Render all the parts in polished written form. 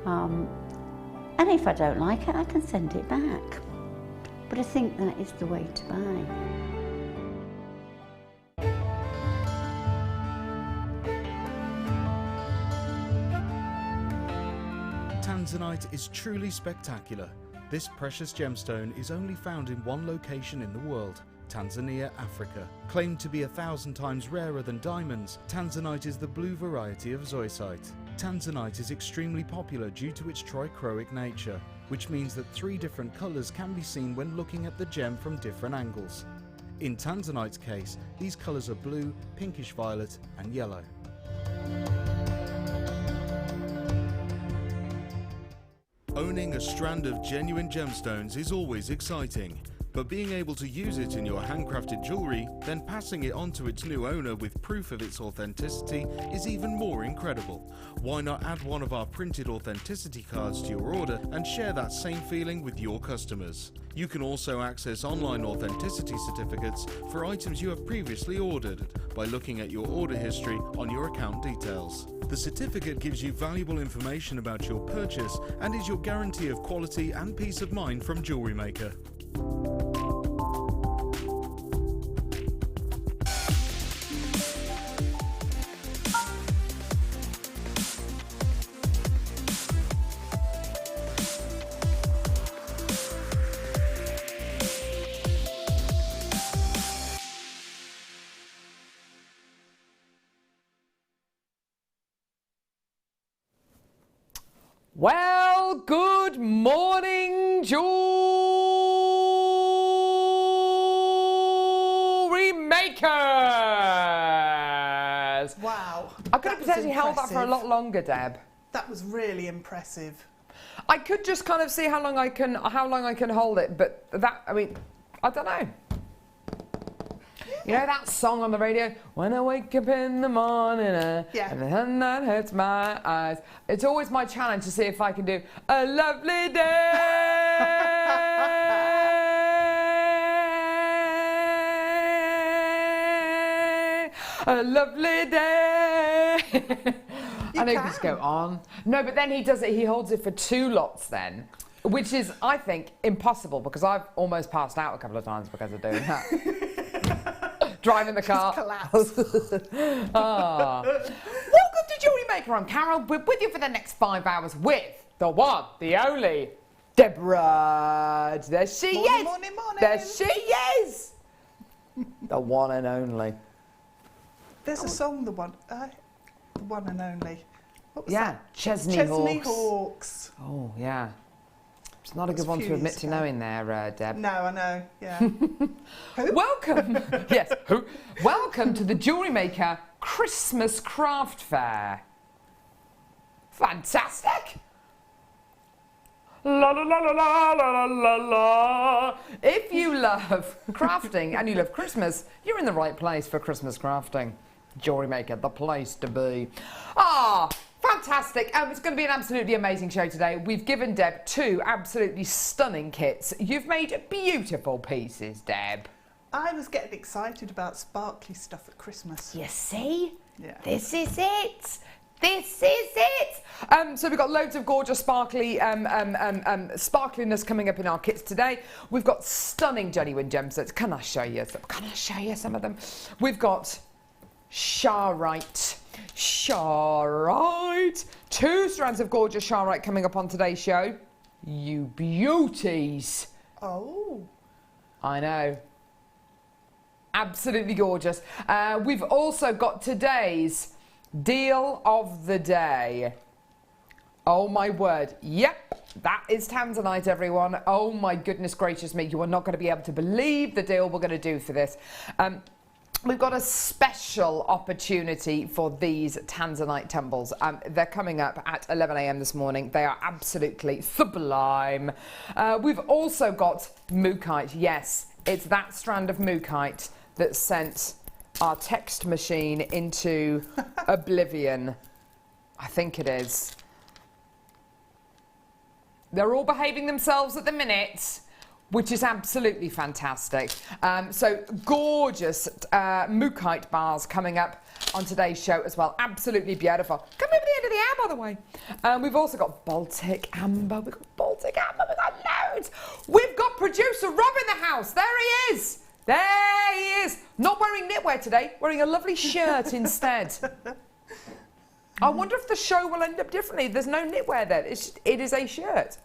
And if I don't like it, I can send it back. But I think that is the way to buy. Tanzanite is truly spectacular. This precious gemstone is only found in one location in the world, Tanzania, Africa. Claimed to be 1,000 times rarer than diamonds, Tanzanite is the blue variety of zoisite. Tanzanite is extremely popular due to its trichroic nature, which means that 3 different colours can be seen when looking at the gem from different angles. In Tanzanite's case, these colours are blue, pinkish violet and yellow. Owning a strand of genuine gemstones is always exciting, but being able to use it in your handcrafted jewellery, then passing it on to its new owner with proof of its authenticity is even more incredible. Why not add one of our printed authenticity cards to your order and share that same feeling with your customers? You can also access online authenticity certificates for items you have previously ordered by looking at your order history on your account details. The certificate gives you valuable information about your purchase and is your guarantee of quality and peace of mind from JewelleryMaker. Well, good morning, jewellery makers. Wow. I could have potentially held that for a lot longer, Deb. That was really impressive. I could just kind of see how long I can hold it, but that, I mean, I don't know. You know that song on the radio? When I wake up in the morning, yeah. and the sun that hurts my eyes. It's always my challenge to see if I can do a lovely day, a lovely day. I know you can just go on. No, but then he does it. He holds it for 2 lots then, which is, I think, impossible because I've almost passed out a couple of times because of doing that. Driving the car. Welcome to JewelleryMaker. I'm Carol. We're with you for the next 5 hours with the one, the only, Deb Rudge. There she is. Morning, morning. There she is. The one and only. There's a song, the one and only. What was that? Chesney Hawks. Oh, yeah. It's not a good one to admit to knowing there, Deb. No, I know, yeah. Welcome, yes, welcome to the JewelleryMaker Christmas Craft Fair. Fantastic! La la la la la la la la. If you love crafting and you love Christmas, you're in the right place for Christmas crafting. JewelleryMaker, the place to be. Fantastic. It's going to be an absolutely amazing show today. We've given Deb 2 absolutely stunning kits. You've made beautiful pieces, Deb. I was getting excited about sparkly stuff at Christmas. You see? Yeah. This is it. This is it. So we've got loads of gorgeous sparkly sparkliness coming up in our kits today. We've got stunning genuine gemstones. Can I show you some? Can I show you some of them? We've got Sharite. 2 strands of gorgeous Sharite coming up on today's show. You beauties. Oh. I know. Absolutely gorgeous. We've also got today's deal of the day. Oh my word. Yep, that is Tanzanite, everyone. Oh my goodness gracious me. You are not going to be able to believe the deal we're going to do for this. We've got a special opportunity for these Tanzanite tumbles. They're coming up at 11 a.m. this morning. They are absolutely sublime. We've also got Mookite. Yes, it's that strand of Mookite that sent our text machine into oblivion. I think it is. They're all behaving themselves at the minute. which is absolutely fantastic. So gorgeous Mookite bars coming up on today's show as well. Absolutely beautiful. Coming up at the end of the hour, by the way. We've also got Baltic Amber. We've got Baltic Amber. We've got loads. We've got producer Rob in the house. There he is. There he is. Not wearing knitwear today. Wearing a lovely shirt instead. I wonder if the show will end up differently. There's no knitwear there. It is a shirt.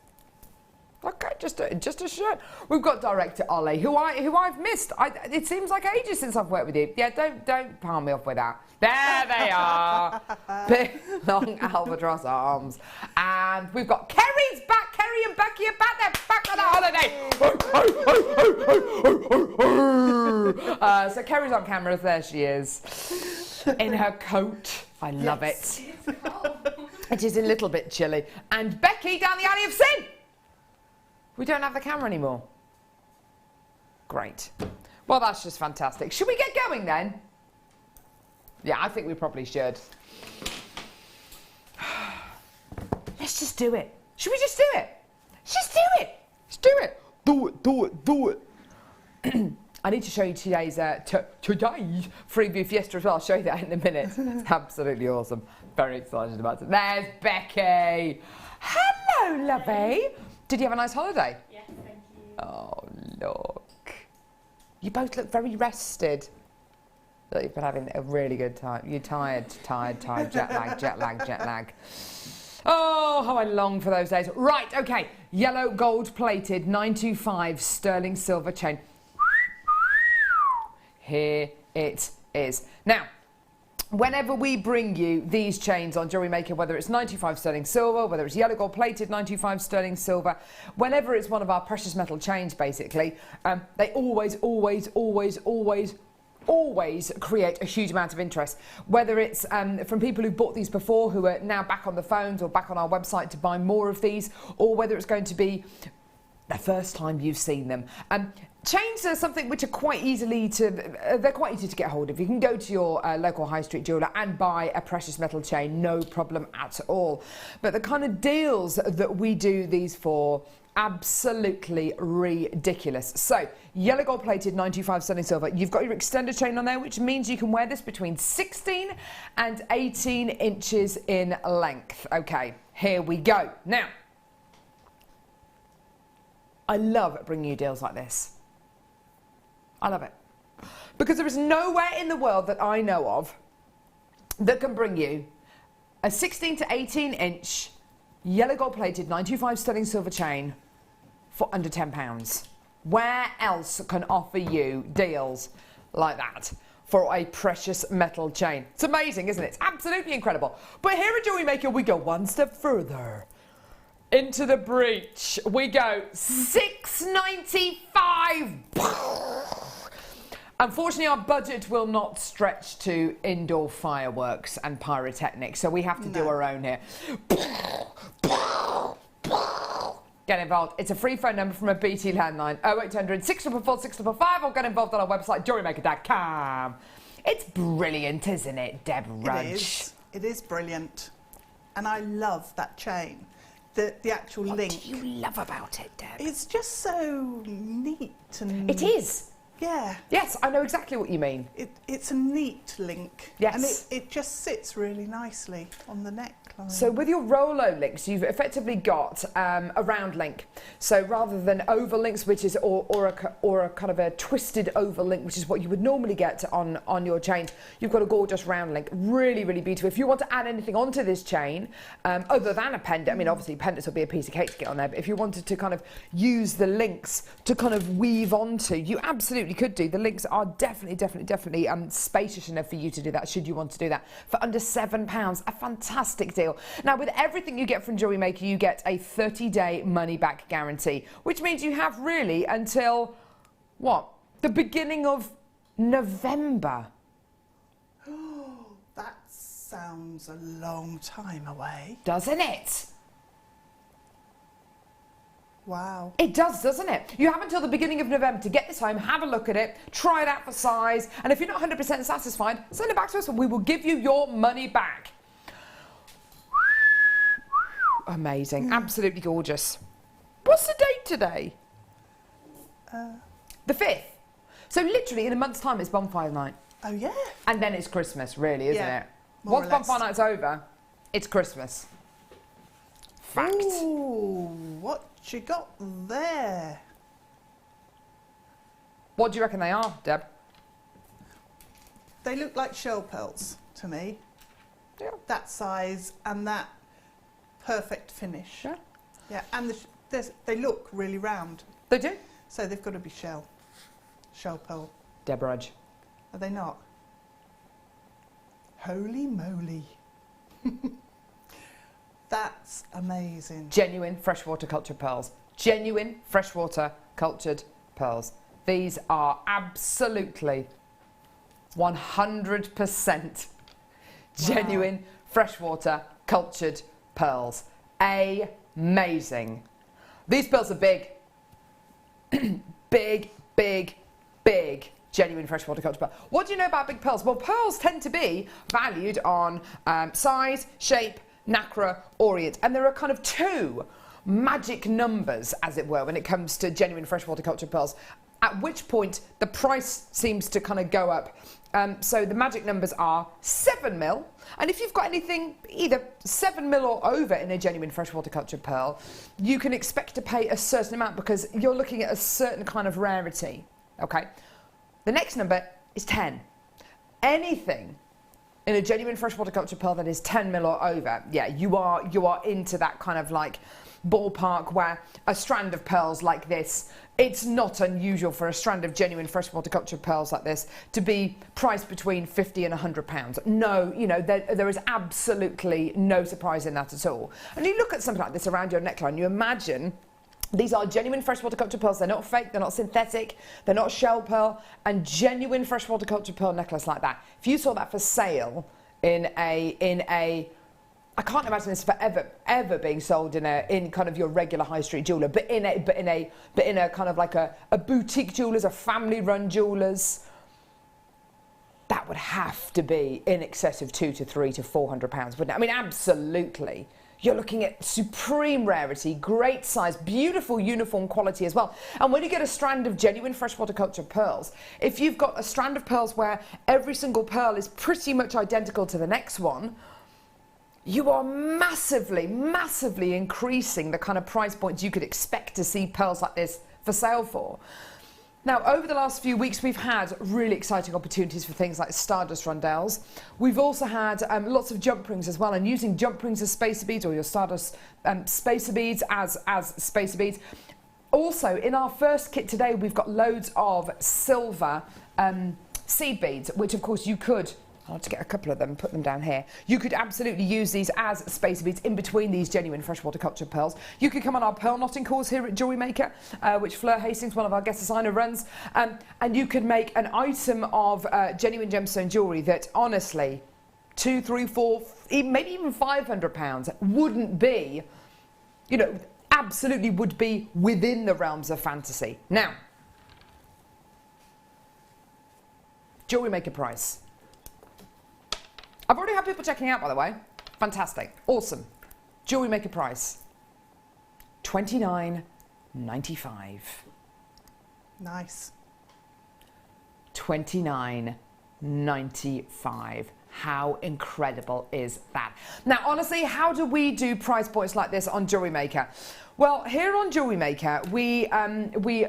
Okay, just a shirt. We've got director Ollie, who I've missed. It seems like ages since I've worked with you. Yeah, don't palm me off with that. There they are. Big long albatross arms. And we've got Kerry's back. Kerry and Becky are back. They're back on a holiday. So Kerry's on camera. There she is. In her coat. I love it. It is a little bit chilly. And Becky down the alley of sin. We don't have the camera anymore. Great. Well, that's just fantastic. Should we get going then? Yeah, I think we probably should. Let's just do it. Should we just do it? Just do it. Let's do it. Do it, do it, do it. I need to show you today's Freeview Fiesta as well. I'll show you that in a minute. It's absolutely awesome. Very excited about it. There's Becky. Hello, lovey. Did you have a nice holiday? Yes, thank you. Oh, look. You both look very rested. Look, you've been having a really good time. You're tired. Jet lag. Oh, how I long for those days. Right, okay. Yellow gold plated 925 sterling silver chain. Here it is. Now, whenever we bring you these chains on JewelleryMaker, whether it's 95 sterling silver, whether it's yellow gold plated 95 sterling silver, whenever it's one of our precious metal chains, basically, they always create a huge amount of interest. Whether it's from people who bought these before, who are now back on the phones or back on our website to buy more of these, or whether it's going to be the first time you've seen them. Chains are something which are quite easy to get hold of. You can go to your local high street jeweller and buy a precious metal chain, no problem at all. But the kind of deals that we do these for, absolutely ridiculous. So, yellow gold plated 95 sterling silver. You've got your extended chain on there, which means you can wear this between 16 and 18 inches in length. Okay, here we go. Now, I love bringing you deals like this. I love it. Because there is nowhere in the world that I know of that can bring you a 16 to 18 inch yellow gold plated 925 sterling silver chain for under £10. Where else can offer you deals like that for a precious metal chain? It's amazing, isn't it? It's absolutely incredible. But here at JewelleryMaker, we go one step further. Into the breach we go. £6.95. Unfortunately, our budget will not stretch to indoor fireworks and pyrotechnics, so we have to do our own here. Get involved. It's a free phone number from a BT landline, 0800 644 655, or get involved on our website, jewellerymaker.com. It's brilliant, isn't it, Deb Rudge? It is brilliant. And I love that chain. The actual link. What do you love about it, Deb? It's just so neat. And it is. Yeah. Yes, I know exactly what you mean. It's a neat link. Yes. And it just sits really nicely on the neckline. So with your Rolo links, you've effectively got a round link. So rather than oval links, which is or a kind of a twisted oval link, which is what you would normally get on your chain, you've got a gorgeous round link. Really, really beautiful. If you want to add anything onto this chain, other than a pendant, I mean, obviously pendants will be a piece of cake to get on there, but if you wanted to kind of use the links to kind of weave onto, you absolutely could do. The links are definitely spacious enough for you to do that, should you want to do that, for under £7. A fantastic deal. Now, with everything you get from JewelleryMaker, you get a 30-day money-back guarantee, which means you have really until, what, the beginning of November. Oh, that sounds a long time away. Doesn't it? Wow. It does, doesn't it? You have until the beginning of November to get this home, have a look at it, try it out for size, and if you're not 100% satisfied, send it back to us and we will give you your money back. Amazing. Absolutely gorgeous. What's the date today? The 5th. So literally in a month's time it's bonfire night. Oh, yeah. And then it's Christmas, really, isn't Yeah, it? more Once or less. bonfire night's over, it's Christmas. Fact. Ooh, what you got there? What do you reckon they are, Deb? They look like shell pearls to me. Yeah. That size and that perfect finish. Yeah. Yeah, and they look really round. They do. So they've got to be shell pearl. Deb Rudge. Are they not? Holy moly. That's amazing. Genuine freshwater cultured pearls. Genuine freshwater cultured pearls. These are absolutely 100% genuine freshwater cultured pearls. Amazing. These pearls are big. Big, big, big. Genuine freshwater cultured pearl. What do you know about big pearls? Well, pearls tend to be valued on size, shape, nacre, orient. And there are kind of 2 magic numbers, as it were, when it comes to genuine freshwater cultured pearls, at which point the price seems to kind of go up. So the magic numbers are 7 mil, and if you've got anything either 7 mil or over in a genuine freshwater cultured pearl, you can expect to pay a certain amount because you're looking at a certain kind of rarity. Okay. The next number is 10. Anything in a genuine freshwater cultured pearl that is 10 mil or over, yeah, you are into that kind of like ballpark where a strand of pearls like this, it's not unusual for a strand of genuine freshwater cultured pearls like this to be priced between 50 and 100 pounds. No, you know, there is absolutely no surprise in that at all. And you look at something like this around your neckline, you imagine these are genuine freshwater cultured pearls. They're not fake, they're not synthetic, they're not shell pearl, and genuine freshwater cultured pearl necklace like that. If you saw that for sale in a I can't imagine this ever being sold in kind of your regular high street jeweler, but in a kind of like a boutique jewelers, a family run jewelers, that would have to be in excess of £200 to £300 to £400, wouldn't it? I mean, absolutely. You're looking at supreme rarity, great size, beautiful uniform quality as well. And when you get a strand of genuine freshwater cultured pearls, if you've got a strand of pearls where every single pearl is pretty much identical to the next one, you are massively, massively increasing the kind of price points you could expect to see pearls like this for sale for. Now, over the last few weeks, we've had really exciting opportunities for things like Stardust rondelles. We've also had lots of jump rings as well, and using jump rings as spacer beads, or your Stardust spacer beads as spacer beads. Also, in our first kit today, we've got loads of silver seed beads, which of course you could, I'll just get a couple of them and put them down here. You could absolutely use these as spacer beads in between these genuine freshwater cultured pearls. You could come on our pearl knotting course here at JewelleryMaker, which Fleur Hastings, one of our guest designer, runs, and you could make an item of genuine gemstone jewellery that honestly, £200, £300, £400, maybe even £500 wouldn't be, you know, absolutely would be within the realms of fantasy. Now, JewelleryMaker price. I've already had people checking out, by the way. Fantastic. Awesome. JewelleryMaker price. $29.95. Nice. $29.95. How incredible is that? Now, honestly, how do we do price points like this on JewelleryMaker? Well, here on JewelleryMaker, we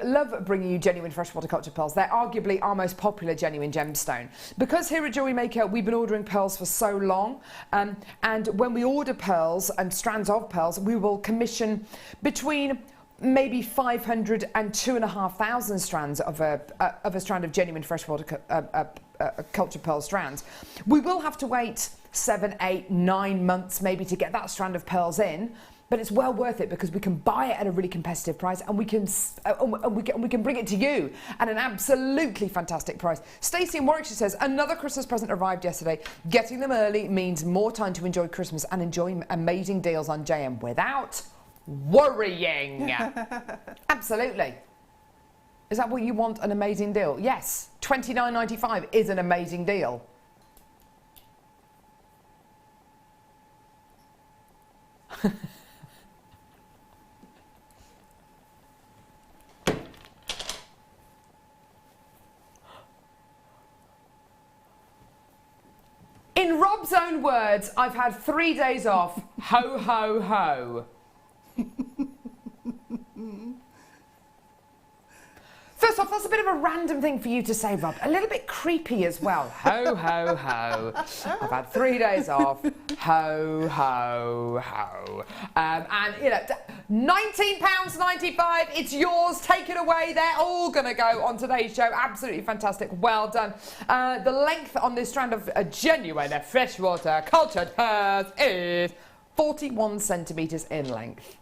love bringing you genuine freshwater cultured pearls. They're arguably our most popular genuine gemstone. Because here at JewelleryMaker, we've been ordering pearls for so long, and when we order pearls and strands of pearls, we will commission between maybe 500 and 2,500 strands of a strand of genuine freshwater cultured pearl strands. We will have to wait 7, 8, 9 months maybe to get that strand of pearls in. But it's well worth it because we can buy it at a really competitive price, and we can bring it to you at an absolutely fantastic price. Stacey in Warwickshire says, another Christmas present arrived yesterday. Getting them early means more time to enjoy Christmas and enjoy amazing deals on JM without worrying. Absolutely. Is that what you want, an amazing deal? Yes. $29.95 is an amazing deal. Rob's own words, I've had 3 days off. Ho, ho, ho. First off, that's a bit of a random thing for you to say, Rob. A little bit creepy as well. Ho, ho, ho. I've had 3 days off. Ho, ho, ho. And, you know, £19.95. It's yours. Take it away. They're all going to go on today's show. Absolutely fantastic. Well done. The length on this strand of genuine freshwater cultured pearls is 41 centimetres in length.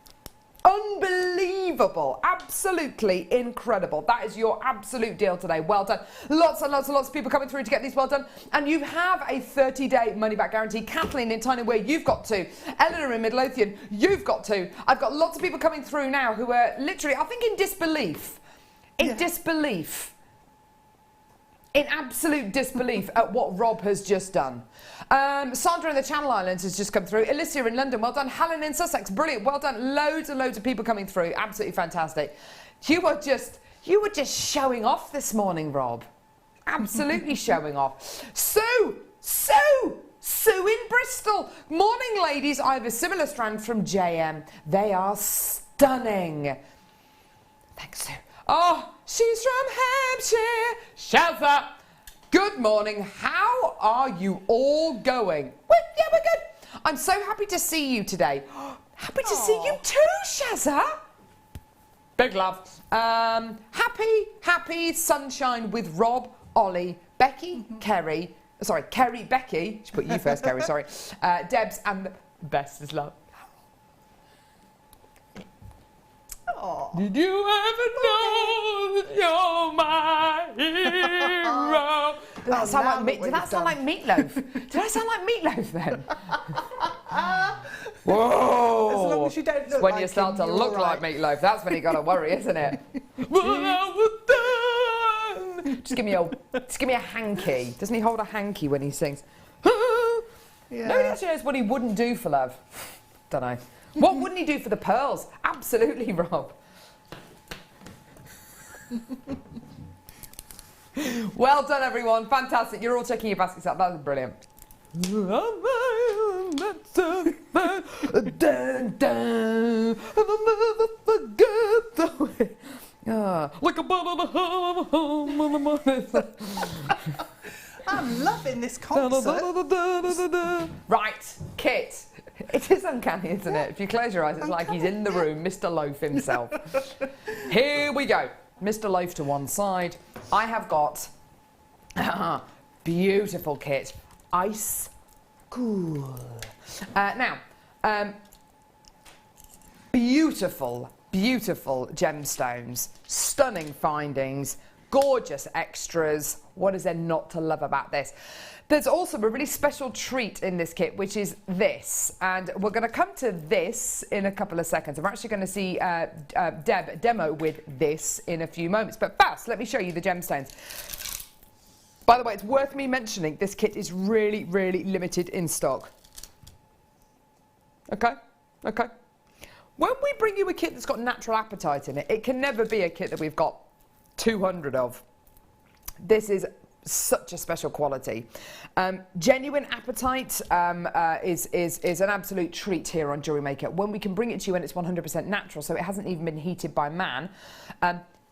Unbelievable, absolutely incredible. That is your absolute deal today. Well done. Lots and lots and lots of people coming through to get these well done. And you have a 30-day money-back guarantee. Kathleen in Tyneway, you've got to. Eleanor in Midlothian, you've got to. I've got lots of people coming through now who are literally, I think, in disbelief. Disbelief. In absolute disbelief at what Rob has just done. Sandra in the Channel Islands has just come through. Alicia in London, well done. Helen in Sussex, brilliant, well done. Loads and loads of people coming through, absolutely fantastic. You were just showing off this morning, Rob. Absolutely showing off. Sue in Bristol. Morning, ladies. I have a similar strand from JM. They are stunning. Thanks, Sue. Oh, she's from Hampshire. Shelter. Good morning. How are you all going? Yeah, we're good. I'm so happy to see you today. Happy to see you too, Shazza. Big love. Happy sunshine with Rob, Ollie, Becky, Kerry. Sorry, Kerry, Becky. She put you first, Kerry, sorry. Debs and the best is love. Aww. Did you ever know that you're my hero? Did that sound like Meatloaf? Did I sound like Meatloaf then? Whoa! As long as you don't look when like you start him, to look like Meatloaf, that's when you got to worry, isn't it? Just give me a hanky. Doesn't he hold a hanky when he sings? Yeah. Nobody actually knows what he wouldn't do for love. Don't know. What wouldn't he do for the pearls? Absolutely, Rob. Well done, everyone. Fantastic. You're all checking your baskets out. That was brilliant. Like a I'm loving this concert. Right, Kit. It is uncanny, isn't it? If you close your eyes, it's like he's in the room, Mr. Loaf himself. Here we go. Mr. Loaf to one side. I have got beautiful kit. Ice cool. Now, beautiful gemstones. Stunning findings. Gorgeous extras. What is there not to love about this? There's also a really special treat in this kit, which is this. And we're going to come to this in a couple of seconds. I'm actually going to see Deb demo with this in a few moments. But first, let me show you the gemstones. By the way, it's worth me mentioning this kit is really, really limited in stock. Okay? Okay. When we bring you a kit that's got natural apatite in it, it can never be a kit that we've got 200 of. This is such a special quality. Genuine apatite is an absolute treat here on JewelleryMaker. When we can bring it to you and it's 100% natural, so it hasn't even been heated by man.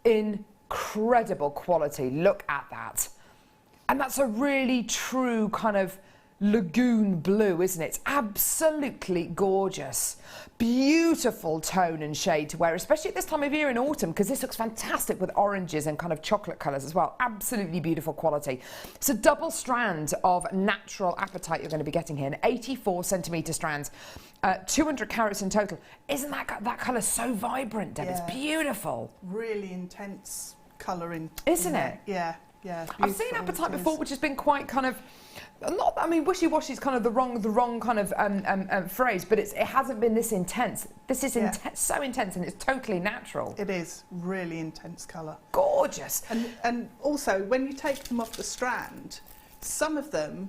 Incredible quality. Look at that. And that's a really true kind of lagoon blue, isn't it? It's absolutely gorgeous. Beautiful tone and shade to wear, especially at this time of year in autumn, because this looks fantastic with oranges and kind of chocolate colours as well. Absolutely beautiful quality. It's a double strand of natural apatite you're going to be getting here, an 84 centimetre strands, 200 carats in total. Isn't that colour so vibrant, Deb? Yeah. It's beautiful. Really intense colouring. Isn't it? Yeah, yeah. I've seen apatite before, which has been quite kind of, not, I mean, wishy-washy is kind of the wrong kind of phrase, but it hasn't been this intense. This is so intense, and it's totally natural. It is really intense colour. Gorgeous. And also, when you take them off the strand, some of them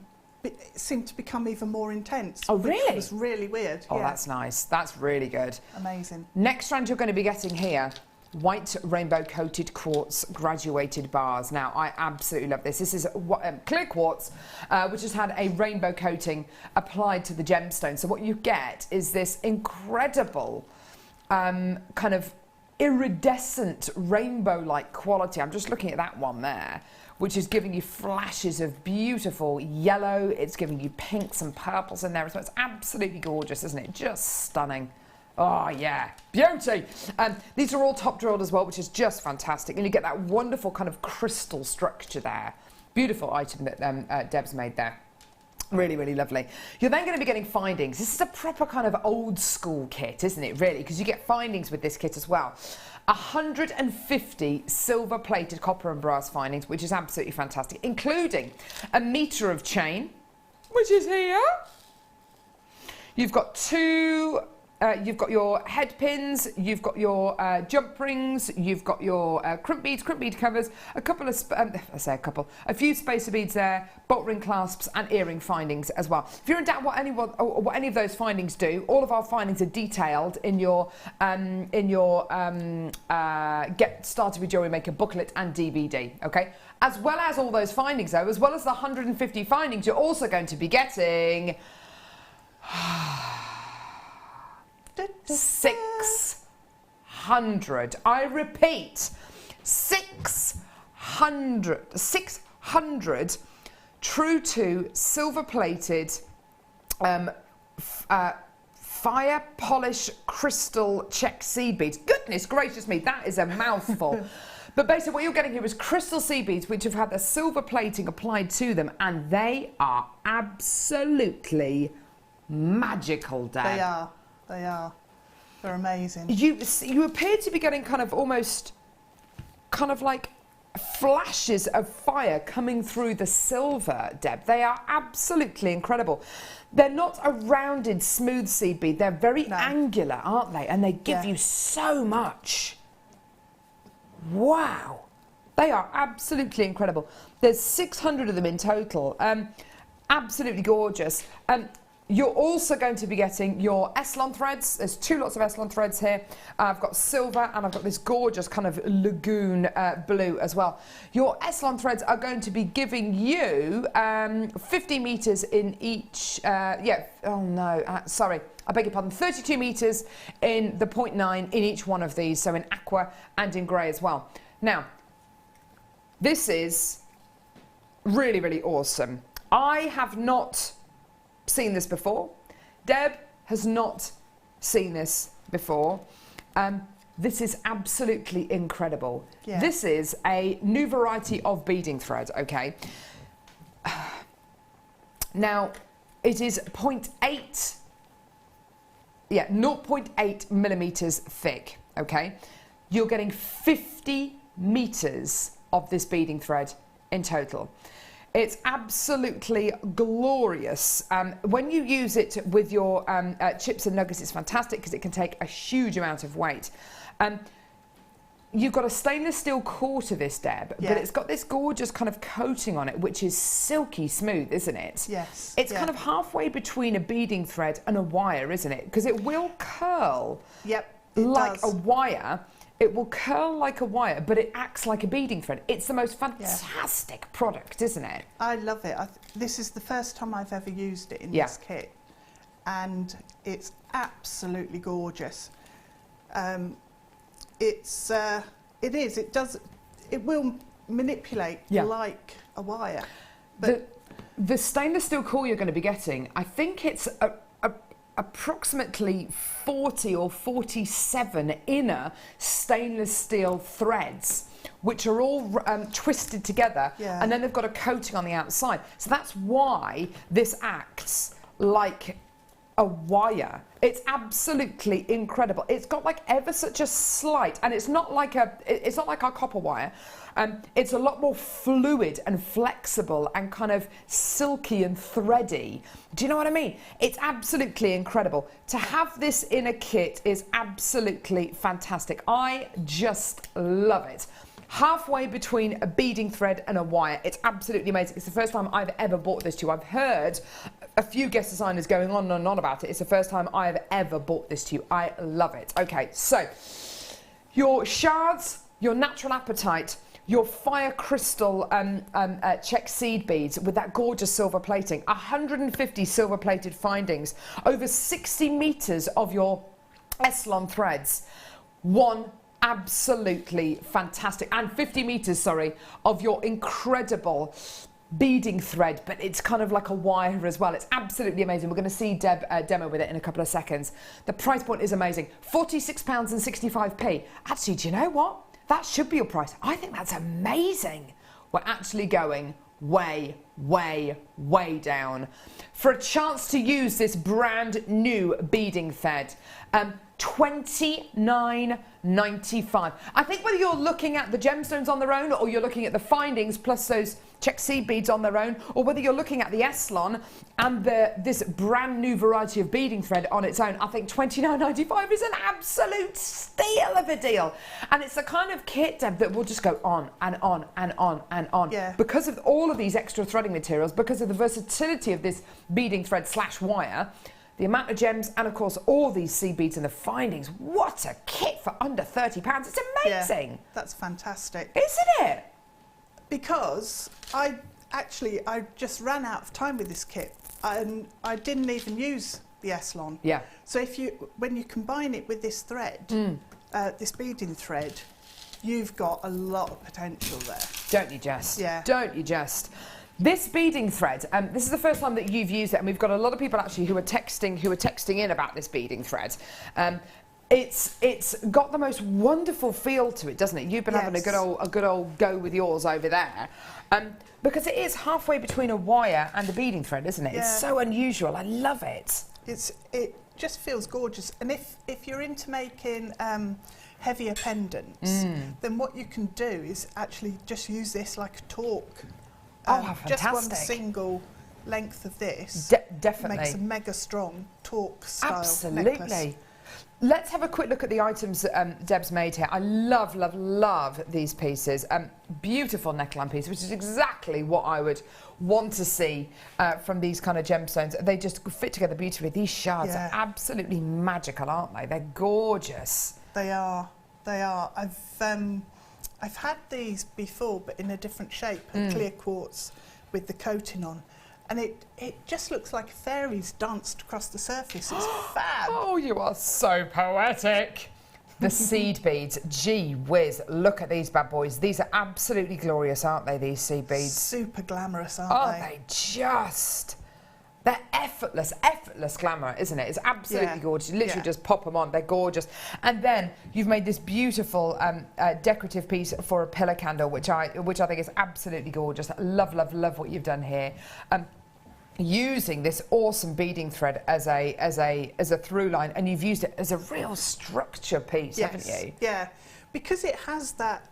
seem to become even more intense. Oh, really? Which was really weird. Oh, yeah. that's nice. That's really good. Amazing. Next strand you're going to be getting here. white rainbow coated quartz graduated bars. Now, I absolutely love this. This is clear quartz, which has had a rainbow coating applied to the gemstone. So what you get is this incredible kind of iridescent rainbow-like quality. I'm just looking at that one there, which is giving you flashes of beautiful yellow. It's giving you pinks and purples in there as well. It's absolutely gorgeous, isn't it? Just stunning. Oh, yeah. Beauty. These are all top drilled as well, which is just fantastic. And you get that wonderful kind of crystal structure there. Beautiful item that Deb's made there. Really, really lovely. You're then going to be getting findings. This is a proper kind of old school kit, isn't it, really? Because you get findings with this kit as well. 150 silver plated copper and brass findings, which is absolutely fantastic, including a metre of chain, which is here. You've got you've got your head pins, you've got your jump rings, you've got your crimp bead covers, a few spacer beads there, bolt ring clasps and earring findings as well. If you're in doubt what any of those findings do, all of our findings are detailed in your Get Started with Jewellery Maker booklet and DVD, okay? As well as all those findings though, as well as the 150 findings, you're also going to be getting 600. I repeat, 600 true to silver plated fire polish crystal check seed beads. Goodness gracious me, that is a mouthful. But basically what you're getting here is crystal seed beads which have had the silver plating applied to them, and they are absolutely magical, Deb. They are. They are. They're amazing. You appear to be getting kind of almost kind of like flashes of fire coming through the silver, Deb. They are absolutely incredible. They're not a rounded, smooth seed bead. They're very angular, aren't they? And they give you so much. Wow. They are absolutely incredible. There's 600 of them in total. Absolutely gorgeous. You're also going to be getting your Eslon threads. There's two lots of Eslon threads here. I've got silver and I've got this gorgeous kind of lagoon blue as well. Your Eslon threads are going to be giving you 50 metres in each, sorry, I beg your pardon, 32 metres in the 0.9 in each one of these, so in aqua and in grey as well. Now, this is really, really awesome. I have not seen this before. Deb has not seen this before. This is absolutely incredible. Yeah. This is a new variety of beading thread, okay? Now, it is 0.8 millimetres thick, okay? You're getting 50 metres of this beading thread in total. It's absolutely glorious. When you use it with your chips and nuggets, it's fantastic because it can take a huge amount of weight. You've got a stainless steel core to this, Deb, but it's got this gorgeous kind of coating on it, which is silky smooth, isn't it? Yes. It's kind of halfway between a beading thread and a wire, isn't it? Because it will curl like a wire. It will curl like a wire, but it acts like a beading thread. It's the most fantastic product, isn't it? I love it. This is the first time I've ever used it in this kit, and it's absolutely gorgeous. It will manipulate like a wire. But the stainless steel core you're going to be getting, I think it's approximately 40 or 47 inner stainless steel threads, which are all twisted together, and then they've got a coating on the outside. So that's why this acts like a wire. It's absolutely incredible. It's got like ever such a slight, and it's not like our copper wire. It's a lot more fluid and flexible and kind of silky and thready. Do you know what I mean? It's absolutely incredible. To have this in a kit is absolutely fantastic. I just love it. Halfway between a beading thread and a wire. It's absolutely amazing. It's the first time I've ever bought this to you. I've heard a few guest designers going on and on about it. It's the first time I've ever bought this to you. I love it. Okay, so your shards, your natural apatite, your fire crystal check seed beads with that gorgeous silver plating, 150 silver plated findings, over 60 meters of your Eslon threads, one absolutely fantastic, and 50 meters, sorry, of your incredible beading thread, but it's kind of like a wire as well. It's absolutely amazing. We're going to see Deb demo with it in a couple of seconds. The price point is amazing. £46.65. Actually, do you know what? That should be your price. I think that's amazing. We're actually going way, way, way down. For a chance to use this brand new beading thread, $29.95. I think whether you're looking at the gemstones on their own, or you're looking at the findings plus those check seed beads on their own, or whether you're looking at the Eslon and this brand new variety of beading thread on its own, I think $29.95 is an absolute steal of a deal. And it's the kind of kit, Deb, that will just go on and on and on and on. Yeah. Because of all of these extra threading materials, because of the versatility of this beading thread / wire, the amount of gems, and of course all these seed beads and the findings. What a kit for under £30. It's amazing. Yeah, that's fantastic. Isn't it? Because I just ran out of time with this kit, and I didn't even use the Eslon. Yeah. So when you combine it with this thread, this beading thread, you've got a lot of potential there. Don't you just? Yeah. Don't you just? This beading thread, this is the first time that you've used it, and we've got a lot of people actually who are texting in about this beading thread. It's got the most wonderful feel to it, doesn't it? You've been having a good old go with yours over there, because it is halfway between a wire and a beading thread, isn't it? Yeah. It's so unusual. I love it. It just feels gorgeous, and if you're into making heavier pendants, then what you can do is actually just use this like a torque. Oh, fantastic. Just one single length of this definitely makes a mega strong torque style Absolutely. necklace. Let's have a quick look at the items that Deb's made here. I love, love, love these pieces. Beautiful neckline piece, which is exactly what I would want to see from these kind of gemstones. They just fit together beautifully. These shards are absolutely magical, aren't they? They're gorgeous. They are. They are. I've had these before, but in a different shape, a clear quartz with the coating on. And it just looks like fairies danced across the surface. It's fab. Oh, you are so poetic. The seed beads, gee whiz, look at these bad boys. These are absolutely glorious, aren't they, these seed beads? Super glamorous, aren't they? Oh, they're effortless glamour, isn't it? It's absolutely gorgeous. You literally just pop them on. They're gorgeous. And then you've made this beautiful decorative piece for a pillar candle, which I think is absolutely gorgeous. Love, love, love what you've done here. Using this awesome beading thread as a through line, and you've used it as a real structure piece, haven't you? Yeah, because it has that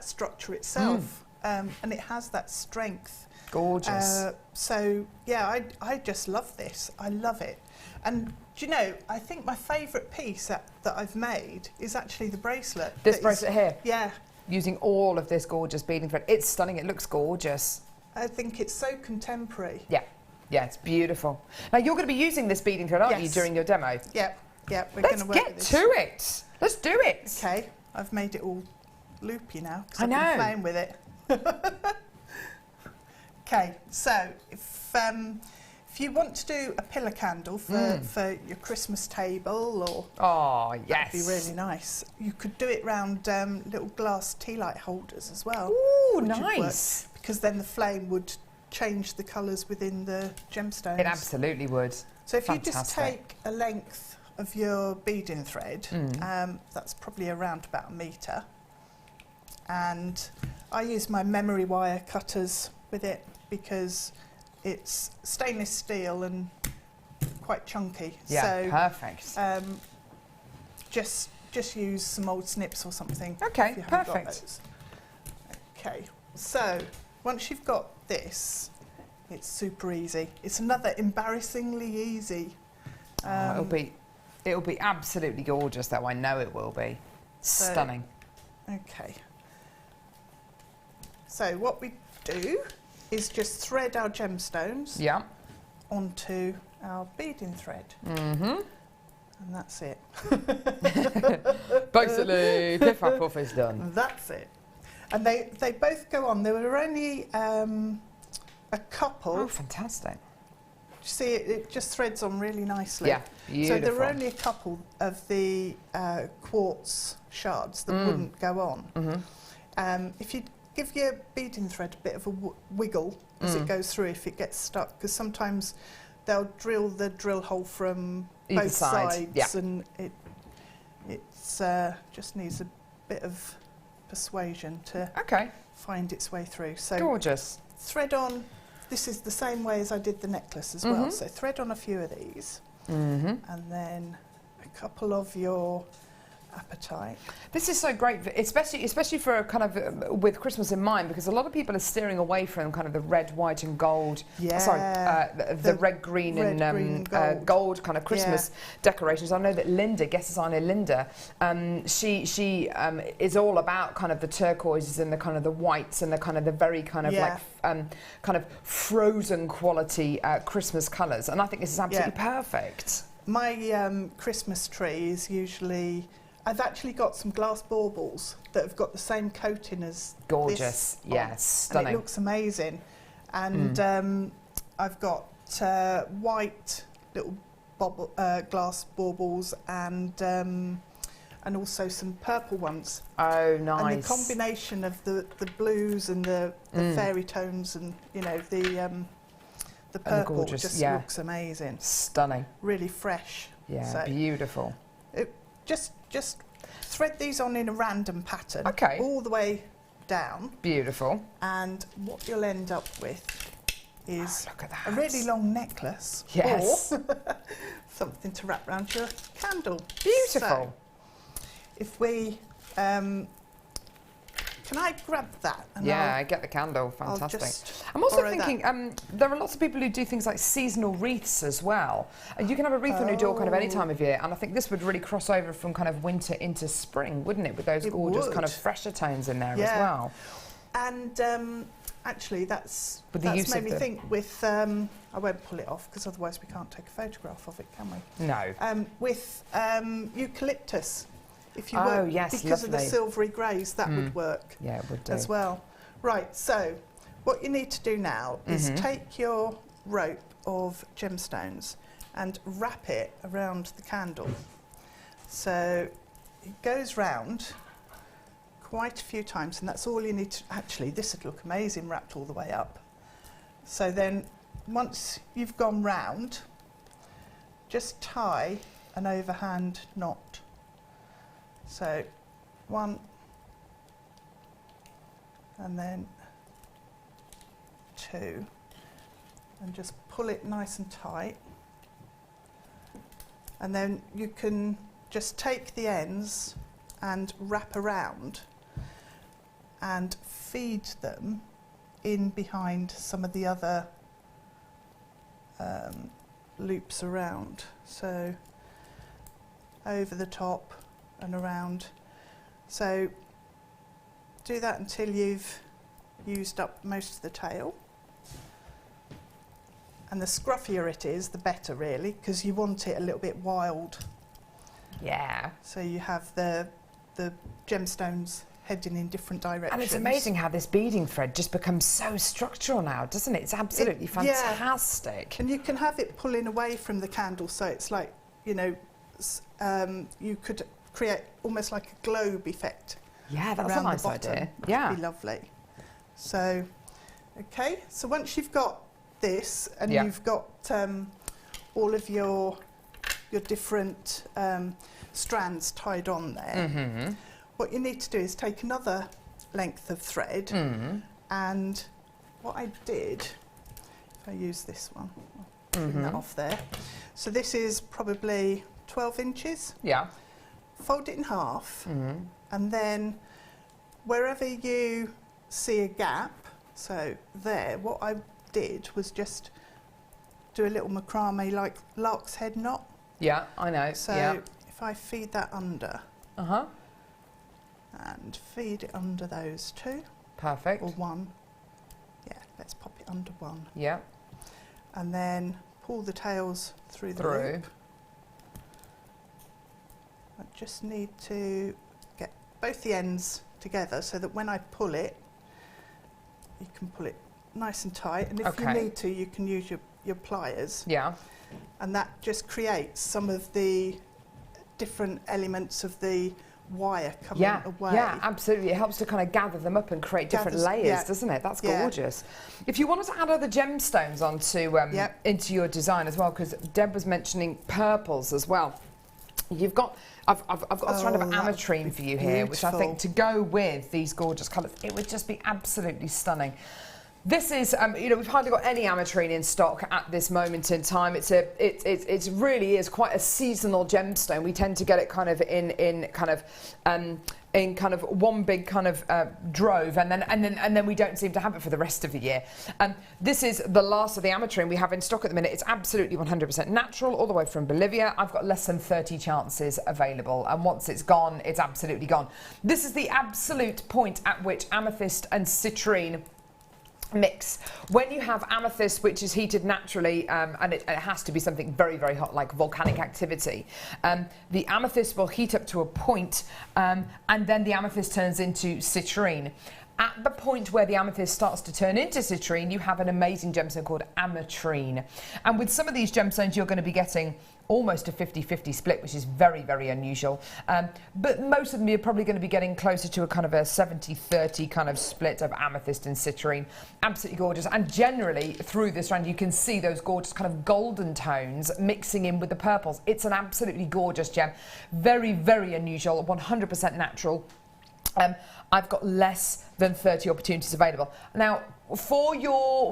structure itself, and it has that strength. Gorgeous. So yeah, I just love this. I love it. And do you know, I think my favourite piece that I've made is actually the bracelet. This bracelet here? Yeah. Using all of this gorgeous beading thread. It's stunning. It looks gorgeous. I think it's so contemporary. Yeah. Yeah, it's beautiful. Now, you're going to be using this beading thread, aren't you, during your demo? Yep. Yep. We're Let's going to work get with this. to it. Let's do it. Okay. I've made it all loopy now because I I've know. been playing with it. Okay, so if you want to do a pillar candle for your Christmas table, or that'd be really nice. You could do it round little glass tea light holders as well. Ooh, nice! Because then the flame would change the colours within the gemstones. It absolutely would. So if you just take a length of your beading thread, that's probably around about 1 metre, and I use my memory wire cutters with it, because it's stainless steel and quite chunky. Yeah, so, perfect. Just use some old snips or something. Okay, if you haven't got perfect. those. Okay, so once you've got this, it's super easy. It's another embarrassingly easy. It'll be absolutely gorgeous, though. I know it will be. Stunning. Okay. So what we do is just thread our gemstones onto our beading thread. And that's it. Totally. Piff up, puff is done. That's it. And they both go on. There were only a couple. Oh, fantastic. See, it just threads on really nicely. Yeah, beautiful. So there were only a couple of the quartz shards that wouldn't go on. If you give your beading thread a bit of a wiggle as it goes through, if it gets stuck, because sometimes they'll drill the drill hole from Either both side, sides, and it's just needs a bit of persuasion to find its way through. So gorgeous. Thread on. This is the same way as I did the necklace as well. So thread on a few of these, and then a couple of your apatite. This is so great, especially for kind of with Christmas in mind, because a lot of people are steering away from kind of the red, white, and gold. Yeah. The red, green, and gold kind of Christmas decorations. I know that Linda, guest designer Linda, she is all about kind of the turquoises and the kind of the whites and the kind of the very kind of like kind of frozen quality Christmas colours, and I think this is absolutely perfect. My Christmas tree is usually. I've actually got some glass baubles that have got the same coating as gorgeous. This Yes, stunning. And it looks amazing. And I've got white little glass baubles and also some purple ones. Oh, nice. And the combination of the blues and the fairy tones and, you know, the purple just looks amazing. Stunning. Really fresh. Yeah, so beautiful. Just thread these on in a random pattern, all the way down. Beautiful. And what you'll end up with is look at that. a really long necklace. Yes. Or something to wrap around your candle. Beautiful. So, if we... can I grab that? And I get the candle. Fantastic. I'm also borrow thinking there are lots of people who do things like seasonal wreaths as well. You can have a wreath on your door kind of any time of year, and I think this would really cross over from kind of winter into spring, wouldn't it? With those gorgeous kind of fresher tones in there as well. And actually, that's made me think with... I won't pull it off because otherwise we can't take a photograph of it, can we? No. With eucalyptus. If you because of the silvery greys, that would work. Yeah, it would do. As well. Right, so what you need to do now is take your rope of gemstones and wrap it around the candle. So it goes round quite a few times, and that's all you need to... Actually, this would look amazing wrapped all the way up. So then, once you've gone round, just tie an overhand knot. So, one, and then two, and just pull it nice and tight. And then you can just take the ends and wrap around and feed them in behind some of the other loops around. So, over the top and around. So do that until you've used up most of the tail. And the scruffier it is, the better really, because you want it a little bit wild. Yeah. So you have the gemstones heading in different directions. And it's amazing how this beading thread just becomes so structural now, doesn't it? It's absolutely fantastic. And you can have it pulling away from the candle, so it's like, you know, you could create almost like a globe effect. Yeah, that's a nice idea. Yeah. Would be lovely. So, okay, so once you've got this and you've got all of your different strands tied on there, what you need to do is take another length of thread, and what I did, if I use this one, I'll clean that off there. So this is probably 12 inches. Yeah. Fold it in half, and then wherever you see a gap, so there, what I did was just do a little macrame like lark's head knot. Yeah, I know. So if I feed that under, and feed it under those two. Perfect. Or one. Yeah, let's pop it under one. Yeah. And then pull the tails through the loop. I just need to both the ends together so that when I pull it, you can pull it nice and tight, and if you need to, you can use your pliers. Yeah. And that just creates some of the different elements of the wire coming away. Yeah, absolutely. It helps to kind of gather them up and create different layers, doesn't it? That's gorgeous. If you wanted to add other gemstones onto into your design as well, because Deb was mentioning purples as well. You've got, I've got a strand of ametrine for you here, which I think to go with these gorgeous colours, it would just be absolutely stunning. This is, you know, we've hardly got any ametrine in stock at this moment in time. It really is quite a seasonal gemstone. We tend to get it kind of in kind of one big kind of drove, and then we don't seem to have it for the rest of the year. This is the last of the ametrine we have in stock at the minute. It's absolutely 100% natural, all the way from Bolivia. I've got less than 30 chances available, and once it's gone, it's absolutely gone. This is the absolute point at which amethyst and citrine mix. When you have amethyst, which is heated naturally, and it has to be something very, very hot, like volcanic activity, the amethyst will heat up to a point, and then the amethyst turns into citrine. At the point where the amethyst starts to turn into citrine, you have an amazing gemstone called ametrine. And with some of these gemstones, you're going to be getting almost a 50-50 split, which is very, very unusual. But most of them you're probably going to be getting closer to a kind of a 70-30 kind of split of amethyst and citrine. Absolutely gorgeous. And generally through this strand you can see those gorgeous kind of golden tones mixing in with the purples. It's an absolutely gorgeous gem. Very, very unusual, 100% natural. I've got less than 30 opportunities available. Now, for your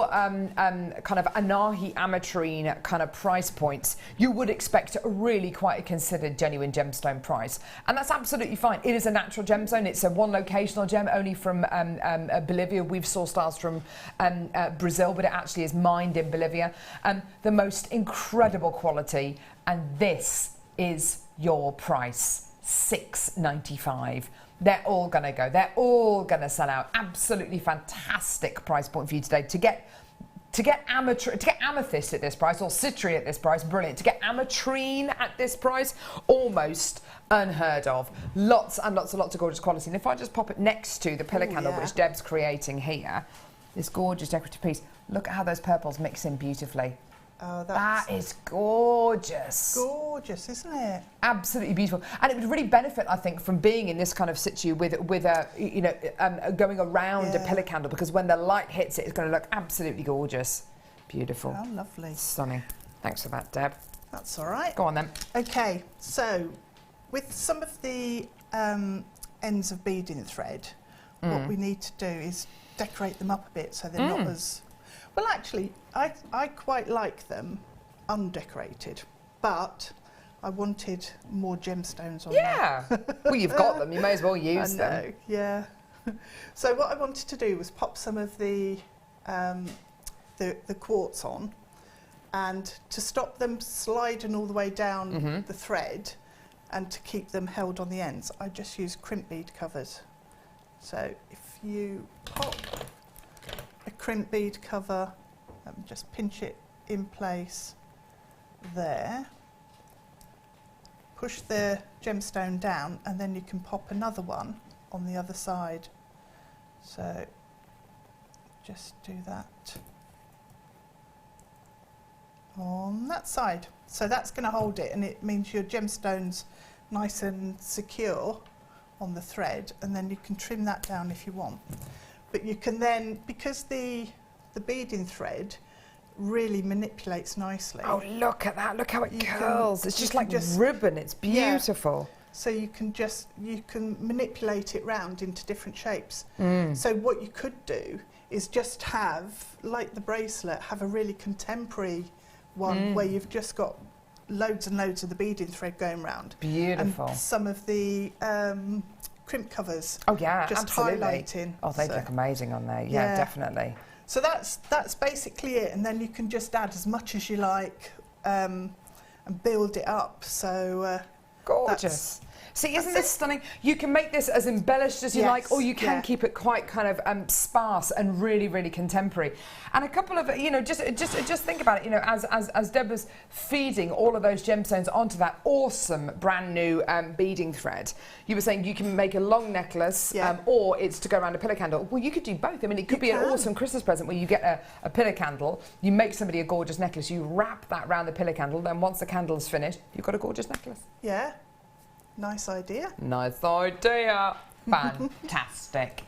kind of Anahi ametrine kind of price points, you would expect really quite a considered genuine gemstone price. And that's absolutely fine. It is a natural gemstone. It's a one locational gem, only from Bolivia. We've sourced ours from Brazil, but it actually is mined in Bolivia. The most incredible quality, and this is your price, $6.95. They're all going to go. They're all going to sell out. Absolutely fantastic price point for you today. To get amethyst at this price, or citrine at this price, brilliant. To get ametrine at this price, almost unheard of. Lots and lots and lots of gorgeous quality. And if I just pop it next to the pillar candle, which Deb's creating here, this gorgeous decorative piece, look at how those purples mix in beautifully. Oh, that is gorgeous. Gorgeous, isn't it? Absolutely beautiful, and it would really benefit, I think, from being in this kind of situ with a going around a pillar candle, because when the light hits it, it's going to look absolutely gorgeous. Beautiful. Oh, lovely. Stunning. Thanks for that, Deb. That's all right. Go on then. Okay, so with some of the ends of beading thread, what we need to do is decorate them up a bit so they're not as... Well, actually, I quite like them undecorated, but I wanted more gemstones on them. Well, you've got them. You may as well use them. Yeah. So what I wanted to do was pop some of the quartz on, and to stop them sliding all the way down the thread, and to keep them held on the ends, I just use crimp bead covers. So if you pop a crimp bead cover, just pinch it in place there, push the gemstone down, and then you can pop another one on the other side. So just do that on that side. So that's going to hold it, and it means your gemstone's nice and secure on the thread, and then you can trim that down if you want. But you can then, because the beading thread really manipulates nicely. Oh, look at that. Look how it curls. It's just like ribbon. It's beautiful. Yeah. So you can manipulate it round into different shapes. So what you could do is just have, like the bracelet, have a really contemporary one where you've just got loads and loads of the beading thread going round. Beautiful. And some of the crimp covers. Oh yeah, just absolutely. Highlighting. Oh, they look amazing on there. Yeah, definitely. So that's basically it, and then you can just add as much as you like and build it up. So gorgeous. See, isn't this stunning? You can make this as embellished as you like, or you can keep it quite kind of sparse and really, really contemporary. And a couple of, you know, just think about it, you know, as Deb was feeding all of those gemstones onto that awesome brand new beading thread, you were saying you can make a long necklace, or it's to go around a pillar candle. Well, you could do both. I mean, it could be an awesome Christmas present where you get a pillar candle, you make somebody a gorgeous necklace, you wrap that around the pillar candle, then once the candle's finished, you've got a gorgeous necklace. Yeah. Nice idea. Nice idea. Fantastic.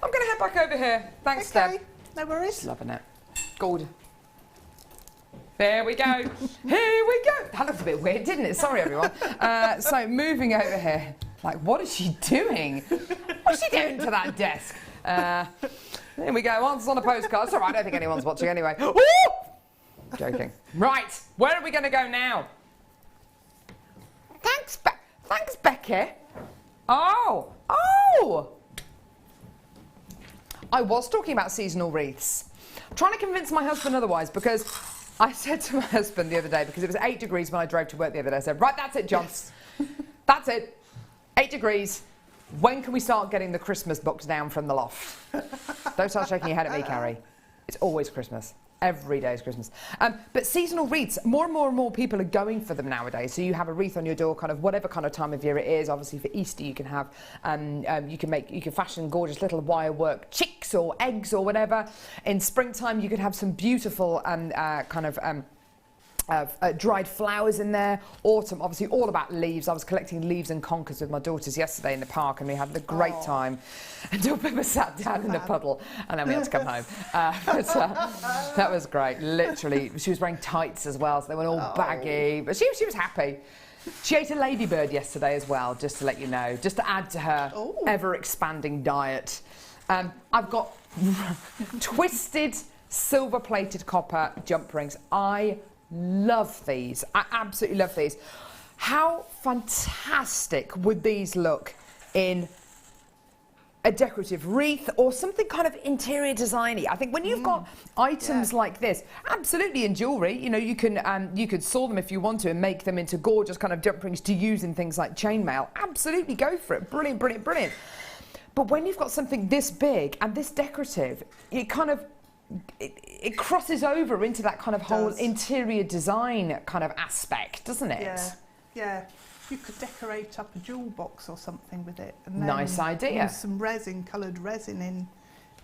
I'm going to head back over here. Thanks, Deb. No worries. Just loving it. Good. There we go. Here we go. That looked a bit weird, didn't it? Sorry, everyone. So moving over here. Like, what is she doing? What's she doing to that desk? There we go. Answers on a postcard. It's all right. I don't think anyone's watching anyway. Ooh! Joking. Right. Where are we going to go now? Thanks, Becky. Oh. I was talking about seasonal wreaths. I'm trying to convince my husband otherwise, because I said to my husband the other day, because it was 8 degrees when I drove to work the other day, I said, right, that's it, John. That's it. 8 degrees. When can we start getting the Christmas books down from the loft? Don't start shaking your head at me, Carrie. It's always Christmas. Every day is Christmas. But seasonal wreaths, more and more people are going for them nowadays. So you have a wreath on your door, kind of whatever kind of time of year it is. Obviously for Easter you can have, you can fashion gorgeous little wire work chicks or eggs or whatever. In springtime you could have some beautiful dried flowers in there. Autumn, obviously all about leaves. I was collecting leaves and conkers with my daughters yesterday in the park, and we had a great time until Pippa sat down in the puddle, and then we had to come home. That was great. Literally, she was wearing tights as well, so they were all baggy, but she was happy. She ate a ladybird yesterday as well, just to let you know, just to add to her ever-expanding diet. I've got twisted silver-plated copper jump rings. I love these. I absolutely love these. How fantastic would these look in a decorative wreath or something kind of interior designy? I think when you've got items like this, absolutely in jewellery, you know, you could saw them if you want to and make them into gorgeous kind of jump rings to use in things like chainmail. Absolutely go for it. Brilliant, brilliant, brilliant. But when you've got something this big and this decorative, it kind of it crosses over into that kind of whole interior design kind of aspect, doesn't it? Yeah. You could decorate up a jewel box or something with it. And then nice idea. Use some resin, coloured resin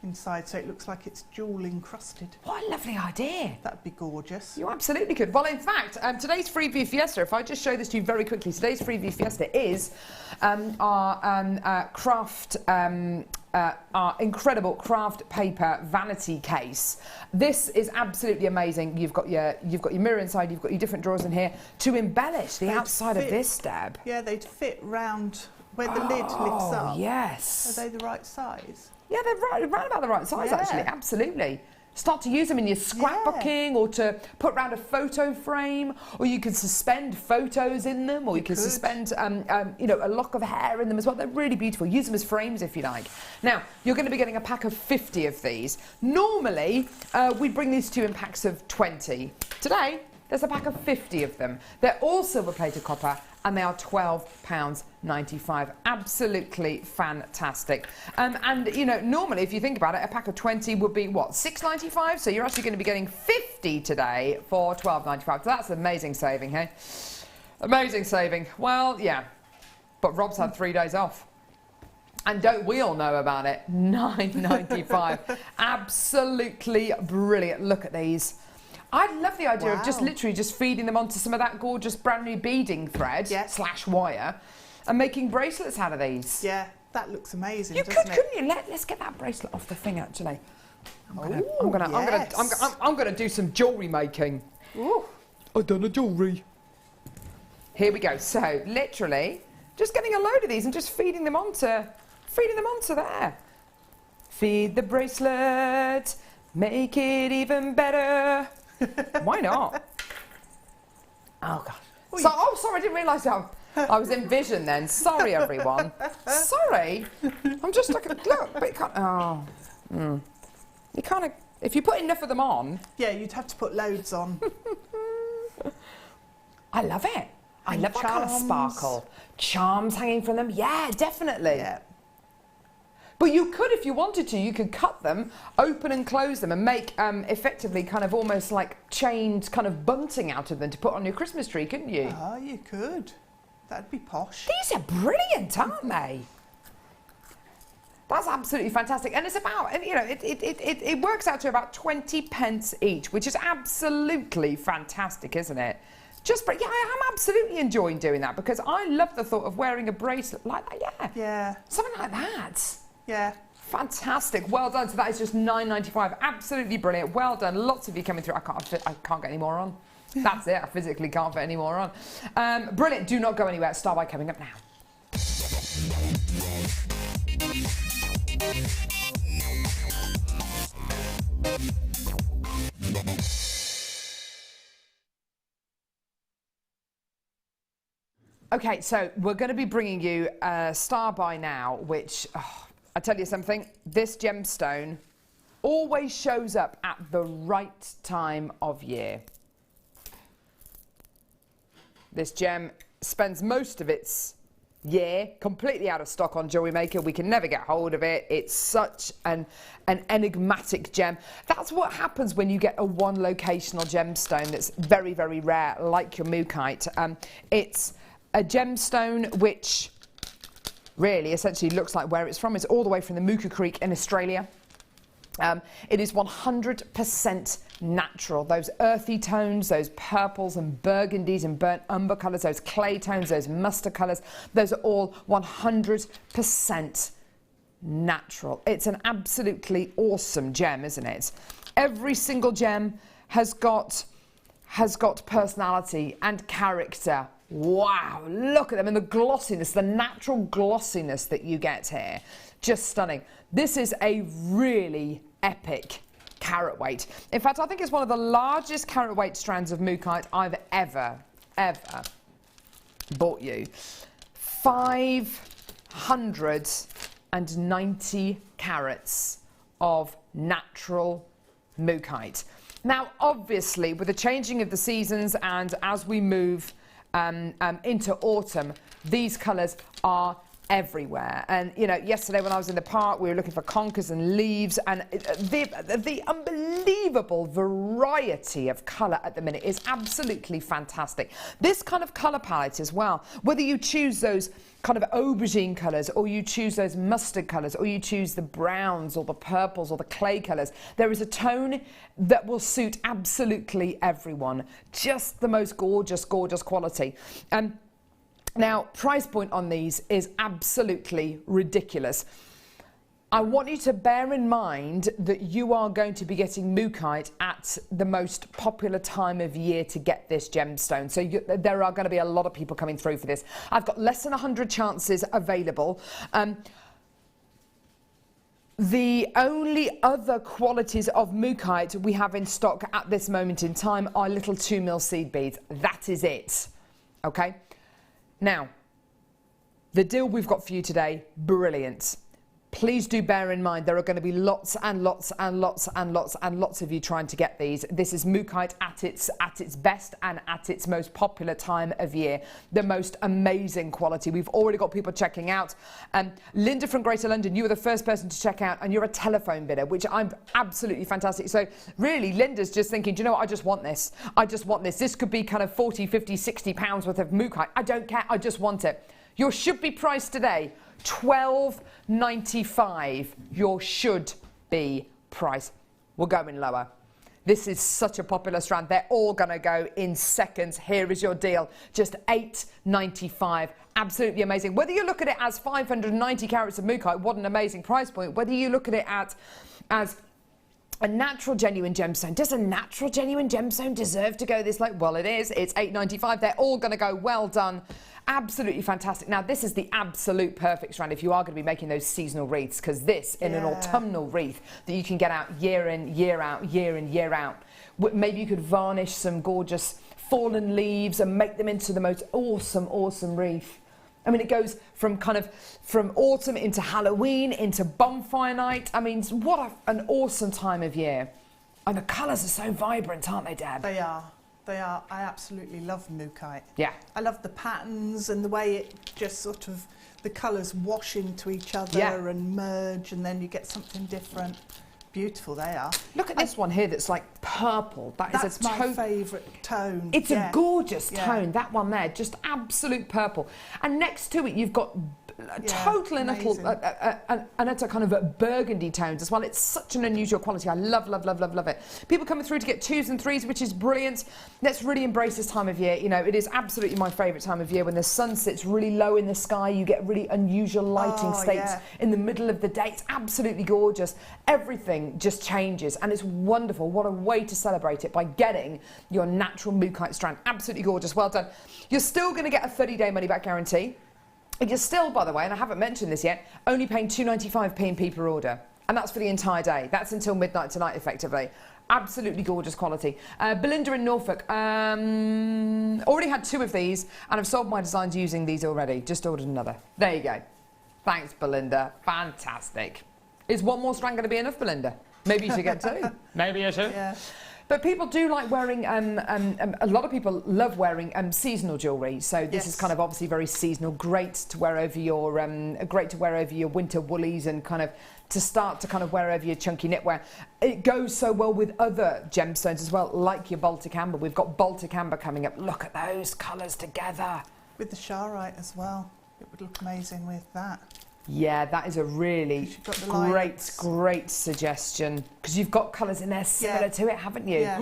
inside, so it looks like it's jewel encrusted. What a lovely idea. That'd be gorgeous. You absolutely could. Well, in fact, today's Freeview Fiesta, if I just show this to you very quickly, today's Freeview Fiesta is our incredible craft paper vanity case. This is absolutely amazing. You've got your mirror inside, you've got your different drawers in here to embellish the outside of this, Deb. Yeah, they'd fit round where the lid lifts up. Yes. Are they the right size? Yeah, they're right about the right size, actually. Absolutely. Start to use them in your scrapbooking or to put around a photo frame, or you can suspend photos in them, or you can suspend you know, a lock of hair in them as well. They're really beautiful. Use them as frames if you like. Now, you're going to be getting a pack of 50 of these. Normally, we bring these to you in packs of 20. Today, there's a pack of 50 of them. They're all silver-plated copper, and they are £12.95. Absolutely fantastic. And, you know, normally, if you think about it, a pack of 20 would be, what, £6.95? So you're actually going to be getting 50 today for £12.95. So that's an amazing saving, hey? Amazing saving. Well, yeah. But Rob's had 3 days off. And don't we all know about it? £9.95. Absolutely brilliant. Look at these. I love the idea of just literally just feeding them onto some of that gorgeous brand new beading thread / wire and making bracelets out of these. Yeah, that looks amazing. You could, couldn't you? Let's get that bracelet off the thing actually. I'm gonna do some jewellery making. Ooh. I've done a jewellery. Here we go. So literally just getting a load of these and just feeding them onto there. Feed the bracelet, make it even better. Why not? Oh gosh. Sorry, I didn't realise I was in vision then. Sorry, everyone. Sorry. I'm just look, but you can't. You kind of. If you put enough of them on. Yeah, you'd have to put loads on. I love it. I love that kind of sparkle. Charms hanging from them. Yeah, definitely. Yeah. But you could, if you wanted to, you could cut them, open and close them and make effectively kind of almost like chained kind of bunting out of them to put on your Christmas tree, couldn't you? Oh, you could. That'd be posh. These are brilliant, aren't they? That's absolutely fantastic. And it's about, you know, it works out to about 20 pence each, which is absolutely fantastic, isn't it? Just, but yeah, I'm absolutely enjoying doing that because I love the thought of wearing a bracelet like that. Yeah. Yeah. Something like that. Yeah. Fantastic. Well done. So that is just £9.95. Absolutely brilliant. Well done. Lots of you coming through. I can't get any more on. That's it. I physically can't fit any more on. Brilliant. Do not go anywhere. Star by coming up now. Okay, so we're going to be bringing you a Star by now, which, I tell you something, this gemstone always shows up at the right time of year. This gem spends most of its year completely out of stock on JewelleryMaker. We can never get hold of it. It's such an enigmatic gem. That's what happens when you get a one locational gemstone that's very, very rare, like your Mookaite. It's a gemstone which really essentially looks like where it's from. It's all the way from the Mooka Creek in Australia. It is 100% natural. Those earthy tones, those purples and burgundies and burnt umber colours, those clay tones, those mustard colours, those are all 100% natural. It's an absolutely awesome gem, isn't it? Every single gem has got personality and character. Wow, look at them, and the glossiness, the natural glossiness that you get here. Just stunning. This is a really epic carat weight. In fact, I think it's one of the largest carat weight strands of Mookaite I've ever bought you. 590 carats of natural Mookaite. Now, obviously, with the changing of the seasons and as we move into autumn, these colours are everywhere. And you know, yesterday when I was in the park, we were looking for conkers and leaves, and the unbelievable variety of colour at the minute is absolutely fantastic. This kind of colour palette as well, whether you choose those kind of aubergine colours, or you choose those mustard colours, or you choose the browns or the purples or the clay colours, there is a tone that will suit absolutely everyone. Just the most gorgeous quality. Now, price point on these is absolutely ridiculous. I want you to bear in mind that you are going to be getting Mookaite at the most popular time of year to get this gemstone. So there are going to be a lot of people coming through for this. I've got less than 100 chances available. The only other qualities of Mookaite we have in stock at this moment in time are little 2mm seed beads. That is it. Okay? Now, the deal we've got for you today, brilliant. Please do bear in mind there are going to be lots and lots and lots and lots and lots of you trying to get these. This is Mookaite at its best and at its most popular time of year. The most amazing quality. We've already got people checking out. Linda from Greater London, you were the first person to check out, and you're a telephone bidder, which I'm absolutely fantastic. So really, Linda's just thinking, do you know what? I just want this. I just want this. This could be kind of 40, 50, 60 pounds worth of Mookaite. I don't care. I just want it. Your should be price today, $12.95. Your should be price. We're going lower. This is such a popular strand. They're all going to go in seconds. Here is your deal. Just $8.95. Absolutely amazing. Whether you look at it as 590 carats of Mookaite, what an amazing price point. Whether you look at it as a natural genuine gemstone. Does a natural genuine gemstone deserve to go this low? Well, it is. It's $8.95. They're all going to go. Well done. Absolutely fantastic. Now, this is the absolute perfect strand if you are going to be making those seasonal wreaths, because this in an autumnal wreath that you can get out year in, year out, year in, year out. Maybe you could varnish some gorgeous fallen leaves and make them into the most awesome wreath. I mean, it goes from autumn into Halloween, into bonfire night. I mean, what an awesome time of year. And the colours are so vibrant, aren't they, Deb? They are. They are. I absolutely love mookaite. Yeah. I love the patterns and the way it just sort of, the colours wash into each other and merge, and then you get something different. Beautiful they are. Look at this one here that's like purple. That's my favourite tone. It's a gorgeous tone, that one there, just absolute purple. And next to it you've got total and utter kind of burgundy tones as well. It's such an unusual quality. I love, love, love, love, love it. People coming through to get 2s and 3s, which is brilliant. Let's really embrace this time of year. You know, it is absolutely my favourite time of year. When the sun sits really low in the sky, you get really unusual lighting states in the middle of the day. It's absolutely gorgeous. Everything just changes, and it's wonderful. What a way to celebrate it, by getting your natural mookaite strand. Absolutely gorgeous. Well done. You're still going to get a 30-day money-back guarantee. You're still, by the way, and I haven't mentioned this yet, only paying £2.95 P&P per order. And that's for the entire day. That's until midnight tonight, effectively. Absolutely gorgeous quality. Belinda in Norfolk. Already had 2 of these, and I've sold my designs using these already. Just ordered another. There you go. Thanks, Belinda. Fantastic. Is one more strand going to be enough, Belinda? Maybe you should get 2. Maybe you should. Yeah. But people do like wearing, a lot of people love wearing seasonal jewellery. So this is kind of obviously very seasonal, great to wear over your, winter woolies, and kind of to start to kind of wear over your chunky knitwear. It goes so well with other gemstones as well, like your Baltic Amber. We've got Baltic Amber coming up. Look at those colours together. With the Charite as well. It would look amazing with that. Yeah, that is a really great suggestion, because you've got colours in there similar to it, haven't you? Yeah.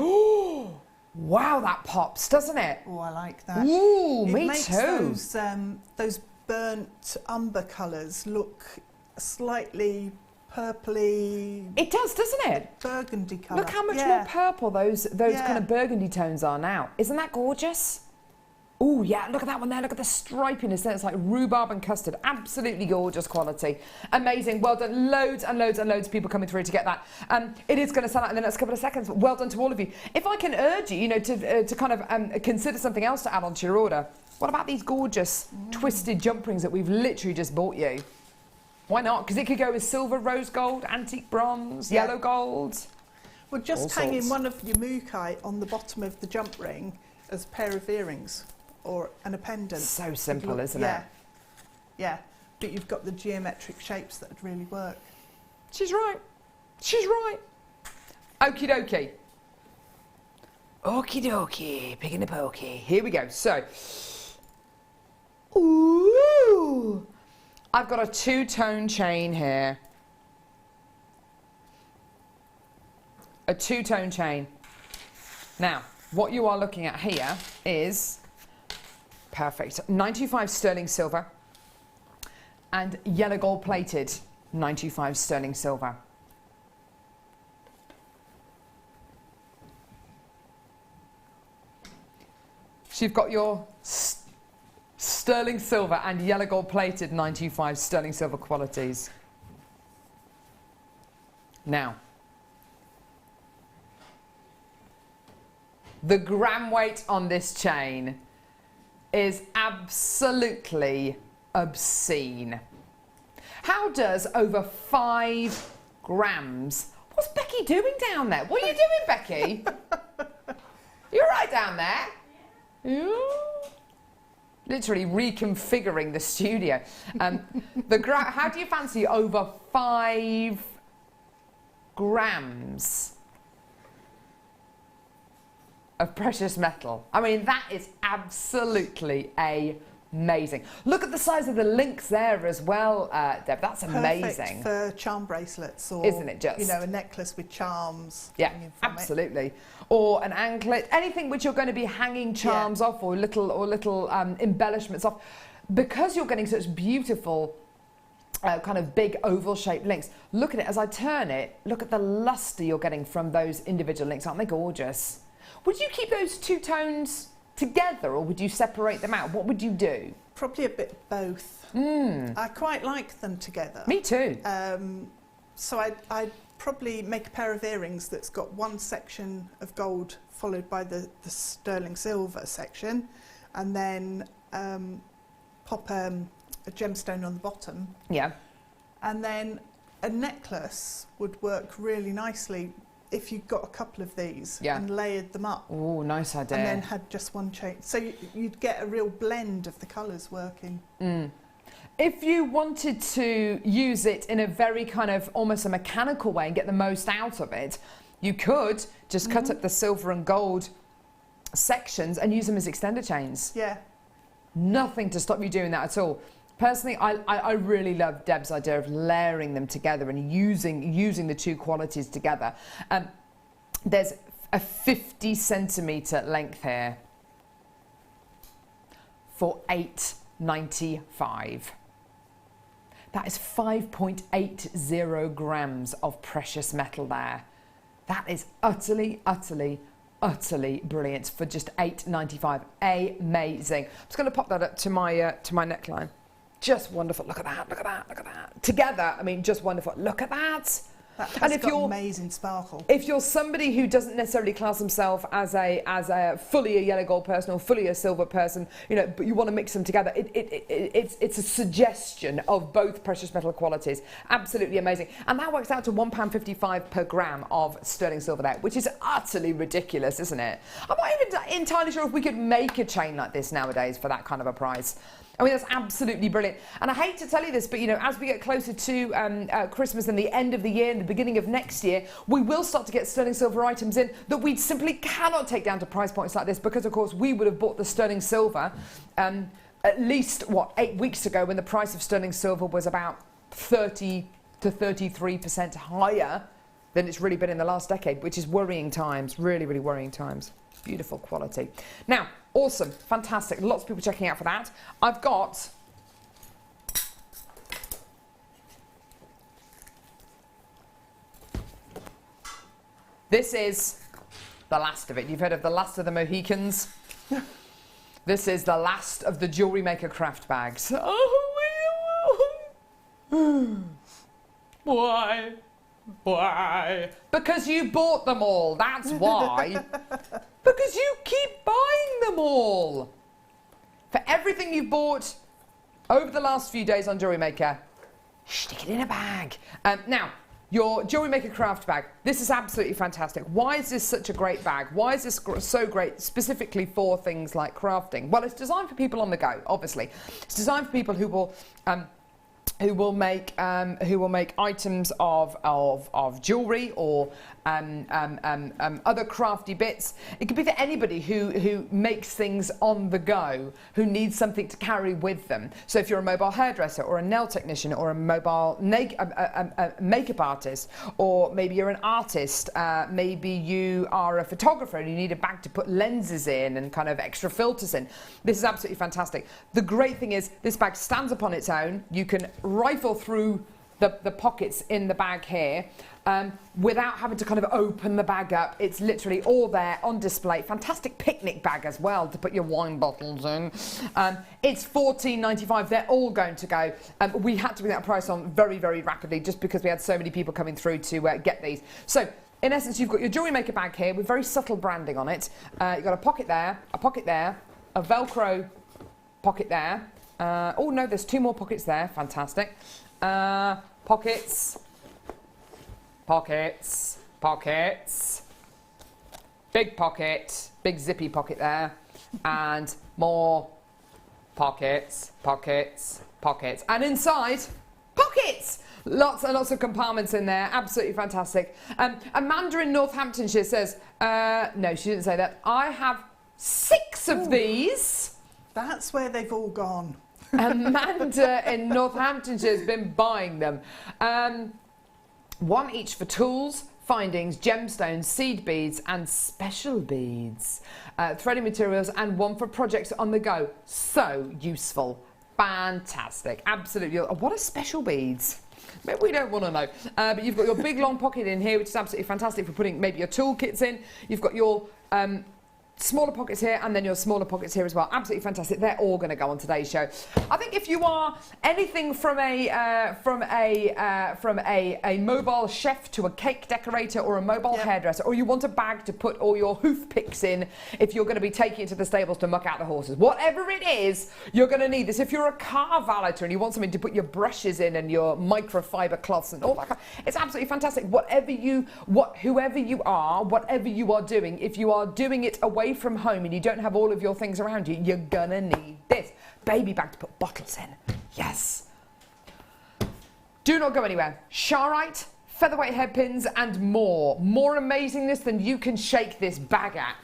Wow, that pops, doesn't it? Oh, I like that. Ooh, me too. Those burnt umber colours look slightly purpley. It does, doesn't it? Burgundy colour. Look how much more purple those kind of burgundy tones are now. Isn't that gorgeous? Oh, yeah, look at that one there. Look at the stripiness there. It's like rhubarb and custard. Absolutely gorgeous quality. Amazing. Well done. Loads and loads and loads of people coming through to get that. It is going to sell out in the next couple of seconds. Well done to all of you. If I can urge you, to kind of consider something else to add onto your order, what about these gorgeous twisted jump rings that we've literally just bought you? Why not? Because it could go with silver, rose gold, antique bronze, yellow gold. Well, just hanging one of your mookaite on the bottom of the jump ring as a pair of earrings. Or a pendant. So simple, isn't it? Yeah, but you've got the geometric shapes that would really work. She's right. She's right. Okie dokie. Okie dokie. Picking a pokey. Here we go. So, ooh, I've got a 2-tone chain here. A 2-tone chain. Now, what you are looking at here is... Perfect. 925 sterling silver and yellow gold plated 925 sterling silver. So you've got your sterling silver and yellow gold plated 925 sterling silver qualities. Now, the gram weight on this chain is absolutely obscene. How does over 5 grams... What's Becky doing down there? What are you doing, Becky? You're right down there. Yeah. Literally reconfiguring the studio. How do you fancy over 5 grams of precious metal? I mean, that is absolutely amazing. Look at the size of the links there as well, Deb. That's amazing. Perfect for charm bracelets, or isn't it just? A necklace with charms. Yeah, absolutely. Or an anklet, anything which you're going to be hanging charms off, or little embellishments off, because you're getting such beautiful. Kind of big oval-shaped links. Look at it as I turn it. Look at the luster you're getting from those individual links. Aren't they gorgeous? Would you keep those 2 tones together, or would you separate them out? What would you do? Probably a bit of both. I quite like them together. Me too. So I'd probably make a pair of earrings that's got one section of gold followed by the sterling silver section, and then pop a gemstone on the bottom. Yeah. And then a necklace would work really nicely if you got a couple of these Yeah. and layered them up. Oh, nice idea. And then had just one chain. So you'd get a real blend of the colours working. If you wanted to use it in a very kind of almost a mechanical way and get the most out of it, you could just cut up the silver and gold sections and use them as extender chains. Yeah. Nothing to stop you doing that at all. Personally, I really love Deb's idea of layering them together and using the two qualities together. There's a 50 centimetre length here for $8.95. That is 5.80 grams of precious metal there. That is utterly, utterly, utterly brilliant for just $8.95. Amazing. I'm just going to pop that up to my neckline. Just wonderful. Look at that. Look at that. Look at that. Together, I mean, just wonderful. Look at that. That has got amazing sparkle. If you're somebody who doesn't necessarily class himself as a fully a yellow gold person or fully a silver person, you know, but you want to mix them together, it's a suggestion of both precious metal qualities. Absolutely amazing. And that works out to £1.55 per gram of sterling silver there, which is utterly ridiculous, isn't it? I'm not even entirely sure if we could make a chain like this nowadays for that kind of a price. I mean, that's absolutely brilliant. And I hate to tell you this, but, you know, as we get closer to Christmas and the end of the year and the beginning of next year, we will start to get sterling silver items in that we simply cannot take down to price points like this because, of course, we would have bought the sterling silver at least, 8 weeks ago when the price of sterling silver was about 30 to 33% higher than it's really been in the last decade, which is worrying times, really, really worrying times. Beautiful quality. Now, awesome, fantastic. Lots of people checking out for that. I've got this is the last of it. You've heard of the last of the Mohicans. This is the last of the JewelleryMaker craft bags. Oh, why? Why? Because you bought them all. That's why. Because you keep buying them all. For everything you've bought over the last few days on JewelleryMaker, stick it in a bag. Now, your JewelleryMaker craft bag. This is absolutely fantastic. Why is this such a great bag? Why is this so great specifically for things like crafting? Well, it's designed for people on the go, obviously. It's designed for people who will make items of jewellery or other crafty bits. It could be for anybody who makes things on the go, who needs something to carry with them. So if you're a mobile hairdresser or a nail technician or a mobile makeup artist, or maybe you're an artist, maybe you are a photographer and you need a bag to put lenses in and kind of extra filters in. This is absolutely fantastic. The great thing is this bag stands up on its own. You can rifle through the pockets in the bag here without having to kind of open the bag up. It's literally all there on display. Fantastic picnic bag as well to put your wine bottles in. It's $14.95. They're all going to go. We had to bring that price on very, very rapidly just because we had so many people coming through to get these. So in essence, you've got your JewelleryMaker bag here with very subtle branding on it. You've got a pocket there, a Velcro pocket there. Oh no, there's 2 more pockets there. Fantastic. Pockets. Big pocket, big zippy pocket there. And more pockets. And inside, pockets! Lots and lots of compartments in there. Absolutely fantastic. Amanda in Northamptonshire says, no, she didn't say that. I have 6 of these. That's where they've all gone. Amanda in Northamptonshire has been buying them. 1 each for tools, findings, gemstones, seed beads and special beads. Threading materials, and 1 for projects on the go. So useful. Fantastic. Absolutely. What are special beads? Maybe we don't want to know. But you've got your big long pocket in here, which is absolutely fantastic for putting maybe your toolkits in. You've got your smaller pockets here, and then your smaller pockets here as well. Absolutely fantastic. They're all going to go on today's show. I think if you are anything from a mobile chef to a cake decorator or a mobile hairdresser, or you want a bag to put all your hoof picks in if you're going to be taking it to the stables to muck out the horses, whatever it is, you're going to need this. If you're a car valeter and you want something to put your brushes in and your microfiber cloths and all that, it's absolutely fantastic. Whoever you are, whatever you are doing, if you are doing it away from home and you don't have all of your things around you, you're gonna need this baby bag to put bottles in. Yes. Do not go anywhere. Sharite, featherweight hairpins, and more. More amazingness than you can shake this bag at.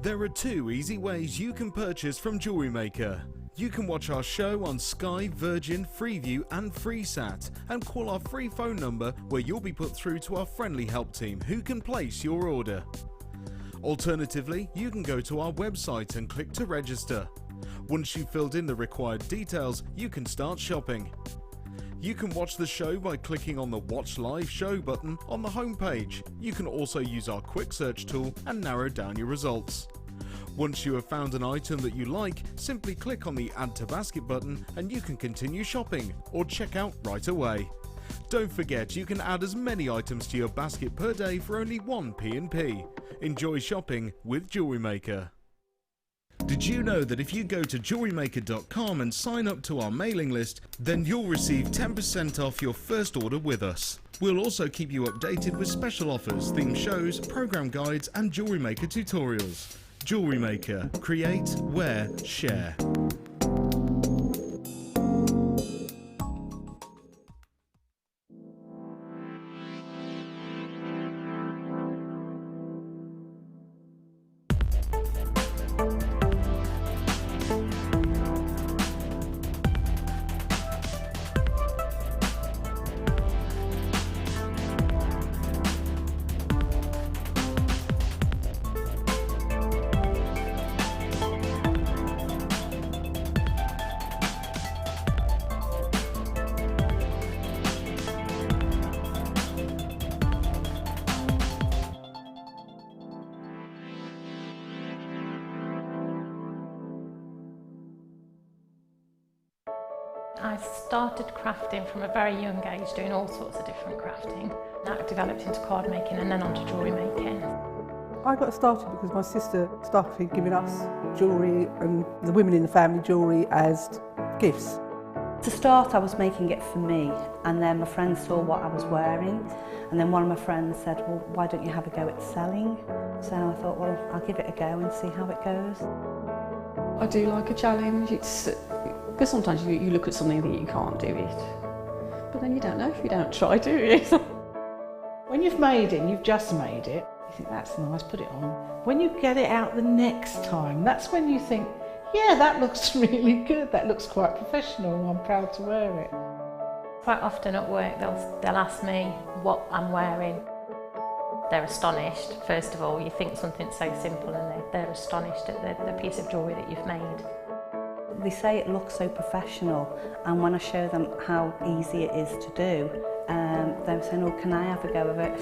There are 2 easy ways you can purchase from JewelleryMaker. You can watch our show on Sky, Virgin, Freeview and FreeSat and call our free phone number where you'll be put through to our friendly help team who can place your order. Alternatively, you can go to our website and click to register. Once you've filled in the required details, you can start shopping. You can watch the show by clicking on the Watch Live Show button on the homepage. You can also use our quick search tool and narrow down your results. Once you have found an item that you like, simply click on the Add to Basket button and you can continue shopping or check out right away. Don't forget, you can add as many items to your basket per day for only 1 P&P. Enjoy shopping with JewelleryMaker. Did you know that if you go to jewellerymaker.com and sign up to our mailing list, then you'll receive 10% off your first order with us. We'll also keep you updated with special offers, themed shows, program guides and JewelleryMaker tutorials. JewelleryMaker. Create, wear, share. I started crafting from a very young age, doing all sorts of different crafting. That developed into card making and then onto jewellery making. I got started because my sister started giving us jewellery and the women in the family jewellery as gifts. To start, I was making it for me, and then my friends saw what I was wearing, and then one of my friends said, well, why don't you have a go at selling? So I thought, well, I'll give it a go and see how it goes. I do like a challenge. Because sometimes you look at something that you can't do it, but then you don't know if you don't try, do you? When you've made it and you've just made it, you think that's nice, put it on. When you get it out the next time, that's when you think, yeah, that looks really good, that looks quite professional, I'm proud to wear it. Quite often at work they'll ask me what I'm wearing. They're astonished. First of all, you think something so simple and they're astonished at the piece of jewellery that you've made. They say it looks so professional, and when I show them how easy it is to do, they're saying, oh, can I have a go of it?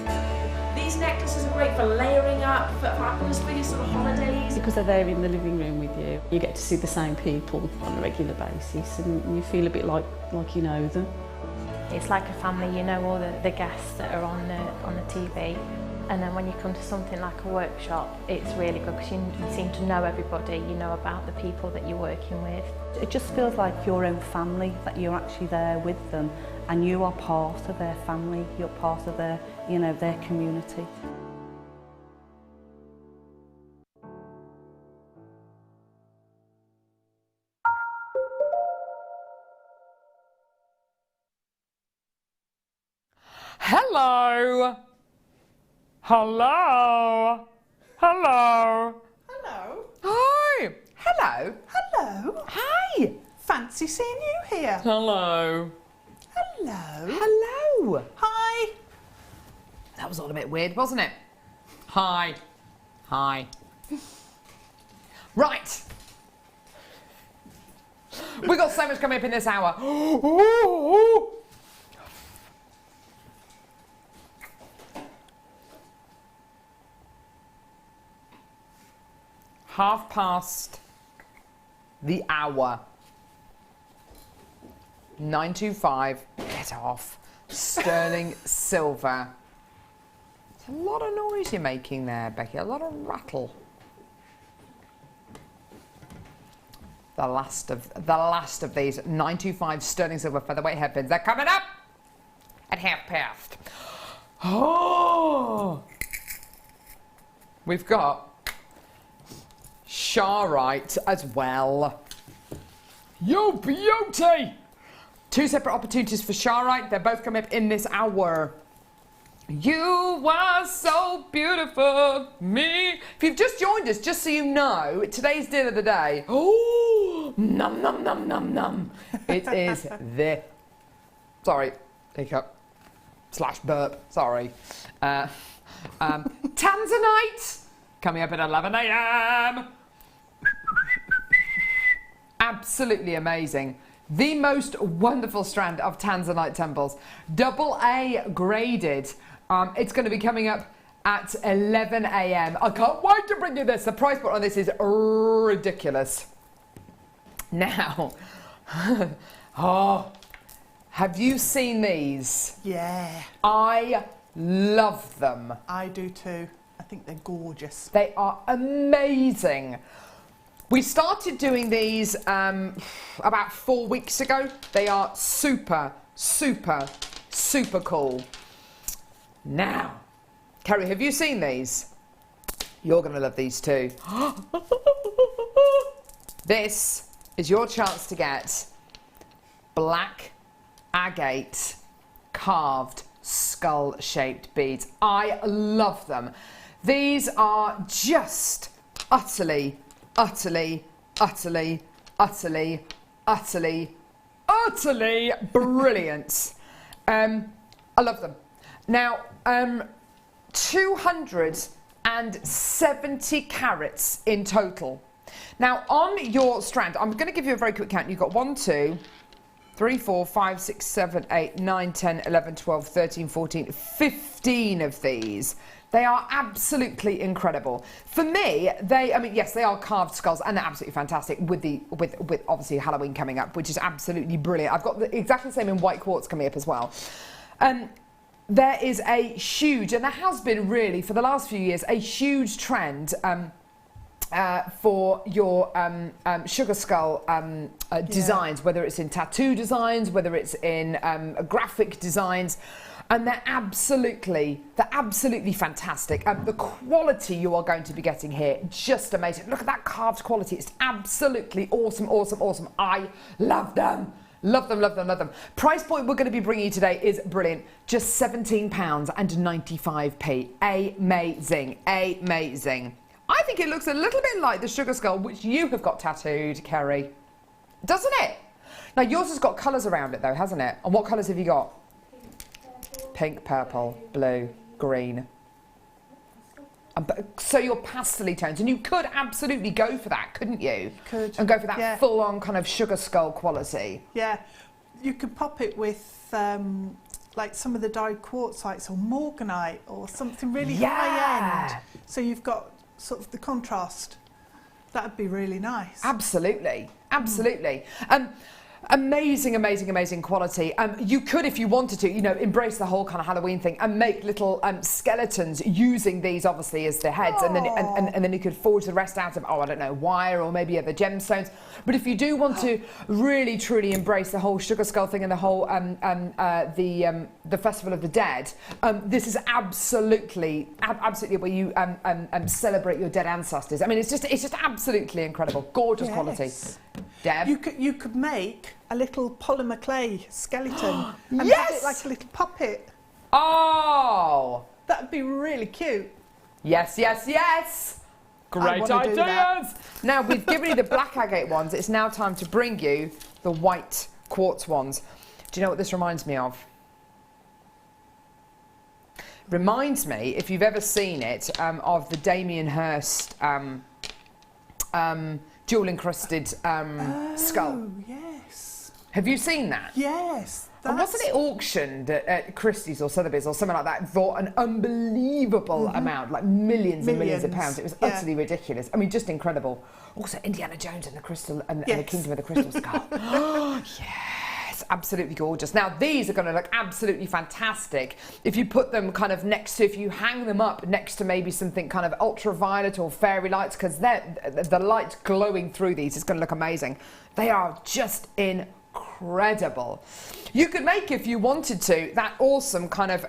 These necklaces are great for layering up, for atmosphere, sort of holidays. Because they're there in the living room with you, you get to see the same people on a regular basis and you feel a bit like you know them. It's like a family, you know all the guests that are on the TV. And then when you come to something like a workshop, it's really good because you seem to know everybody, you know about the people that you're working with. It just feels like your own family, that you're actually there with them and you are part of their family, you're part of their, their community. Hello! Hello! Hello! Hello. Hi! Hello! Hello. Hi! Fancy seeing you here. Hello! Hello. Hello! Hi. That was all a bit weird, wasn't it? Hi. Hi. Right! We got so much coming up in this hour. past the hour. 925, get off. Sterling silver. It's a lot of noise you're making there, Becky, a lot of rattle. The last of these 925 sterling silver featherweight hairpins. They're coming up at past. Oh! We've got Sharite as well. Yo, beauty! 2 separate opportunities for Sharite. They're both coming up in this hour. You are so beautiful, me. If you've just joined us, just so you know, today's deal of the day. Oh, num num num num num. It is the. Sorry, hiccup / burp. Sorry. Tanzanite coming up at 11 a.m. Absolutely amazing. The most wonderful strand of Tanzanite temples, AA graded. It's going to be coming up at 11 a.m. I can't wait to bring you this. The price point on this is ridiculous. Now, oh, have you seen these? Yeah. I love them. I do too. I think they're gorgeous. They are amazing. We started doing these about 4 weeks ago. They are super, super, super cool. Now, Kerry, have you seen these? You're going to love these too. This is your chance to get black agate carved skull-shaped beads. I love them. These are just utterly brilliant. I love them. Now, 270 carats in total. Now, on your strand, I'm going to give you a very quick count. You've got 1, 2, 3, 4, 5, 6, 7, 8, 9, 10, 11, 12, 13, 14, 15 of these. They are absolutely incredible. For me, yes, they are carved skulls and they're absolutely fantastic with obviously Halloween coming up, which is absolutely brilliant. I've got exactly the same in white quartz coming up as well. There is a huge, and there has been really for the last few years, a huge trend for your sugar skull designs, whether it's in tattoo designs, whether it's in graphic designs. And they're absolutely fantastic. The quality you are going to be getting here, just amazing. Look at that carved quality. It's absolutely awesome, awesome, awesome. I love them. Love them, love them, love them. Price point we're going to be bringing you today is brilliant. Just £17.95. Amazing, amazing. I think it looks a little bit like the sugar skull, which you have got tattooed, Kerry. Doesn't it? Now, yours has got colours around it, though, hasn't it? And what colours have you got? Pink, purple, blue, green. So your pastel tones, and you could absolutely go for that, couldn't you? You could. And go for that full-on kind of sugar skull quality. Yeah, you could pop it with like some of the dyed quartzites or morganite or something really high-end. So you've got sort of the contrast. That would be really nice. Absolutely, absolutely. Amazing, amazing, amazing quality. You could, if you wanted to, embrace the whole kind of Halloween thing and make little skeletons using these, obviously, as the heads, and then you could forge the rest out of, I don't know, wire or maybe other gemstones. But if you do want to really, truly embrace the whole sugar skull thing and the whole the Festival of the Dead, this is absolutely where you celebrate your dead ancestors. I mean, it's just absolutely incredible, gorgeous quality. Deb? You could make a little polymer clay skeleton and have it like a little puppet. Oh! That would be really cute. Yes, yes, yes! Great ideas! Now, we've given you the black agate ones. It's now time to bring you the white quartz ones. Do you know what this reminds me of? Reminds me, if you've ever seen it, of the Damien Hirst jewel-encrusted skull. Oh, yes. Have you seen that? Yes. And wasn't it auctioned at Christie's or Sotheby's or something like that for an unbelievable amount, like millions and millions of pounds? It was utterly ridiculous. I mean, just incredible. Also, Indiana Jones and the Crystal and the Kingdom of the Crystal Skull. Oh, yes, absolutely gorgeous. Now, these are going to look absolutely fantastic if you put them kind of next to, if you hang them up next to maybe something kind of ultraviolet or fairy lights, because the light glowing through these is going to look amazing. They are just incredible. You could make, if you wanted to, that awesome kind of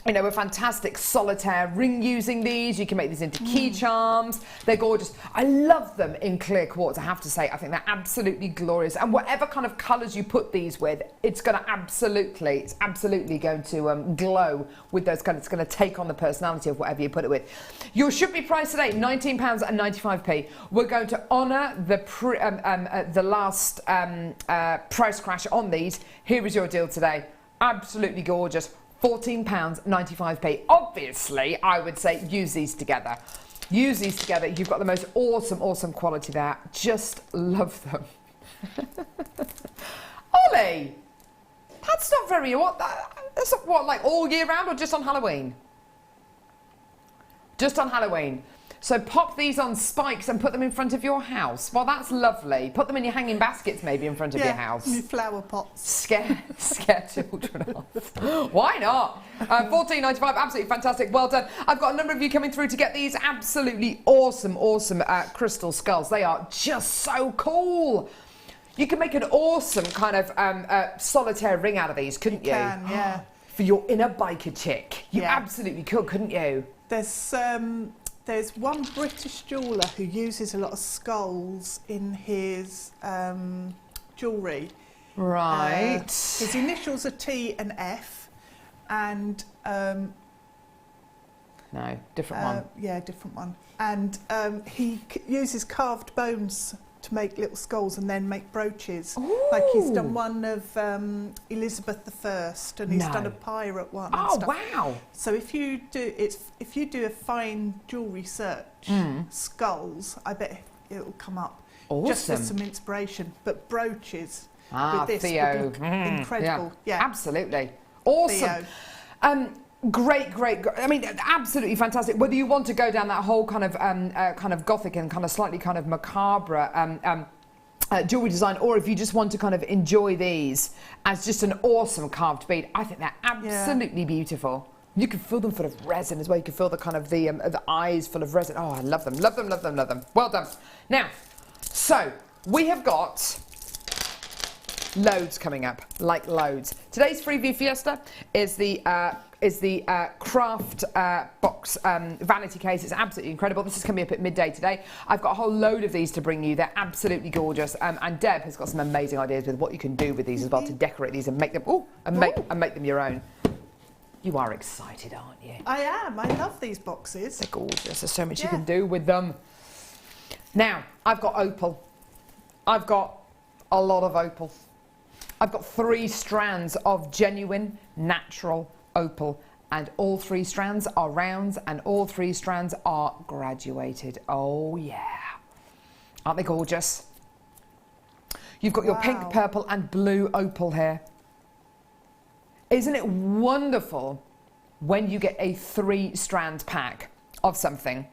you know, a fantastic solitaire ring using these. You can make these into key charms. They're gorgeous. I love them in clear quartz, I have to say. I think they're absolutely glorious. And whatever kind of colours you put these with, it's absolutely going to glow with those colours. It's going to take on the personality of whatever you put it with. Yours should be priced today, £19.95. We're going to honour the last price crash on these. Here is your deal today. Absolutely gorgeous. £14.95. Obviously, I would say use these together. Use these together. You've got the most awesome quality there. Just love them. Ollie, that's not very... That's what, like all year round or just on Halloween? Just on Halloween. So pop these on spikes and put them in front of your house. Well, that's lovely. Put them in your hanging baskets maybe in front of your house. Yeah, flower pots. Scare children off. Why not? £14.95, absolutely fantastic. Well done. I've got a number of you coming through to get these absolutely awesome crystal skulls. They are just so cool. You can make an awesome kind of solitaire ring out of these, couldn't you? Can, yeah. For your inner biker chick. You absolutely could, couldn't you? There's one British jeweller who uses a lot of skulls in his jewellery. Right. His initials are T and F, and no, different one. Yeah, different one. And he uses carved bones to make little skulls and then make brooches. Ooh. Like he's done one of Elizabeth I, and he's done a pirate one. Oh, and stuff. wow! So if you do a fine jewellery search, skulls, I bet it will come up. Awesome. Just for some inspiration. But brooches with this Theo. would look incredible. Yeah, absolutely awesome. Theo. Great. I mean, absolutely fantastic. Whether you want to go down that whole kind of gothic and kind of slightly kind of macabre jewelry design, or if you just want to kind of enjoy these as just an awesome carved bead, I think they're absolutely beautiful. You can fill them full of resin as well. You can fill the kind of the eyes full of resin. Oh, I love them. Well done. Now, so we have got loads coming up, like loads. Today's Freeview Fiesta is the craft box vanity case. It's absolutely incredible. This is coming up at midday today. I've got a whole load of these to bring you. They're absolutely gorgeous. And Deb has got some amazing ideas with what you can do with these as well to decorate these and make them make them your own. You are excited, aren't you? I am. I love these boxes. They're gorgeous. There's so much you can do with them. Now, I've got opal. I've got a lot of opal. I've got 3 strands of genuine, natural opal, and all 3 strands are rounds and all 3 strands are graduated. Oh, yeah. Aren't they gorgeous? You've got your pink, purple, and blue opal here. Isn't it wonderful when you get a 3-strand pack of something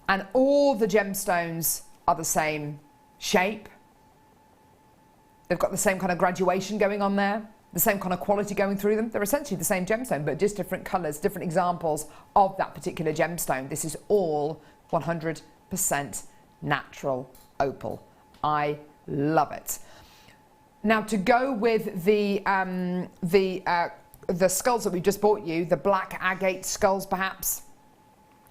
and all the gemstones are the same shape? They've got the same kind of graduation going on there, the same kind of quality going through them. They're essentially the same gemstone, but just different colours, different examples of that particular gemstone. This is all 100% natural opal. I love it. Now, to go with the skulls that we just bought you, the black agate skulls, perhaps.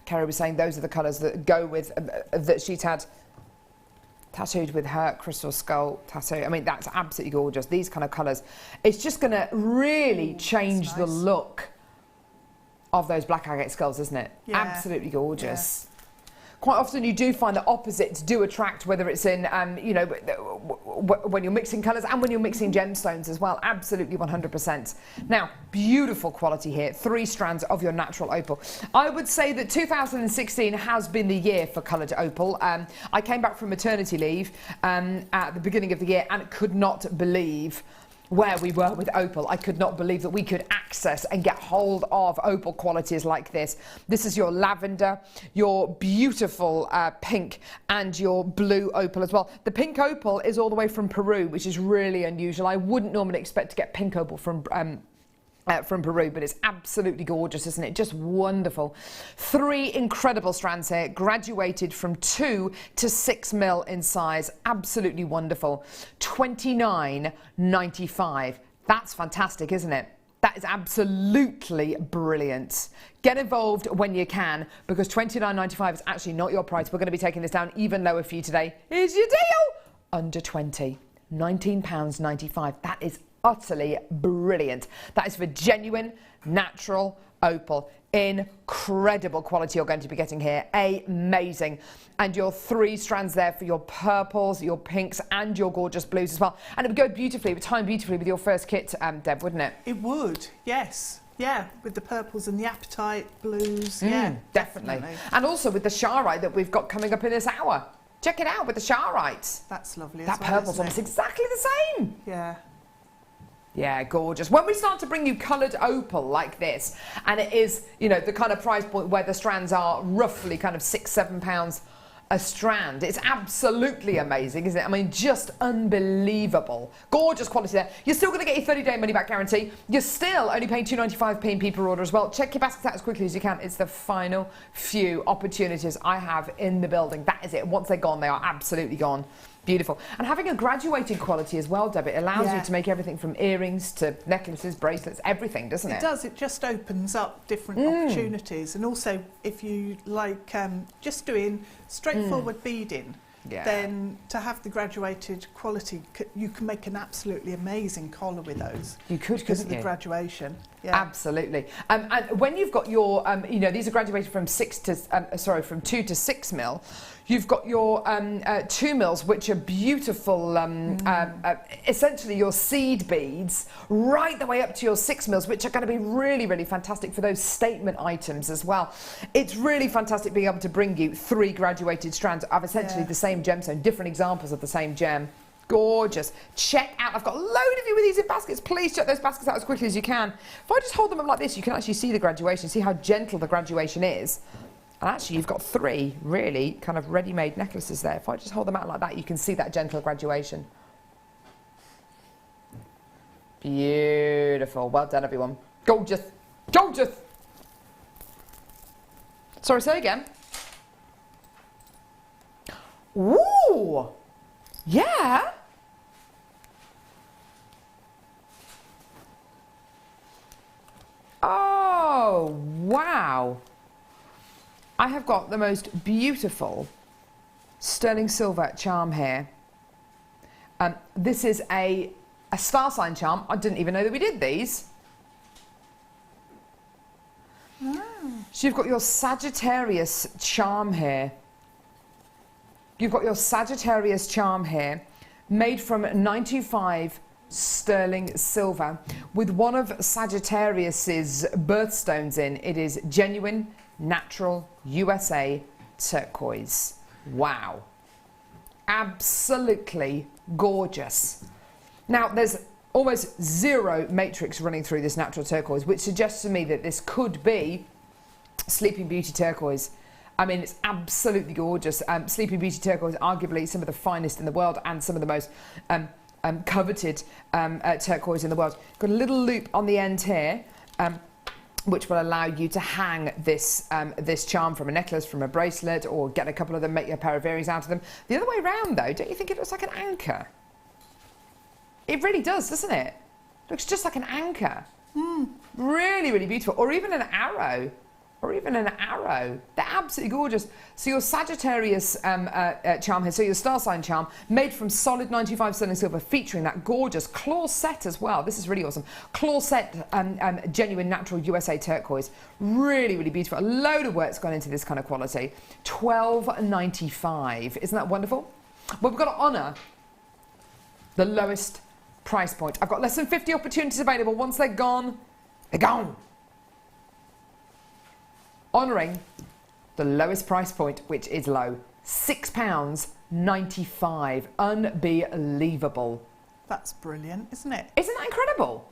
Kerry was saying those are the colours that go with that she's had tattooed with her crystal skull tattoo. I mean, that's absolutely gorgeous. These kind of colours. It's just going to really change the look of those black agate skulls, isn't it? Yeah. Absolutely gorgeous. Yeah. Quite often you do find that opposites do attract, whether it's in, you know, when you're mixing colours and when you're mixing gemstones as well. Absolutely 100%. Now, beautiful quality here. 3 strands of your natural opal. I would say that 2016 has been the year for coloured opal. I came back from maternity leave at the beginning of the year and could not believe where we were with opal. I could not believe that we could access and get hold of opal qualities like this. This is your lavender, your beautiful pink, and your blue opal as well. The pink opal is all the way from Peru, which is really unusual. I wouldn't normally expect to get pink opal from Peru, but it's absolutely gorgeous, isn't it? Just wonderful. 3 incredible strands here, graduated from 2 to 6 mil in size. Absolutely wonderful. $29.95. That's fantastic, isn't it? That is absolutely brilliant. Get involved when you can, because $29.95 is actually not your price. We're going to be taking this down even lower for you today. Here's your deal. Under 20. £19.95. That is utterly brilliant. That is for genuine natural opal. Incredible quality you're going to be getting here. Amazing. And your 3 strands there for your purples, your pinks, and your gorgeous blues as well. And it would go beautifully, it would time beautifully with your first kit, Deb, wouldn't it? It would, yes. Yeah, with the purples and the apatite blues. Yeah, definitely. And also with the Sharite that we've got coming up in this hour. Check it out with the Sharites. That's lovely as that well, purple's almost exactly the same. Yeah. Yeah, gorgeous. When we start to bring you coloured opal like this, and it is, you know, the kind of price point where the strands are roughly kind of £6-7 a strand, it's absolutely amazing, isn't it? I mean, just unbelievable. Gorgeous quality there. You're still going to get your 30-day money-back guarantee. You're still only paying £2.95 p per order as well. Check your baskets out as quickly as you can. It's the final few opportunities I have in the building. That is it. Once they're gone, they are absolutely gone. Beautiful. And having a graduated quality as well, Deb, it allows you to make everything from earrings to necklaces, bracelets, everything, doesn't it? It does. It just opens up different opportunities. And also, if you like just doing straightforward beading, then to have the graduated quality, you can make an absolutely amazing collar with those. You could, because of the graduation. Yeah. Absolutely. And when you've got your, you know, these are graduated from 2 to 6 mil. You've got your 2 mils, which are beautiful, essentially your seed beads, right the way up to your 6 mils, which are going to be really, really fantastic for those statement items as well. It's really fantastic being able to bring you 3 graduated strands of essentially the same gemstone, different examples of the same gem. Gorgeous. Check out, I've got a load of you with these in baskets. Please check those baskets out as quickly as you can. If I just hold them up like this, you can actually see the graduation, see how gentle the graduation is. And actually, you've got 3 really kind of ready-made necklaces there. If I just hold them out like that, you can see that gentle graduation. Beautiful. Well done, everyone. Gorgeous. Gorgeous. Sorry, say again. Ooh. Yeah. Oh, wow. I have got the most beautiful sterling silver charm here. This is a star sign charm. I didn't even know that we did these. So you've got your Sagittarius charm here. You've got your Sagittarius charm here, made from 925 sterling silver, with one of Sagittarius's birthstones in. It is genuine, natural, USA turquoise. Wow. Absolutely gorgeous. Now, there's almost 0 matrix running through this natural turquoise, which suggests to me that this could be Sleeping Beauty turquoise. I mean, it's absolutely gorgeous. Sleeping Beauty turquoise, arguably some of the finest in the world and some of the most coveted turquoise in the world. Got a little loop on the end here, which will allow you to hang this this charm from a necklace, from a bracelet, or get a couple of them, make a pair of earrings out of them. The other way around, though, don't you think it looks like an anchor? It really does, doesn't it? Looks just like an anchor. Really, really beautiful. Or even an arrow. Or even an arrow. They're absolutely gorgeous. So your Sagittarius charm here, so your star sign charm, made from solid 95 sterling silver, featuring that gorgeous claw set as well. This is really awesome. Claw set, genuine natural USA turquoise. Really, really beautiful. A load of work's gone into this kind of quality. $12.95. Isn't that wonderful? Well, we've got to honour The lowest price point. I've got less than 50 opportunities available. Once they're gone, they're gone. Honouring the lowest price point, which is low. £6.95. Unbelievable. That's brilliant, isn't it? Isn't that incredible?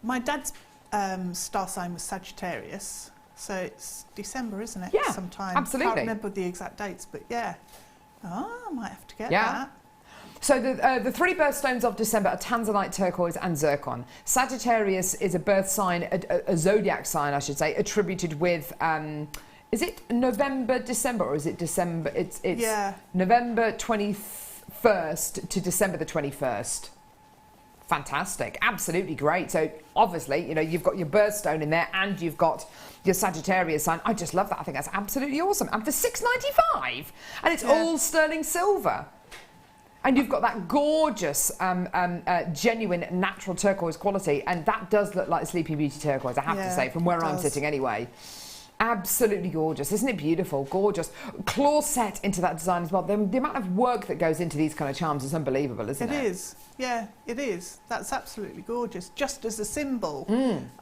My dad's star sign was Sagittarius, so it's December, isn't it? Yeah, sometime. absolutely. Can't remember the exact dates, but yeah. Oh, I might have to get that. So the three birthstones of December are Tanzanite, turquoise and zircon. Sagittarius is a birth sign, a zodiac sign, I should say, attributed with, is it November, December, or is it December? It's November 21st to December the 21st. Fantastic, absolutely great. So obviously, you know, you've got your birthstone in there and you've got your Sagittarius sign. I just love that. I think that's absolutely awesome. And for £6.95, and it's all sterling silver. And you've got that gorgeous, genuine, natural turquoise quality. And that does look like Sleeping Beauty turquoise, I have to say, from where I'm sitting anyway. Absolutely gorgeous. Isn't it beautiful? Gorgeous. Claw set into that design as well. The amount of work that goes into these kind of charms is unbelievable, isn't it? It is. Yeah, it is. That's absolutely gorgeous. Just as a symbol.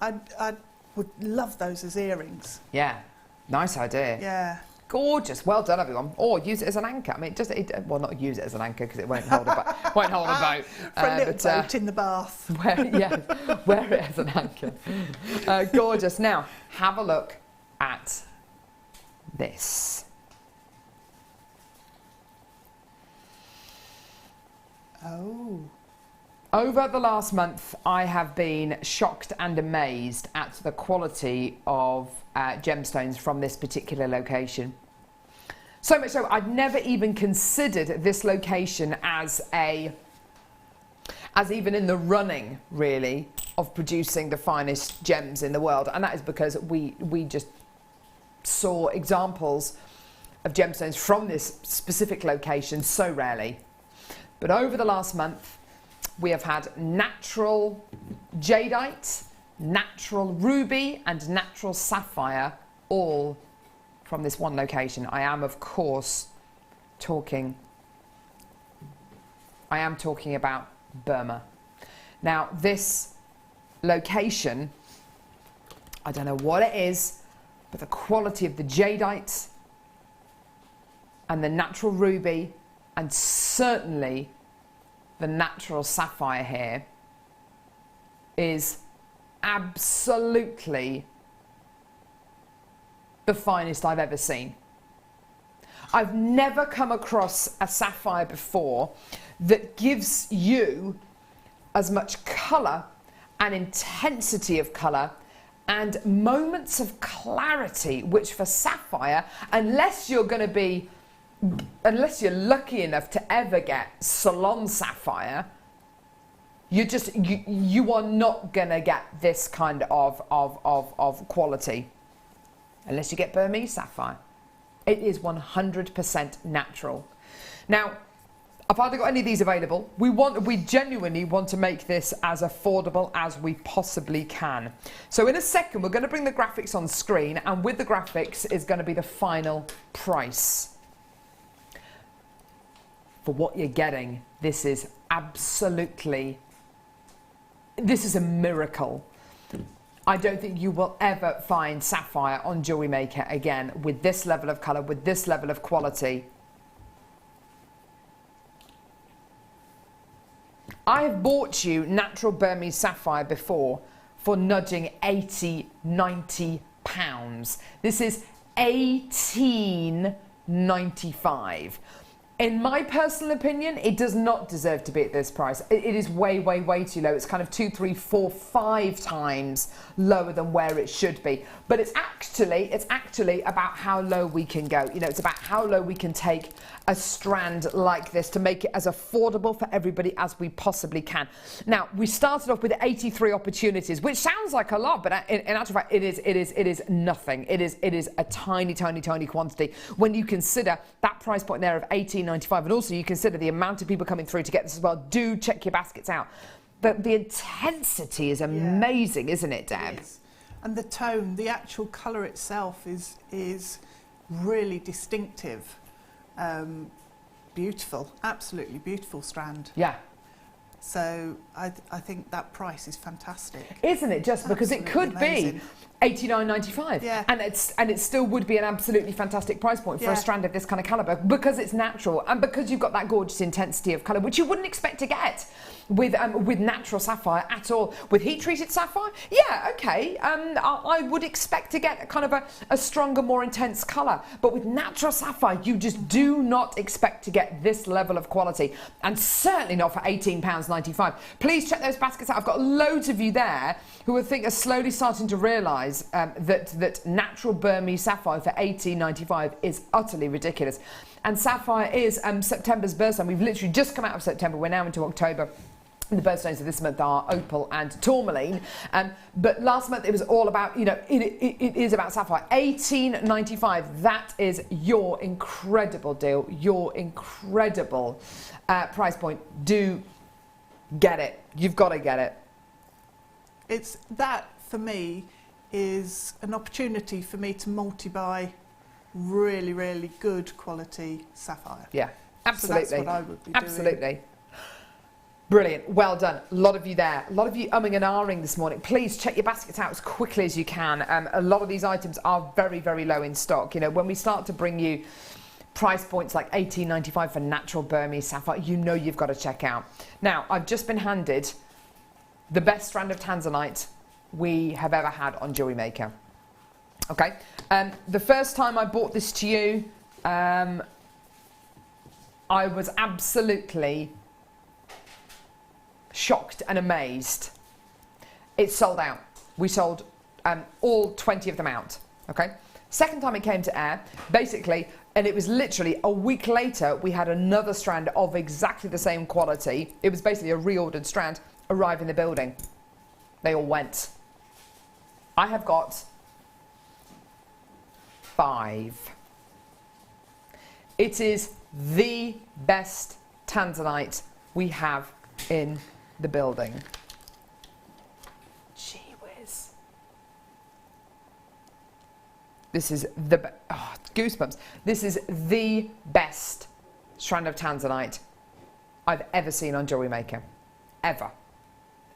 I would love those as earrings. Yeah. Nice idea. Yeah. Gorgeous. Well done, everyone. Or use it as an anchor. I mean, well, not use it as an anchor because it won't hold a boat. Won't hold a boat. For a little boat in the bath. Wear it as an anchor. Gorgeous. Now, have a look at this. Oh. Over the last month, I have been shocked and amazed at the quality of gemstones from this particular location. So much so, I'd never even considered this location as even in the running, really, of producing the finest gems in the world. And that is because we just saw examples of gemstones from this specific location so rarely. But over the last month, we have had natural jadeite, natural ruby and natural sapphire, all from this one location. I am, of course, talking about Burma. Now, this location, I don't know what it is, but the quality of the jadeite and the natural ruby and certainly the natural sapphire here is absolutely the finest I've ever seen. I've never come across a sapphire before that gives you as much colour and intensity of colour and moments of clarity, which for sapphire, unless you're lucky enough to ever get salon sapphire, you are not gonna get this kind of quality unless you get Burmese sapphire. It is 100% natural. Now, I've hardly got any of these available. We genuinely want to make this as affordable as we possibly can. So in a second, we're going to bring the graphics on screen, and with the graphics is going to be the final price. For what you're getting, this is a miracle. I don't think you will ever find sapphire on JewelleryMaker again with this level of colour, with this level of quality. I have bought you natural Burmese sapphire before for nudging £80, £90. This is £18.95. In my personal opinion, it does not deserve to be at this price. It is way, way, way too low. It's kind of 2, 3, 4, 5 times lower than where it should be. But it's actually about how low we can go. You know, it's about how low we can take a strand like this to make it as affordable for everybody as we possibly can. Now, we started off with 83 opportunities, which sounds like a lot, but in actual fact, it is nothing. It is a tiny, tiny, tiny quantity when you consider that price point there of $18.95, and also you consider the amount of people coming through to get this as well. Do check your baskets out. But the intensity is amazing, isn't it, Deb? It is. And the tone, the actual colour itself is really distinctive. Beautiful, absolutely beautiful strand. Yeah. So I think that price is fantastic. Isn't it just? Because it could amazing. be $89.95, Yeah. and it still would be an absolutely fantastic price point for a strand of this kind of calibre, because it's natural and because you've got that gorgeous intensity of colour, which you wouldn't expect to get with natural sapphire at all. With heat treated sapphire, yeah, okay, I would expect to get kind of a stronger, more intense colour, but with natural sapphire you just do not expect to get this level of quality, and certainly not for £18.95. Please check those baskets out. I've got loads of you there who I think are slowly starting to realise that natural Burmese sapphire for $18.95 is utterly ridiculous. And sapphire is September's birthstone. We've literally just come out of September, we're now into October. The birthstones of this month are opal and tourmaline, but last month it was all about, you know, it is about sapphire. $18.95, that is your incredible deal, your incredible price point. Do get it, you've got to get it. It's that, for me, is an opportunity for me to multi-buy really, really good quality sapphire. Yeah, absolutely. So that's what I would be doing. Absolutely. Brilliant, well done. A lot of you there, a lot of you umming and ahhing this morning. Please check your baskets out as quickly as you can. A lot of these items are very, very low in stock. You know, when we start to bring you price points like $18.95 for natural Burmese sapphire, you know you've got to check out. Now, I've just been handed the best strand of tanzanite we have ever had on JewelleryMaker. Okay, the first time I bought this to you, I was absolutely shocked and amazed. It sold out. We sold all 20 of them out. Okay, second time it came to air, basically, and it was literally a week later, we had another strand of exactly the same quality. It was basically a reordered strand arrive in the building. They all went. I have got 5. It is the best tanzanite we have in the building. Gee whiz. This is the goosebumps. This is the best strand of tanzanite I've ever seen on JewelleryMaker. Ever.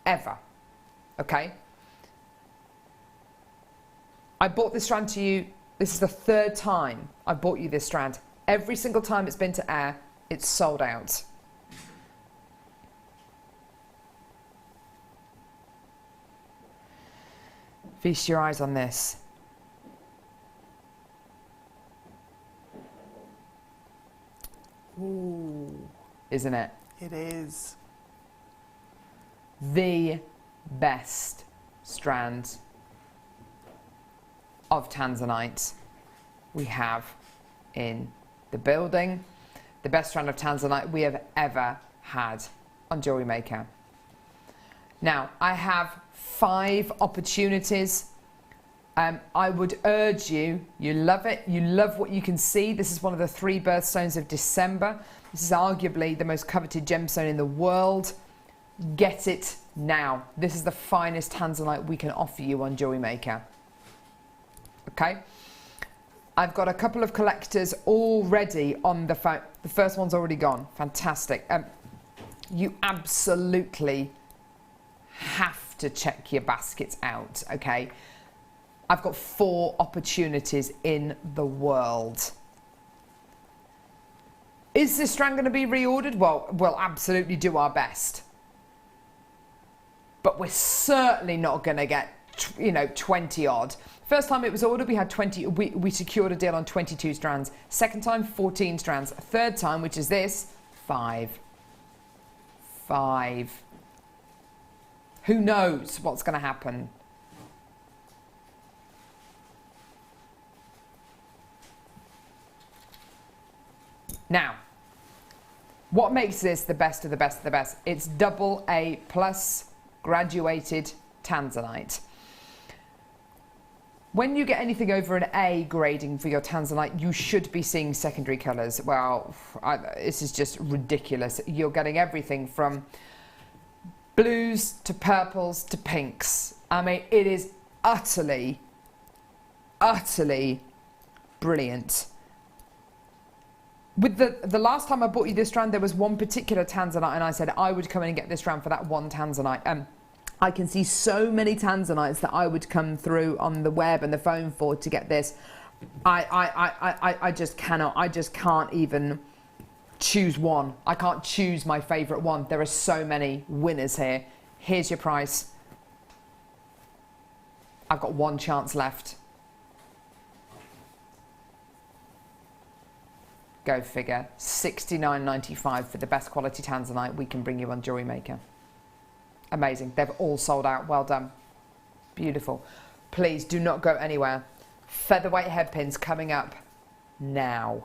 Ever. Okay? I bought this strand to you. This is the 3rd time I bought you this strand. Every single time it's been to air, it's sold out. Feast your eyes on this. Ooh. Isn't it? It is. The best strand of tanzanite we have in the building. The best strand of tanzanite we have ever had on JewelleryMaker. Now, I have 5 opportunities. I would urge you, you love it, you love what you can see. This is one of the 3 birthstones of December. This is arguably the most coveted gemstone in the world. Get it now. This is the finest tanzanite we can offer you on JewelleryMaker. Okay? I've got a couple of collectors already on the phone. The first one's already gone. Fantastic. You absolutely have to check your baskets out, okay? I've got 4 opportunities in the world. Is this strand going to be reordered? Well, we'll absolutely do our best. But we're certainly not going to get, 20 odd. First time it was ordered, we had 20. We secured a deal on 22 strands. Second time, 14 strands. Third time, which is this, 5. 5. Who knows what's going to happen? Now, what makes this the best of the best of the best? It's AA+ graduated tanzanite. When you get anything over an A grading for your tanzanite, you should be seeing secondary colours. Well, this is just ridiculous. You're getting everything from blues to purples to pinks. I mean, it is utterly, utterly brilliant. With the last time I bought you this strand, there was one particular tanzanite, and I said I would come in and get this strand for that one tanzanite. I can see so many tanzanites that I would come through on the web and the phone for to get this. I just cannot. I just can't even choose one. I can't choose my favourite one. There are so many winners here. Here's your price. I've got one chance left. Go figure. $69.95 for the best quality tanzanite we can bring you on JewelleryMaker. Amazing. They've all sold out. Well done. Beautiful. Please do not go anywhere. Featherweight headpins coming up now.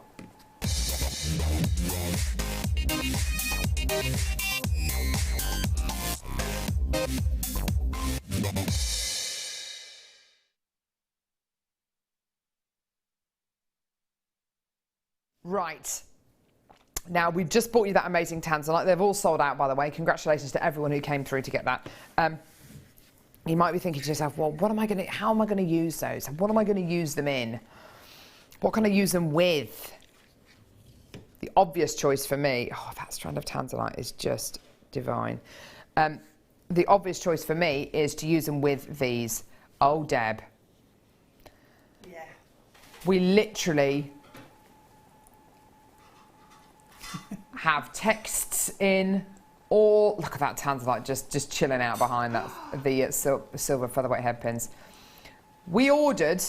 Right. Now, we've just bought you that amazing tanzanite. They've all sold out, by the way. Congratulations to everyone who came through to get that. You might be thinking to yourself, well, how am I going to use those? What am I going to use them in? What can I use them with? The obvious choice for me, oh, that strand of tanzanite is just divine. The obvious choice for me is to use them with these. Oh, Deb. Yeah. We literally have texts in all. Look at that tanzanite just chilling out behind that the silver featherweight headpins. We ordered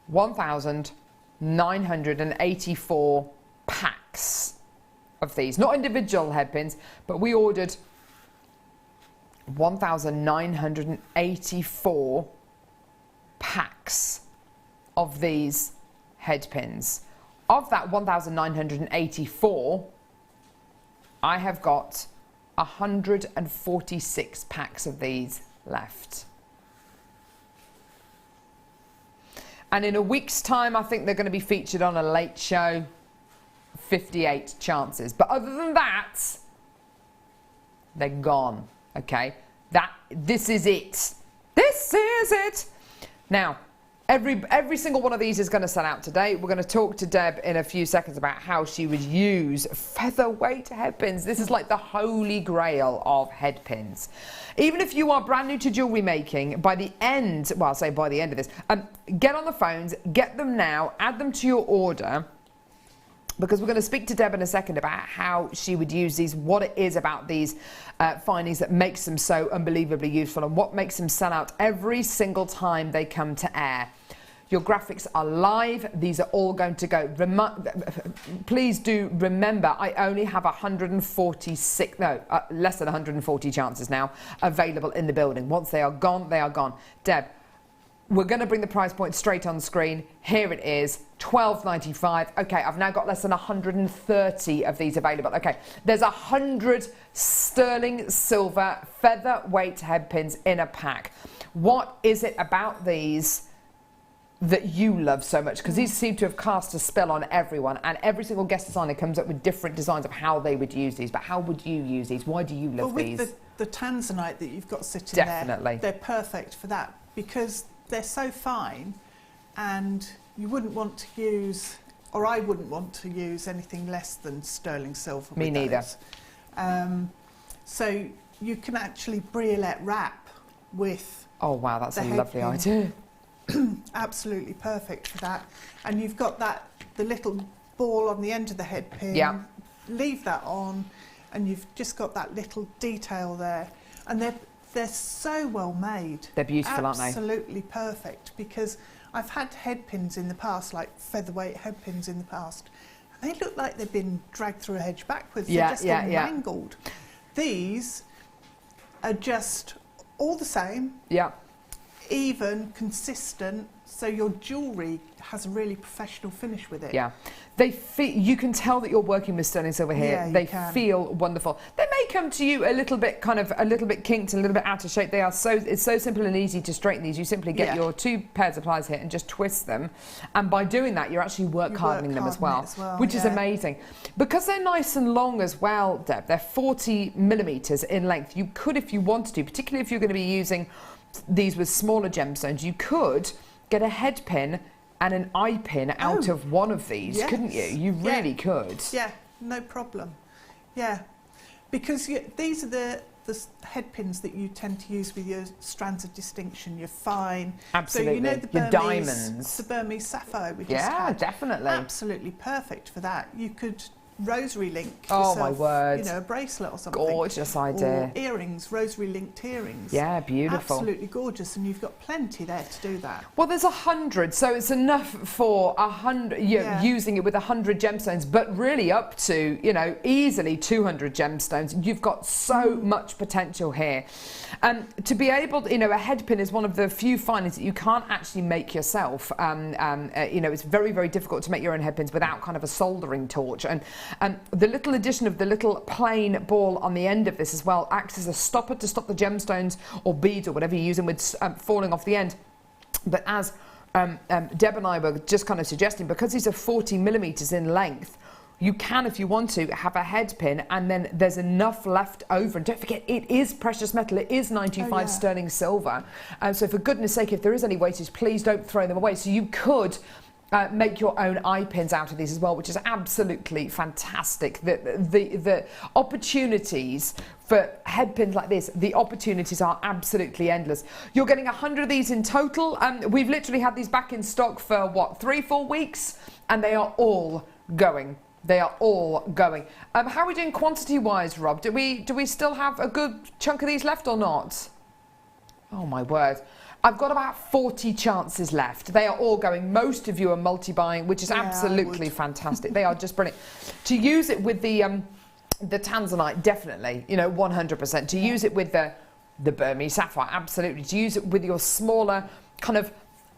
1,984 packs of these, not individual headpins, but we ordered 1,984 packs of these headpins. Of that 1,984, I have got 146 packs of these left. And in a week's time, I think they're going to be featured on a late show. 58 chances. But other than that, they're gone. Okay? This is it. This is it. Now, every single one of these is going to sell out today. We're going to talk to Deb in a few seconds about how she would use featherweight headpins. This is like the holy grail of headpins. Even if you are brand new to jewellery making, by the end, well, I'll say by the end of this, get on the phones, get them now, add them to your order, because we're going to speak to Deb in a second about how she would use these, what it is about these findings that makes them so unbelievably useful and what makes them sell out every single time they come to air. Your graphics are live. These are all going to go. Please do remember, I only have less than 140 chances now available in the building. Once they are gone, they are gone. Deb, we're going to bring the price point straight on screen. Here it is, $12.95. Okay, I've now got less than 130 of these available. Okay, there's 100 sterling silver featherweight headpins in a pack. What is it about these that you love so much? Because these seem to have cast a spell on everyone, and every single guest designer comes up with different designs of how they would use these. But how would you use these? Why do you love these? With the tanzanite that you've got sitting Definitely. there, they're perfect for that because they're so fine, and you wouldn't want to use, or I wouldn't want to use anything less than sterling silver. Me neither. So you can actually briolet wrap with. Oh wow, that's a lovely idea. Absolutely perfect for that. And you've got the little ball on the end of the head pin. Yeah. Leave that on, and you've just got that little detail there, and they're so well made. They're beautiful, aren't they? Absolutely perfect, because I've had head pins in the past, like featherweight head pins in the past, and they look like they've been dragged through a hedge backwards. They're just all mangled. These are just all the same. Yeah. Even, consistent, so your jewellery has a really professional finish with it. Yeah, you can tell that you're working with sterling silver here. Yeah, they feel wonderful. They may come to you a little bit kinked and a little bit out of shape. It's so simple and easy to straighten these. You simply get your 2 pairs of pliers here and just twist them, and by doing that, you're actually hardening them as well, which is amazing. Because they're nice and long as well, Deb. They're 40 millimeters in length. You could, if you wanted to, particularly if you're going to be using these with smaller gemstones, you could get a head pin and an eye pin out of one of these, couldn't you? You really could. Yeah, no problem. Yeah, because these are the head pins that you tend to use with your strands of distinction, your fine. Absolutely. So you know the your Burmese, diamonds. the Burmese sapphire we just Yeah, had. definitely. Absolutely perfect for that. You could rosary link Oh yourself, my word. you know, a bracelet or something. Gorgeous idea. Or earrings, rosary linked earrings. Yeah, beautiful. Absolutely gorgeous, and you've got plenty there to do that. Well, there's 100, so it's enough for 100. Using it with 100 gemstones, but really up to easily 200 gemstones. You've got so much potential here. To be able to, a head pin is one of the few findings that you can't actually make yourself. It's very, very difficult to make your own head pins without kind of a soldering torch. And the little addition of the little plain ball on the end of this as well acts as a stopper to stop the gemstones or beads or whatever you're using with falling off the end. But as Deb and I were just kind of suggesting, because these are 40 millimeters in length, you can, if you want to, have a head pin and then there's enough left over. And don't forget, it is precious metal. It is 95 sterling silver. So for goodness sake, if there is any wastage, please don't throw them away. So you could make your own eye pins out of these as well, which is absolutely fantastic. The opportunities for head pins like this, the opportunities are absolutely endless. You're getting 100 of these in total. We've literally had these back in stock for, what, 3-4 weeks? And they are all going. They are all going. How are we doing quantity-wise, Rob? Do we still have a good chunk of these left or not? Oh, my word. I've got about 40 chances left. They are all going. Most of you are multi-buying, which is absolutely fantastic. They are just brilliant. To use it with the tanzanite, definitely, 100%. To use it with the Burmese sapphire, absolutely. To use it with your smaller kind of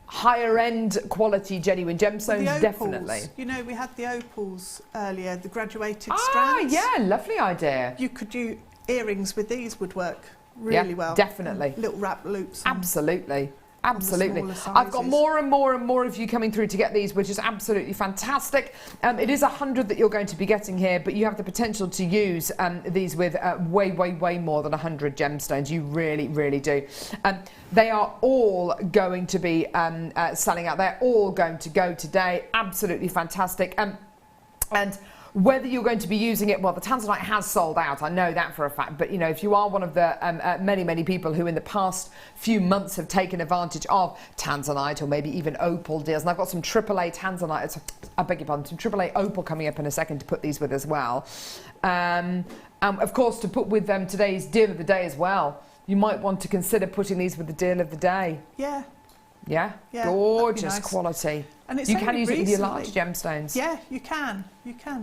higher end quality genuine gemstones, definitely. We had the opals earlier, the graduated strands. Yeah, lovely idea. You could do earrings with these, would work really well. Definitely. Little wrap loops. Absolutely. Absolutely. I've got more and more and more of you coming through to get these, which is absolutely fantastic. It is 100 that you're going to be getting here, but you have the potential to use these with way, way, way more than 100 gemstones. You really, really do. They are all going to be selling out. They're all going to go today. Absolutely fantastic. And whether you're going to be using it, well, the tanzanite has sold out. I know that for a fact. But, if you are one of the many, many people who in the past few months have taken advantage of tanzanite or maybe even opal deals, and I've got some AAA tanzanite, I beg your pardon, some AAA opal coming up in a second to put these with as well. Of course, to put with them today's deal of the day as well, you might want to consider putting these with the deal of the day. Yeah. Yeah? Yeah, gorgeous nice quality. And it's you can use it with your recently. large gemstones. Yeah, you can,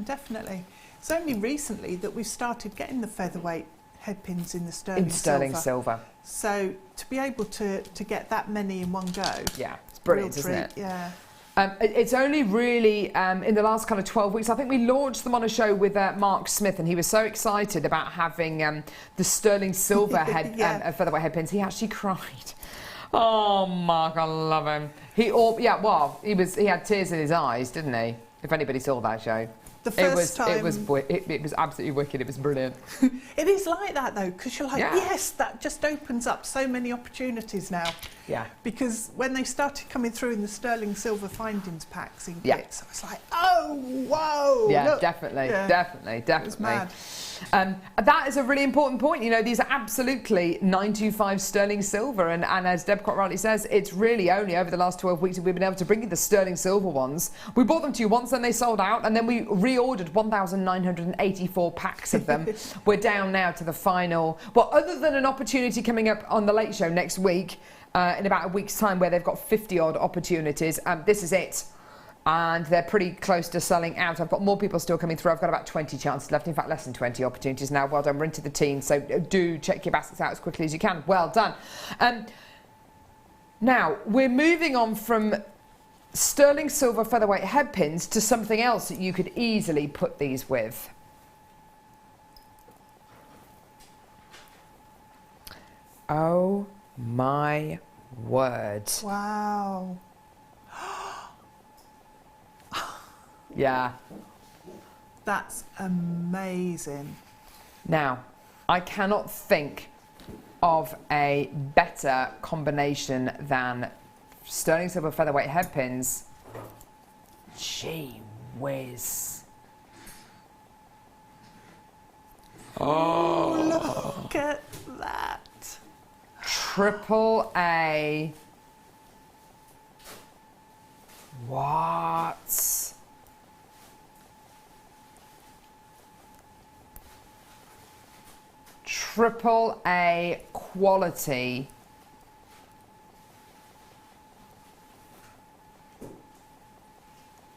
definitely. It's only recently that we've started getting the featherweight head pins in the sterling silver. So to be able to get that many in one go. Yeah, it's brilliant, isn't it? Yeah. It's only really in the last kind of 12 weeks. I think we launched them on a show with Mark Smith, and he was so excited about having the sterling silver featherweight head pins. He actually cried. Oh, Mark, I love him. He had tears in his eyes, didn't he? If anybody saw that show. The first time. It was absolutely wicked. It was brilliant. It is like that, though, because you're like, yes, that just opens up so many opportunities now. Yeah. Because when they started coming through in the sterling silver findings packs in kits, I was like, oh, whoa. Yeah, look. definitely. It was mad. That is a really important point. These are absolutely 925 sterling silver, and as Deb quite rightly says, it's really only over the last 12 weeks that we've been able to bring you the sterling silver ones. We bought them to you once, then they sold out, and then we reordered 1,984 packs of them. We're down now to the final. Well, other than an opportunity coming up on the Late Show next week, in about a week's time, where they've got 50 odd opportunities, this is it. And they're pretty close to selling out. I've got more people still coming through. I've got about 20 chances left. In fact, less than 20 opportunities now. Well done. We're into the teens, so do check your baskets out as quickly as you can. Well done. Now, we're moving on from sterling silver featherweight head pins to something else that you could easily put these with. Oh my word. Wow. Yeah. That's amazing. Now, I cannot think of a better combination than sterling silver featherweight head pins Gee whiz. Oh, look at that. Triple A. What? Triple A quality.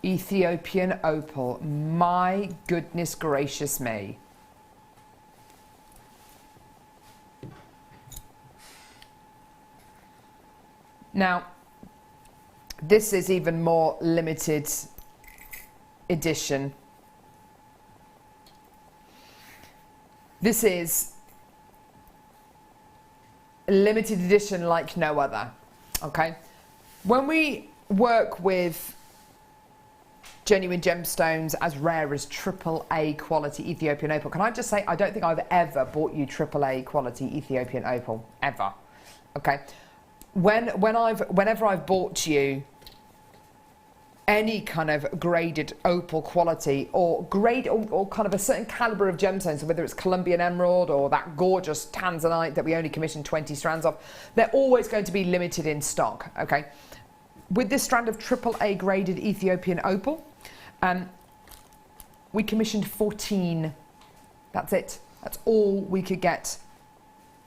Ethiopian opal. My goodness gracious me. Now, this is even more limited edition. This is a limited edition like no other, okay? When we work with genuine gemstones as rare as AAA quality Ethiopian opal, can I just say, I don't think I've ever bought you AAA quality Ethiopian opal, ever, okay? Whenever I've bought you any kind of graded opal quality or grade or kind of a certain caliber of gemstones, whether it's Colombian emerald or that gorgeous tanzanite that we only commission 20 strands of, they're always going to be limited in stock, okay? With this strand of AAA graded Ethiopian opal, we commissioned 14. That's it. That's all we could get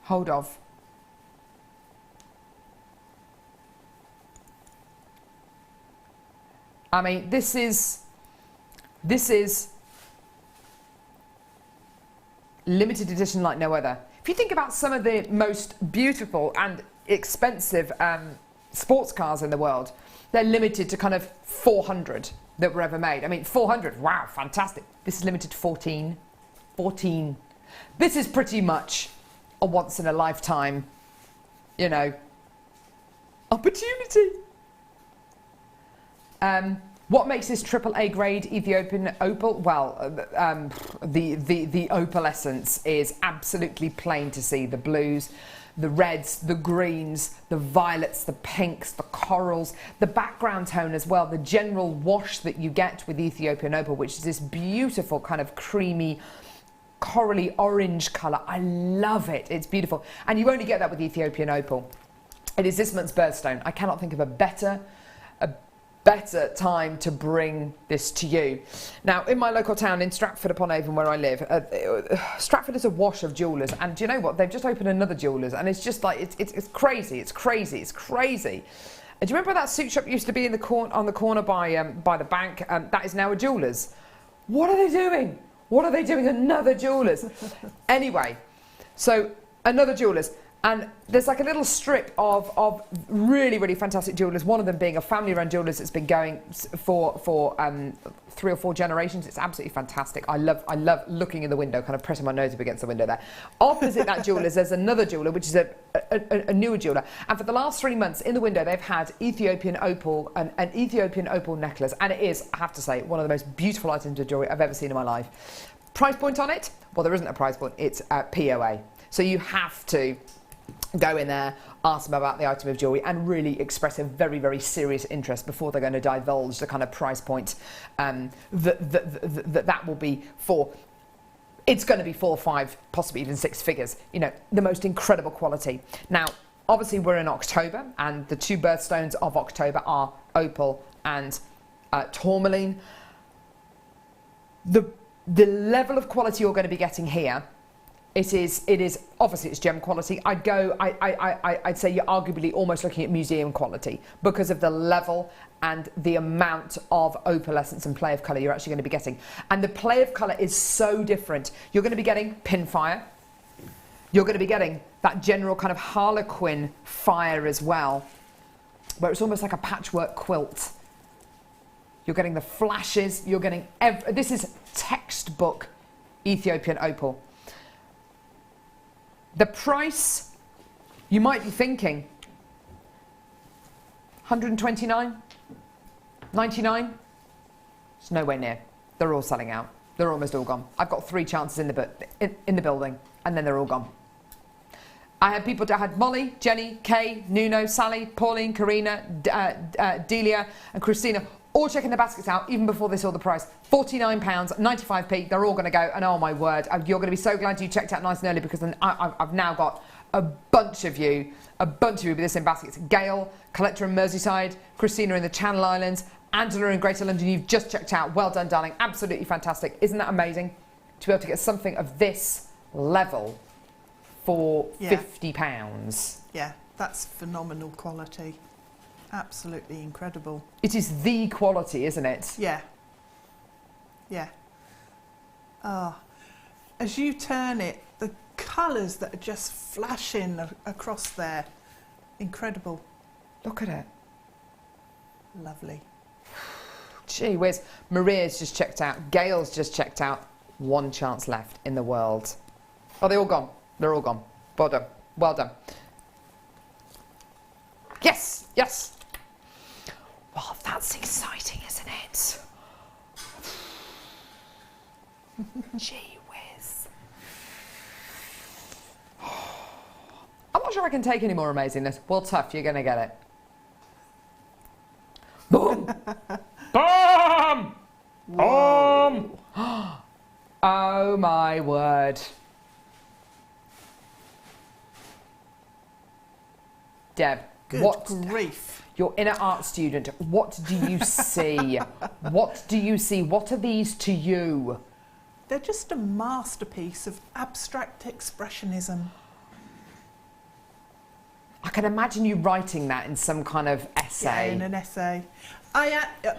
hold of. I mean, this is limited edition like no other. If you think about some of the most beautiful and expensive sports cars in the world, they're limited to kind of 400 that were ever made. I mean, 400, wow, fantastic. This is limited to 14. 14. This is pretty much a once in a lifetime, you know, opportunity. What makes this AAA grade Ethiopian opal? Well, the opalescence is absolutely plain to see. The blues, the reds, the greens, the violets, the pinks, the corals, the background tone as well, the general wash that you get with Ethiopian opal, which is this beautiful kind of creamy, corally orange colour. I love it. It's beautiful. And you only get that with Ethiopian opal. It is this month's birthstone. I cannot think of a better time to bring this to you. Now, in my local town in Stratford-upon-Avon, where I live, Stratford is a wash of jewellers, and do you know what? They've just opened another jewellers, and it's just like it's crazy, it's crazy, it's crazy. And do you remember where that suit shop used to be in the on the corner by the bank? That is now a jewellers. What are they doing? What are they doing? Another jewellers. Anyway, so another jewellers. And there's like a little strip of really, really fantastic jewellers, one of them being a family-run jewellers that's been going for 3 or 4 generations. It's absolutely fantastic. I love looking in the window, kind of pressing my nose up against the window there. Opposite that jewellers, there's another jeweller, which is a newer jeweller. And for the last 3 months in the window, they've had Ethiopian opal, an Ethiopian opal necklace. And it is, I have to say, one of the most beautiful items of jewellery I've ever seen in my life. Price point on it? Well, there isn't a price point. It's POA. So you have to go in there, ask them about the item of jewellery and really express a very, very serious interest before they're going to divulge the kind of price point that will be for. It's going to be 4, 5, possibly even 6 figures. You know, the most incredible quality. Now, obviously we're in October and the 2 birthstones of October are opal and tourmaline. The level of quality you're going to be getting here, it is obviously it's gem quality. I'd say you're arguably almost looking at museum quality because of the level and the amount of opalescence and play of colour you're actually going to be getting. And the play of colour is so different. You're going to be getting pinfire. You're going to be getting that general kind of harlequin fire as well, where it's almost like a patchwork quilt. You're getting the flashes. You're getting this is textbook Ethiopian opal. The price, you might be thinking, 129, 99. It's nowhere near. They're all selling out. They're almost all gone. I've got 3 chances in the building, and then they're all gone. I had people that had Molly, Jenny, Kay, Nuno, Sally, Pauline, Karina, Delia, and Christina all checking their baskets out even before they saw the price. £49, 95p, they're all going to go, and oh my word, you're going to be so glad you checked out nice and early, because then I've now got a bunch of you with this in baskets. Gail, Collector in Merseyside, Christina in the Channel Islands, Angela in Greater London, you've just checked out. Well done, darling, absolutely fantastic. Isn't that amazing to be able to get something of this level for £50? Yeah, that's phenomenal quality. Absolutely incredible. It is the quality, isn't it? Yeah. Yeah. Ah, as you turn it, the colours that are just flashing across there, incredible. Look at it. Lovely. Gee whiz. Maria's just checked out. Gail's just checked out. One chance left in the world. Oh, they're all gone. They're all gone. Well done. Well done. Yes, yes. Well, that's exciting, isn't it? Gee whiz. I'm not sure I can take any more amazingness. Well, tough, you're going to get it. Boom! Boom! Boom! Oh my word. Deb, Good grief. Your inner art student, what do you see? What do you see? What are these to you? They're just a masterpiece of abstract expressionism. I can imagine you writing that in some kind of essay. Yeah, in an essay.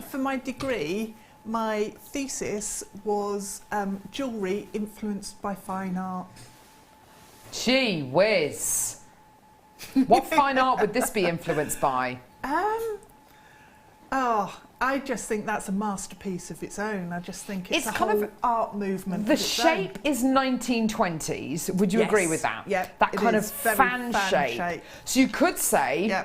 For my degree, my thesis was jewellery influenced by fine art. Gee whiz. What fine art would this be influenced by? I just think that's a masterpiece of its own. I just think it's a kind whole of art movement. The shape is 1920s. Would you agree with that? Yeah. That kind of fan shape. So you could say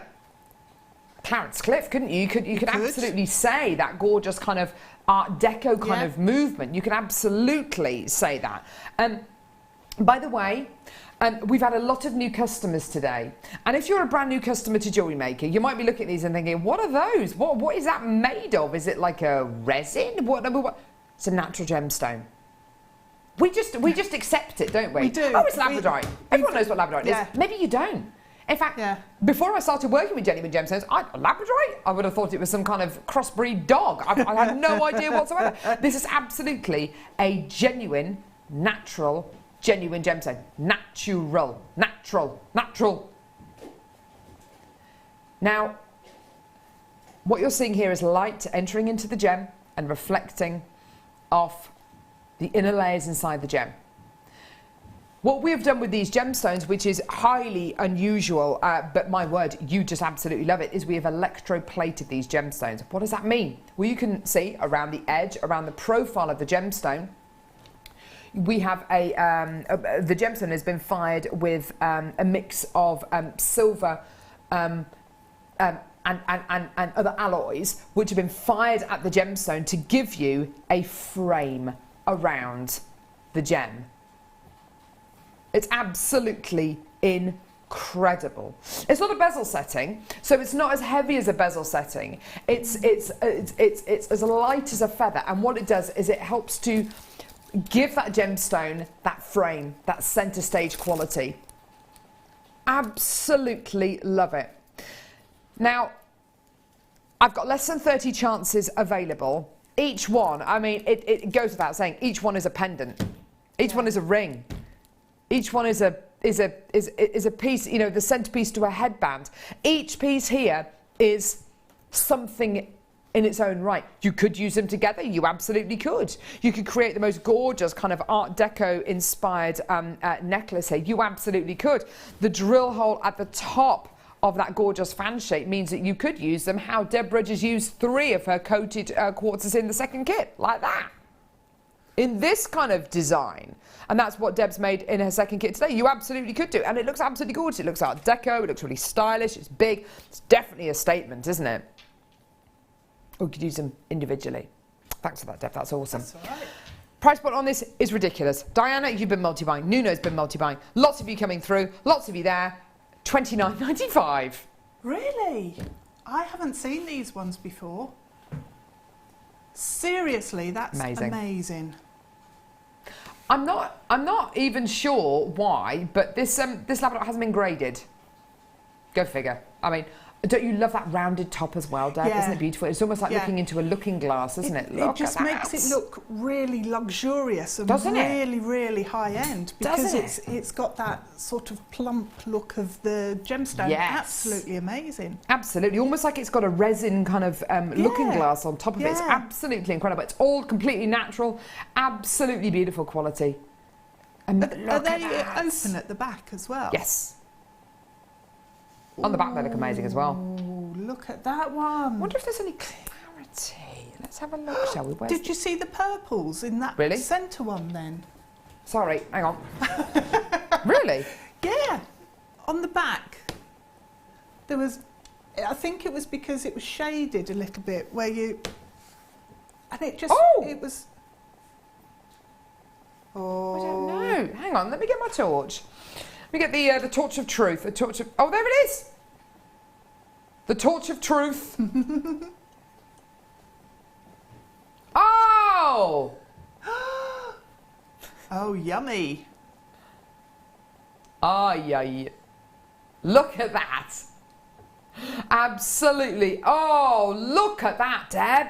Clarence Cliff, couldn't you? You could absolutely say that gorgeous kind of Art Deco kind of movement. You could absolutely say that. By the way, we've had a lot of new customers today, and if you're a brand new customer to JewelleryMaker, you might be looking at these and thinking, what are those? What is that made of? Is it like a resin? What? It's a natural gemstone. We just accept it, don't we? We do. Oh, it's labradorite. Everyone knows what labradorite is. Maybe you don't. In fact, before I started working with Genuine Gemstones, labradorite, I would have thought it was some kind of crossbreed dog. I had no idea whatsoever. This is absolutely a genuine, natural, genuine gemstone. Natural. Now, what you're seeing here is light entering into the gem and reflecting off the inner layers inside the gem. What we have done with these gemstones, which is highly unusual, but my word, you just absolutely love it, is we have electroplated these gemstones. What does that mean? Well, you can see around the edge, around the profile of the gemstone, we have the gemstone has been fired with a mix of silver and other alloys, which have been fired at the gemstone to give you a frame around the gem. It's absolutely incredible. It's not a bezel setting, so it's not as heavy as a bezel setting. It's as light as a feather, and what it does is it helps to give that gemstone that frame, that centre stage quality. Absolutely love it. Now, I've got less than 30 chances available. Each one, I mean, it goes without saying, each one is a pendant. Each one is a ring. Each one is a piece, you know, the centerpiece to a headband. Each piece here is something in its own right. You could use them together. You absolutely could. You could create the most gorgeous kind of Art Deco inspired necklace here. You absolutely could. The drill hole at the top of that gorgeous fan shape means that you could use them how Deb Rudge has used 3 of her coated quartzes in the second kit, like that. In this kind of design. And that's what Deb's made in her second kit today. You absolutely could do. And it looks absolutely gorgeous. It looks Art Deco. It looks really stylish. It's big. It's definitely a statement, isn't it? Or you could use them individually. Thanks for that, Deb. That's awesome. That's all right. Price point on this is ridiculous. Diana, you've been multi-buying. Nuno's been multi-buying. Lots of you coming through. Lots of you there. $29.95. Really? I haven't seen these ones before. Seriously, that's amazing. I'm not even sure why, but this Labrador hasn't been graded. Go figure. I mean, don't you love that rounded top as well, Deb? Yeah. Isn't it beautiful? It's almost like looking into a looking glass, isn't it? It just makes it look really luxurious and really high end, because it's got that sort of plump look of the gemstone. Yes. Absolutely amazing. Absolutely, almost like it's got a resin kind of looking glass on top of it. It's absolutely incredible. It's all completely natural, absolutely beautiful quality. And are they open at the back as well? Yes. On the back they look amazing as well. Ooh, look at that one. I wonder if there's any clarity. Let's have a look, shall we? Did you see the purples in that centre one then? Sorry, hang on. Really? Yeah, on the back. There was, I think it was because it was shaded a little bit where you, and it just, it was. Oh. I don't know. Hang on, let me get my torch. We get the torch of truth. The torch of... Oh, there it is! The torch of truth. Oh! Oh, yummy. Ah, yeah. Look at that. Absolutely. Oh, look at that, Deb.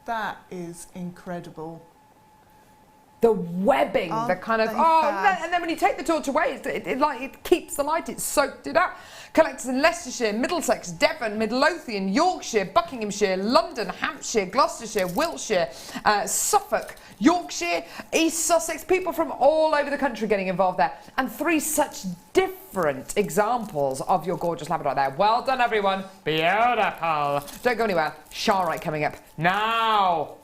That is incredible. The webbing, the kind of, and then when you take the torch away, it keeps the light, it's soaked it up. Collectors in Leicestershire, Middlesex, Devon, Midlothian, Yorkshire, Buckinghamshire, London, Hampshire, Gloucestershire, Wiltshire, Suffolk, Yorkshire, East Sussex, people from all over the country getting involved there. And 3 such different examples of your gorgeous Labrador there. Well done, everyone. Beautiful. Don't go anywhere. Sharite coming up now.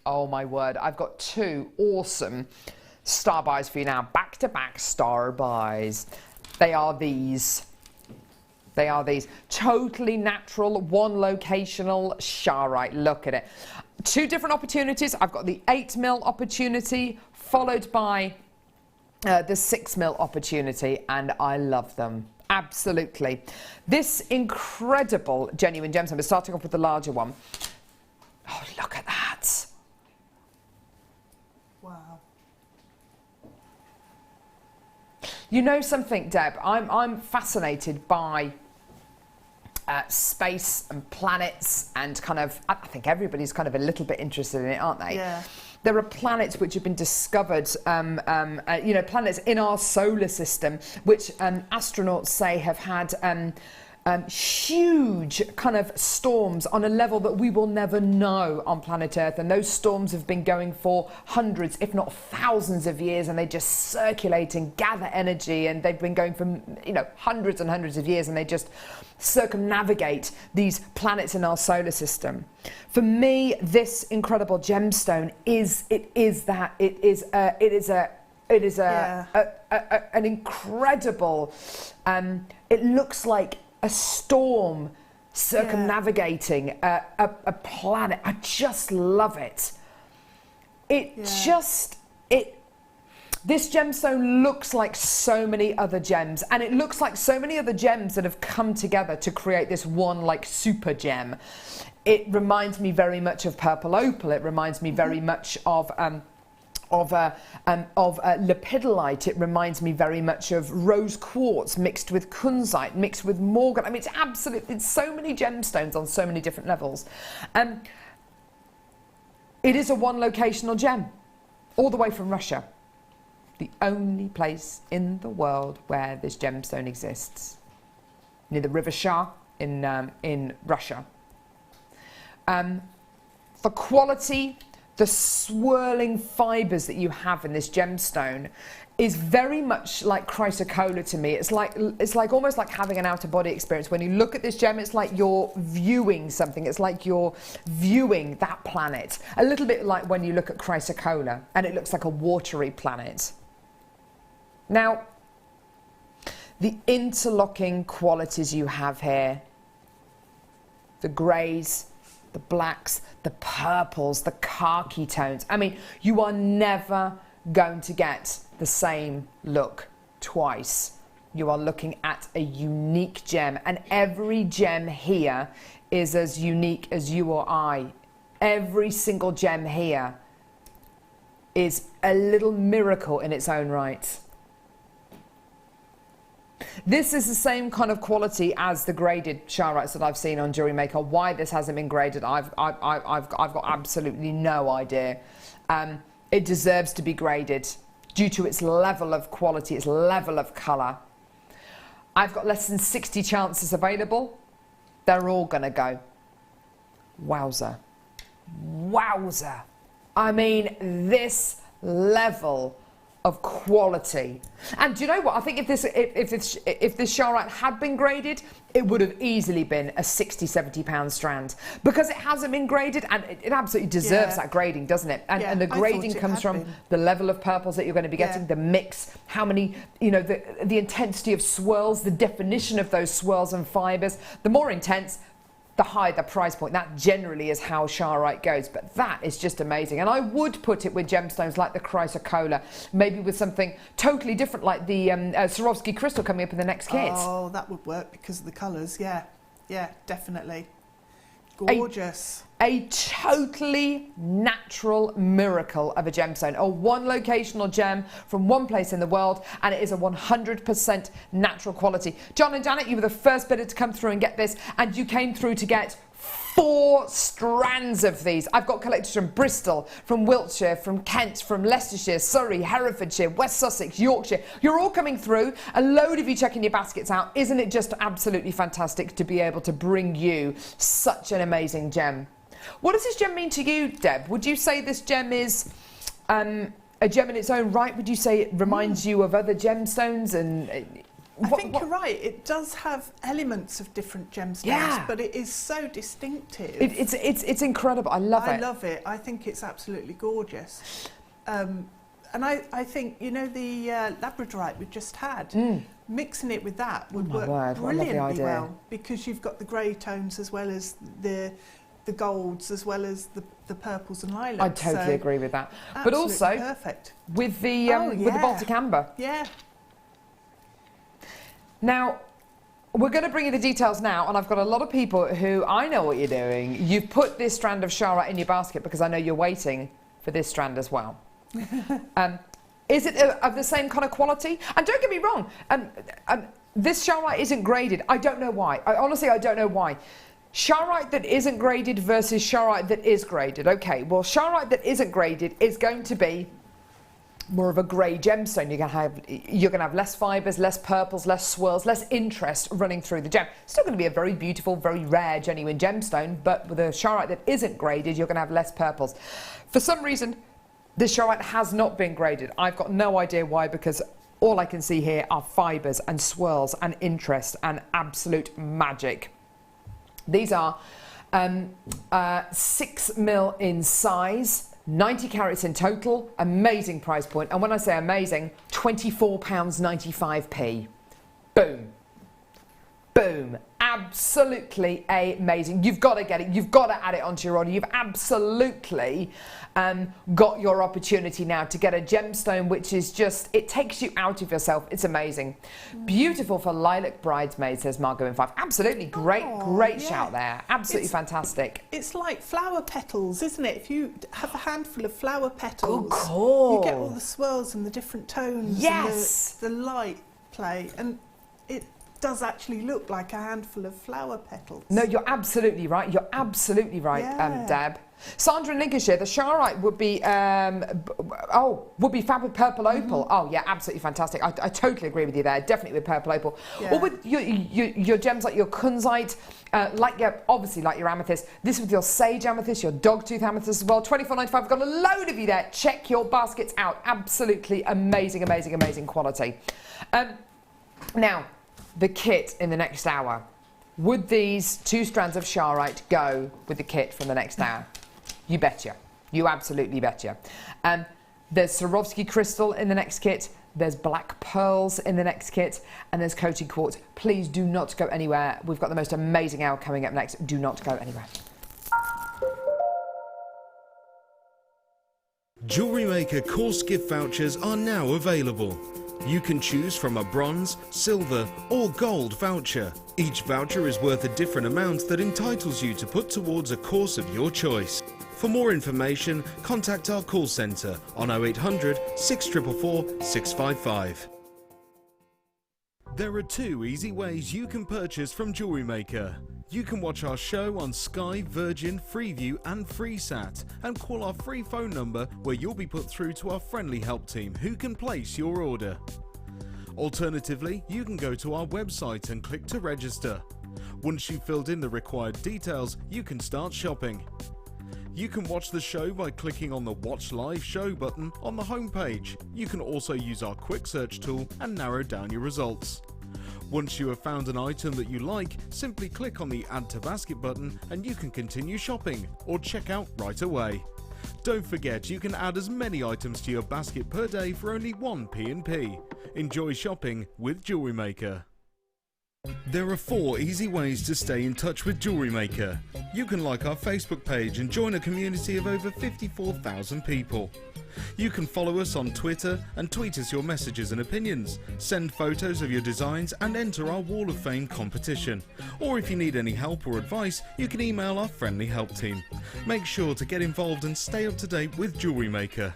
Oh my word, I've got 2 awesome star buys for you now. Back-to-back star buys. They are these. They are these. Totally natural, one locational Sharite. Look at it. 2 different opportunities. I've got the 8mm opportunity followed by the 6mm opportunity, and I love them. Absolutely. This incredible genuine gemstone, we're starting off with the larger one. Oh, look at that. Wow. You know something, Deb? I'm fascinated by space and planets, and kind of, I think everybody's kind of a little bit interested in it, aren't they? Yeah. There are planets which have been discovered, you know, planets in our solar system, which astronauts say have had huge kind of storms on a level that we will never know on planet Earth. And those storms have been going for hundreds, if not thousands of years, and they just circulate and gather energy. And they've been going for, you know, hundreds and hundreds of years, and they just circumnavigate these planets in our solar system. For me, this incredible gemstone is an incredible. It looks like a storm circumnavigating a planet. I just love it. This gemstone looks like so many other gems, and it looks like so many other gems that have come together to create this one like super gem. It reminds me very much of purple opal. It reminds me very much of lepidolite. It reminds me very much of rose quartz mixed with kunzite, mixed with morgan. I mean, it's so many gemstones on so many different levels. It is a one locational gem, all the way from Russia. The only place in the world where this gemstone exists, near the River Shah in Russia. For quality, the swirling fibres that you have in this gemstone is very much like chrysocolla to me. It's like almost like having an out-of-body experience. When you look at this gem, it's like you're viewing something. It's like you're viewing that planet. A little bit like when you look at chrysocolla and it looks like a watery planet. Now, the interlocking qualities you have here, the greys, the blacks, the purples, the khaki tones. I mean, you are never going to get the same look twice. You are looking at a unique gem, and every gem here is as unique as you or I. Every single gem here is a little miracle in its own right. This is the same kind of quality as the graded Charrites that I've seen on JewelleryMaker. Why this hasn't been graded, I've got absolutely no idea. It deserves to be graded due to its level of quality, its level of colour. I've got less than 60 chances available. They're all going to go. Wowza. Wowza. I mean, this level of quality. And do you know what? I think if this Charrite had been graded, it would have easily been a 60, 70 pound strand. Because it hasn't been graded, and it absolutely deserves that grading, doesn't it? And the grading comes from the level of purples that you're going to be getting, the mix, how many, you know, the intensity of swirls, the definition of those swirls and fibres. The more intense, the higher the price point. That generally is how Charrite goes, but that is just amazing. And I would put it with gemstones like the chrysocolla, maybe with something totally different like the Swarovski crystal coming up in the next kit. Oh, that would work because of the colours, yeah, definitely. Gorgeous. A totally natural miracle of a gemstone, a one locational gem from one place in the world, and it is a 100% natural quality. John and Janet, you were the first bidder to come through and get this, and you came through to get 4 strands of these. I've got collectors from Bristol, from Wiltshire, from Kent, from Leicestershire, Surrey, Herefordshire, West Sussex, Yorkshire. You're all coming through, a load of you checking your baskets out. Isn't it just absolutely fantastic to be able to bring you such an amazing gem? What does this gem mean to you, Deb? Would you say this gem is a gem in its own right? Would you say it reminds you of other gemstones? And I think you're right. It does have elements of different gemstones, but it is so distinctive. It's incredible. I love it. I love it. I think it's absolutely gorgeous. And I think, you know, the labradorite we just had, mixing it with that would work brilliantly well, because you've got the grey tones as well as the golds, as well as the purples and lilacs. I totally agree with that. But also perfect with the Baltic amber. Yeah. Now, we're going to bring you the details now, and I've got a lot of people who, I know what you're doing. You've put this strand of Charrite in your basket because I know you're waiting for this strand as well. Is it of the same kind of quality? And don't get me wrong, this Charrite isn't graded. I don't know why. Honestly, I don't know why. Charrite that isn't graded versus Charrite that is graded. Okay, well, Charrite that isn't graded is going to be more of a grey gemstone. You're going to have less fibres, less purples, less swirls, less interest running through the gem. Still going to be a very beautiful, very rare, genuine gemstone, but with a Charrite that isn't graded, you're going to have less purples. For some reason, this Charrite has not been graded. I've got no idea why, because all I can see here are fibres and swirls and interest and absolute magic. These are 6mm in size, 90 carats in total, amazing price point. And when I say amazing, £24.95p. Boom. Boom. Absolutely amazing. You've got to get it. You've got to add it onto your order. You've absolutely got your opportunity now to get a gemstone which is just, it takes you out of yourself. It's amazing. Beautiful for lilac bridesmaids, says Margot in 5. Absolutely. Great shout there. Absolutely fantastic. It's like flower petals, isn't it? If you have a handful of flower petals, good call. You get all the swirls and the different tones. Yes. And the light play. And it does actually look like a handful of flower petals. No, you're absolutely right. You're absolutely right, Deb. Sandra in Lincolnshire, the Charrite would be would be fab with purple opal. Oh yeah, absolutely fantastic. I totally agree with you there. Definitely with purple opal. Yeah. Or with your gems like your kunzite, obviously like your amethyst. This with your sage amethyst, your dogtooth amethyst as well. £24.95. I've got a load of you there. Check your baskets out. Absolutely amazing, amazing, amazing quality. Now, the kit in the next hour. Would these 2 strands of Charrite go with the kit from the next hour? You betcha. You absolutely betcha. There's Swarovski crystal in the next kit. There's black pearls in the next kit. And there's coated quartz. Please do not go anywhere. We've got the most amazing hour coming up next. Do not go anywhere. JewelleryMaker course gift vouchers are now available. You can choose from a bronze, silver or gold voucher. Each voucher is worth a different amount that entitles you to put towards a course of your choice. For more information, contact our call centre on 0800 644 655. There are 2 easy ways you can purchase from JewelleryMaker. You can watch our show on Sky, Virgin, Freeview and FreeSat and call our free phone number where you'll be put through to our friendly help team who can place your order. Alternatively, you can go to our website and click to register. Once you've filled in the required details, you can start shopping. You can watch the show by clicking on the Watch Live Show button on the homepage. You can also use our quick search tool and narrow down your results. Once you have found an item that you like, simply click on the Add to Basket button and you can continue shopping or check out right away. Don't forget you can add as many items to your basket per day for only 1 P&P. Enjoy shopping with JewelleryMaker. There are 4 easy ways to stay in touch with JewelleryMaker. You can like our Facebook page and join a community of over 54,000 people. You can follow us on Twitter and tweet us your messages and opinions, send photos of your designs and enter our Wall of Fame competition. Or if you need any help or advice, you can email our friendly help team. Make sure to get involved and stay up to date with JewelleryMaker.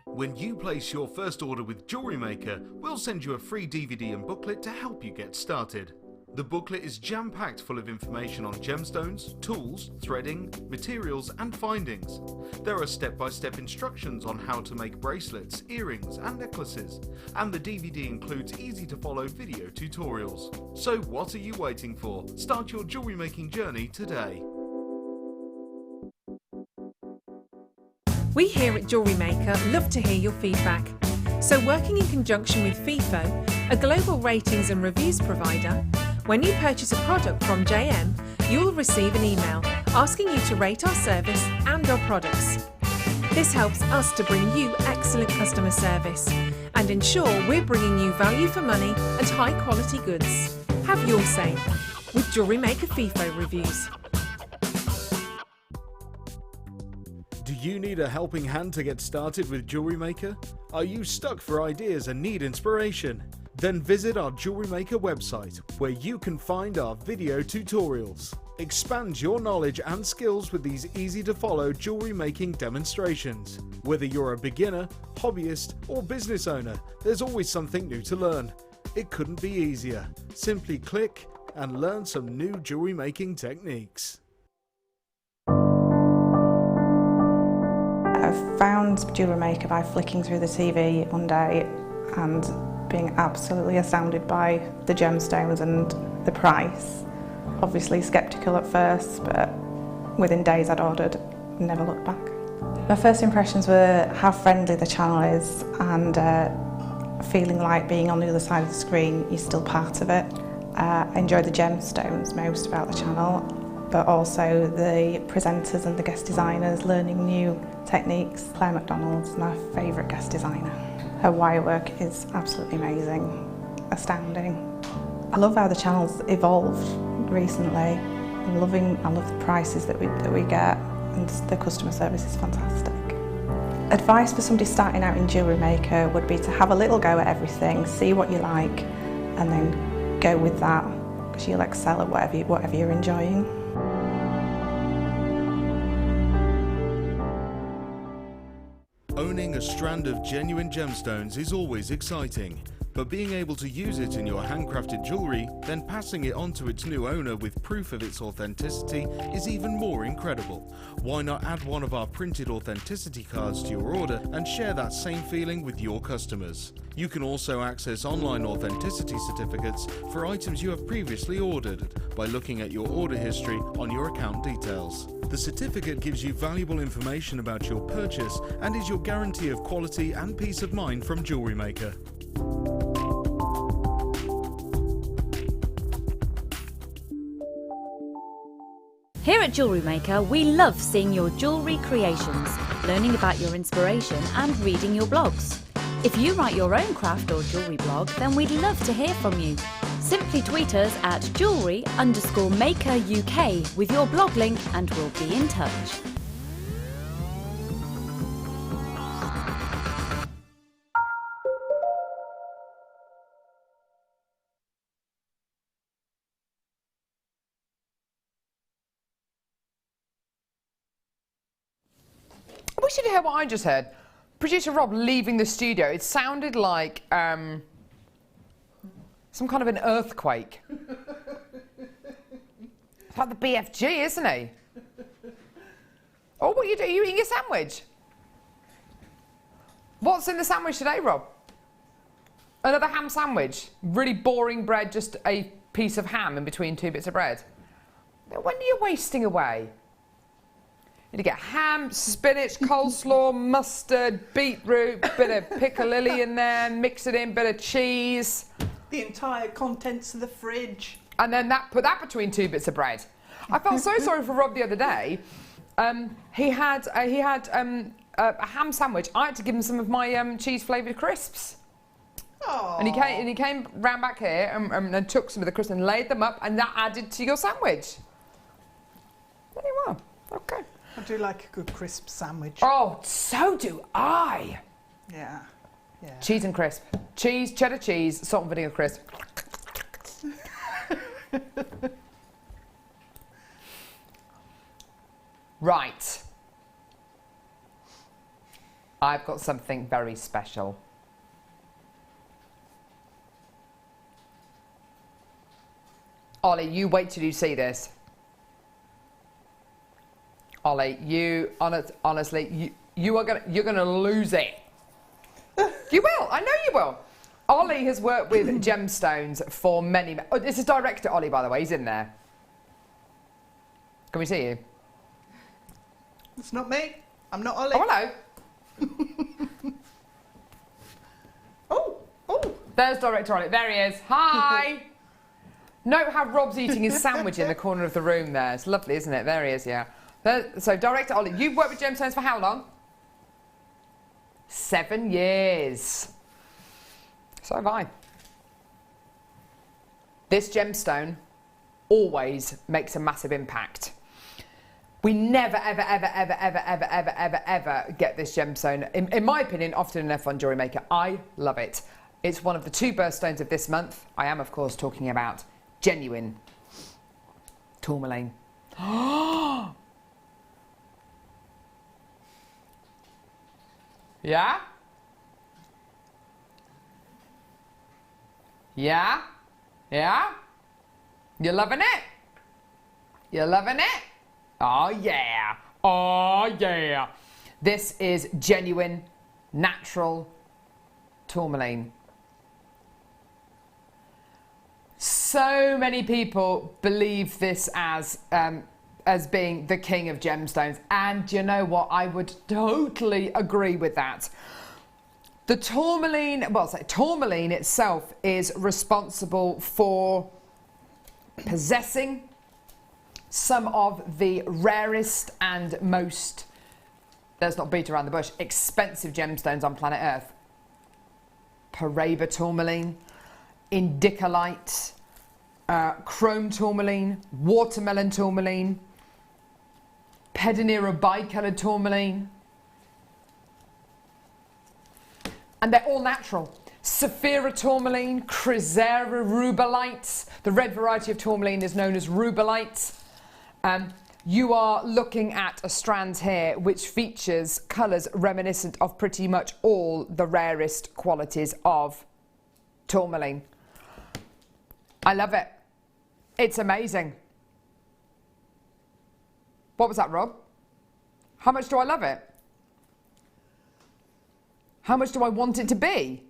When you place your first order with JewelleryMaker, we'll send you a free DVD and booklet to help you get started. The booklet is jam-packed full of information on gemstones, tools, threading, materials and findings. There are step-by-step instructions on how to make bracelets, earrings and necklaces, and the DVD includes easy-to-follow video tutorials. So what are you waiting for? Start your jewellery making journey today. We here at JewelleryMaker love to hear your feedback. So working in conjunction with FIFO, a global ratings and reviews provider, when you purchase a product from JM, you'll receive an email asking you to rate our service and our products. This helps us to bring you excellent customer service and ensure we're bringing you value for money and high quality goods. Have your say with JewelleryMaker FIFO reviews. Do you need a helping hand to get started with JewelleryMaker? Are you stuck for ideas and need inspiration? Then visit our JewelleryMaker website where you can find our video tutorials. Expand your knowledge and skills with these easy to follow jewellery making demonstrations. Whether you're a beginner, hobbyist or business owner, there's always something new to learn. It couldn't be easier. Simply click and learn some new jewellery making techniques. I found JewelleryMaker by flicking through the TV one day and being absolutely astounded by the gemstones and the price. Obviously sceptical at first, but within days I'd ordered, never looked back. My first impressions were how friendly the channel is and feeling like being on the other side of the screen, you're still part of it. I enjoy the gemstones most about the channel, but also the presenters and the guest designers learning new techniques. Claire McDonald's my favourite guest designer. Her wire work is absolutely amazing, astounding. I love how the channel's evolved recently. I love the prices that we get, and the customer service is fantastic. Advice for somebody starting out in JewelleryMaker would be to have a little go at everything, see what you like, and then go with that, because you'll excel at whatever you're enjoying. Owning a strand of genuine gemstones is always exciting, but being able to use it in your handcrafted jewellery, then passing it on to its new owner with proof of its authenticity is even more incredible. Why not add one of our printed authenticity cards to your order and share that same feeling with your customers? You can also access online authenticity certificates for items you have previously ordered by looking at your order history on your account details. The certificate gives you valuable information about your purchase and is your guarantee of quality and peace of mind from JewelleryMaker. Here at JewelleryMaker, we love seeing your jewellery creations, learning about your inspiration and reading your blogs. If you write your own craft or jewellery blog, then we'd love to hear from you. Simply tweet us at jewellery_maker UK with your blog link and we'll be in touch. wish you'd hear what I just heard. Producer Rob leaving the studio. It sounded like some kind of an earthquake. It's like the BFG, isn't he? Oh, what are you doing? Are you eating a sandwich? What's in the sandwich today, Rob? Another ham sandwich. Really boring bread, just a piece of ham in between 2 bits of bread. When are you wasting away? You get ham, spinach, coleslaw, mustard, beetroot, bit of piccalilli in there, mix it in, bit of cheese. The entire contents of the fridge. And then put that between 2 bits of bread. I felt so sorry for Rob the other day. He had a ham sandwich. I had to give him some of my cheese flavoured crisps. Aww. And he came round back here and took some of the crisps and laid them up, and that added to your sandwich. There you are. Okay. I do like a good crisp sandwich. Oh, so do I. Yeah. Yeah. Cheese and crisp. Cheese, cheddar cheese, salt and vinegar crisp. Right. I've got something very special. Ollie, you wait till you see this. Ollie, honestly, you're gonna lose it. You will. I know you will. Ollie has worked with gemstones for many. Oh, this is director Ollie, by the way. He's in there. Can we see you? It's not me. I'm not Ollie. Oh, hello. Oh. There's director Ollie. There he is. Hi. Note how Rob's eating his sandwich in the corner of the room there. It's lovely, isn't it? There he is, yeah. So, director Ollie, you've worked with gemstones for how long? 7 years. So have I. This gemstone always makes a massive impact. We never, ever, ever, ever, ever, ever, ever, ever, ever get this gemstone, in my opinion, often enough on Jewellery Maker. I love it. It's one of the 2 birthstones of this month. I am, of course, talking about genuine tourmaline. Yeah? Yeah? Yeah? You loving it? You loving it? Oh yeah. Oh yeah. This is genuine, natural tourmaline. So many people believe this as being the king of gemstones, and you know what? I would totally agree with that. The tourmaline, tourmaline itself is responsible for possessing some of the rarest and most, let's not beat around the bush, expensive gemstones on planet Earth. Paraiba tourmaline, indicolite, chrome tourmaline, watermelon tourmaline, pedinera bicoloured tourmaline. And they're all natural. Saphira tourmaline, Chrysera rubellite. The red variety of tourmaline is known as rubellite. You are looking at a strand here which features colours reminiscent of pretty much all the rarest qualities of tourmaline. I love it. It's amazing. What was that, Rob? How much do I love it? How much do I want it to be?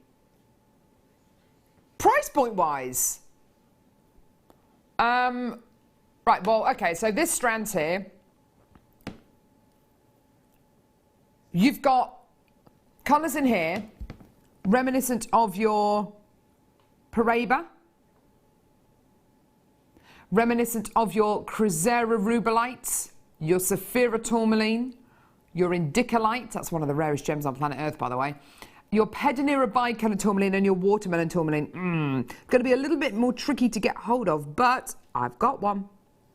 Price point wise. Right, well, okay, so this strand here, you've got colours in here reminiscent of your Paraiba, reminiscent of your Chrysera rubellite, your Saphira tourmaline, your indicolite, that's one of the rarest gems on planet Earth, by the way, your pedinera bicoloured tourmaline and your watermelon tourmaline. It's going to be a little bit more tricky to get hold of, but I've got one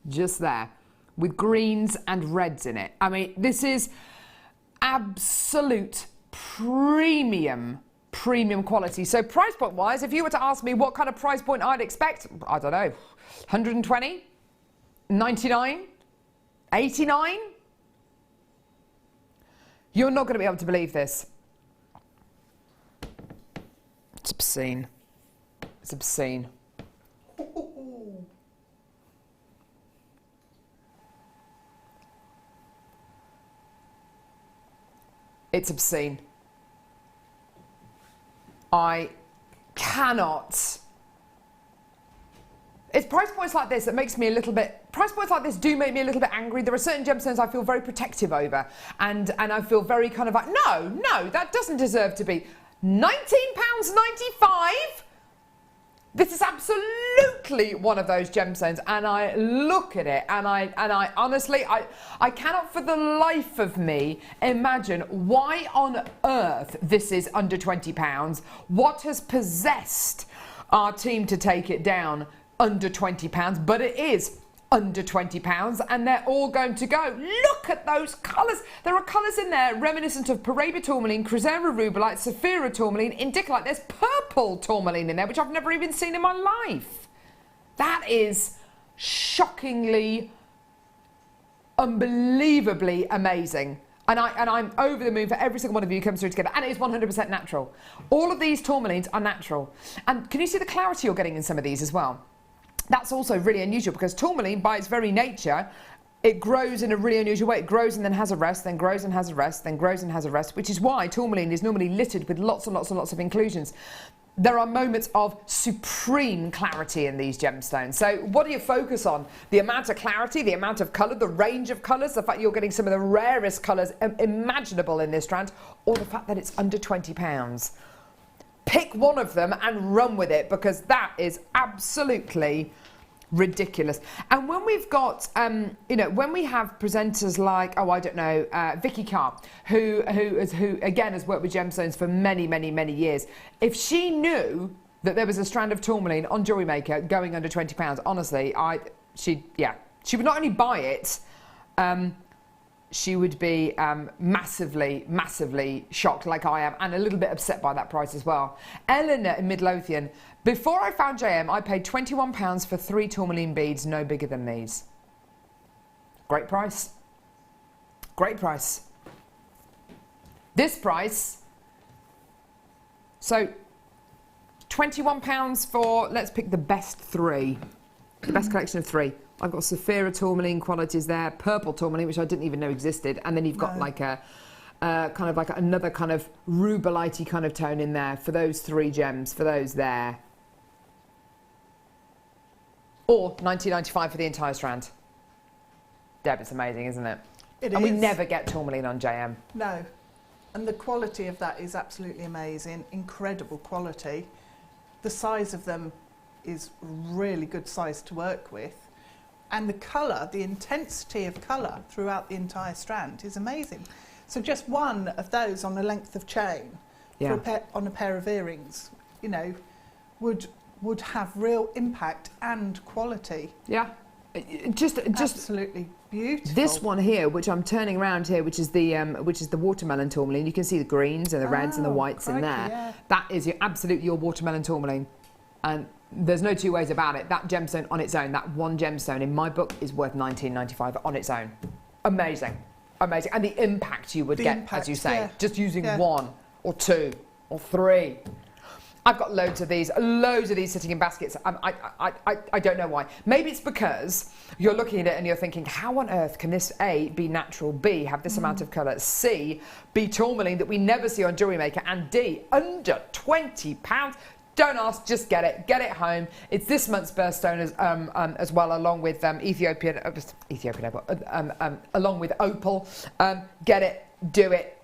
just there with greens and reds in it. I mean, this is absolute premium quality. So price point wise, if you were to ask me what kind of price point I'd expect, I don't know, 120, 99, 89. You're not going to be able to believe this. It's obscene. It's obscene. It's obscene. I cannot. It's price points like this that makes me a little bit. Price points like this do make me a little bit angry. There are certain gemstones I feel very protective over, and I feel very kind of like, no, that doesn't deserve to be £19.95. This is absolutely one of those gemstones, and I look at it, and I honestly, I cannot for the life of me imagine why on earth this is under £20. What has possessed our team to take it down under £20? But it is under £20, and they're all going to go. Look at those colours. There are colours in there reminiscent of Paraiba tourmaline, Crozera rubellite, Saphira tourmaline, Indicolite. There's purple tourmaline in there, which I've never even seen in my life. That is shockingly, unbelievably amazing. And I'm over the moon for every single one of you who comes through together. And it is 100% natural. All of these tourmalines are natural. And can you see the clarity you're getting in some of these as well? That's also really unusual, because tourmaline, by its very nature, it grows in a really unusual way. It grows and then has a rest, then grows and has a rest, then grows and has a rest, which is why tourmaline is normally littered with lots and lots and lots of inclusions. There are moments of supreme clarity in these gemstones. So what do you focus on? The amount of clarity, the amount of colour, the range of colours, the fact you're getting some of the rarest colours imaginable in this strand, or the fact that it's under £20. Pick one of them and run with it, because that is absolutely ridiculous. And when we've got, when we have presenters like, Vicky Carr, who again has worked with gemstones for many, many, many years. If she knew that there was a strand of tourmaline on JewelleryMaker going under £20, honestly, she would not only buy it, she would be massively, massively shocked like I am, and a little bit upset by that price as well. Eleanor in Midlothian: before I found JM, I paid £21 for 3 tourmaline beads no bigger than these. Great price. Great price. This price, so £21 for, let's pick the best 3. The best collection of 3. I've got Saphira tourmaline qualities there, purple tourmaline, which I didn't even know existed, and then you've got like a kind of like another kind of rubellite kind of tone in there for those 3 gems, for those there. Or £19.95 for the entire strand. Deb, it's amazing, isn't it? It and is. we never get tourmaline on JM. No. And the quality of that is absolutely amazing. Incredible quality. The size of them is really good size to work with. And the colour, the intensity of colour throughout the entire strand is amazing. So just one of those on a length of chain on a pair of earrings, would have real impact and quality. Yeah. Just absolutely beautiful. This one here, which I'm turning around here, which is the watermelon tourmaline. You can see the greens and the reds and the whites in there. Yeah. That is absolutely your watermelon tourmaline, and there's no two ways about it. That gemstone on its own, that one gemstone in my book, is worth £19.95 on its own. Amazing, amazing, and the impact you would get, as you say, just using 1 or 2 or 3. I've got loads of these sitting in baskets. I don't know why. Maybe it's because you're looking at it and you're thinking, how on earth can this A, be natural, B, have this amount of colour, C, be tourmaline that we never see on JewelleryMaker, and D, under £20? Don't ask, just get it. Get it home. It's this month's birthstone as well, along with along with Opal. Get it. Do it,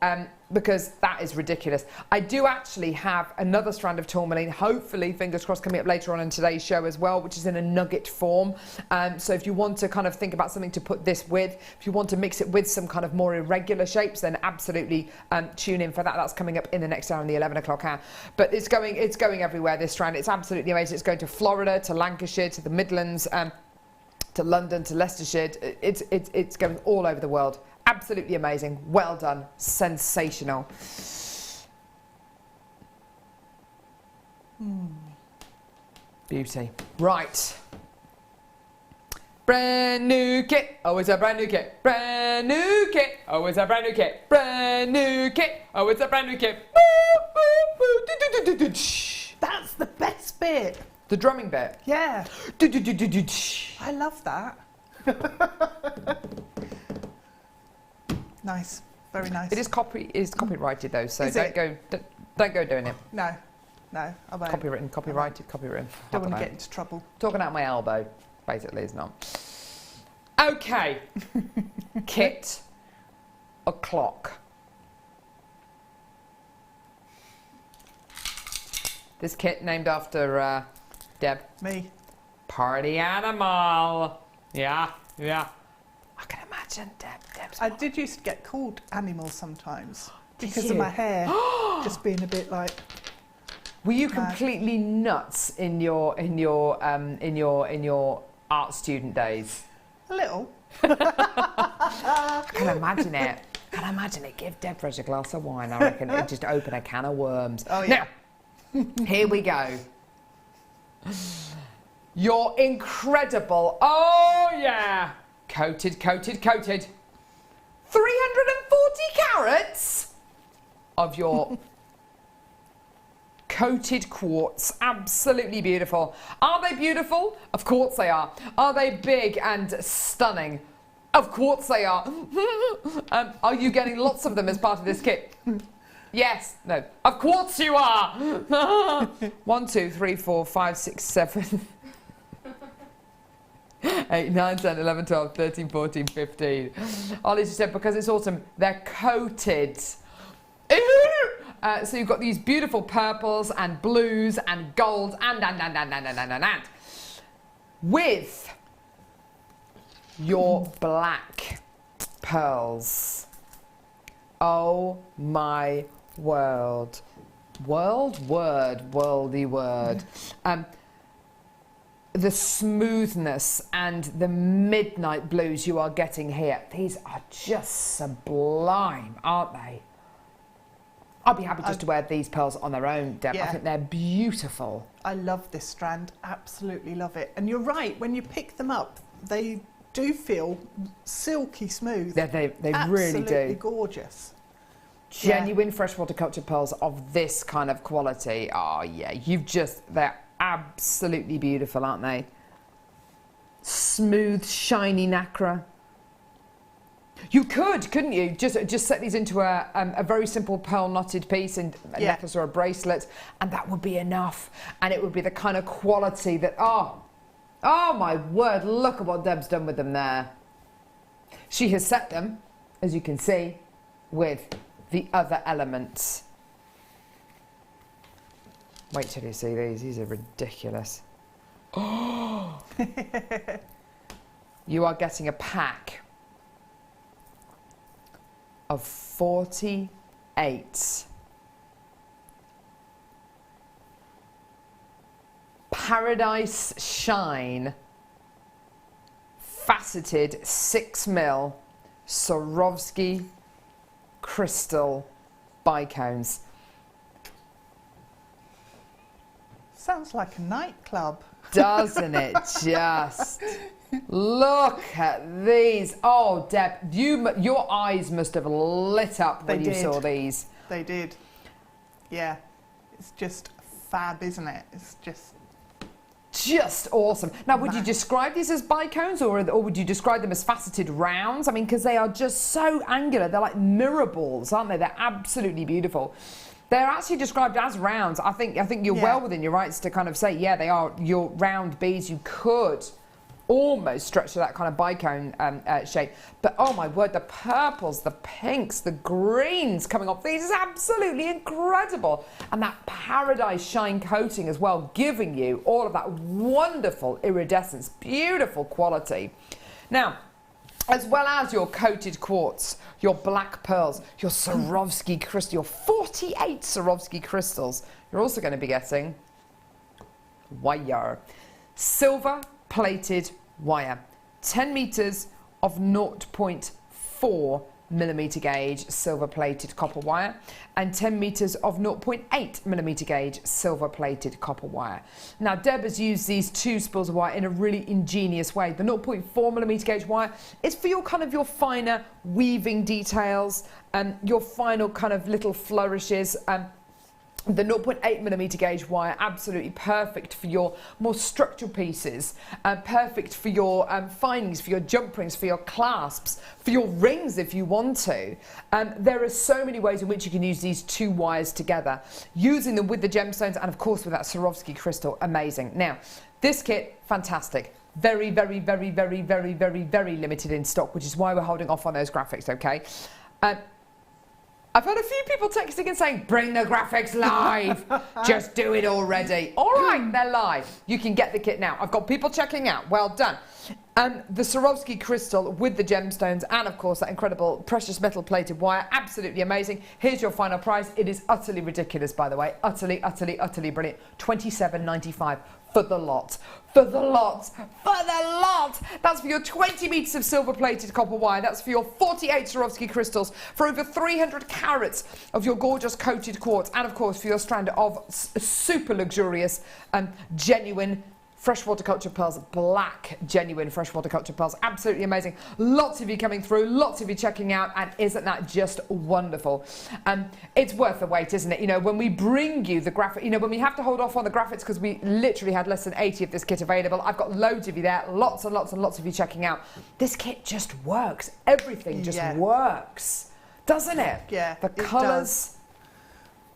because that is ridiculous. I do actually have another strand of tourmaline, hopefully, fingers crossed, coming up later on in today's show as well, which is in a nugget form. So if you want to kind of think about something to put this with, if you want to mix it with some kind of more irregular shapes, then absolutely tune in for that. That's coming up in the next hour, in the 11 o'clock hour. But it's going everywhere, this strand. It's absolutely amazing. It's going to Florida, to Lancashire, to the Midlands, to London, to Leicestershire. It's going all over the world. Absolutely amazing. Well done. Sensational. Beauty. Right. Brand new kit, oh it's a brand new kit. Brand new kit, oh it's a brand new kit. Brand new kit, oh it's a brand new kit. That's the best bit. The drumming bit. Yeah. I love that. Nice. Very nice. It is copyrighted though, so Is don't it? go doing it. No, I won't. Copywritten. Don't want to get into trouble. Talking out my elbow, basically, is not. Okay. Kit or clock? This kit named after Deb. Me. Party animal. Yeah. I can imagine Deb's I did used to get called animal sometimes because you? of my hair just being a bit like. Were you completely nuts in your art student days? A little. I can imagine it. Give Deb Rudge a glass of wine. I reckon it'd just open a can of worms. Oh yeah. Now, here we go. You're incredible. Oh yeah. Coated. 340 carats of your coated quartz. Absolutely beautiful. Are they beautiful? Of course they are. Are they big and stunning? Of course they are. Are you getting lots of them as part of this kit? Yes. No. Of course you are. 1, 2, 3, 4, 5, 6, 7... 8, 9, 10, 11, 12, 13, 14, 15. Ollie just said, because it's autumn, they're coated. So you've got these beautiful purples and blues and gold and. With your black pearls. Oh my world. Worldy word. The smoothness and the midnight blues you are getting here, these are just sublime, aren't they? I'd be happy just to wear these pearls on their own, Deb. Yeah. I think they're beautiful. I love this strand, absolutely love it. And you're right, when you pick them up, they do feel silky smooth. They really do. Absolutely gorgeous. Genuine freshwater cultured pearls of this kind of quality. Oh yeah, they're absolutely beautiful, aren't they? Smooth, shiny nacre. You couldn't you? Just set these into a very simple pearl knotted piece and a necklace or a bracelet, and that would be enough. And it would be the kind of quality that, oh my word, look at what Deb's done with them there. She has set them, as you can see, with the other elements. Wait till you see these. These are ridiculous. Oh! You are getting a pack of 48 Paradise Shine faceted 6mm Swarovski crystal bicones. Sounds like a nightclub. Doesn't it just? Look at these. Oh, Deb, your eyes must have lit up when you saw these. They did. Yeah. It's just fab, isn't it? It's just awesome. Now, would you describe these as bicones or would you describe them as faceted rounds? I mean, because they are just so angular. They're like mirror balls, aren't they? They're absolutely beautiful. They're actually described as rounds. I think you're well within your rights to kind of say, yeah, they are your round beads. You could almost stretch to that kind of bicone shape. But oh my word, the purples, the pinks, the greens coming off these is absolutely incredible. And that Paradise Shine coating as well, giving you all of that wonderful iridescence, beautiful quality. Now, as well as your coated quartz, your black pearls, your Swarovski crystal, your 48 Swarovski crystals, you're also going to be getting wire. Silver plated wire. 10 meters of 0.4 millimetre gauge silver plated copper wire and 10 metres of 0.8 millimetre gauge silver plated copper wire. Now Deb has used these two spools of wire in a really ingenious way. The 0.4 millimetre gauge wire is for your kind of your finer weaving details and your final kind of little flourishes. The 0.8 millimetre gauge wire, absolutely perfect for your more structural pieces, perfect for your findings, for your jump rings, for your clasps, for your rings if you want to. There are so many ways in which you can use these two wires together, using them with the gemstones and of course with that Swarovski crystal, amazing. Now, this kit, fantastic. Very, very, very, very, very, very, very limited in stock, which is why we're holding off on those graphics, okay? I've had a few people texting and saying, bring the graphics live. Just do it already. All right, they're live. You can get the kit now. I've got people checking out. Well done. The Swarovski crystal with the gemstones and, of course, that incredible precious metal plated wire. Absolutely amazing. Here's your final price. It is utterly ridiculous, by the way. Utterly, utterly, utterly brilliant. $27.95 for the lot. For the lot. For the lot. That's for your 20 metres of silver plated copper wire. That's for your 48 Swarovski crystals. For over 300 carats of your gorgeous coated quartz. And, of course, for your strand of super luxurious genuine freshwater culture pearls, black genuine freshwater culture pearls. Absolutely amazing. Lots of you coming through, lots of you checking out, and isn't that just wonderful? It's worth the wait, isn't it? You know, when we bring you the graphic, you know, when we have to hold off on the graphics because we literally had less than 80 of this kit available. I've got loads of you there, lots and lots and lots of you checking out. This kit just works. Everything just works, doesn't it? Yeah, the colours.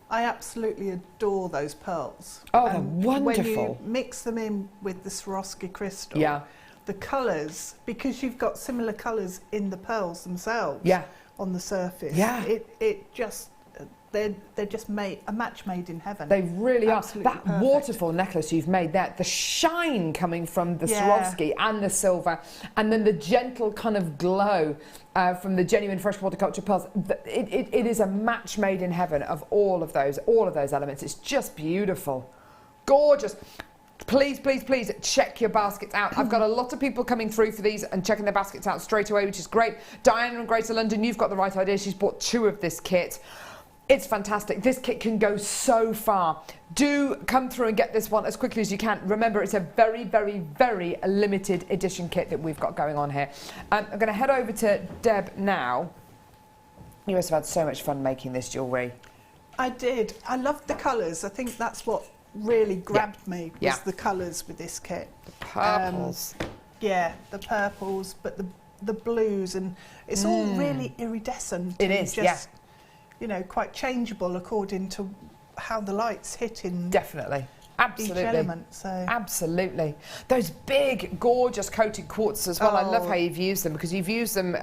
I absolutely adore those pearls. Oh, they're wonderful. When you mix them in with the Swarovski crystal, the colours, because you've got similar colours in the pearls themselves on the surface, it just, they're just a match made in heaven. They really absolutely are. That perfect. Waterfall necklace you've made there, the shine coming from the Swarovski and the silver, and then the gentle kind of glow from the genuine freshwater culture pearls. It is a match made in heaven of all of those elements. It's just beautiful. Gorgeous. Please, please, please check your baskets out. I've got a lot of people coming through for these and checking their baskets out straight away, which is great. Diana in Greater London, you've got the right idea. She's bought 2 of this kit. It's fantastic. This kit can go so far. Do come through and get this one as quickly as you can. Remember, it's a very, very, very limited edition kit that we've got going on here. I'm going to head over to Deb now. You must have had so much fun making this jewellery. I did. I loved the colours. I think that's what really grabbed me, was the colours with this kit. The purples. The purples, but the blues, and it's all really iridescent. It is, just, you know, quite changeable according to how the light's hitting each element. So. Absolutely. Those big, gorgeous coated quartz as well. I love how you've used them, because you've used them,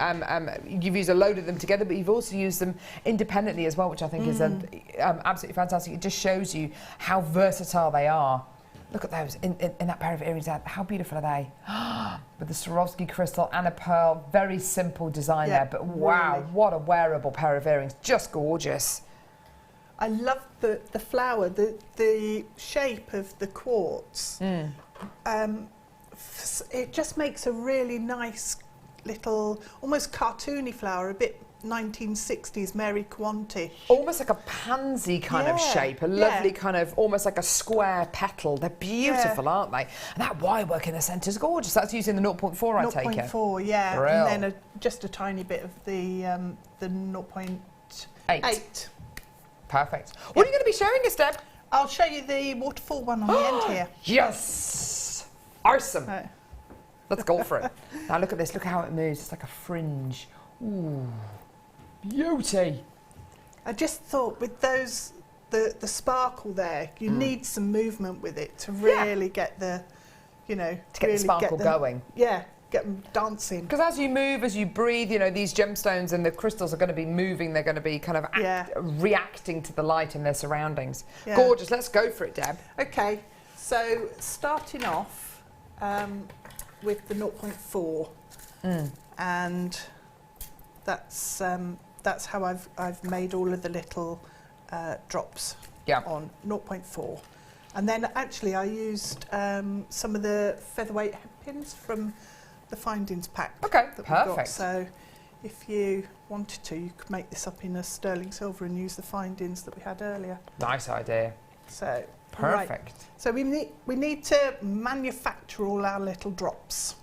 you've used a load of them together, but you've also used them independently as well, which I think is absolutely fantastic. It just shows you how versatile they are. Look at those in that pair of earrings. How beautiful are they? With the Swarovski crystal and a pearl. Very simple design there, but wow, really. What a wearable pair of earrings. Just gorgeous. I love the flower, the shape of the quartz. It just makes a really nice little, almost cartoony flower, a bit 1960s Mary Quantish. Almost like a pansy kind of shape, a lovely kind of, almost like a square petal. They're beautiful, aren't they? And that wire work in the centre is gorgeous. That's using the 0.4, I take it. 0.4, yeah. Brill. And then just a tiny bit of the 0.8. Perfect. What are you going to be showing us, Deb? I'll show you the waterfall one on the end here. Yes! Awesome. Let's go for it. Now look at this, look how it moves. It's like a fringe. Ooh. Beauty. I just thought with those, the sparkle there, you need some movement with it to really get the, you know, to get the sparkle going. Yeah, get them dancing. Because as you move, as you breathe, you know, these gemstones and the crystals are going to be moving. They're going to be kind of reacting to the light in their surroundings. Yeah. Gorgeous. Let's go for it, Deb. Okay. So starting off with the 0.4, and that's how I've made all of the little drops on 0.4. And then actually I used some of the featherweight pins from the findings pack. Okay, that perfect. We've got. So if you wanted to, you could make this up in a sterling silver and use the findings that we had earlier. Nice idea. So perfect. Right. So we need to manufacture all our little drops.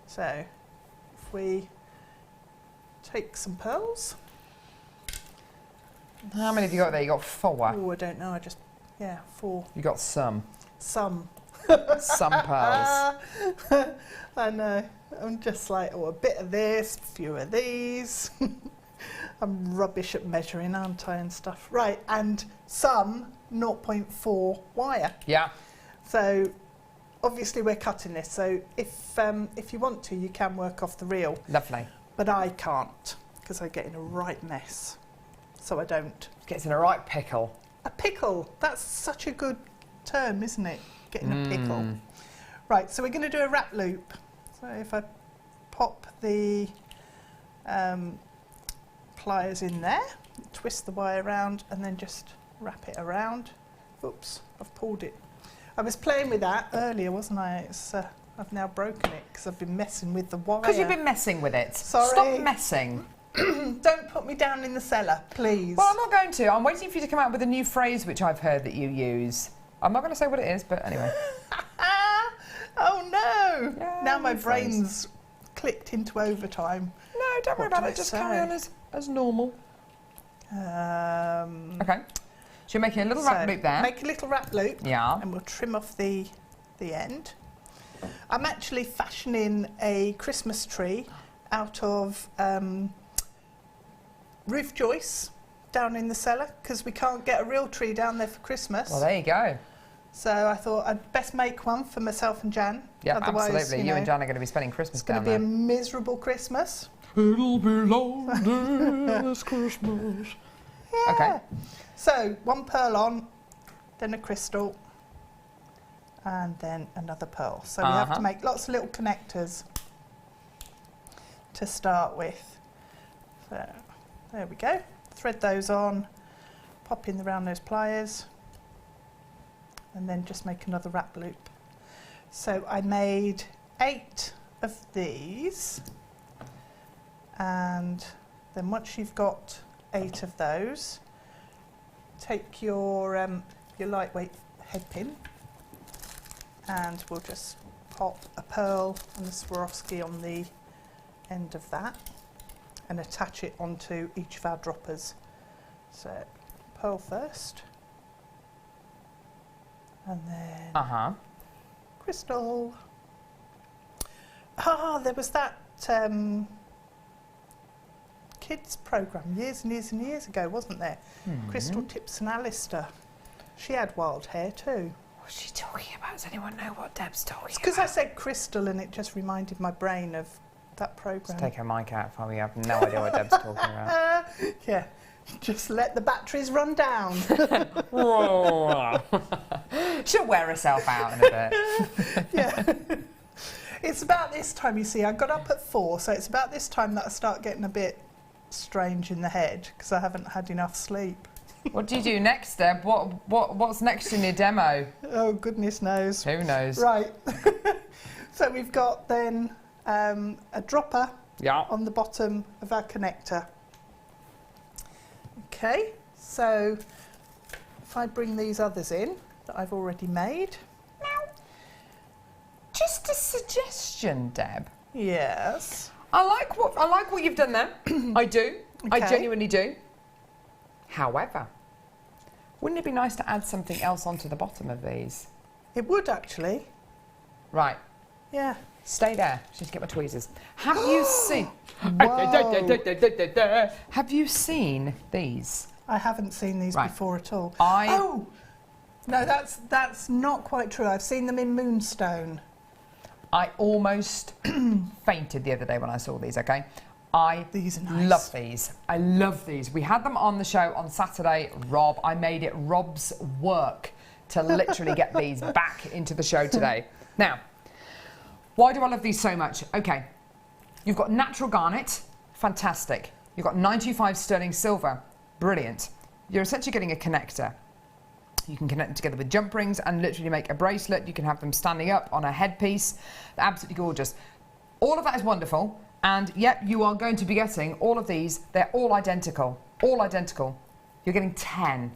So if we take some pearls. How many have you got there? You got 4. Oh, I don't know. 4. You got some. Some. Some pearls. I know. I'm just like, oh, a bit of this, a few of these. I'm rubbish at measuring, aren't I, and stuff. Right, and some 0.4 wire. Yeah. So obviously we're cutting this. So if you want to, you can work off the reel. Lovely. But I can't because I get in a right mess. So I don't. Gets in a right pickle. A pickle. That's such a good term, isn't it? Getting a pickle. Right, so we're going to do a wrap loop. So if I pop the pliers in there, twist the wire around and then just wrap it around. Oops, I've pulled it. I was playing with that earlier, wasn't I? I've now broken it because I've been messing with the wire. Because you've been messing with it. Sorry. Stop messing. Don't put me down in the cellar, please. Well, I'm not going to. I'm waiting for you to come out with a new phrase which I've heard that you use. I'm not going to say what it is, but anyway. Oh no! Yeah, now my brain's clicked into overtime. No, don't worry about it. Just carry on as normal. Okay. So you're making a little wrap loop there. Make a little wrap loop. Yeah. And we'll trim off the end. I'm actually fashioning a Christmas tree out of roof joists down in the cellar because we can't get a real tree down there for Christmas. Well, there you go. So I thought I'd best make one for myself and Jan. Yeah, otherwise, absolutely. You and Jan are going to be spending Christmas down there. It's going to be a miserable Christmas. It'll be lonely this Christmas. Yeah. Okay. So 1 pearl on, then a crystal, and then another pearl. So we have to make lots of little connectors to start with. So there we go. Thread those on, pop in around those pliers, and then just make another wrap loop. So I made 8 of these, and then once you've got 8 of those, take your lightweight head pin, and we'll just pop a pearl and a Swarovski on the end of that and attach it onto each of our droppers. So pearl first, and then crystal. There was that kids program years and years and years ago, wasn't there? Crystal Tips and Alistair. She had wild hair too. What's she talking about? Does anyone know what Deb's talking about? It's because I said crystal and it just reminded my brain of that program. Let's take her mic out for me. I have no idea what Deb's talking about. Yeah, just let the batteries run down. She'll wear herself out in a bit. Yeah. It's about this time, you see, I got up at 4, so it's about this time that I start getting a bit strange in the head because I haven't had enough sleep. What do you do next, Deb? What's next in your demo? Oh, goodness knows. Who knows? Right. So we've got then a dropper on the bottom of our connector. Okay, so if I bring these others in that I've already made. Now, just a suggestion, Deb. Yes. I like what you've done there. I do. I genuinely do. However, wouldn't it be nice to add something else onto the bottom of these? It would actually. Right. Yeah. Stay there. Just get my tweezers. Have you seen? Have you seen these? I haven't seen these before at all. Oh no, that's not quite true. I've seen them in Moonstone. I almost fainted the other day when I saw these. Okay. These are nice. Love these. I love these. We had them on the show on Saturday. Rob, I made it Rob's work to literally get these back into the show today. Now, why do I love these so much? Okay, you've got natural garnet, fantastic. You've got 925 sterling silver, brilliant. You're essentially getting a connector. You can connect them together with jump rings and literally make a bracelet. You can have them standing up on a headpiece. They're absolutely gorgeous. All of that is wonderful. And yep, you are going to be getting all of these. They're all identical. All identical. You're getting 10.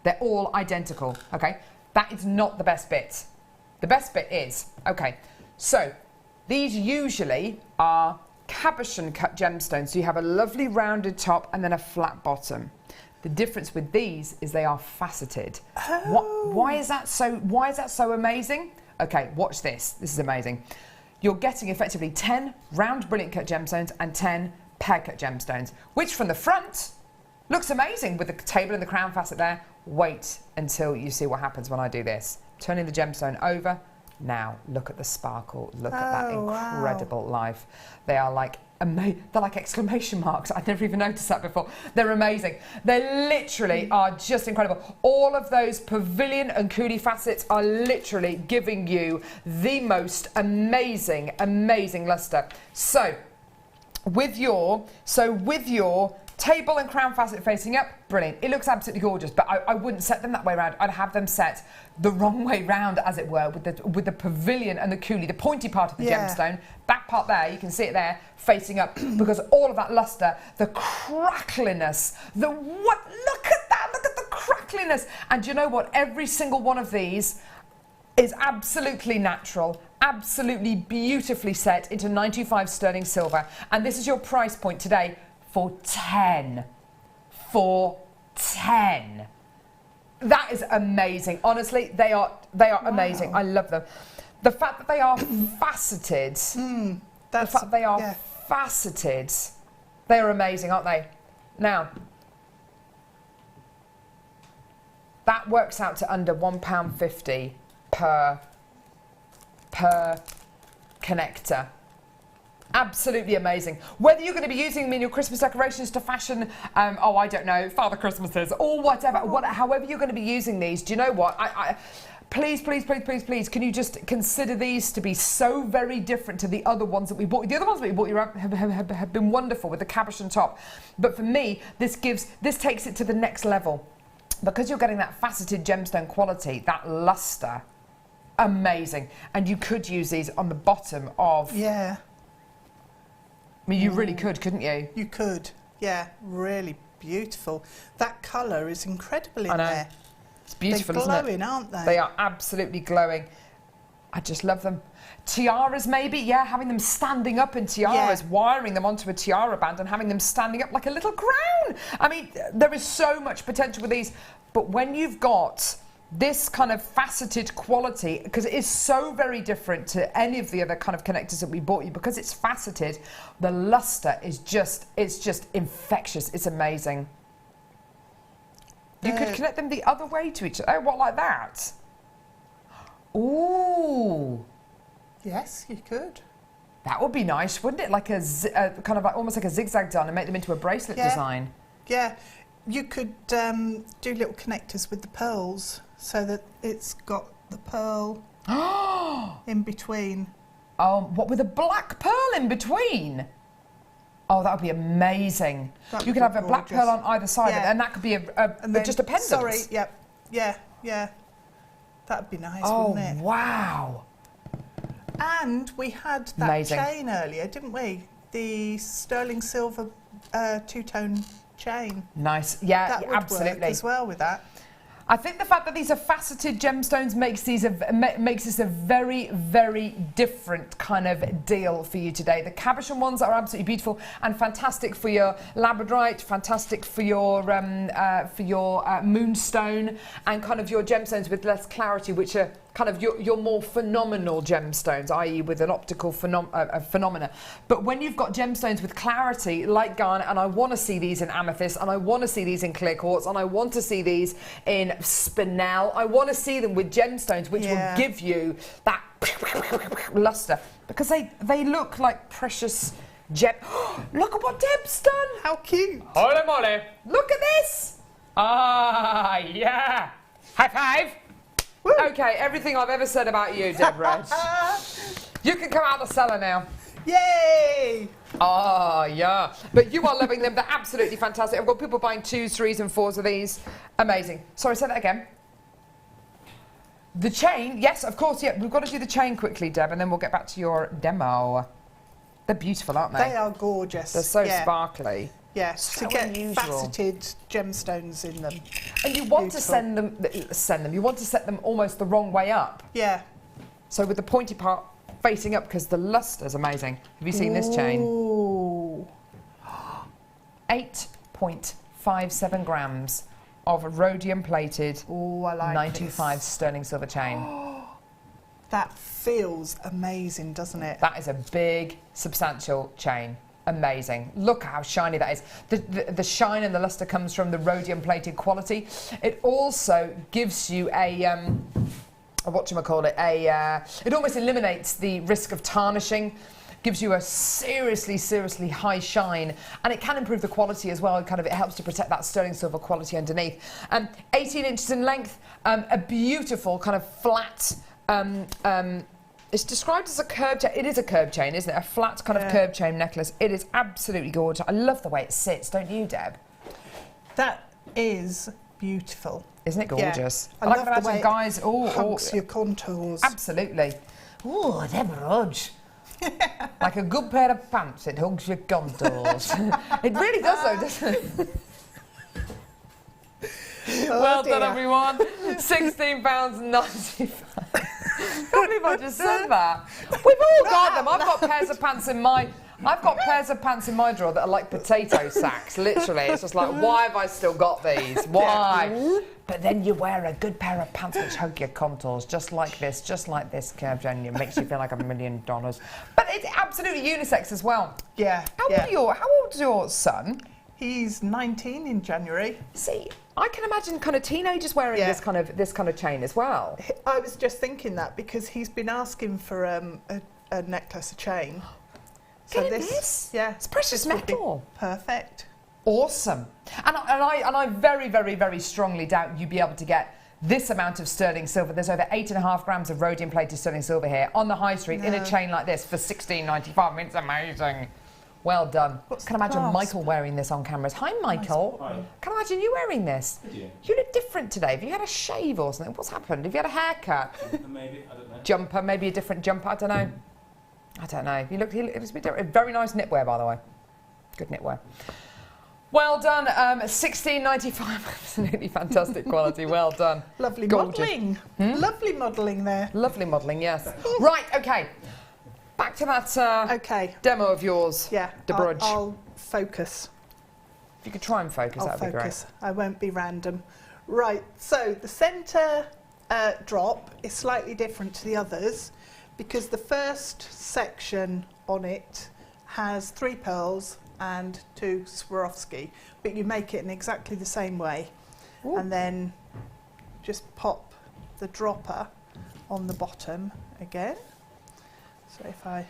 They're all identical. Okay, that is not the best bit. The best bit is, okay, so these usually are cabochon cut gemstones. So you have a lovely rounded top and then a flat bottom. The difference with these is they are faceted. Oh. Why is that so amazing? Okay, watch this. This is amazing. You're getting effectively 10 round brilliant cut gemstones and 10 pear cut gemstones, which from the front looks amazing with the table and the crown facet there. Wait until you see what happens when I do this. Turning the gemstone over. Now, look at the sparkle. Look at that incredible life. They are like they're like exclamation marks. I've never even noticed that before. They're amazing. They literally are just incredible. All of those pavilion and coolie facets are literally giving you the most amazing, amazing luster. So, with your table and crown facet facing up, brilliant. It looks absolutely gorgeous, but I wouldn't set them that way around. I'd have them set the wrong way round, as it were, with the pavilion and the coolie, the pointy part of the gemstone, that part there, you can see it there, facing up, because all of that luster, the crackliness, look at that, look at the crackliness. And you know what? Every single one of these is absolutely natural, absolutely beautifully set into 925 sterling silver. And this is your price point today, for 10. For 10. That is amazing. Honestly, they are amazing. I love them. The fact that they are faceted. Faceted. They are amazing, aren't they? Now, that works out to under £1.50 per connector. Absolutely amazing. Whether you're going to be using them in your Christmas decorations to fashion, I don't know, Father Christmases or whatever, however you're going to be using these, do you know what? Please, can you just consider these to be so very different to the other ones that we bought? The other ones that we bought you have been wonderful with the cabochon top. But for me, this takes it to the next level. Because you're getting that faceted gemstone quality, that luster, amazing. And you could use these on the bottom of... Yeah. I mean, you really could, couldn't you? You could, yeah, really beautiful. That colour is incredible in there. It's beautiful, They're glowing, isn't it? aren't they? They are absolutely glowing. I just love them. Tiaras, maybe, yeah, having them standing up in tiaras, wiring them onto a tiara band and having them standing up like a little crown. I mean, there is so much potential with these, but when you've got this kind of faceted quality, because it is so very different to any of the other kind of connectors that we bought you, because it's faceted, the luster is just, it's just infectious. It's amazing. You could connect them the other way to each other. Oh, what, like that? Ooh. Yes, you could. That would be nice, wouldn't it? Like kind of like, almost like a zigzag done and make them into a bracelet design. Yeah. You could do little connectors with the pearls so that it's got the pearl in between. Oh, what, with a black pearl in between? Oh, that would be amazing. You could have a black pearl on either side, and that could be just a pendant. Sorry, yeah. That'd be nice, wouldn't it? Oh, wow. And we had that chain earlier, didn't we? The sterling silver two-tone chain. Nice, yeah, that would absolutely. work as well with that. I think the fact that these are faceted gemstones makes this a very, very different kind of deal for you today. The cabochon ones are absolutely beautiful and fantastic for your labradorite, fantastic for your moonstone, and kind of your gemstones with less clarity, which are kind of your more phenomenal gemstones, i.e. with an optical phenomena. But when you've got gemstones with clarity, like garnet, and I want to see these in amethyst, and I want to see these in clear quartz, and I want to see these in spinel, I want to see them with gemstones, which will give you that luster, because they look like precious gem. Look at what Deb's done! How cute! Holy moly! Look at this! Ah, yeah! High five! Woo. Okay, everything I've ever said about you, Deb Rudge. You can come out the cellar now. Yay! Oh, yeah. But you are loving them. They're absolutely fantastic. I've got people buying 2s, 3s and 4s of these. Amazing. Sorry, say that again. The chain, yes, of course, yeah. We've got to do the chain quickly, Deb, and then we'll get back to your demo. They're beautiful, aren't they? They are gorgeous. They're so sparkly. Yes, so to get unusual. faceted gemstones in them. And you want to send them. You want to set them almost the wrong way up. Yeah. So with the pointy part facing up, because the luster's amazing. Have you seen this chain? Ooh. 8.57 grams of rhodium plated. Oh, I like 925 sterling silver chain. That feels amazing, doesn't it? That is a big, substantial chain. Amazing. Look how shiny that is. The shine and the luster comes from the rhodium plated quality. It also gives you it almost eliminates the risk of tarnishing, gives you a seriously high shine, and it can improve the quality as well. It helps to protect that sterling silver quality underneath. 18 inches in length, a beautiful kind of flat, it's described as a curved chain. It is a curved chain, isn't it? A flat kind of curved chain necklace. It is absolutely gorgeous. I love the way it sits, don't you, Deb? That is beautiful. Isn't it gorgeous? Yeah. I love the way guys hugs your contours. Absolutely. Oh, Deb Rudge. Like a good pair of pants, it hugs your contours. It really does, though, doesn't it? Well done, everyone. £16.95. I can't believe I just said that. We've all got them. I've got pairs of pants in my drawer that are like potato sacks, literally. It's just like, why have I still got these? Why? But then you wear a good pair of pants which hug your contours, just like this curved chain. It makes you feel like $1 million. But it's absolutely unisex as well. Yeah. How old's your son? He's 19 in January. See, I can imagine kind of teenagers wearing this kind of chain as well. I was just thinking that because he's been asking for a necklace, a chain. So this, yeah, it's precious metal. Perfect. Awesome. And I very strongly doubt you'd be able to get this amount of sterling silver. There's over 8.5 grams of rhodium plated sterling silver here on the high street in a chain like this for $16.95. I mean, it's amazing. Well done. Can I imagine Michael wearing this on cameras? Hi, Michael. Hi. Can I imagine you wearing this? You look different today. Have you had a shave or something? What's happened? Have you had a haircut? Maybe, I don't know. Jumper, maybe a different jumper, I don't know. I don't know. He looks a bit different. Very nice knitwear, by the way. Good knitwear. Well done. $16.95. Absolutely fantastic quality. Well done. Lovely modelling. Lovely modelling there. Lovely modelling, yes. Right, okay. Back to that demo of yours, Deb Rudge. I'll focus. If you could try and focus, that would be great. I won't be random. Right, so the centre drop is slightly different to the others because the first section on it has 3 pearls and 2 Swarovski, but you make it in exactly the same way. Ooh. And then just pop the dropper on the bottom again. So if I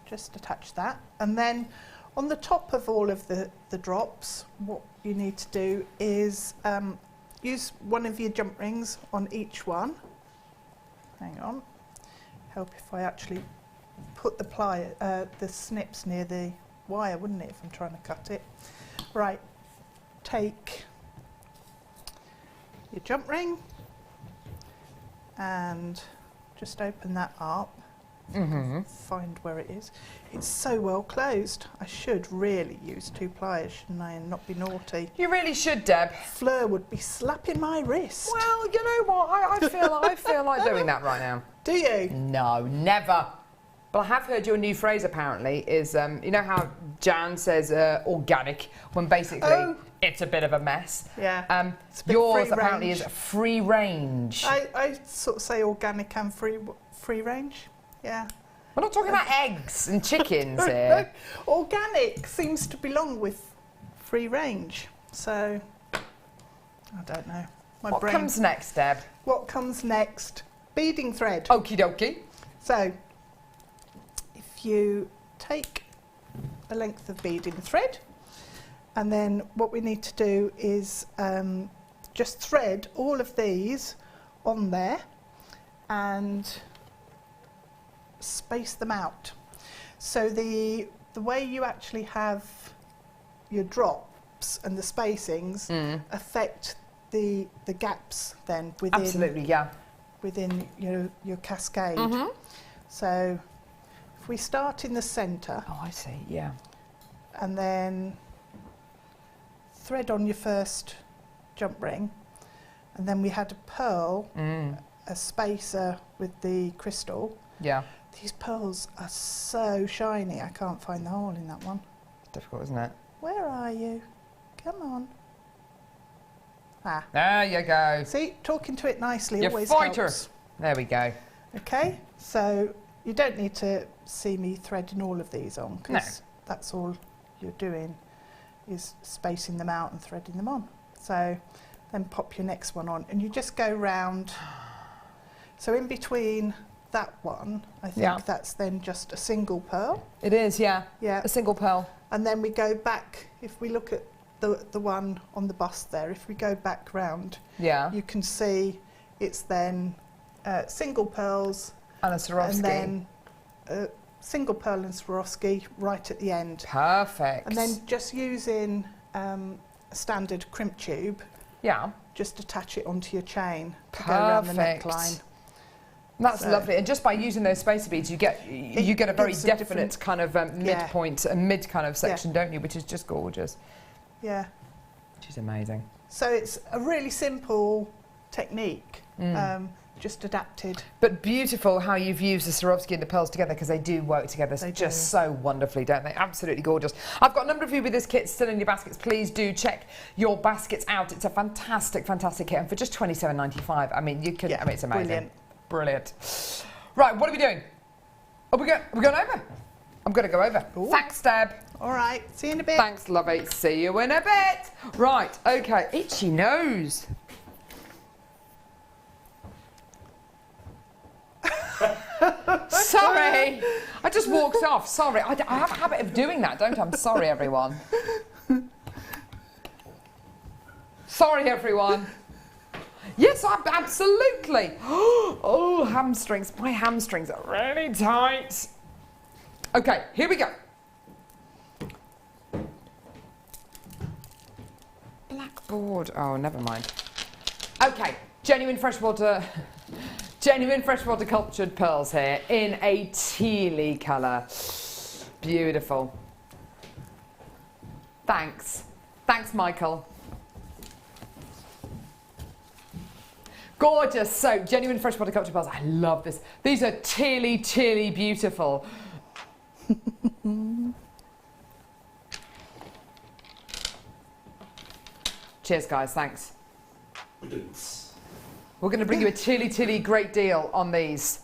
just attach that, and then on the top of all of the drops, what you need to do is use one of your jump rings on each one. Hang on. Help if I actually put the snips near the wire, wouldn't it, if I'm trying to cut it? Right. Take your jump ring and just open that up. Find where it is. It's so well closed. I should really use 2 pliers, shouldn't I, and not be naughty. You really should, Deb. Fleur would be slapping my wrist. Well, you know what? I feel like doing that right now. Do you? No, never. But I have heard your new phrase apparently is, you know how Jan says organic when basically it's a bit of a mess. Yeah. Yours apparently is free range. I sort of say organic and free range. Yeah. We're not talking about eggs and chickens here. Organic seems to belong with free range. So, I don't know. What comes next, Deb? What comes next? Beading thread. Okie dokie. So, if you take a length of beading thread, and then what we need to do is just thread all of these on there and space them out. So the way you actually have your drops and the spacings affect the gaps then within absolutely, yeah, within your cascade. So if we start in the centre. Oh, I see, yeah. And then thread on your first jump ring. And then we had a pearl, a spacer with the crystal. Yeah. These pearls are so shiny, I can't find the hole in that one. It's difficult, isn't it? Where are you? Come on. Ah. There you go. See, talking to it nicely You always fighter. helps. There we go. Okay, so you don't need to see me threading all of these on, because that's all you're doing is spacing them out and threading them on. So then pop your next one on and you just go round. So in between that one, I think that's then just a single pearl. It is, yeah. Yeah. A single pearl. And then we go back, if we look at the one on the bust there, if we go back round, you can see it's then single pearls and a Swarovski. And then single pearl and Swarovski right at the end. Perfect. And then just using a standard crimp tube, just attach it onto your chain to go around the neckline. That's lovely, and just by using those spacer beads, you get a very definite kind of midpoint, a mid kind of section, don't you? Which is just gorgeous. Yeah. Which is amazing. So it's a really simple technique, just adapted. But beautiful how you've used the Swarovski and the pearls together, because they do work together just so wonderfully, don't they? Absolutely gorgeous. I've got a number of you with this kit still in your baskets. Please do check your baskets out. It's a fantastic, fantastic kit, and for just $27.95, I mean, you could. I mean, it's amazing. Brilliant. Right, what are we doing? Are we going over? I'm going to go over. Ooh. Thanks, Deb. All right, see you in a bit. Thanks, lovey. See you in a bit. Right, okay. Itchy nose. Sorry. I just walked off. Sorry. I have a habit of doing that, don't I? I'm sorry, everyone. Sorry, everyone. Yes, absolutely. Oh, hamstrings. My hamstrings are really tight. Okay, here we go. Blackboard. Oh, never mind. Okay, genuine freshwater cultured pearls here in a tealy colour. Beautiful. Thanks. Thanks, Michael. Gorgeous. So, genuine freshwater cultured pearls. I love this. These are tealy, tealy beautiful. Cheers, guys. Thanks. We're going to bring you a tealy, tealy great deal on these.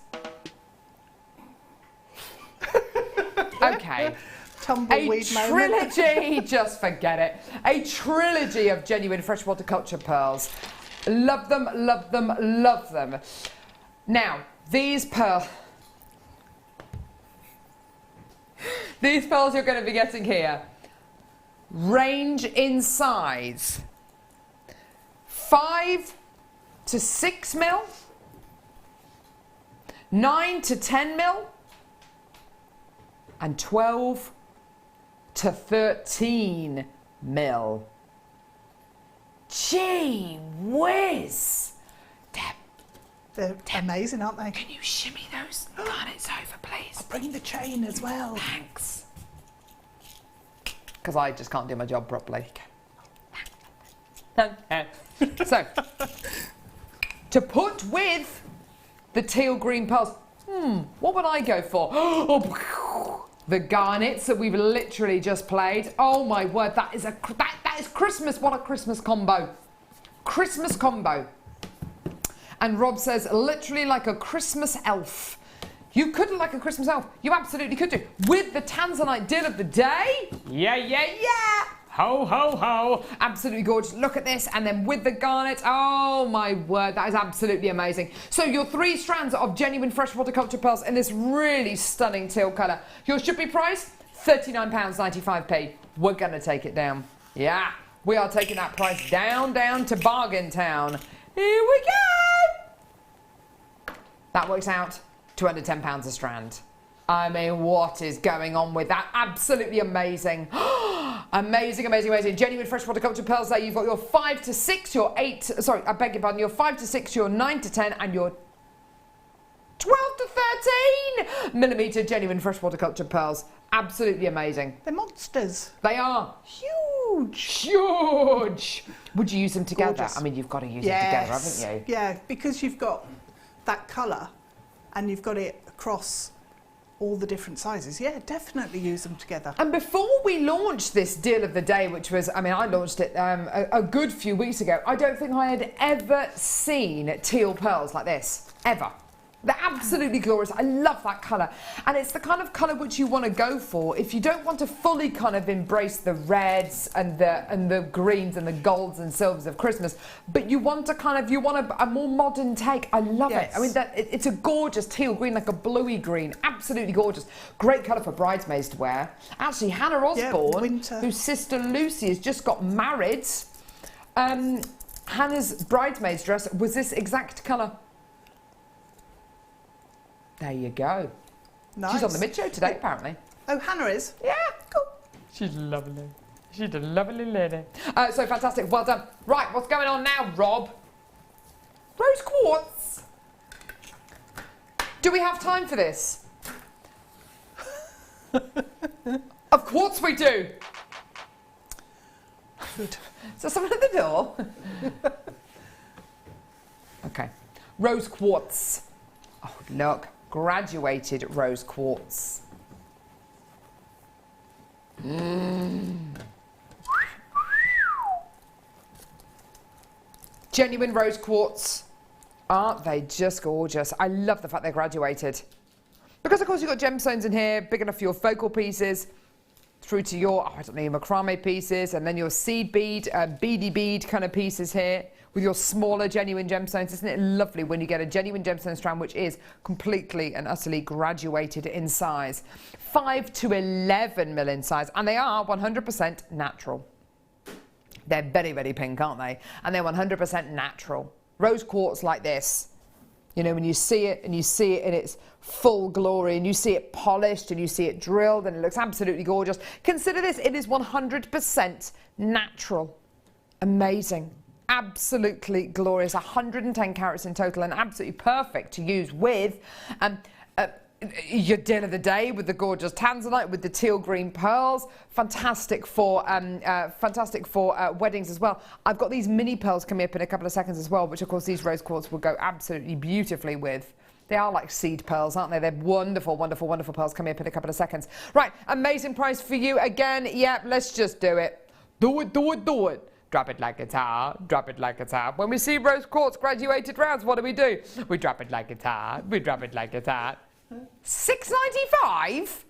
Okay. Tumbleweed trilogy, just forget it. A trilogy of genuine freshwater cultured pearls. Love them, love them, love them. Now, these pearls you're going to be getting here range in size 5 to 6 mil, 9 to 10 mil, and 12 to 13 mil. Gee whiz! Deb. They're amazing, aren't they? Can you shimmy those garnets over, please? I'll bring the chain as well. Thanks. Because I just can't do my job properly. So, to put with the teal green pearls, what would I go for? The garnets that we've literally just played. Oh my word, that is Christmas. What a Christmas combo. Christmas combo. And Rob says, literally like a Christmas elf. You could look like a Christmas elf. You absolutely could do. With the Tanzanite deal of the day. Yeah, yeah, yeah. Ho, ho, ho. Absolutely gorgeous. Look at this. And then with the garnet. Oh, my word. That is absolutely amazing. So your 3 strands of genuine freshwater cultured pearls in this really stunning teal colour. Yours should be priced £39.95p. We're going to take it down. Yeah, we are taking that price down to Bargain Town. Here we go. That works out to under £10 a strand. I mean, what is going on with that? Absolutely amazing. Amazing, amazing, amazing. Genuine freshwater cultured pearls there. You've got your 5 to 6, your 8, sorry, I beg your pardon, your 5 to 6, your 9 to 10, and your 12 to 13mm genuine freshwater cultured pearls. Absolutely amazing. They're monsters. They are. Huge. Huge. Would you use them together? Gorgeous. I mean, you've got to use them together, haven't you? Yeah, because you've got that colour and you've got it across all the different sizes. Yeah, definitely use them together. And before we launched this deal of the day, which was, I mean, I launched it a good few weeks ago, I don't think I had ever seen teal pearls like this, ever. They're absolutely glorious. I love that colour. And it's the kind of colour which you want to go for if you don't want to fully kind of embrace the reds and the greens and the golds and silvers of Christmas, but you want a more modern take. I love it. I mean, it's a gorgeous teal green, like a bluey green. Absolutely gorgeous. Great colour for bridesmaids to wear. Actually, Hannah Osborne, whose sister Lucy has just got married, Hannah's bridesmaid's dress was this exact colour. There you go. Nice. She's on the mid-show today, apparently. Oh, Hannah is? Yeah, cool. She's lovely. She's a lovely lady. So fantastic. Well done. Right, what's going on now, Rob? Rose quartz. Do we have time for this? Of course we do. Good. Is there someone at the door? Okay. Rose quartz. Oh, look. Graduated rose quartz. Genuine rose quartz. Aren't they just gorgeous? I love the fact they're graduated. Because, of course, you've got gemstones in here, big enough for your focal pieces, through to your, I don't know, your macrame pieces, and then your seed bead, beady bead kind of pieces here, with your smaller genuine gemstones. Isn't it lovely when you get a genuine gemstone strand which is completely and utterly graduated in size? 5 to 11mm in size, and they are 100% natural. They're very, very pink, aren't they? And they're 100% natural. Rose quartz like this. You know, when you see it and you see it in its full glory and you see it polished and you see it drilled and it looks absolutely gorgeous. Consider this, it is 100% natural. Amazing. Absolutely glorious. 110 carats in total and absolutely perfect to use with your deal of the day, with the gorgeous tanzanite, with the teal green pearls. Fantastic for weddings as well. I've got these mini pearls coming up in a couple of seconds as well, which of course these rose quartz will go absolutely beautifully with. They are like seed pearls, aren't they? They're wonderful, wonderful, wonderful pearls coming up in a couple of seconds. Right, amazing price for you again. Yep, let's just do it. Do it, do it, do it. Drop it like it's hot, drop it like it's hot. When we see rose quartz graduated rounds, what do? We drop it like it's hot, we drop it like it's hot. $6.95?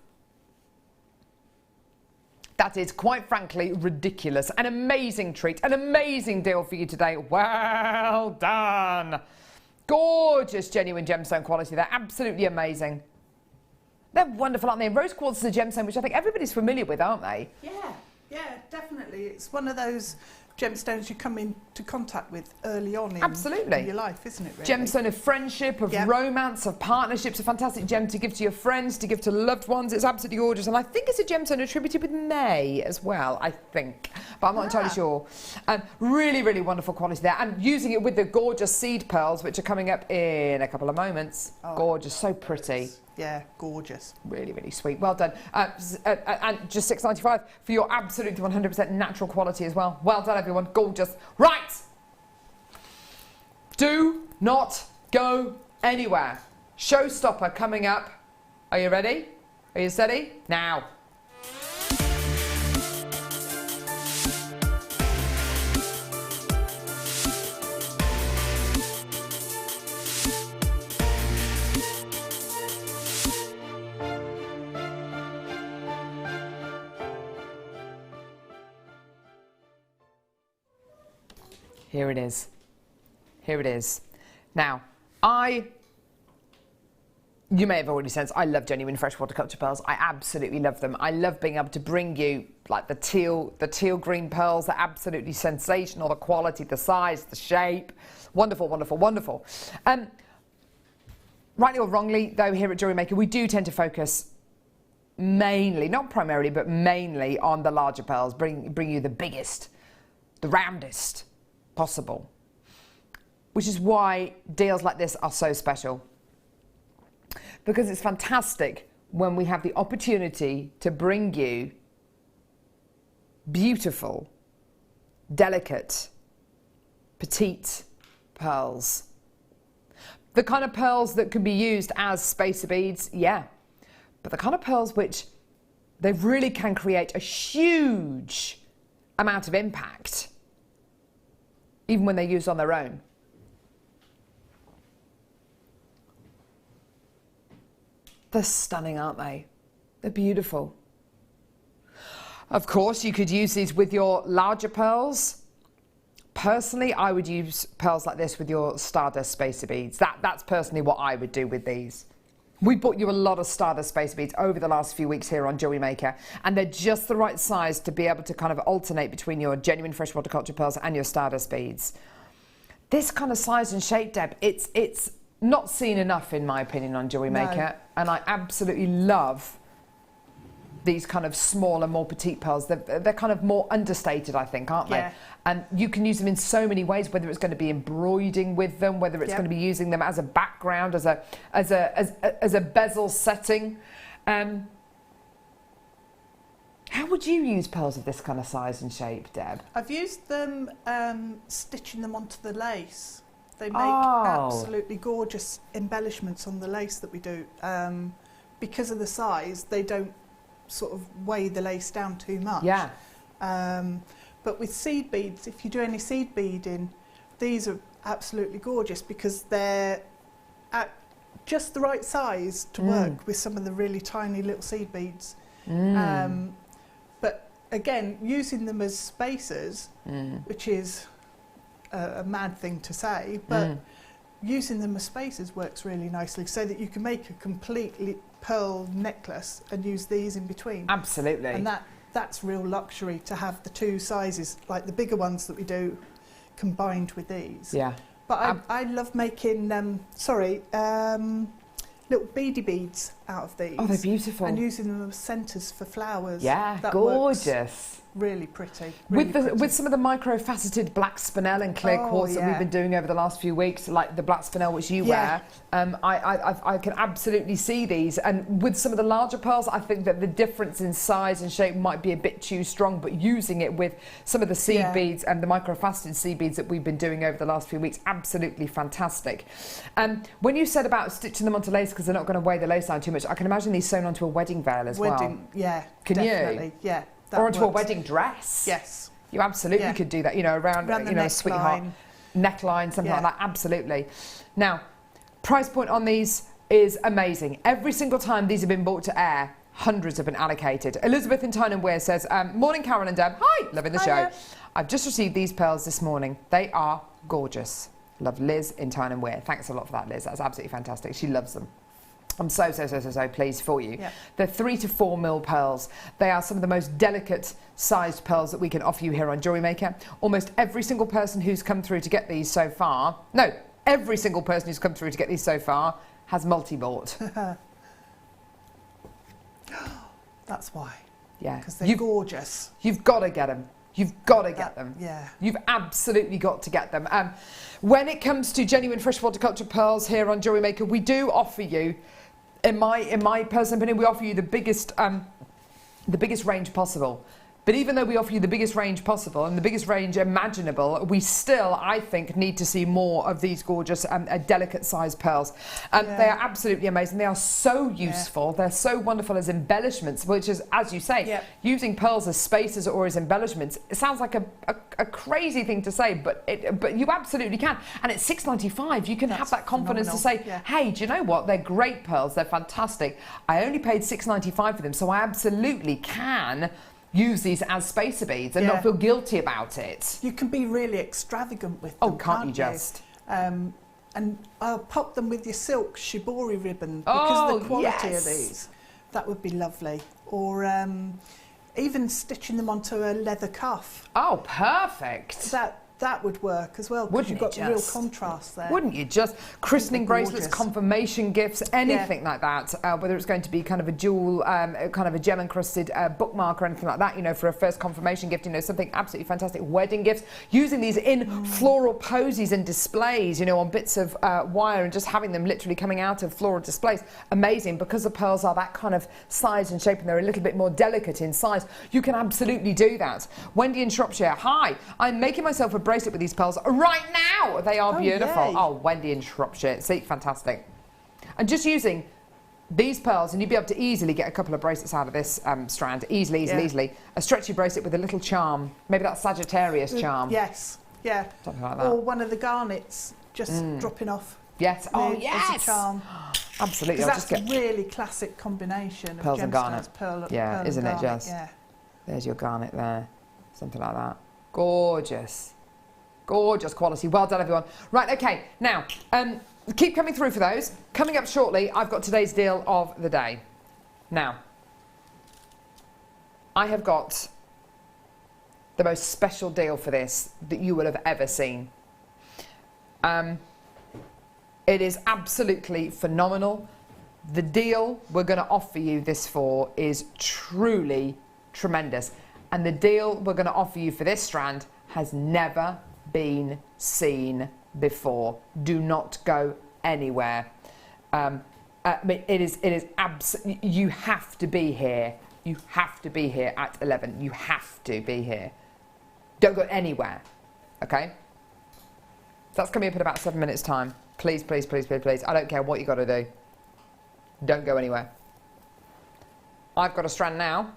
That is, quite frankly, ridiculous. An amazing treat, an amazing deal for you today. Well done. Gorgeous genuine gemstone quality. They're absolutely amazing. They're wonderful, aren't they? Rose quartz is a gemstone which I think everybody's familiar with, aren't they? Yeah, definitely. It's one of those gemstones you come into contact with early on in your life, isn't it, really? Gemstone of friendship, of romance, of partnerships. A fantastic gem to give to your friends, to give to loved ones. It's absolutely gorgeous. And I think it's a gemstone attributed with May as well, I think. But I'm not entirely sure. Really, really wonderful quality there. And using it with the gorgeous seed pearls, which are coming up in a couple of moments. Oh, gorgeous, so pretty. Yeah, gorgeous. Really, really sweet. Well done. And just $6.95 for your absolutely 100% natural quality as well. Well done, everyone. Gorgeous. Right. Do not go anywhere. Showstopper coming up. Are you ready? Are you steady? Now. Here it is. Here it is. Now, you may have already sensed, I love genuine freshwater culture pearls. I absolutely love them. I love being able to bring you like the teal green pearls. They're absolutely sensational. The quality, the size, the shape. Wonderful, wonderful, wonderful. Rightly or wrongly, though, here at JewelleryMaker, we do tend to focus mainly, not primarily, but mainly on the larger pearls, bring you the biggest, the roundest possible, which is why deals like this are so special. because it's fantastic when we have the opportunity to bring you beautiful, delicate, petite pearls. The kind of pearls that can be used as spacer beads, yeah, but the kind of pearls which they really can create a huge amount of impact, even when they're used on their own. They're stunning, aren't they? They're beautiful. Of course, you could use these with your larger pearls. Personally, I would use pearls like this with your Stardust spacer beads. That's personally what I would do with these. We bought you a lot of Stardust spacer beads over the last few weeks here on JewelleryMaker, and they're just the right size to be able to kind of alternate between your genuine freshwater culture pearls and your Stardust beads. This kind of size and shape, Deb, it's not seen enough in my opinion on JewelleryMaker, No. and I absolutely love these kind of smaller, more petite pearls. They're kind of more understated, I think, aren't they? Yeah. And you can use them in so many ways, whether it's going to be embroidering with them, whether it's going to be using them as a background, as a bezel setting. How would you use pearls of this kind of size and shape, Deb? I've used them stitching them onto the lace. They make absolutely gorgeous embellishments on the lace that we do. Because of the size, they don't sort of weigh the lace down too much. Yeah. But with seed beads, if you do any seed beading, these are absolutely gorgeous because they're at just the right size to work with some of the really tiny little seed beads. But again, using them as spacers, which is a mad thing to say, but using them as spacers works really nicely so that you can make a completely pearl necklace and use these in between. Absolutely. And that's real luxury to have the two sizes, like the bigger ones that we do, combined with these. Yeah. But I love making, little beady beads out of these. Oh, they're beautiful. And using them as centres for flowers. Yeah, that gorgeous. Works really pretty. Really With some of the micro-faceted black spinel and clear quartz that we've been doing over the last few weeks, like the black spinel which you wear, I can absolutely see these. And with some of the larger pearls, I think that the difference in size and shape might be a bit too strong, but using it with some of the seed beads and the micro-faceted seed beads that we've been doing over the last few weeks, absolutely fantastic. When you said about stitching them onto lace because they're not going to weigh the lace down too much, I can imagine these sewn onto a wedding veil as well. Yeah, can definitely. You? Yeah. Or onto a wedding dress. Yes. You absolutely could do that, you know, around you know, a sweetheart neckline, something like that, absolutely. Now, price point on these is amazing. Every single time these have been brought to air, hundreds have been allocated. Elizabeth in Tyne and Wear says, morning Carol and Deb, hi, loving the show. I've just received these pearls this morning. They are gorgeous. Love Liz in Tyne and Wear. Thanks a lot for that, Liz. That's absolutely fantastic. She loves them. I'm so pleased for you. Yeah. They're 3 to 4 mil pearls. They are some of the most delicate sized pearls that we can offer you here on JewelleryMaker. Almost every single person who's come through to get these so far, every single person who's come through to get these so far has multi-bought. That's why. Yeah. Because they're gorgeous. You've got to get them. You've got to get them. Yeah. You've absolutely got to get them. When it comes to genuine freshwater culture pearls here on JewelleryMaker, we do offer you, in my personal opinion, we offer you the biggest range possible. But even though we offer you the biggest range possible and the biggest range imaginable, we still, I think, need to see more of these gorgeous, delicate sized pearls. They are absolutely amazing. They are so useful. They're so wonderful as embellishments, which is, as you say, using pearls as spacers or as embellishments. It sounds like a crazy thing to say, but you absolutely can. And at $6.95, you can have that confidence to say, hey, do you know what? They're great pearls. They're fantastic. I only paid $6.95 for them, so I absolutely can use these as spacer beads and not feel guilty about it. You can be really extravagant with them, can't you just? And I'll pop them with your silk shibori ribbon because of the quality of these. That would be lovely. Or even stitching them onto a leather cuff. Oh, perfect. That would work as well, because you've got the real contrast there. Wouldn't you just? Christening bracelets, gorgeous. confirmation gifts, anything like that, whether it's going to be kind of a jewel, kind of a gem encrusted bookmark or anything like that, you know, for a first confirmation gift, you know, something absolutely fantastic. Wedding gifts, using these in floral posies and displays, you know, on bits of wire, and just having them literally coming out of floral displays. Amazing, because the pearls are that kind of size and shape and they're a little bit more delicate in size. You can absolutely do that. Wendy in Shropshire, hi, I'm making myself a bracelet with these pearls right now. They are beautiful. Yay. Oh, Wendy in Shropshire, see, fantastic. And just using these pearls, and you'd be able to easily get a couple of bracelets out of this strand, easily. A stretchy bracelet with a little charm, maybe that Sagittarius charm. Yes, yeah. Something like that. Or one of the garnets just dropping off. Yes, oh yes. As a charm. Absolutely. That's a really classic combination of pearls and garnet. Pearl isn't and it garnet, just? Yeah. There's your garnet there, something like that. Gorgeous. Gorgeous quality. Well done, everyone. Right, okay. Now, keep coming through for those. Coming up shortly, I've got today's deal of the day. Now, I have got the most special deal for this that you will have ever seen. It is absolutely phenomenal. The deal we're going to offer you this for is truly tremendous. And the deal we're going to offer you for this strand has never been seen before. Do not go anywhere. It is you have to be here. You have to be here at 11. You have to be here. Don't go anywhere. Okay? That's coming up in about 7 minutes' time. Please, please, please, please, please. I don't care what you got to do. Don't go anywhere. I've got a strand now.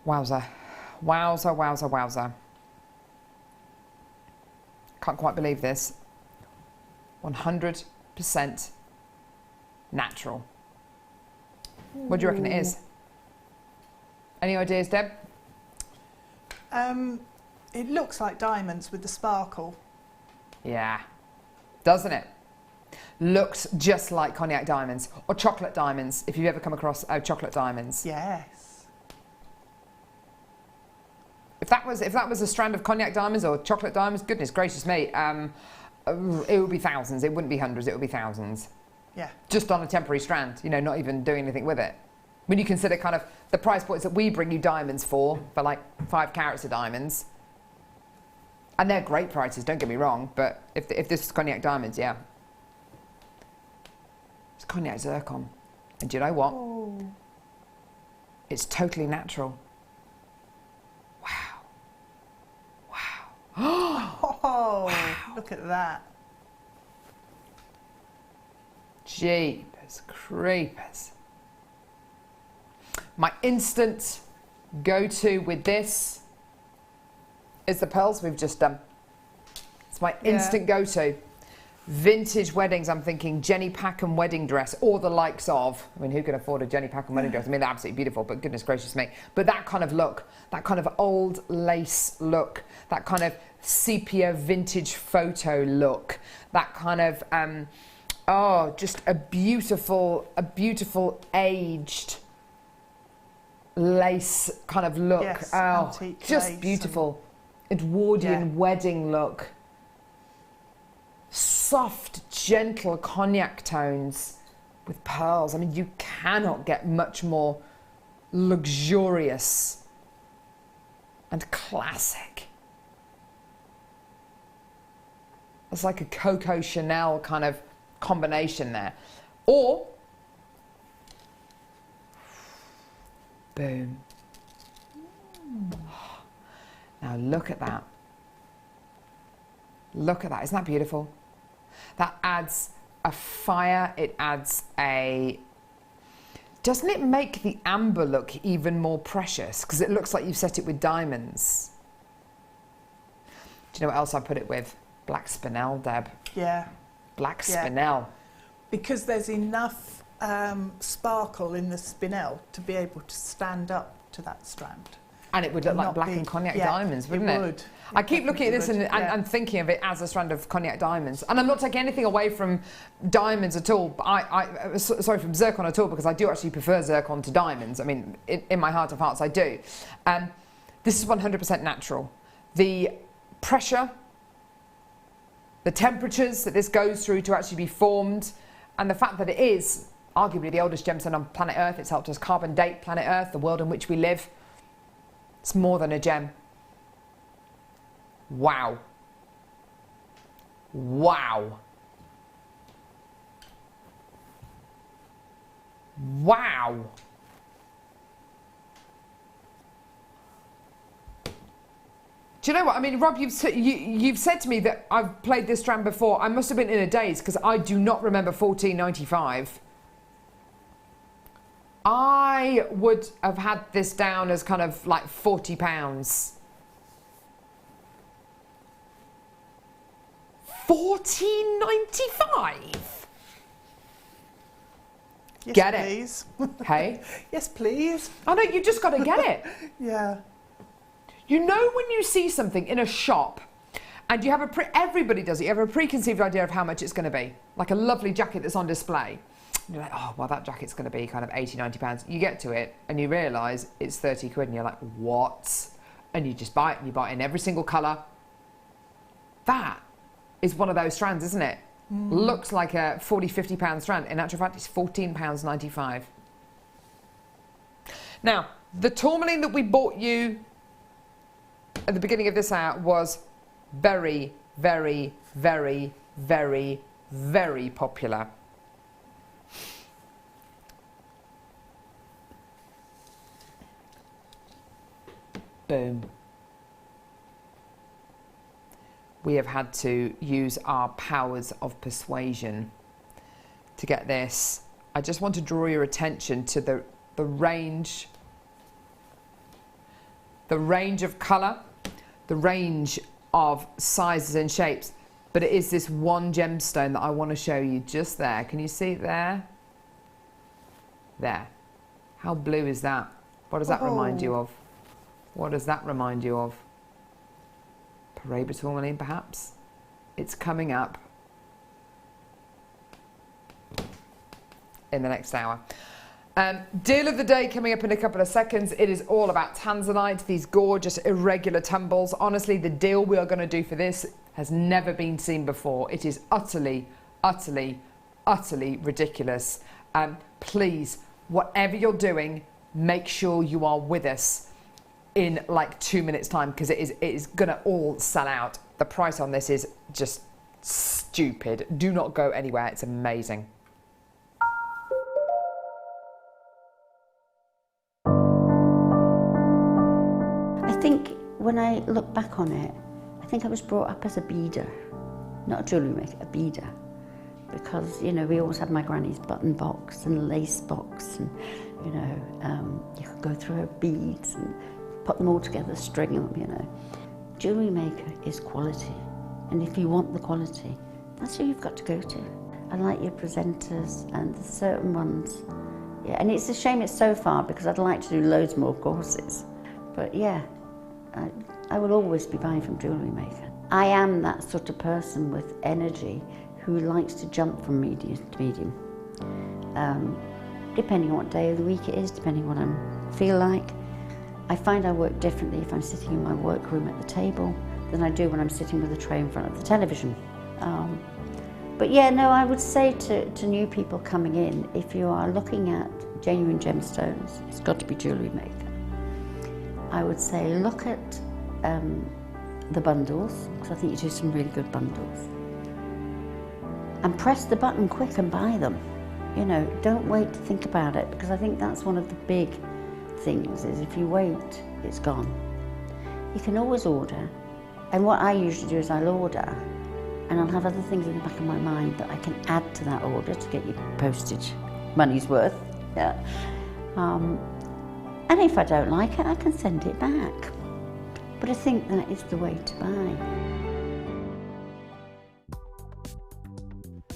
Wowza. Wowza, wowza, wowza. Can't quite believe this. 100% natural. What do you reckon it is? Any ideas, Deb? It looks like diamonds with the sparkle. Yeah. Doesn't it? Looks just like cognac diamonds or chocolate diamonds, if you've ever come across chocolate diamonds. Yes. If that was a strand of cognac diamonds or chocolate diamonds, goodness gracious me, it would be thousands. It wouldn't be hundreds, it would be thousands. Yeah. Just on a temporary strand, you know, not even doing anything with it. When you consider kind of the price points that we bring you diamonds for like 5 carats of diamonds, and they're great prices, don't get me wrong, but if this is cognac diamonds, yeah. It's cognac zircon. And do you know what? Oh. It's totally natural. Wow. Wow. Oh, wow. Look at that. Jeepers creepers. My instant go-to with this is the pearls we've just done. It's my instant go-to. Vintage weddings, I'm thinking Jenny Packham wedding dress, or the likes of. I mean, who can afford a Jenny Packham wedding dress? I mean, they're absolutely beautiful, but goodness gracious me. But that kind of look, that kind of old lace look, that kind of sepia vintage photo look, that kind of, oh, just a beautiful aged lace kind of look. Yes, oh, antique just lace beautiful. Edwardian wedding look. Soft, gentle cognac tones with pearls. I mean, you cannot get much more luxurious and classic. It's like a Coco Chanel kind of combination there. Or, boom. Now look at that. Look at that. Isn't that beautiful? That adds a fire. It adds a... Doesn't it make the amber look even more precious? Because it looks like you've set it with diamonds. Do you know what else I put it with? Black spinel, Deb. Yeah. Black spinel. Because there's enough sparkle in the spinel to be able to stand up to that strand. And it would look like not black be- and cognac yeah, diamonds, wouldn't it? would. I keep looking at this Definitely and, would, and, yeah. and thinking of it as a strand of cognac diamonds. And I'm not taking anything away from diamonds at all. Sorry, from zircon at all, because I do actually prefer zircon to diamonds. I mean, in my heart of hearts, I do. This is 100% natural. The pressure, the temperatures that this goes through to actually be formed, and the fact that it is arguably the oldest gemstone on planet Earth. It's helped us carbon date planet Earth, the world in which we live. It's more than a gem. Wow. Wow. Wow. Do you know what? I mean, Rob, you've said to me that I've played this strand before. I must have been in a daze because I do not remember 1495. I would have had this down as kind of like £40. $14.95. Yes, Get please. it? Hey? Yes, please. Oh no, you just got to get it. Yeah. You know when you see something in a shop and you have everybody does it, you have a preconceived idea of how much it's going to be. Like a lovely jacket that's on display. And you're like, oh, well, that jacket's going to be kind of £80, £90. You get to it and you realise it's 30 quid and you're like, what? And you just buy it and you buy it in every single colour. That is one of those strands, isn't it? Looks like a £40, £50 strand. In actual fact, it's £14.95. Now, the tourmaline that we bought you at the beginning of this hour was very, very, very, very, very popular. Boom. We have had to use our powers of persuasion to get this. I just want to draw your attention to the range of colour, the range of sizes and shapes, but it is this one gemstone that I want to show you just there. Can you see it there? There. How blue is that? What does that remind you of? What does that remind you of? Paraiba tourmaline, perhaps? It's coming up in the next hour. Deal of the day coming up in a couple of seconds. It is all about tanzanite, these gorgeous irregular tumbles. Honestly, the deal we are going to do for this has never been seen before. It is utterly, utterly, utterly ridiculous. Please, whatever you're doing, make sure you are with us in like 2 minutes time, because it is gonna all sell out. The price on this is just stupid. Do not go anywhere. It's amazing. I think when I look back on it, I think I was brought up as a beader, not a jewellery maker, a beader, because you know we always had my granny's button box and lace box, and you know you could go through her beads and put them all together, string them, you know. Jewellery maker is quality, and if you want the quality, that's who you've got to go to. I like your presenters and the certain ones, yeah, and it's a shame it's so far because I'd like to do loads more courses, but yeah, I will always be buying from Jewellery Maker. I am that sort of person with energy who likes to jump from medium to medium, depending on what day of the week it is, depending on what I feel like. I find I work differently if I'm sitting in my workroom at the table than I do when I'm sitting with a tray in front of the television. But yeah, no, I would say to new people coming in, if you are looking at genuine gemstones, it's got to be Jewellery Maker. I would say look at the bundles, because I think you do some really good bundles. And press the button quick and buy them. You know, don't wait to think about it, because I think that's one of the big things is if you wait, it's gone. You can always order, and what I usually do is I'll order and I'll have other things in the back of my mind that I can add to that order to get your postage money's worth. Yeah. And if I don't like it, I can send it back. But I think that is the way to buy.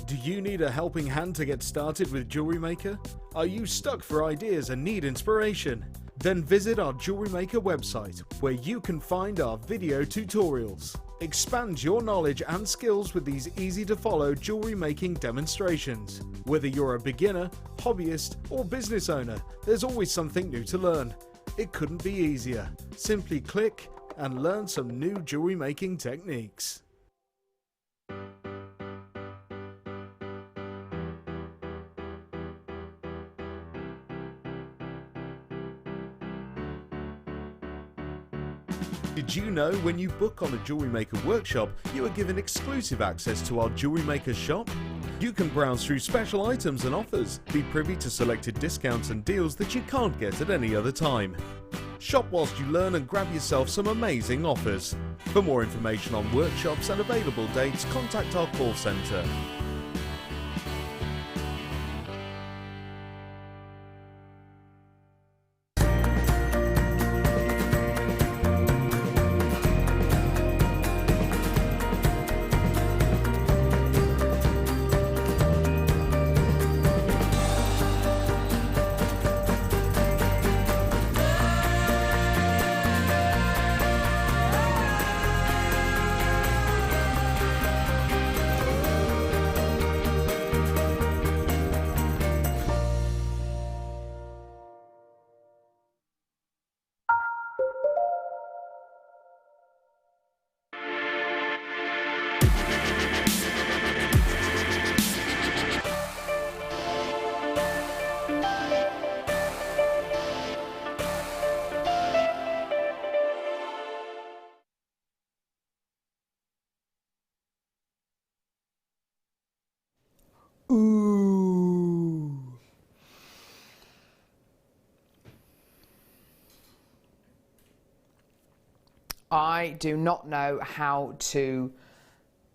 Do you need a helping hand to get started with Jewellery Maker? Are you stuck for ideas and need inspiration? Then visit our JewelleryMaker website, where you can find our video tutorials. Expand your knowledge and skills with these easy-to-follow jewellery making demonstrations. Whether you're a beginner, hobbyist, or business owner, there's always something new to learn. It couldn't be easier. Simply click and learn some new jewellery making techniques. Did you know when you book on a JewelleryMaker workshop, you are given exclusive access to our JewelleryMaker shop? You can browse through special items and offers, be privy to selected discounts and deals that you can't get at any other time. Shop whilst you learn and grab yourself some amazing offers. For more information on workshops and available dates, contact our call centre. Ooh. I do not know how to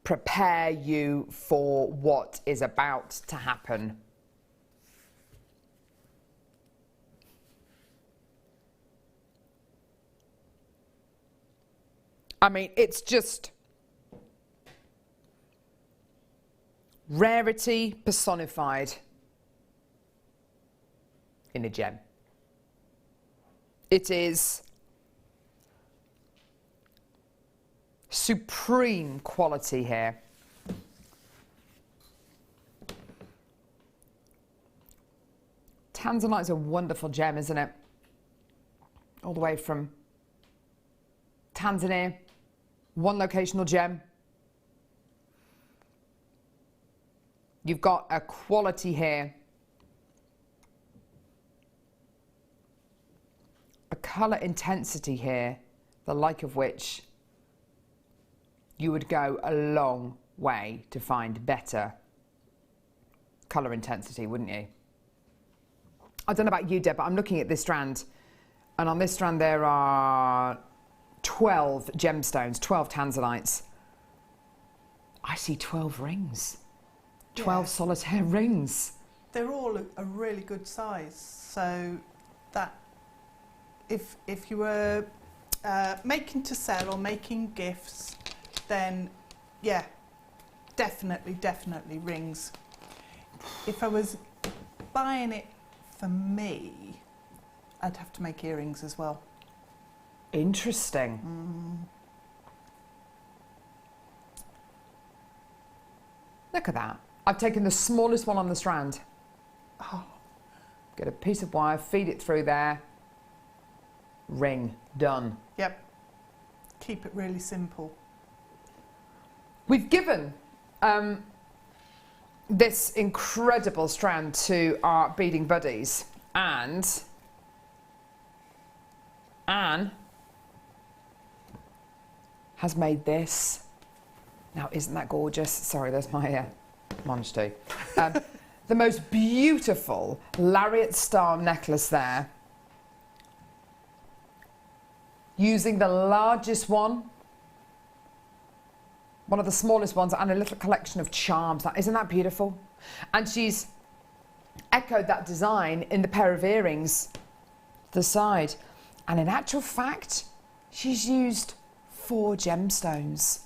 prepare you for what is about to happen. I mean, it's just rarity personified in a gem. It is supreme quality here. Tanzanite's a wonderful gem, isn't it? All the way from Tanzania, one locational gem. You've got a quality here, a colour intensity here, the like of which you would go a long way to find better colour intensity, wouldn't you? I don't know about you, Deb, but I'm looking at this strand, and on this strand there are 12 gemstones, 12 tanzanites. I see 12 rings. 12 solitaire rings. They're all a really good size, so that if you were making to sell or making gifts, then yeah, definitely rings. If I was buying it for me, I'd have to make earrings as well. Interesting. Look at that. I've taken the smallest one on the strand. Oh. Get a piece of wire, feed it through there. Ring, done. Yep. Keep it really simple. We've given this incredible strand to our beading buddies, and Anne has made this. Now, isn't that gorgeous? Sorry, there's my Monge too. The most beautiful lariat star necklace there, using the largest one of the smallest ones, and a little collection of charms. Isn't that beautiful? And she's echoed that design in the pair of earrings to the side. And in actual fact, she's used 4 gemstones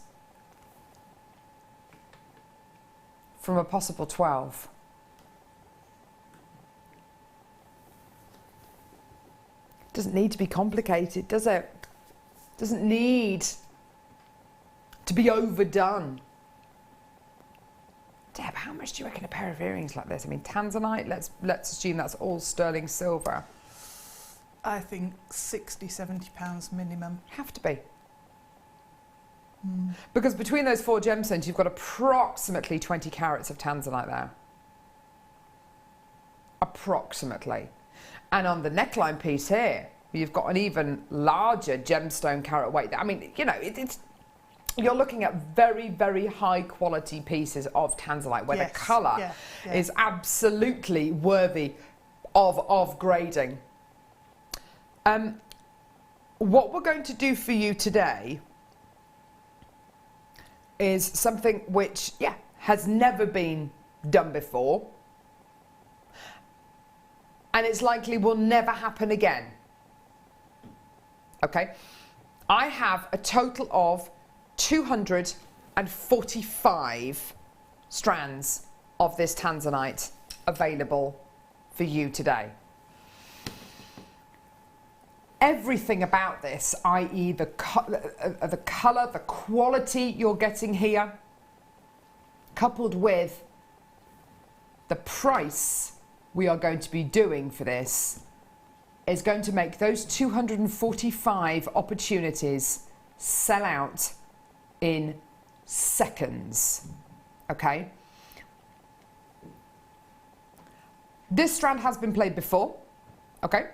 from a possible 12. Doesn't need to be complicated, does it? Doesn't need to be overdone. Deb, how much do you reckon a pair of earrings like this? I mean, tanzanite, let's assume that's all sterling silver. I think £60–70 minimum. Have to be. Because between those 4 gemstones, you've got approximately 20 carats of tanzanite there. Approximately. And on the neckline piece here, you've got an even larger gemstone carat weight there. I mean, you know, you're looking at very, very high quality pieces of tanzanite where the colour is absolutely worthy of grading. What we're going to do for you today is something which, has never been done before. And it's likely will never happen again. Okay? I have a total of 245 strands of this tanzanite available for you today. Everything about this, i.e. the colour, the quality you're getting here, coupled with the price we are going to be doing for this, is going to make those 245 opportunities sell out in seconds. Okay? This strand has been played before. Okay?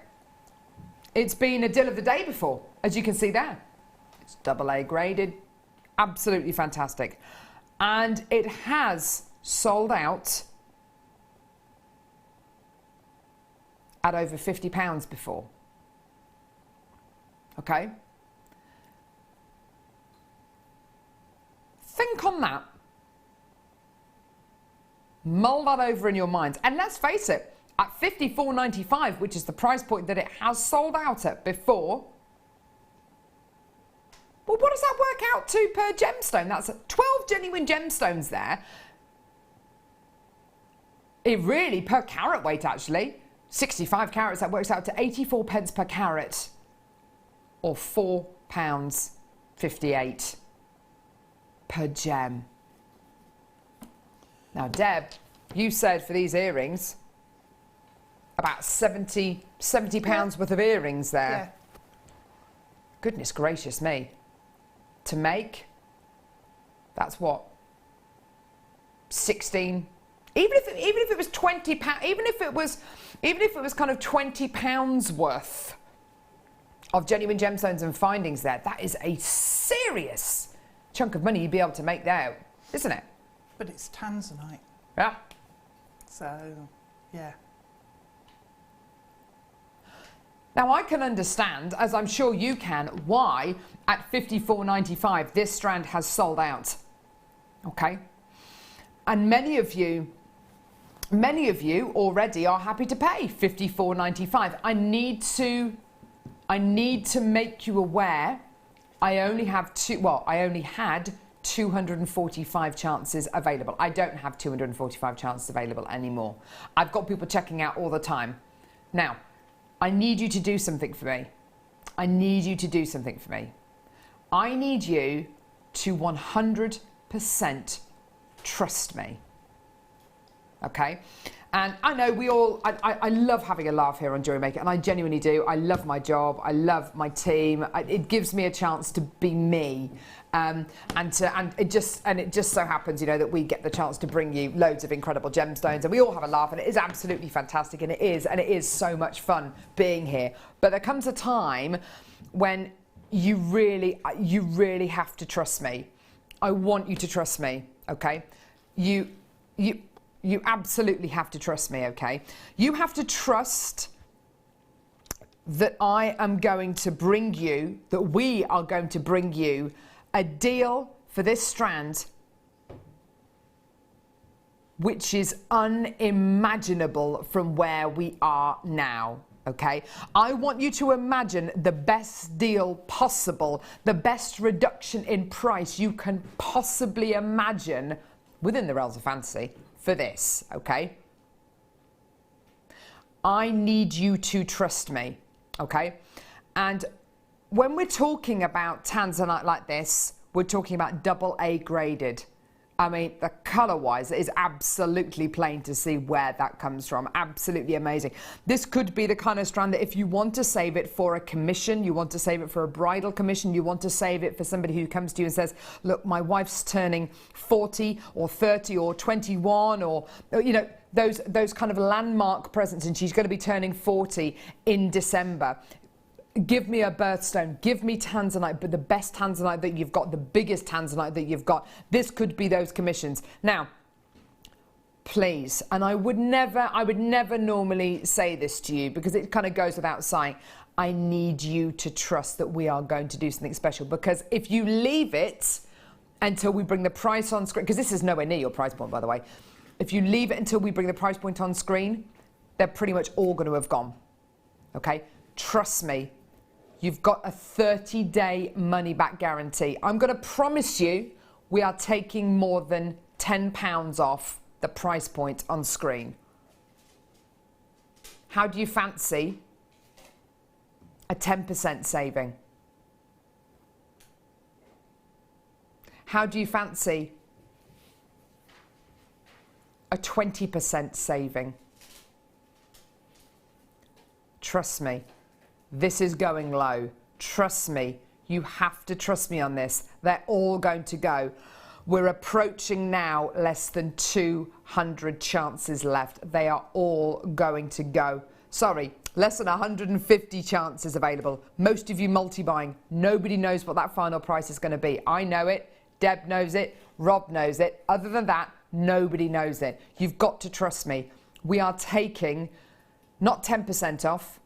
It's been a deal of the day before, as you can see there. It's AA graded, absolutely fantastic. And it has sold out at over £50 before. Okay? Think on that. Mull that over in your minds. And let's face it, at $54.95, which is the price point that it has sold out at before, well, what does that work out to per gemstone? That's 12 genuine gemstones there. It really, per carat weight actually, 65 carats, that works out to 84 pence per carat, or £4.58 per gem. Now, Deb, you said for these earrings, about 70 pounds worth of earrings there. Yeah. Goodness gracious me. To make, that's what, 16, even if it was 20 pounds, even if it was kind of 20 pounds worth of genuine gemstones and findings there, that is a serious chunk of money you'd be able to make there, isn't it? But it's tanzanite. Yeah. So, yeah. Now, I can understand, as I'm sure you can, why at $54.95 this strand has sold out. Okay? And many of you already are happy to pay $54.95. I need to make you aware I only had 245 chances available. I don't have 245 chances available anymore. I've got people checking out all the time. Now, I need you to do something for me. I need you to do something for me. I need you to 100% trust me. Okay? And I know I love having a laugh here on JewelleryMaker, and I genuinely do. I love my job. I love my team. It gives me a chance to be me. And it just so happens, you know, that we get the chance to bring you loads of incredible gemstones, and we all have a laugh, and it is absolutely fantastic, and it is so much fun being here. But there comes a time when you really have to trust me. I want you to trust me, okay? You absolutely have to trust me, okay? You have to trust that I am going to bring you, that we are going to bring you a deal for this strand which is unimaginable from where we are now, okay? I want you to imagine the best deal possible, the best reduction in price you can possibly imagine within the realms of fantasy for this, okay? I need you to trust me, okay? And when we're talking about tanzanite like this, we're talking about AA graded. I mean, the colour-wise, it is absolutely plain to see where that comes from. Absolutely amazing. This could be the kind of strand that if you want to save it for a commission, you want to save it for a bridal commission, you want to save it for somebody who comes to you and says, look, my wife's turning 40 or 30 or 21 or you know, those kind of landmark presents, and she's going to be turning 40 in December. Give me a birthstone, give me tanzanite, but the best tanzanite that you've got, the biggest tanzanite that you've got. This could be those commissions. Now, please, and I would never normally say this to you because it kind of goes without saying, I need you to trust that we are going to do something special, because if you leave it until we bring the price on screen, because this is nowhere near your price point, by the way, if you leave it until we bring the price point on screen, they're pretty much all going to have gone, okay? Trust me. You've got a 30-day money-back guarantee. I'm going to promise you we are taking more than £10 off the price point on screen. How do you fancy a 10% saving? How do you fancy a 20% saving? Trust me. This is going low. Trust me. You have to trust me on this. They're all going to go. We're approaching now less than 200 chances left. They are all going to go. Sorry, less than 150 chances available. Most of you multi-buying. Nobody knows what that final price is going to be. I know it. Deb knows it. Rob knows it. Other than that, nobody knows it. You've got to trust me. We are taking not 10% off,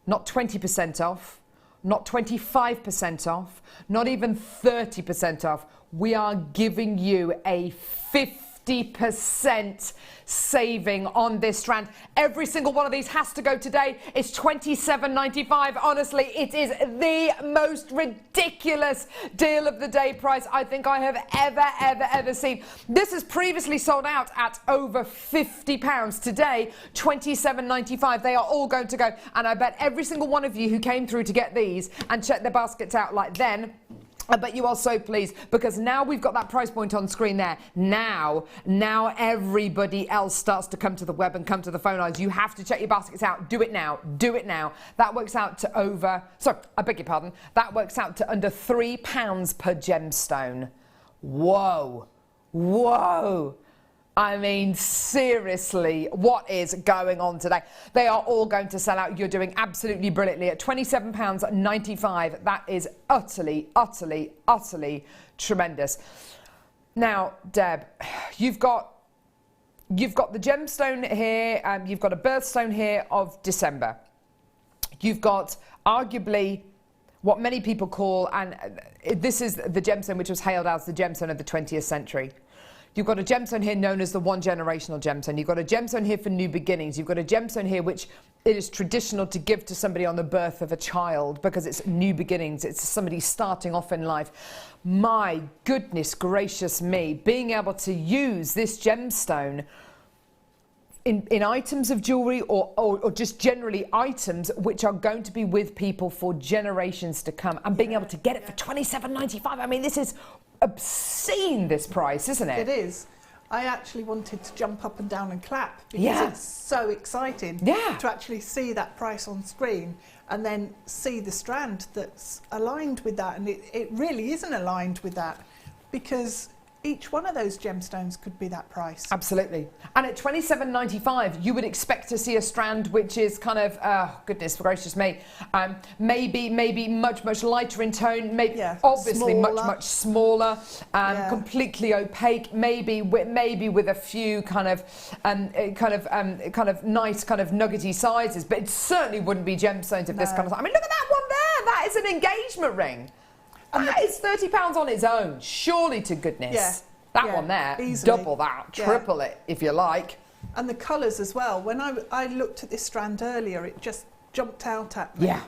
not 20% off, not 25% off, not even 30% off. We are giving you a 50% saving on this strand. Every single one of these has to go today. It's $27.95. Honestly, it is the most ridiculous deal of the day price I think I have ever seen. This has previously sold out at over £50. Today, $27.95. They are all going to go. And I bet every single one of you who came through to get these and check their baskets out like then, I bet you are so pleased, because now we've got that price point on screen there. Now everybody else starts to come to the web and come to the phone lines. You have to check your baskets out. Do it now. Do it now. That works out to over, sorry, I beg your pardon. That works out to under £3 per gemstone. Whoa. Whoa. I mean, seriously, what is going on today? They are all going to sell out. You're doing absolutely brilliantly at £27.95. That is utterly tremendous. Now, Deb, you've got the gemstone here, you've got a birthstone here of December. You've got arguably what many people call, and this is the gemstone which was hailed as the gemstone of the 20th century. You've got a gemstone here known as the one generational gemstone. You've got a gemstone here for new beginnings. You've got a gemstone here which it is traditional to give to somebody on the birth of a child because it's new beginnings. It's somebody starting off in life. My goodness gracious me, being able to use this gemstone in items of jewellery or just generally items which are going to be with people for generations to come, and being able to get it for $27.95. I mean, this is obscene, this price, isn't it? It is. I actually wanted to jump up and down and clap because it's so exciting to actually see that price on screen and then see the strand that's aligned with that. And it really isn't aligned with that, because each one of those gemstones could be that price. Absolutely. And at $27.95, you would expect to see a strand which is kind of, oh, goodness gracious me, maybe much lighter in tone, maybe obviously smaller. much smaller, completely opaque, maybe with a few kind of nice kind of nuggety sizes, but it certainly wouldn't be gemstones of this kind of size. I mean, look at that one there. That is an engagement ring. And that is £30 on its own, surely to goodness. Yeah. That one there, easily. double that, triple it, if you like. And the colours as well. When I looked at this strand earlier, it just jumped out at me. Yeah.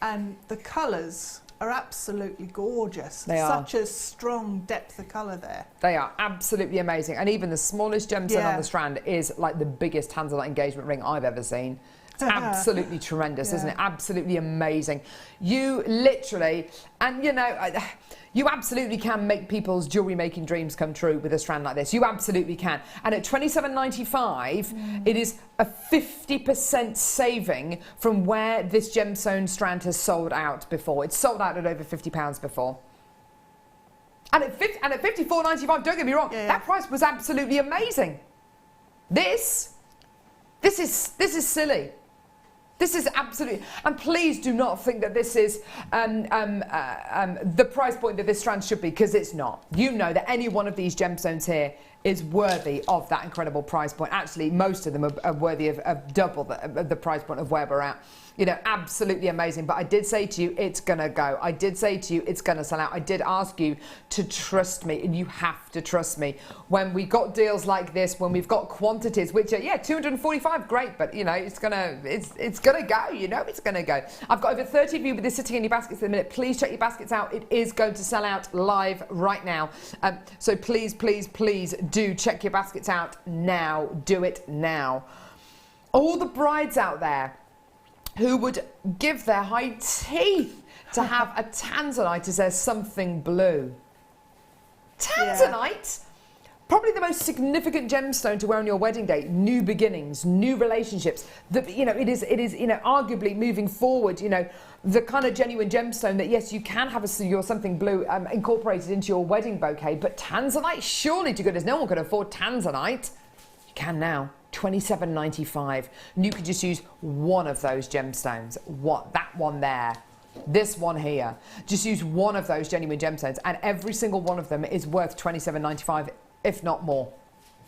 And the colours are absolutely gorgeous. They are. Such a strong depth of colour there. They are absolutely amazing. And even the smallest gemstone on the strand is like the biggest tanzanite engagement ring I've ever seen. It's absolutely tremendous, isn't it? Absolutely amazing. You literally, and you know, you absolutely can make people's jewellery making dreams come true with a strand like this. You absolutely can. And at $27.95, it is a 50% saving from where this gemstone strand has sold out before. It's sold out at over £50 before. And at $54.95, don't get me wrong, that price was absolutely amazing. This is silly. This is absolutely, and please do not think that this is the price point that this strand should be, because it's not. You know that any one of these gemstones here is worthy of that incredible price point. Actually, most of them are worthy of double the price point of where we're at. You know, absolutely amazing. But I did say to you, it's going to go. I did say to you, it's going to sell out. I did ask you to trust me, and you have to trust me. When we got deals like this, when we've got quantities, which are, 245, great, but, you know, it's going to go, you know, it's going to go. I've got over 30 of you with this sitting in your baskets in a minute. Please check your baskets out. It is going to sell out live right now. So please, please, please do check your baskets out now. Do it now. All the brides out there who would give their high teeth to have a tanzanite as their something blue. Tanzanite? Probably the most significant gemstone to wear on your wedding day. New beginnings, new relationships. You know, it is, you know, arguably moving forward, you know, the kind of genuine gemstone that, yes, you can have your something blue incorporated into your wedding bouquet, but tanzanite, surely to goodness, no one can afford tanzanite. You can now. $27.95. And you could just use one of those gemstones. That one there. This one here. Just use one of those genuine gemstones, and every single one of them is worth $27.95, if not more.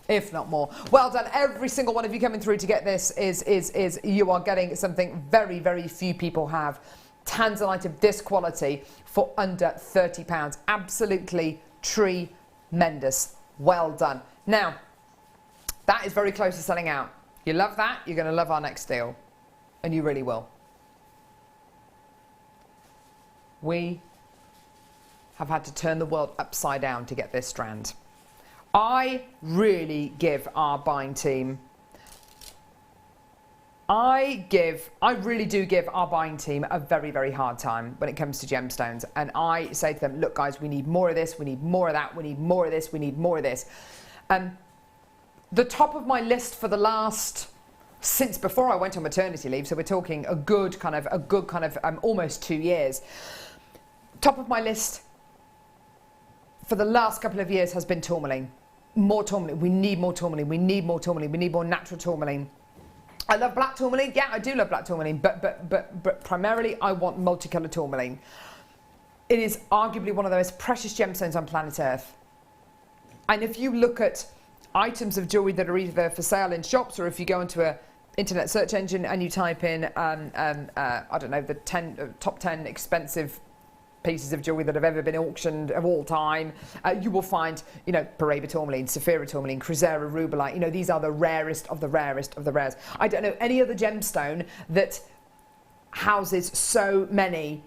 If not more. Well done, every single one of you coming through to get this is you are getting something very, very few people have. Tanzanite of this quality for under £30. Absolutely tremendous. Well done. Now, that is very close to selling out. You love that, you're going to love our next deal. And you really will. We have had to turn the world upside down to get this strand. I really give our buying team, I really do give our buying team a very, very hard time when it comes to gemstones. And I say to them, look guys, we need more of this, we need more of that, we need more of this, we need more of this. The top of my list for the last, since before I went on maternity leave, so we're talking a good kind of almost 2 years. Top of my list for the last couple of years has been tourmaline. More tourmaline. We need more tourmaline. We need more tourmaline. We need more natural tourmaline. I love black tourmaline. Yeah, I do love black tourmaline, but primarily I want multicolored tourmaline. It is arguably one of the most precious gemstones on planet Earth. And if you look at items of jewellery that are either for sale in shops, or if you go into an internet search engine and you type in, I don't know, the top 10 expensive pieces of jewellery that have ever been auctioned of all time, you will find, you know, Paraiba tourmaline, Saphira tourmaline, Chrysaora rubellite. You know, these are the rarest of the rarest of the rares. I don't know any other gemstone that houses so many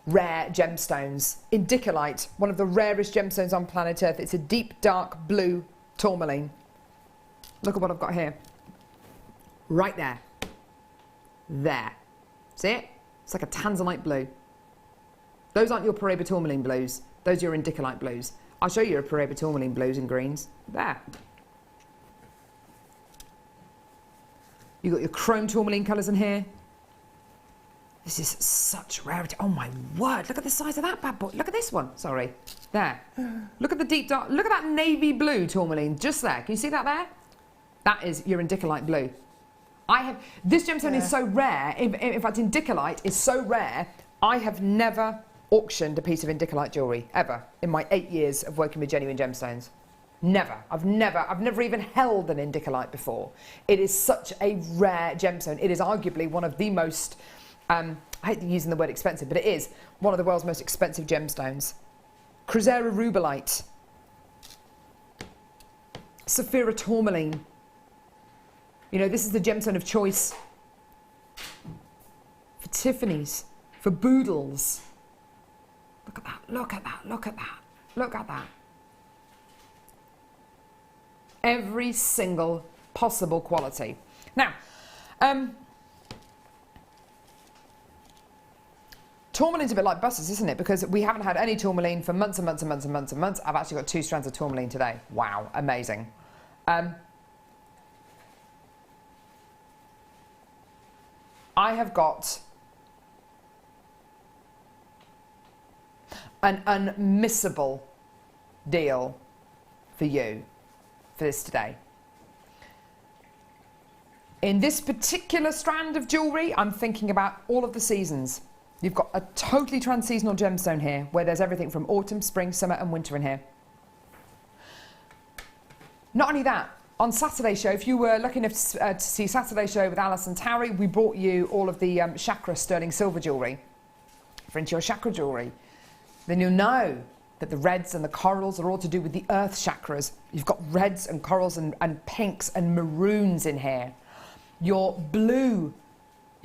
rare gemstones. Indicolite, one of the rarest gemstones on planet Earth. It's a deep dark blue tourmaline. Look at what I've got here. Right there. There. See it? It's like a tanzanite blue. Those aren't your Paraiba tourmaline blues. Those are your indicolite blues. I'll show you a Paraiba tourmaline blues and greens. There. You've got your chrome tourmaline colours in here. This is such rarity. Oh my word, look at the size of that bad boy. Look at this one, sorry. There. Look at the deep dark, look at that navy blue tourmaline, just there. Can you see that there? That is your indicolite blue. This gemstone is so rare, in fact indicolite is so rare, I have never auctioned a piece of indicolite jewellery, ever, in my 8 years of working with genuine gemstones. Never. I've never even held an indicolite before. It is such a rare gemstone. It is arguably one of the most, I hate using the word expensive, but it is one of the world's most expensive gemstones. Chrysaora rubellite. Saphira tourmaline. You know, this is the gemstone of choice for Tiffany's, for Boodles. Look at that, look at that, look at that, look at that. Every single possible quality. Now, Tourmaline's a bit like buses, isn't it? Because we haven't had any tourmaline for months and months and months and months and months. I've actually got 2 strands of tourmaline today. Wow, amazing. I have got an unmissable deal for you for this today. In this particular strand of jewellery, I'm thinking about all of the seasons. You've got a totally trans-seasonal gemstone here, where there's everything from autumn, spring, summer and winter in here. Not only that, on Saturday's show, if you were lucky enough to see Saturday's show with Alice and Tarry, we brought you all of the chakra sterling silver jewellery for into your chakra jewellery. Then you'll know that the reds and the corals are all to do with the earth chakras. You've got reds and corals and pinks and maroons in here. Your blues,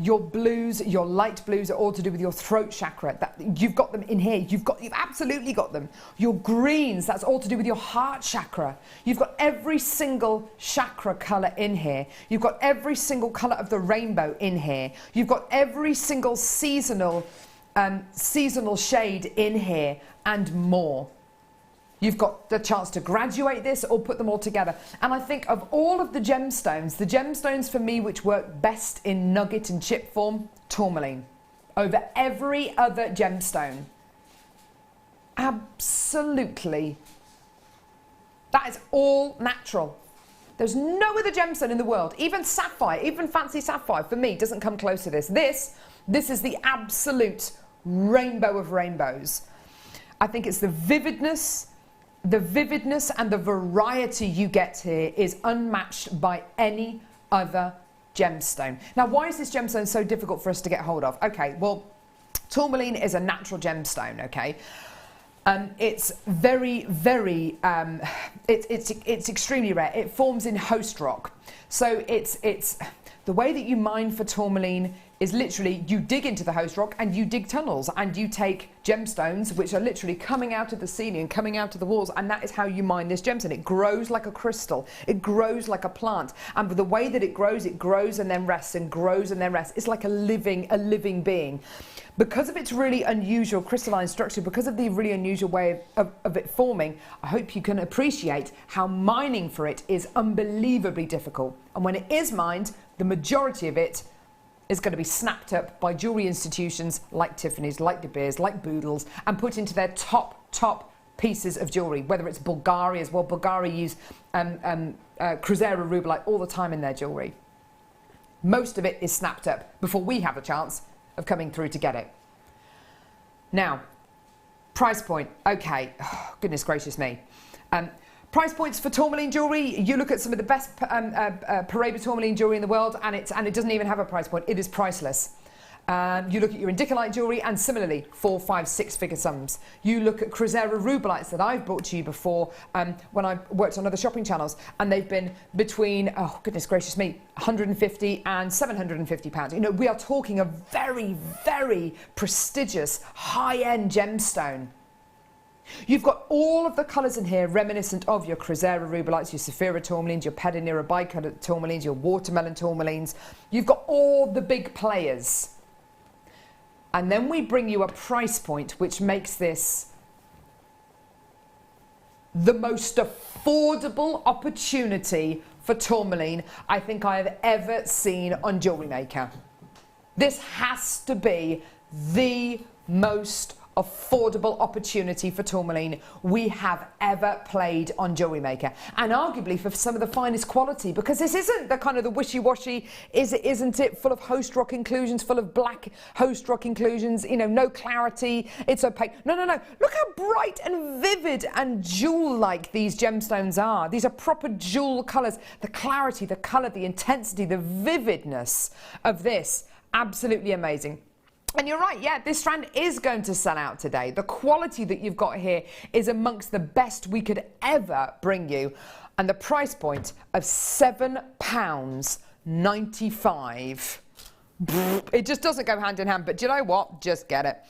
your light blues are all to do with your throat chakra. You've got them in here. You've absolutely got them. Your greens, that's all to do with your heart chakra. You've got every single chakra colour in here. You've got every single colour of the rainbow in here. You've got every single seasonal shade in here and more. You've got the chance to graduate this or put them all together. And I think of all of the gemstones for me which work best in nugget and chip form, tourmaline. Over every other gemstone. Absolutely. That is all natural. There's no other gemstone in the world, even sapphire, even fancy sapphire, for me, doesn't come close to this. This is the absolute rainbow of rainbows. I think it's the vividness and the variety you get here is unmatched by any other gemstone. Now, why is this gemstone so difficult for us to get hold of? Okay, well, tourmaline is a natural gemstone, okay? It's very, very, it's extremely rare. It forms in host rock. So it's the way that you mine for tourmaline is literally you dig into the host rock and you dig tunnels and you take gemstones which are literally coming out of the ceiling and coming out of the walls, and that is how you mine this gemstone. It grows like a crystal. It grows like a plant, and the way that it grows and then rests and grows and then rests. It's like a living being. Because of its really unusual crystalline structure, because of the really unusual way of it forming, I hope you can appreciate how mining for it is unbelievably difficult. And when it is mined, the majority of it is going to be snapped up by jewellery institutions like Tiffany's, like De Beers, like Boodles, and put into their top pieces of jewellery, whether it's Bulgari as well. Bulgari use Cruzera rubellite all the time in their jewellery. Most of it is snapped up before we have a chance of coming through to get it. Now, price point. Okay, oh, goodness gracious me. Price points for tourmaline jewellery, you look at some of the best Paraiba tourmaline jewellery in the world and it doesn't even have a price point. It is priceless. You look at your indicolite jewellery and similarly 4, 5, 6 figure sums. You look at Cruzera rubellites that I've brought to you before when I worked on other shopping channels, and they've been between, oh goodness gracious me, 150 and 750 pounds. You know, we are talking a very, very prestigious high-end gemstone. You've got all of the colours in here reminiscent of your Cruzera rubellites, your Saphira tourmalines, your Pedinera bicolor tourmalines, your watermelon tourmalines. You've got all the big players. And then we bring you a price point which makes this the most affordable opportunity for tourmaline I think I have ever seen on JewelleryMaker. This has to be the most affordable opportunity for tourmaline we have ever played on JewelleryMaker, and arguably for some of the finest quality, because this isn't the kind of the wishy-washy, isn't it, full of host rock inclusions, full of black host rock inclusions, you know, no clarity, it's opaque. No, look how bright and vivid and jewel-like these gemstones are. These are proper jewel colours. The clarity, the colour, the intensity, the vividness of this, absolutely amazing. And you're right, yeah, this strand is going to sell out today. The quality that you've got here is amongst the best we could ever bring you. And the price point of £7.95. It just doesn't go hand in hand, but do you know what? Just get it.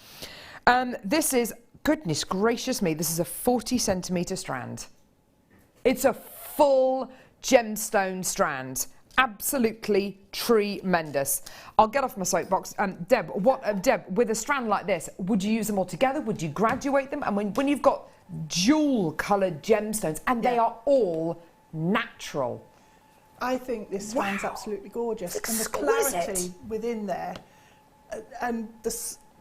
This is, goodness gracious me, this is a 40 centimetre strand. It's a full gemstone strand. Absolutely tremendous. I'll get off my soapbox. Deb, Deb, with a strand like this, would you use them all together? Would you graduate them? And when you've got jewel-coloured gemstones, and they are all natural. I think this strand's absolutely gorgeous. And the clarity within there, and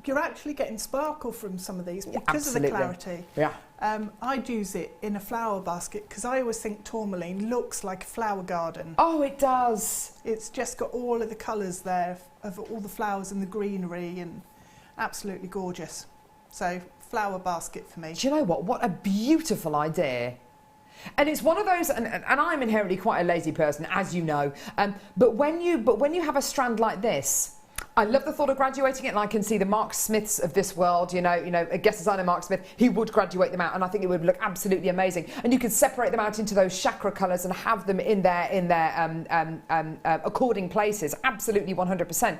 you're actually getting sparkle from some of these because of the clarity. Yeah. I'd use it in a flower basket because I always think tourmaline looks like a flower garden. Oh, it does. It's just got all of the colours there of all the flowers and the greenery, and absolutely gorgeous. So flower basket for me. Do you know what? What a beautiful idea. And it's one of those, and I'm inherently quite a lazy person, as you know. But when you have a strand like this, I love the thought of graduating it, and I can see the Mark Smiths of this world, you know, a guest designer Mark Smith, he would graduate them out, and I think it would look absolutely amazing. And you could separate them out into those chakra colours and have them in their according places, absolutely 100%.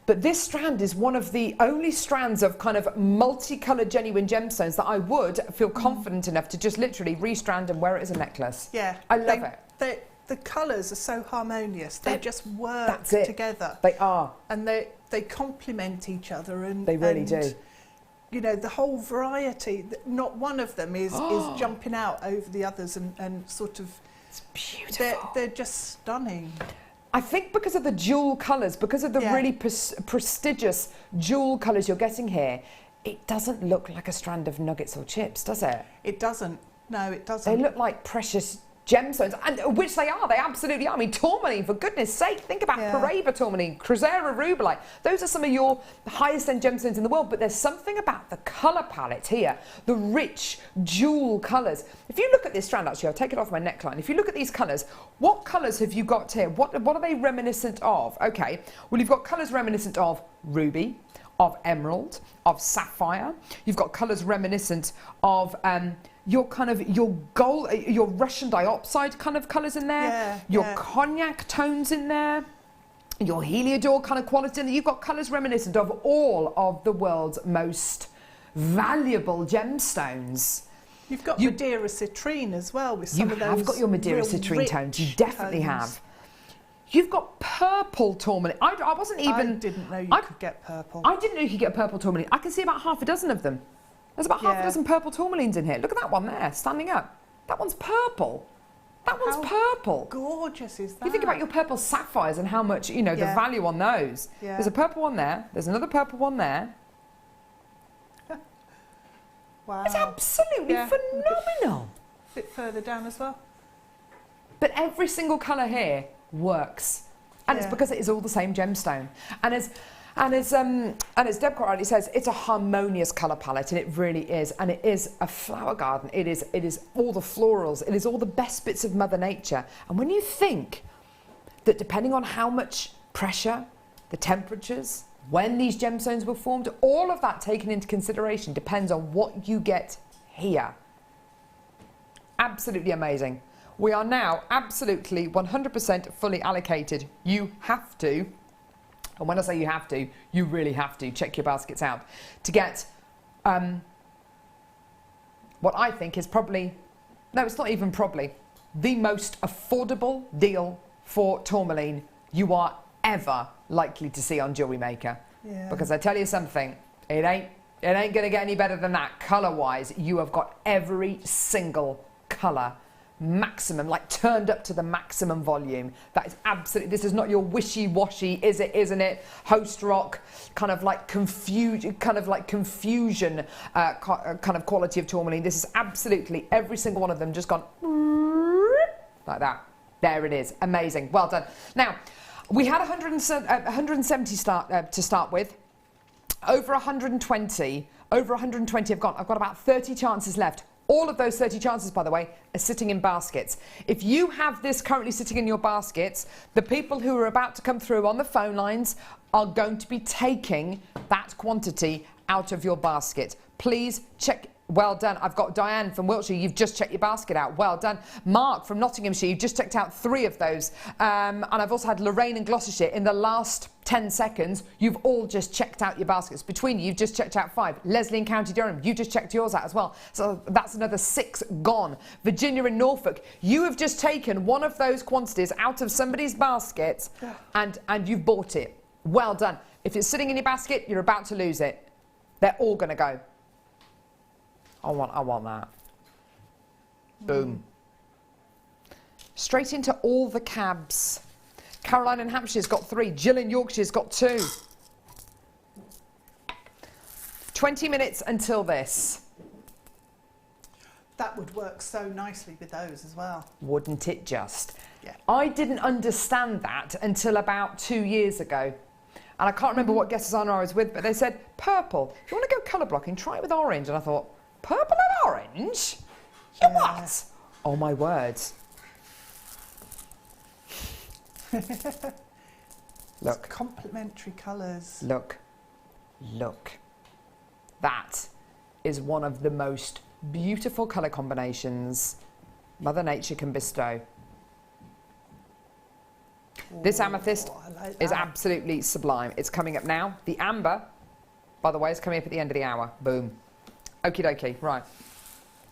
But this strand is one of the only strands of kind of multicoloured genuine gemstones that I would feel confident enough to just literally restrand and wear it as a necklace. Yeah. I love it. The colours are so harmonious. They just work together. They are. And they complement each other. And they really do. You know, the whole variety, not one of them is jumping out over the others and sort of... It's beautiful. They're just stunning. I think because of the jewel colours, because of the really prestigious jewel colours you're getting here, it doesn't look like a strand of nuggets or chips, does it? It doesn't. No, it doesn't. They look like precious gemstones, and which they are. They absolutely are. I mean, tourmaline, for goodness sake, think about Paraiba tourmaline, Cruzera rubellite. Those are some of your highest end gemstones in the world, but there's something about the colour palette here, the rich jewel colours. If you look at this strand, actually, I'll take it off my neckline. If you look at these colours, what colours have you got here? What are they reminiscent of? Okay, well, you've got colours reminiscent of ruby, of emerald, of sapphire. You've got colours reminiscent of your gold, your Russian dioxide kind of colours in there, your cognac tones in there, your heliodor kind of quality in there. You've got colours reminiscent of all of the world's most valuable gemstones. You've got Madeira citrine as well with some of those. You've got your Madeira citrine tones. You definitely have. You've got purple tourmaline. I wasn't even... I didn't know you could get purple. I didn't know you could get purple tourmaline. I can see about half a dozen of them. There's about half a dozen purple tourmalines in here. Look at that one there, standing up. That one's purple. That one's purple. Gorgeous is that? You think about your purple sapphires and how much, you know, the value on those. Yeah. There's a purple one there. There's another purple one there. Wow. It's absolutely phenomenal. A bit further down as well. But every single colour here works. And it's because it is all the same gemstone. And as Deb quite rightly says, it's a harmonious colour palette, and it really is. And it is a flower garden. It is all the florals. It is all the best bits of Mother Nature. And when you think that depending on how much pressure, the temperatures, when these gemstones were formed, all of that taken into consideration depends on what you get here. Absolutely amazing. We are now absolutely 100% fully allocated. You have to, and when I say you have to, you really have to check your baskets out to get what I think is probably, no, it's not even probably, the most affordable deal for tourmaline you are ever likely to see on Jewellery Maker. Yeah. Because I tell you something, it ain't going to get any better than that. Colour-wise, you have got every single colour maximum, like turned up to the maximum volume. That is absolutely, this is not your wishy-washy, is it, isn't it, host rock, kind of like confusion kind of quality of tourmaline. This is absolutely every single one of them just gone like that. There it is. Amazing. Well done. Now, we had 170 to start with. Over 120 have gone. I've got about 30 chances left. All of those 30 chances, by the way, are sitting in baskets. If you have this currently sitting in your baskets, the people who are about to come through on the phone lines are going to be taking that quantity out of your basket. Please check Well done. I've got Diane from Wiltshire. You've just checked your basket out. Well done. Mark from Nottinghamshire. You've just checked out 3 of those. And I've also had Lorraine and Gloucestershire. In the last 10 seconds, you've all just checked out your baskets. Between you, you've just checked out 5. Leslie in County Durham, you just checked yours out as well. So that's another 6 gone. Virginia in Norfolk, you have just taken one of those quantities out of somebody's basket and you've bought it. Well done. If it's sitting in your basket, you're about to lose it. They're all going to go. I want that. Boom. Straight into all the cabs. Caroline in Hampshire's got 3. Jill in Yorkshire's got 2. 20 minutes until this. That would work so nicely with those as well. Wouldn't it just? Yeah. I didn't understand that until about 2 years ago. And I can't remember what guest designer I was with, but they said, purple. If you want to go colour blocking, try it with orange. And I thought, purple and orange? Yeah. What? Oh, my words. Look. Complementary colours. Look. That is one of the most beautiful colour combinations Mother Nature can bestow. This amethyst is absolutely sublime. It's coming up now. The amber, by the way, is coming up at the end of the hour. Boom. Okie dokie. Right.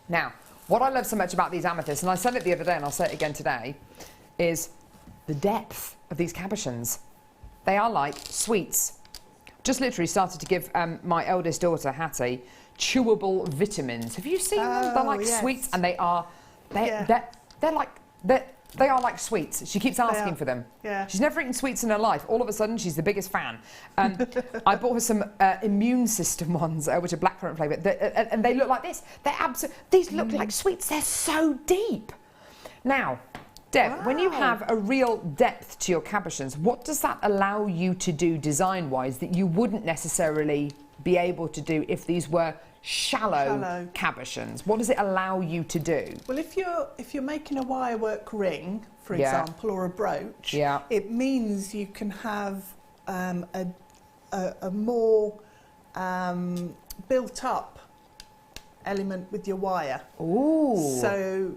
Now, what I love so much about these amethysts, and I said it the other day and I'll say it again today, is the depth of these cabochons. They are like sweets. Just literally started to give my eldest daughter, Hattie, chewable vitamins. Have you seen them? They're like sweets, and they are like sweets. She keeps asking for them. Yeah. She's never eaten sweets in her life. All of a sudden, she's the biggest fan. I bought her some immune system ones, which are blackcurrant flavoured, and they look like this. These look like sweets. They're so deep. Now, Deb, when you have a real depth to your cabochons, what does that allow you to do design-wise that you wouldn't necessarily be able to do if these were shallow cabochons? What does it allow you to do? Well, if you're making a wirework ring, for example, or a brooch, it means you can have a more built-up element with your wire. Ooh. So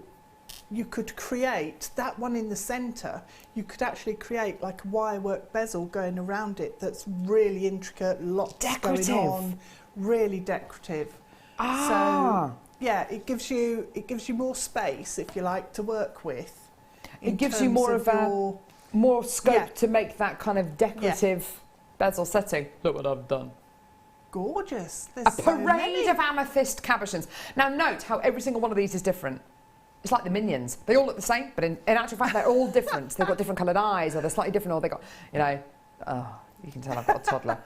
you could create that one in the centre. You could actually create like a wirework bezel going around it that's really intricate, lots going on, really decorative. So yeah, it gives you more space, if you like, to work with. It gives you more of more scope to make that kind of decorative bezel setting. Look what I've done. Gorgeous. A parade of amethyst cabochons. Now note how every single one of these is different. It's like the Minions. They all look the same, but in actual fact, they're all different. They've got different coloured eyes, or they're slightly different, or they've got, you know, you can tell I've got a toddler.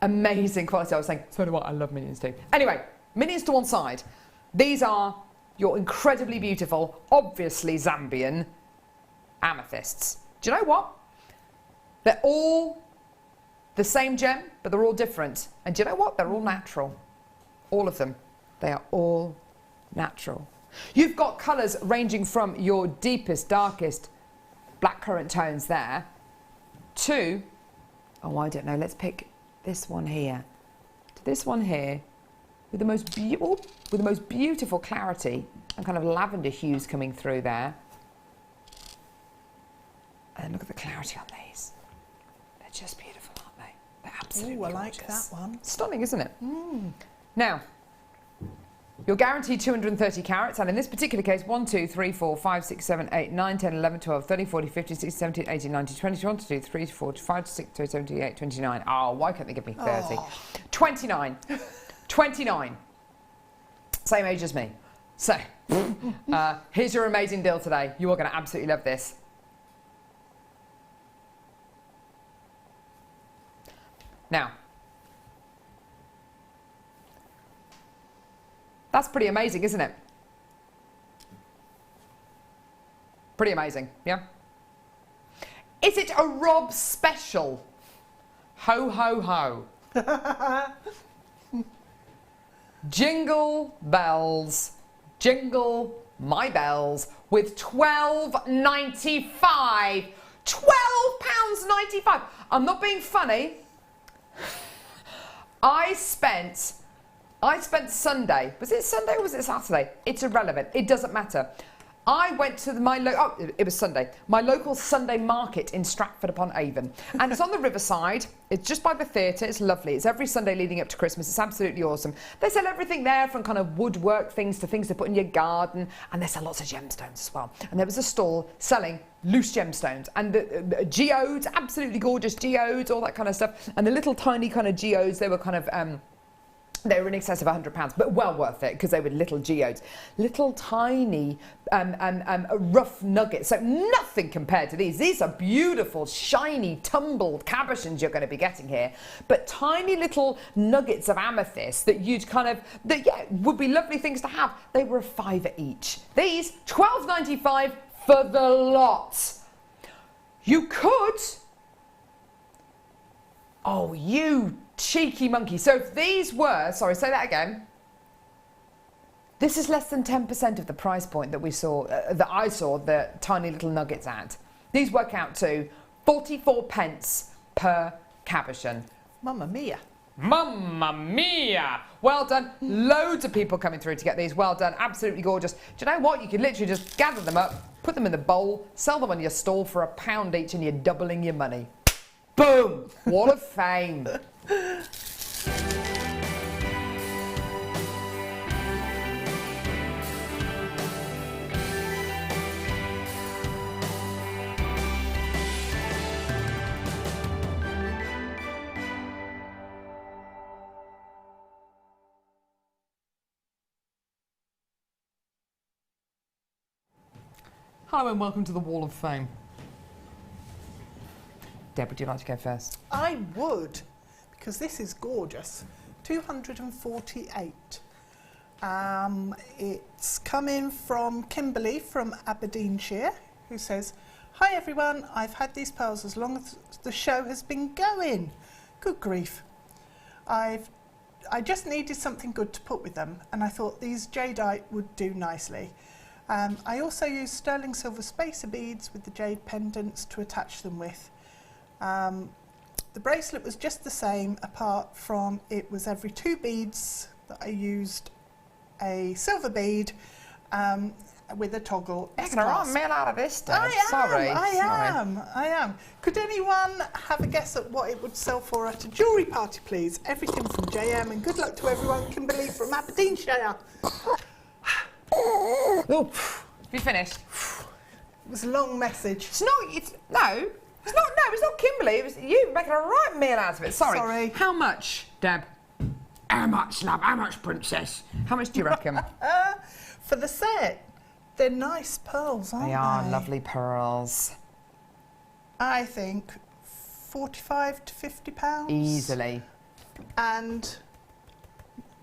Amazing quality. I was saying, so do I love Minions too. Anyway, Minions to one side. These are your incredibly beautiful, obviously Zambian amethysts. Do you know what? They're all the same gem, but they're all different. And do you know what? They're all natural. All of them. They are all natural. You've got colours ranging from your deepest, darkest blackcurrant tones there to, oh, I don't know, let's pick this one here, to this one here with the most beautiful clarity and kind of lavender hues coming through there. And look at the clarity on these. They're just beautiful, aren't they? They're absolutely gorgeous. I like that one. Stunning, isn't it? Now, you're guaranteed 230 carats, and in this particular case, 1, 2, 3, 4, 5, 6, 7, 8, 9, 10, 11, 12, 13, 14, 15, 16, 17, 18, 19, 20, 21, 22, 23, 24, 25, 26, 27, 28, 29. Oh, why can't they give me 30? 29. 29. Same age as me. So, here's your amazing deal today. You are going to absolutely love this. Now, that's pretty amazing, isn't it? Pretty amazing, yeah? Is it a Rob special? Ho, ho, ho. Jingle bells, jingle my bells with £12.95. £12.95. I'm not being funny. I spent I spent Sunday, was it Sunday or was it Saturday? It's irrelevant, it doesn't matter. I went to it was Sunday, my local Sunday market in Stratford-upon-Avon. And it's on the riverside, it's just by the theatre, it's lovely. It's every Sunday leading up to Christmas, it's absolutely awesome. They sell everything there from kind of woodwork things to things to put in your garden, and they sell lots of gemstones as well. And there was a stall selling loose gemstones and the geodes, absolutely gorgeous geodes, all that kind of stuff. And the little tiny kind of geodes, they were kind of, they were in excess of £100, but well worth it because they were little geodes. Little tiny rough nuggets, so nothing compared to these. These are beautiful, shiny, tumbled cabochons you're going to be getting here, but tiny little nuggets of amethyst that you'd kind of, would be lovely things to have. They were £5 each. These, £12.95 for the lot. You could... Oh, you cheeky monkey. So if these were, sorry, say that again. This is less than 10% of the price point that we saw, that I saw the tiny little nuggets at. These work out to 44p per cabochon. Mamma mia. Mamma mia! Well done. Loads of people coming through to get these. Well done. Absolutely gorgeous. Do you know what? You could literally just gather them up, put them in the bowl, sell them on your stall for £1 each, and you're doubling your money. Boom! Wall of Fame. Hello and welcome to the Wall of Fame. Deb, would you like to go first? I would, because this is gorgeous. 248. It's coming from Kimberly from Aberdeenshire, who says, "Hi everyone, I've had these pearls as long as the show has been going. Good grief. I just needed something good to put with them, and I thought these jadeite would do nicely. I also used sterling silver spacer beads with the jade pendants to attach them with. The bracelet was just the same, apart from it was every 2 beads that I used a silver bead with a toggle. You're going to write mail out of this, Deb. I am. Could anyone have a guess at what it would sell for at a jewellery party, please? Everything from JM, and good luck to everyone. Kimberly from Aberdeenshire." Oh, have you finished? It was a long message. It's not Kimberly, it was you making a right meal out of it. Sorry. How much, Deb? How much, love? How much, princess? How much do you reckon? For the set, they're nice pearls, aren't they? They are lovely pearls. I think £45 to £50. Easily. And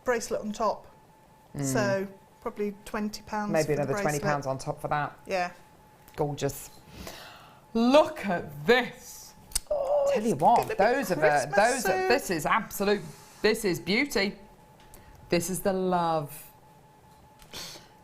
bracelet on top. So probably £20. Maybe another £20 on top for that. Yeah. Gorgeous. Look at this. Oh, tell you what, this is beauty. This is the love.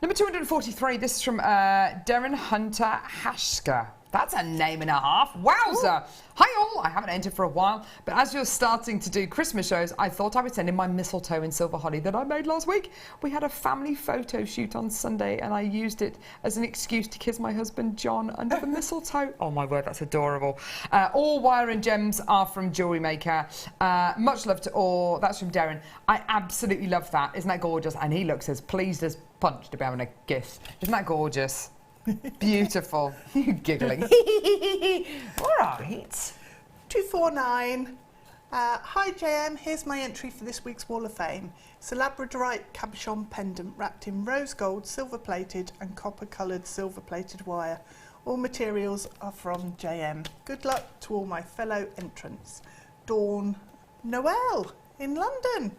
Number 243, this is from Darren Hunter Hashka. That's a name and a half. Wowza. Ooh. Hi all, I haven't entered for a while, but as you're starting to do Christmas shows, I thought I would send in my mistletoe in silver holly that I made last week. We had a family photo shoot on Sunday and I used it as an excuse to kiss my husband John under the mistletoe. Oh my word, that's adorable. All wire and gems are from JewelleryMaker. Much love to all. That's from Darren. I absolutely love that. Isn't that gorgeous? And he looks as pleased as punch to be having a gift. Isn't that gorgeous? Beautiful. You giggling. All right. 249. Hi JM, here's my entry for this week's Wall of Fame. It's a labradorite cabochon pendant wrapped in rose gold, silver plated and copper coloured silver plated wire. All materials are from JM. Good luck to all my fellow entrants. Dawn Noel in London.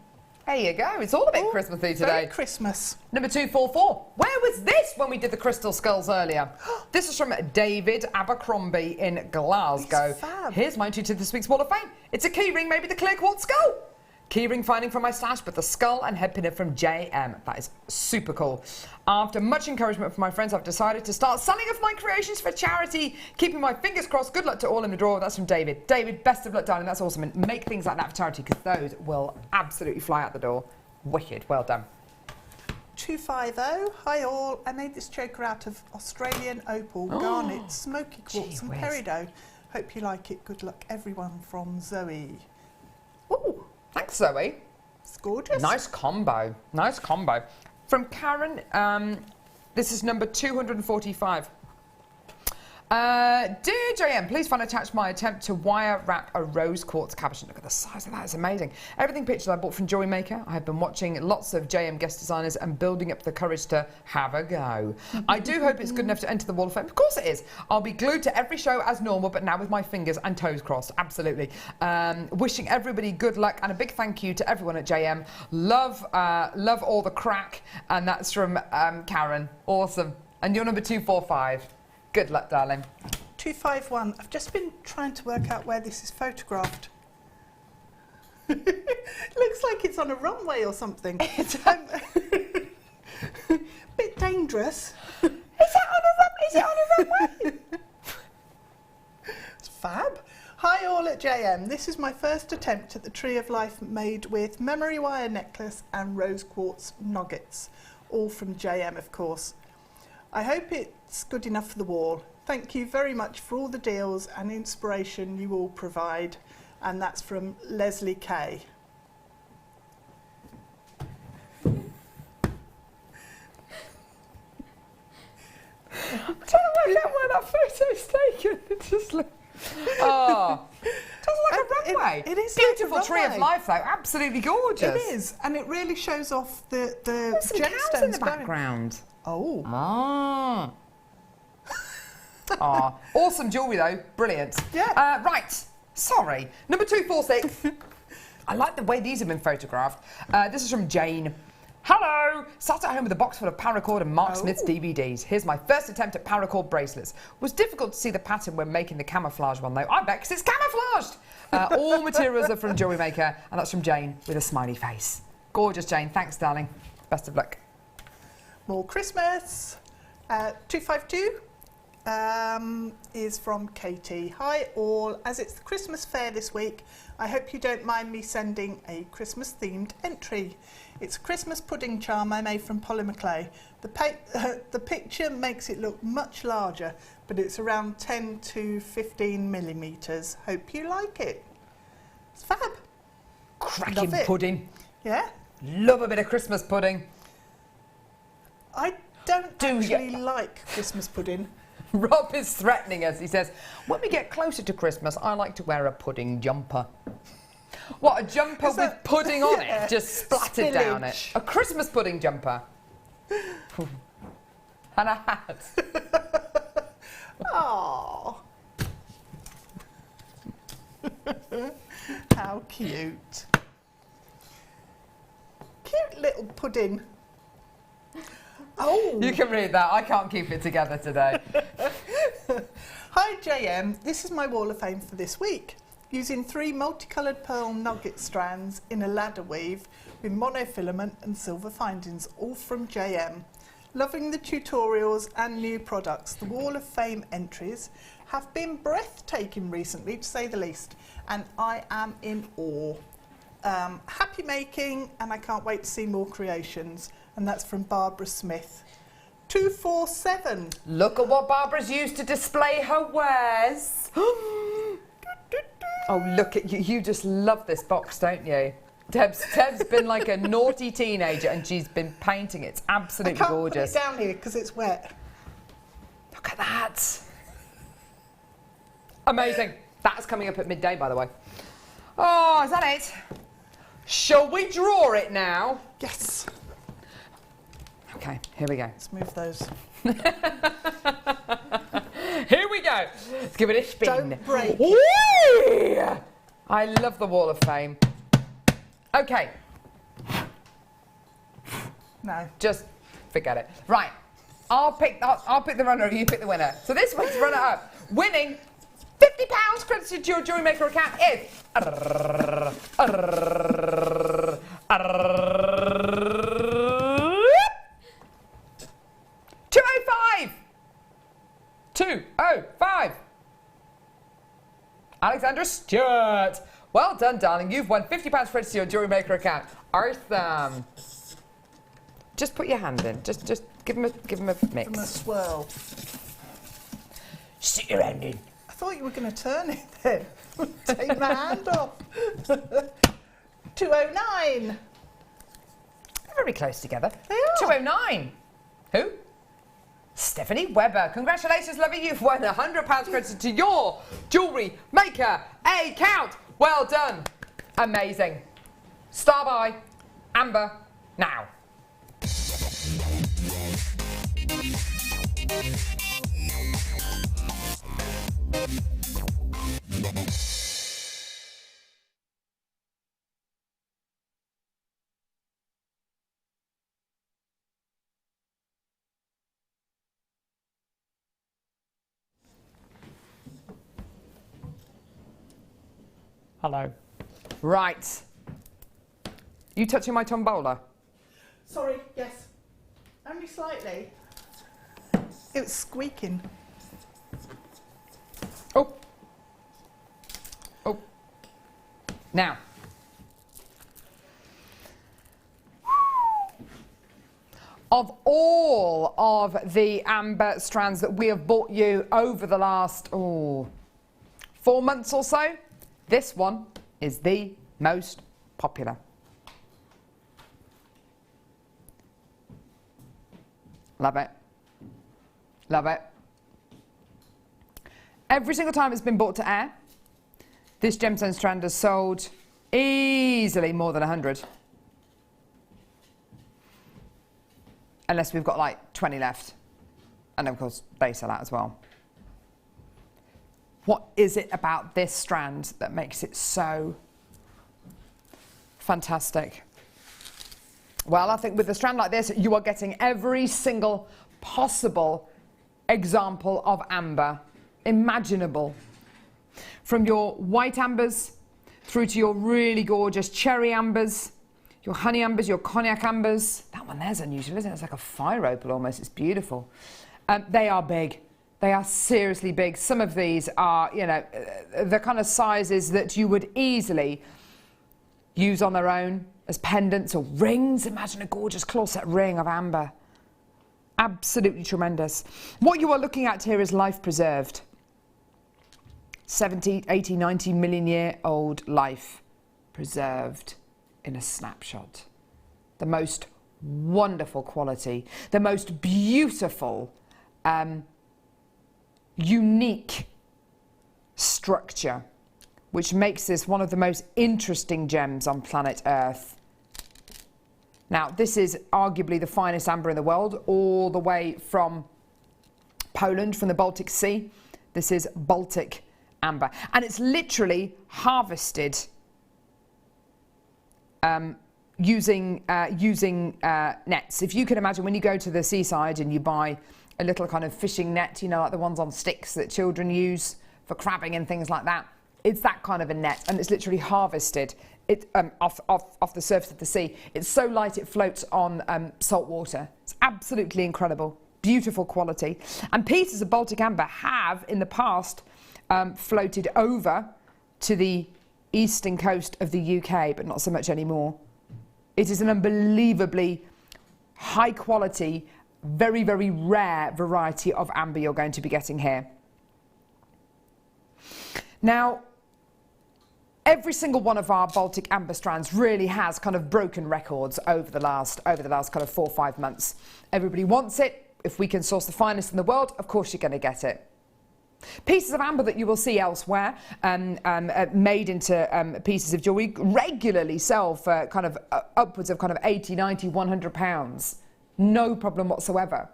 There you go. It's all a bit Christmassy today. Very Christmas. Number 244. Where was this when we did the crystal skulls earlier? This is from David Abercrombie in Glasgow. Here's my entry to this week's Wall of Fame. It's a keyring, maybe the clear quartz skull. Keyring finding from my stash, but the skull and head pinner from JM. That is super cool. After much encouragement from my friends, I've decided to start selling off my creations for charity. Keeping my fingers crossed. Good luck to all in the drawer. That's from David. David, best of luck, darling. That's awesome. And make things like that for charity because those will absolutely fly out the door. Wicked, well done. 250. Hi all. I made this choker out of Australian opal, garnet, smoky quartz and peridot. Hope you like it. Good luck everyone, from Zoe. Oh, thanks Zoe. It's gorgeous. Nice combo. Nice combo. From Karen, this is number 245. Dear JM, please find attached my attempt to wire wrap a rose quartz cabochon. Look at the size of that, it's amazing. Everything pictures I bought from JewelleryMaker. I have been watching lots of JM guest designers and building up the courage to have a go. I do hope it's good enough to enter the Wall of Fame. Of course it is. I'll be glued to every show as normal, but now with my fingers and toes crossed. Absolutely. Wishing everybody good luck and a big thank you to everyone at JM. Love all the crack. And that's from Karen. Awesome. And you're number 245. Good luck, darling. 251. I've just been trying to work out where this is photographed. Looks like it's on a runway or something. It's bit dangerous. Is it on a runway? It's fab. Hi all at JM. This is my first attempt at the Tree of Life made with memory wire necklace and rose quartz nuggets. All from JM, of course. I hope it's good enough for the wall. Thank you very much for all the deals and inspiration you all provide. And that's from Leslie Kay. I don't know where that photo's taken. It's just like, oh, doesn't like a runway. It is beautiful like a Tree of runway. Life, though. Absolutely gorgeous. It is, and it really shows off the There's some cows in the background. Oh. Ah. Awesome jewellery though, brilliant. Yeah. Right, sorry. Number 246. I like the way these have been photographed. This is from Jane. Hello! Sat at home with a box full of paracord and Mark Smith's DVDs. Here's my first attempt at paracord bracelets. Was difficult to see the pattern when making the camouflage one though. I bet because it's camouflaged! All materials are from JewelleryMaker, and that's from Jane with a smiley face. Gorgeous, Jane. Thanks, darling. Best of luck. More Christmas. 252 is from Katie. Hi all, as it's the Christmas fair this week, I hope you don't mind me sending a Christmas themed entry. It's a Christmas pudding charm I made from polymer clay. The picture makes it look much larger, but it's around 10 to 15 millimetres. Hope you like it. It's fab. Cracking pudding. Yeah. Love a bit of Christmas pudding. I don't actually like Christmas pudding. Rob is threatening us. He says, when we get closer to Christmas, I like to wear a pudding jumper. What, a jumper with pudding on it? Just splattered down it. A Christmas pudding jumper. And a hat. Oh. How cute. Cute little pudding. Oh. You can read that. I can't keep it together today. Hi JM, this is my wall of fame for this week. Using 3 multicoloured pearl nugget strands in a ladder weave with monofilament and silver findings, all from JM. Loving the tutorials and new products. The wall of fame entries have been breathtaking recently, to say the least, and I am in awe. Happy making, and I can't wait to see more creations. And that's from Barbara Smith. 247. Look at what Barbara's used to display her wares. Oh, look at you. You just love this box, don't you? Deb's been like a naughty teenager and she's been painting it. It's absolutely gorgeous. I can't put it down here because it's wet. Look at that. Amazing. That's coming up at midday, by the way. Oh, is that it? Shall we draw it now? Yes. Okay, here we go. Let's move those. Here we go. Let's give it a spin. Don't break. Whee! I love the Wall of Fame. Okay. No. Just forget it. Right. I'll pick the runner. You pick the winner. So this one's runner up. Winning £50 credited to your JewelleryMaker account is 205. Alexandra Stewart. Well done, darling. You've won £50 credit to your JewelleryMaker account. Arthur, just put your hand in. Just give him a mix. Give him a swirl. Stick your hand in. I thought you were going to turn it then. Take my hand off. 209. Very close together. They are. 209. Who? Stephanie Webber. Congratulations, lovey. You've won £100 credit to your JewelleryMaker account. Well done. Amazing. Star by Amber now. Hello. Right. You touching my tombola? Sorry, yes. Only slightly. It was squeaking. Oh. Oh. Now. Of all of the amber strands that we have bought you over the last 4 months or so, this one is the most popular. Love it. Love it. Every single time it's been brought to air, this gemstone strand has sold easily more than 100. Unless we've got like 20 left. And of course, they sell out as well. What is it about this strand that makes it so fantastic? Well, I think with a strand like this, you are getting every single possible example of amber imaginable. From your white ambers through to your really gorgeous cherry ambers, your honey ambers, your cognac ambers. That one there's unusual, isn't it? It's like a fire opal almost. It's beautiful. They are big. They are seriously big. Some of these are, you know, the kind of sizes that you would easily use on their own as pendants or rings. Imagine a gorgeous claw set ring of amber. Absolutely tremendous. What you are looking at here is life preserved. 70, 80, 90 million year old life preserved in a snapshot. The most wonderful quality, the most beautiful, unique structure, which makes this one of the most interesting gems on planet Earth. Now, this is arguably the finest amber in the world, all the way from Poland, from the Baltic Sea. This is Baltic amber, and it's literally harvested using nets. If you can imagine, when you go to the seaside and you buy a little kind of fishing net, you know, like the ones on sticks that children use for crabbing and things like that. It's that kind of a net, and it's literally harvested off the surface of the sea. It's so light it floats on salt water. It's absolutely incredible, beautiful quality. And pieces of Baltic amber have, in the past, floated over to the eastern coast of the UK, but not so much anymore. It is an unbelievably high quality, very, very rare variety of amber you're going to be getting here. Now, every single one of our Baltic amber strands really has kind of broken records over the last kind of 4 or 5 months. Everybody wants it. If we can source the finest in the world, of course you're going to get it. Pieces of amber that you will see elsewhere, made into pieces of jewellery, regularly sell for kind of upwards of kind of 80, 90, 100 pounds. No problem whatsoever.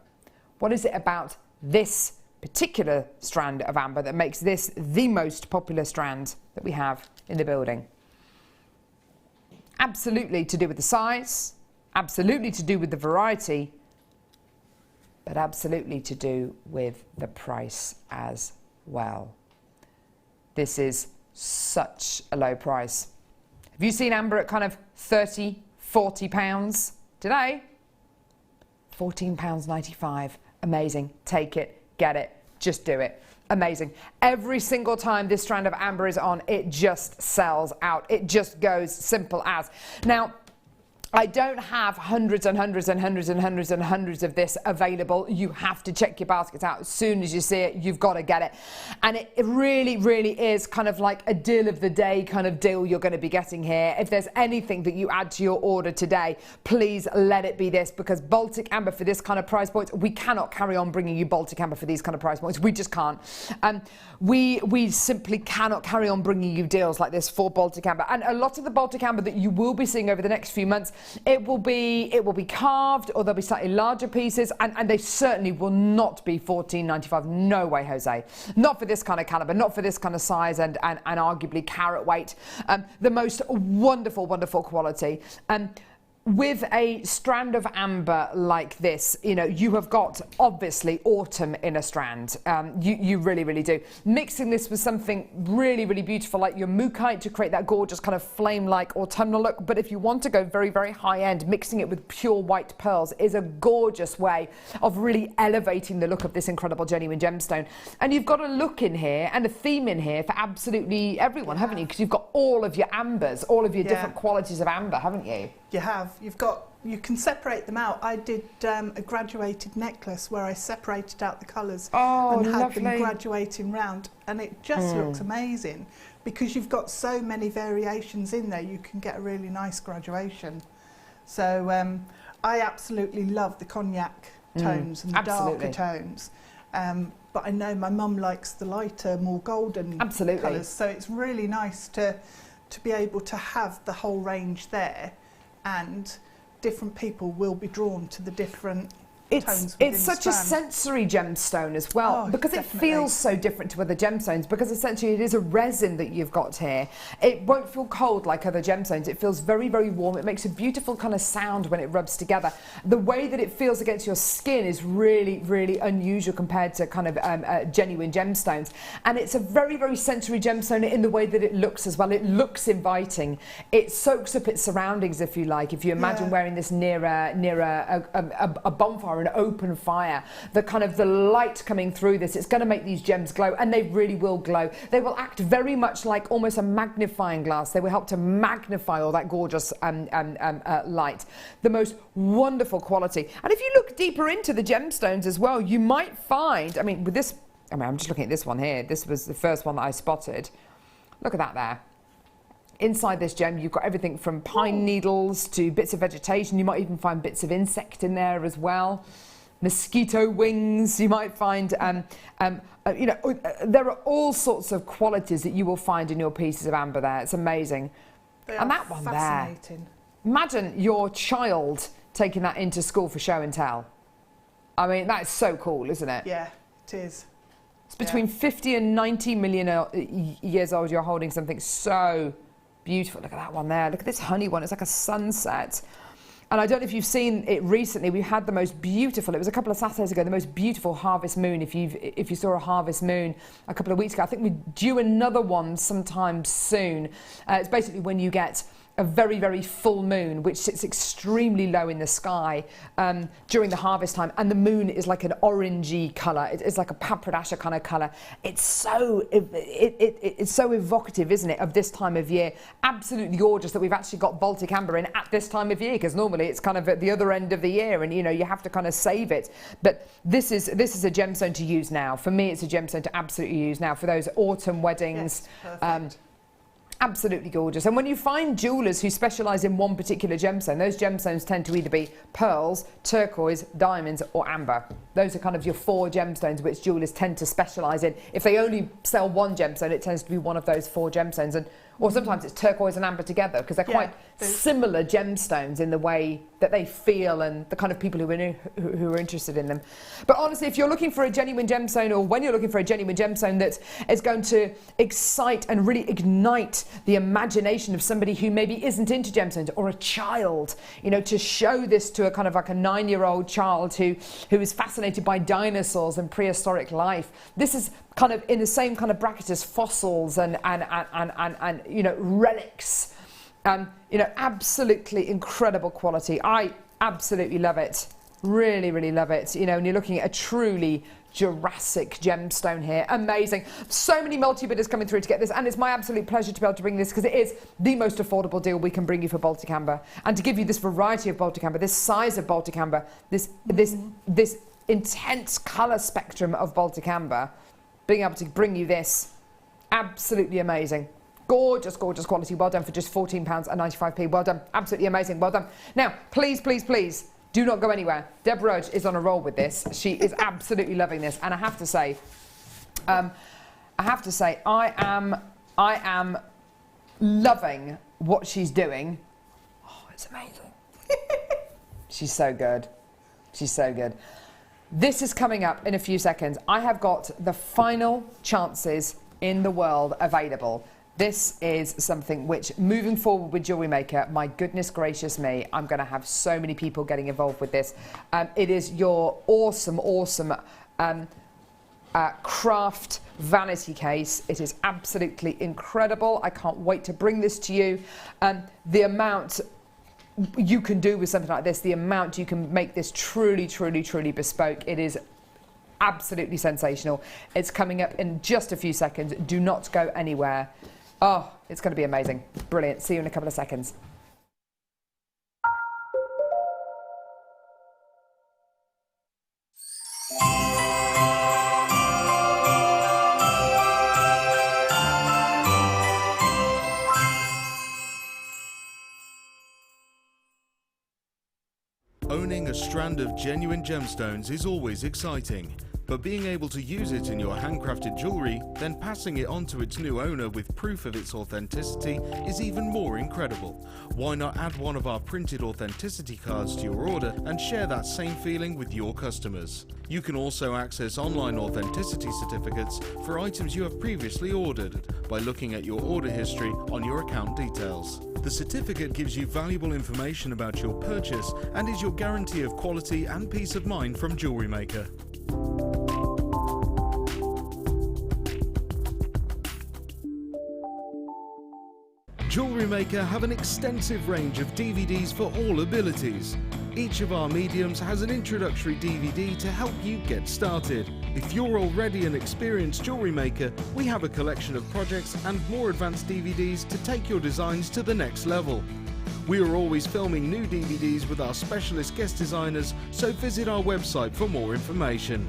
What is it about this particular strand of amber that makes this the most popular strand that we have in the building? Absolutely to do with the size, absolutely to do with the variety, but absolutely to do with the price as well. This is such a low price. Have you seen amber at kind of 30, 40 pounds? Today, £14.95. Amazing. Take it, get it, just do it. amazing. Every single time this strand of amber is on, it just sells out. It just goes simple as. Now, I don't have hundreds and hundreds and hundreds and hundreds and hundreds of this available. You have to check your baskets out as soon as you see it. You've got to get it. And it really, really is kind of like a deal of the day kind of deal you're going to be getting here. If there's anything that you add to your order today, please let it be this, because Baltic Amber for this kind of price point, we cannot carry on bringing you Baltic Amber for these kind of price points. We just can't. We simply cannot carry on bringing you deals like this for Baltic Amber. And a lot of the Baltic Amber that you will be seeing over the next few months, it will be carved, or there'll be slightly larger pieces, and they certainly will not be $14.95. No way, Jose. Not for this kind of caliber, not for this kind of size and arguably carat weight. The most wonderful, wonderful quality. With a strand of amber like this, you know, you have got obviously autumn in a strand. You really, really do. Mixing this with something really, really beautiful like your mookaite to create that gorgeous kind of flame-like autumnal look. But if you want to go very, very high-end, mixing it with pure white pearls is a gorgeous way of really elevating the look of this incredible genuine gemstone. And you've got a look in here and a theme in here for absolutely everyone, haven't you? Because you've got all of your ambers, all of your different qualities of amber, haven't you? You have. You can separate them out. I did a graduated necklace where I separated out the colours and had them graduating round, and it just looks amazing because you've got so many variations in there. You can get a really nice graduation. So I absolutely love the cognac tones and the darker tones. But I know my mum likes the lighter, more golden colours. So it's really nice to be able to have the whole range there. And different people will be drawn to the different tones. It's such a sensory gemstone as well, because it feels so different to other gemstones, because essentially it is a resin that you've got here. It won't feel cold like other gemstones. It feels very, very warm. It makes a beautiful kind of sound when it rubs together. The way that it feels against your skin is really, really unusual compared to kind of genuine gemstones. And it's a very, very sensory gemstone in the way that it looks as well. It looks inviting. It soaks up its surroundings, if you like. If you imagine wearing this near a bonfire, an open fire, the light coming through this, it's going to make these gems glow, and they really will glow. They will act very much like almost a magnifying glass. They will help to magnify all that gorgeous light. The most wonderful quality. And if you look deeper into the gemstones as well, you might find, with this, I'm just looking at this one here. This was the first one that I spotted. Look at that there. Inside this gem, you've got everything from pine needles to bits of vegetation. You might even find bits of insect in there as well. Mosquito wings. You might find, there are all sorts of qualities that you will find in your pieces of amber there. It's amazing. And that one there. Imagine your child taking that into school for show and tell. I mean, that is so cool, isn't it? Yeah, it is. It's between 50 and 90 million years old. You're holding something so beautiful. Look at that one there. Look at this honey one. It's like a sunset. And I don't know if you've seen it recently. We had the most beautiful, it was a couple of Saturdays ago, the most beautiful harvest moon. If you saw a harvest moon a couple of weeks ago, I think we're due another one sometime soon. It's basically when you get a very, very full moon, which sits extremely low in the sky during the harvest time, and the moon is like an orangey colour. It's like a papradasha kind of colour. It's so it's so evocative, isn't it, of this time of year? Absolutely gorgeous that we've actually got Baltic Amber in at this time of year, because normally it's kind of at the other end of the year, and you have to kind of save it. But this is a gemstone to use now. For me, it's a gemstone to absolutely use now for those autumn weddings. Yes, perfect. Absolutely gorgeous. And when you find jewellers who specialise in one particular gemstone, those gemstones tend to either be pearls, turquoise, diamonds or amber. Those are kind of your 4 gemstones which jewellers tend to specialise in. If they only sell one gemstone, it tends to be one of those 4 gemstones. Or sometimes it's turquoise and amber together, because they're quite similar gemstones in the way that they feel and the kind of people who are interested in them. But honestly, if you're looking for a genuine gemstone, or when you're looking for a genuine gemstone that is going to excite and really ignite the imagination of somebody who maybe isn't into gemstones, or a child, to show this to a kind of like a 9-year-old child who is fascinated by dinosaurs and prehistoric life, this is kind of in the same kind of bracket as fossils and relics. Absolutely incredible quality. I absolutely love it. Really, really love it. And you're looking at a truly, Jurassic gemstone here. Amazing. So many multi-bidders coming through to get this, and it's my absolute pleasure to be able to bring this because it is the most affordable deal we can bring you for Baltic Amber. And to give you this variety of Baltic Amber, this size of Baltic Amber, this intense colour spectrum of Baltic Amber, being able to bring you this, absolutely amazing. Gorgeous, gorgeous quality. Well done for just £14.95. Well done. Absolutely amazing. Well done. Now, please, please, please, do not go anywhere. Deb Rudge is on a roll with this. She is absolutely loving this. And I have to say, I am loving what she's doing. Oh, it's amazing. She's so good. She's so good. This is coming up in a few seconds. I have got the final chances in the world available. This is something which, moving forward with Jewellery Maker, my goodness gracious me, I'm going to have so many people getting involved with this. It is your awesome, awesome craft vanity case. It is absolutely incredible. I can't wait to bring this to you. The amount you can do with something like this, the amount you can make this truly, truly, truly bespoke, it is absolutely sensational. It's coming up in just a few seconds. Do not go anywhere. Oh, it's going to be amazing. Brilliant. See you in a couple of seconds. Owning a strand of genuine gemstones is always exciting. But being able to use it in your handcrafted jewellery, then passing it on to its new owner with proof of its authenticity is even more incredible. Why not add one of our printed authenticity cards to your order and share that same feeling with your customers? You can also access online authenticity certificates for items you have previously ordered by looking at your order history on your account details. The certificate gives you valuable information about your purchase and is your guarantee of quality and peace of mind from Jewellery Maker. Jewellery Maker have an extensive range of DVDs for all abilities. Each of our mediums has an introductory DVD to help you get started. If you're already an experienced jewellery maker, we have a collection of projects and more advanced DVDs to take your designs to the next level. We are always filming new DVDs with our specialist guest designers, so visit our website for more information.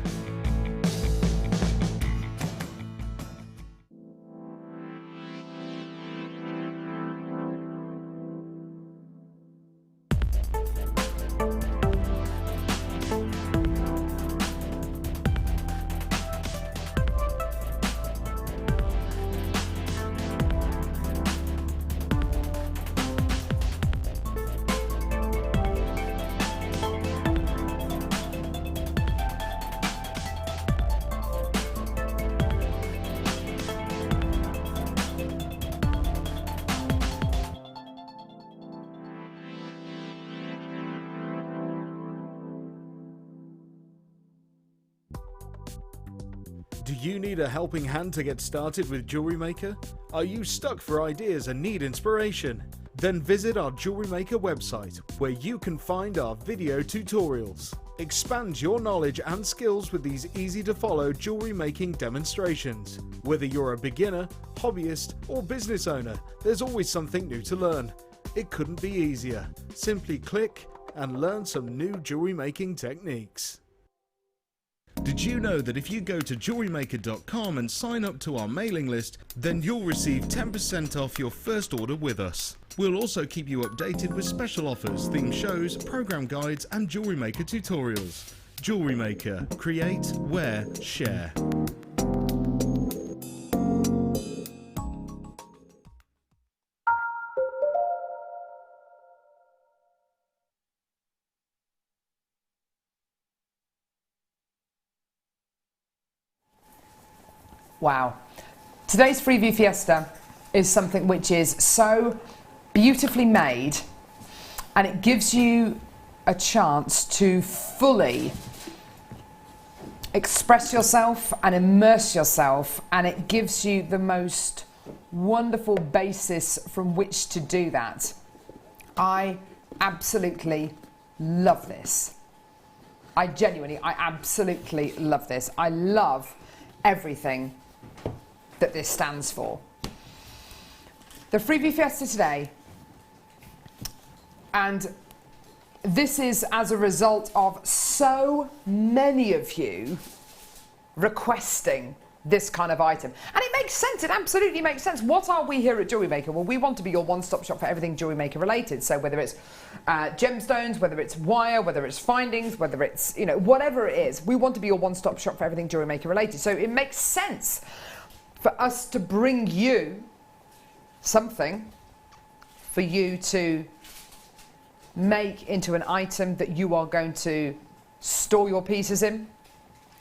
Do you need a helping hand to get started with Jewellery Maker? Are you stuck for ideas and need inspiration? Then visit our Jewellery Maker website, where you can find our video tutorials. Expand your knowledge and skills with these easy-to-follow jewellery making demonstrations. Whether you're a beginner, hobbyist, or business owner, there's always something new to learn. It couldn't be easier. Simply click and learn some new jewellery making techniques. Did you know that if you go to JewelleryMaker.com and sign up to our mailing list, then you'll receive 10% off your first order with us. We'll also keep you updated with special offers, themed shows, program guides and Jewellery Maker tutorials. Jewellery Maker. Create, wear, share. Wow. Today's Freeview Fiesta is something which is so beautifully made, and it gives you a chance to fully express yourself and immerse yourself, and it gives you the most wonderful basis from which to do that. I absolutely love this. I absolutely love this. I love everything that this stands for. The Freebie Fiesta today, and this is as a result of so many of you requesting this kind of item. And it makes sense, it absolutely makes sense. What are we here at Jewellery Maker? Well, we want to be your one-stop shop for everything Jewellery Maker related. So whether it's gemstones, whether it's wire, whether it's findings, whether it's, you know, whatever it is, we want to be your one-stop shop for everything Jewellery Maker related. So it makes sense for us to bring you something for you to make into an item that you are going to store your pieces in.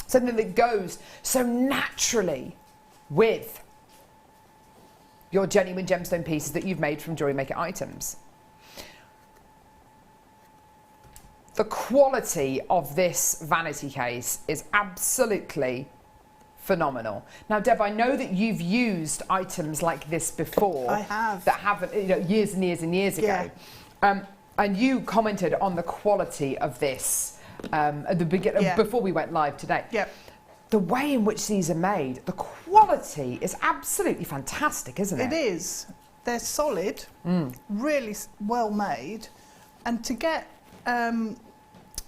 Something that goes so naturally with your genuine gemstone pieces that you've made from Jewellery Maker items. The quality of this vanity case is absolutely phenomenal. Now, Deb, I know that you've used items like this before. I have. That haven't, you know, years and years and years ago. Yeah. And you commented on the quality of this at the beginning, before we went live today. Yep. The way in which these are made, the quality is absolutely fantastic, isn't it? It is. They're solid, really well made, and to get a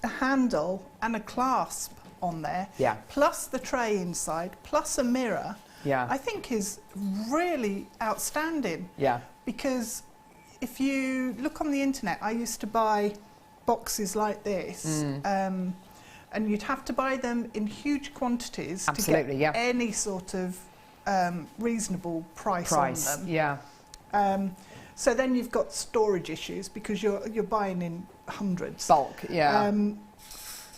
handle and a clasp on there, plus the tray inside, plus a mirror, I think is really outstanding. Yeah. Because if you look on the internet, I used to buy boxes like this, and you'd have to buy them in huge quantities to get any sort of reasonable price on them. Yeah. So then you've got storage issues because you're buying in hundreds. Bulk, yeah.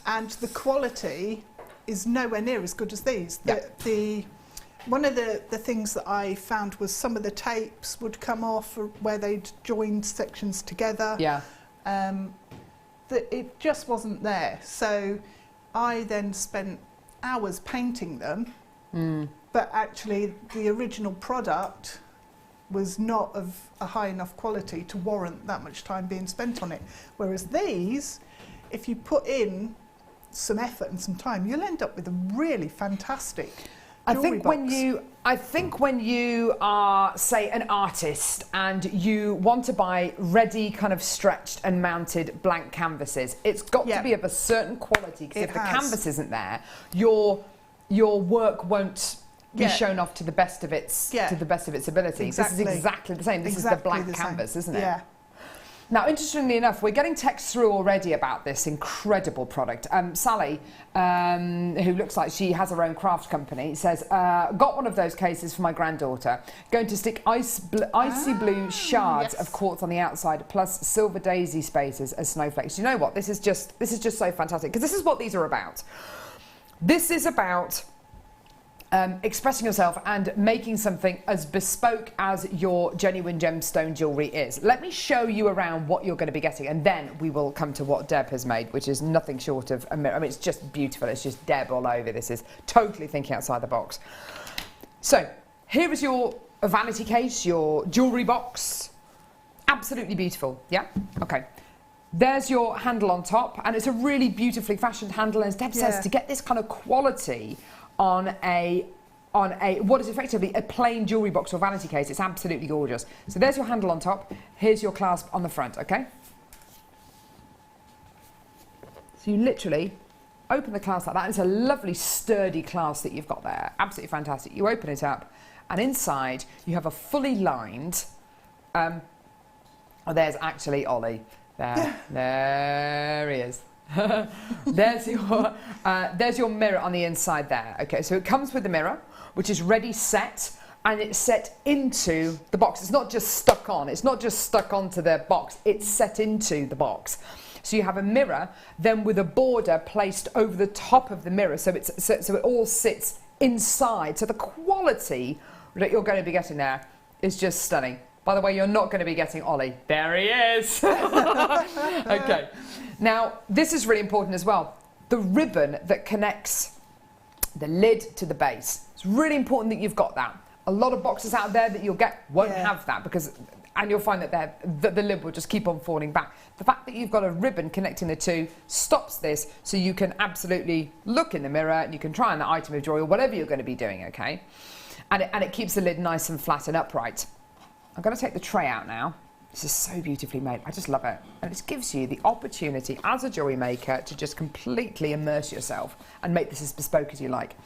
And the quality is nowhere near as good as these. One of the things that I found was some of the tapes would come off where they'd joined sections together. Yeah. That it just wasn't there. So I then spent hours painting them, but actually the original product was not of a high enough quality to warrant that much time being spent on it. Whereas these, if you put in some effort and some time, you'll end up with a really fantastic jewellery box. I think when you are, say, an artist and you want to buy ready, kind of stretched and mounted blank canvases, it's got to be of a certain quality, because if the canvas isn't there, your work won't be shown off to the best of its ability. Exactly. This is exactly the same. This is the blank canvas, isn't it? Yeah. Now, interestingly enough, we're getting texts through already about this incredible product. Sally, who looks like she has her own craft company, says, got one of those cases for my granddaughter. Going to stick icy blue shards of quartz on the outside, plus silver daisy spaces as snowflakes. You know what? This is just so fantastic, because this is what these are about. This is about expressing yourself and making something as bespoke as your genuine gemstone jewellery is. Let me show you around what you're going to be getting, and then we will come to what Deb has made, which is nothing short of a mirror. I mean, it's just beautiful. It's just Deb all over. This is totally thinking outside the box. So here is your vanity case, your jewellery box. Absolutely beautiful. Yeah? Okay. There's your handle on top, and it's a really beautifully fashioned handle. And as Deb says, to get this kind of quality on what is effectively a plain jewellery box or vanity case, it's absolutely gorgeous. So there's your handle on top, here's your clasp on the front, okay? So you literally open the clasp like that. It's a lovely sturdy clasp that you've got there, absolutely fantastic. You open it up, and inside you have a fully lined, oh, there's actually Ollie. There he is. There's your mirror on the inside there. Okay, so it comes with the mirror, which is ready set, and it's set into the box. It's not just stuck on. It's not just stuck onto the box. It's set into the box. So you have a mirror, then with a border placed over the top of the mirror, so it all sits inside. So the quality that you're going to be getting there is just stunning. By the way, you're not going to be getting Ollie. There he is. Okay. Now, this is really important as well. The ribbon that connects the lid to the base. It's really important that you've got that. A lot of boxes out there that you'll get won't have that, because, and you'll find that the lid will just keep on falling back. The fact that you've got a ribbon connecting the two stops this, so you can absolutely look in the mirror and you can try on the item of jewellery or whatever you're going to be doing, okay? And it keeps the lid nice and flat and upright. I'm going to take the tray out now. This is so beautifully made. I just love it. And it gives you the opportunity as a jewellery maker to just completely immerse yourself and make this as bespoke as you like.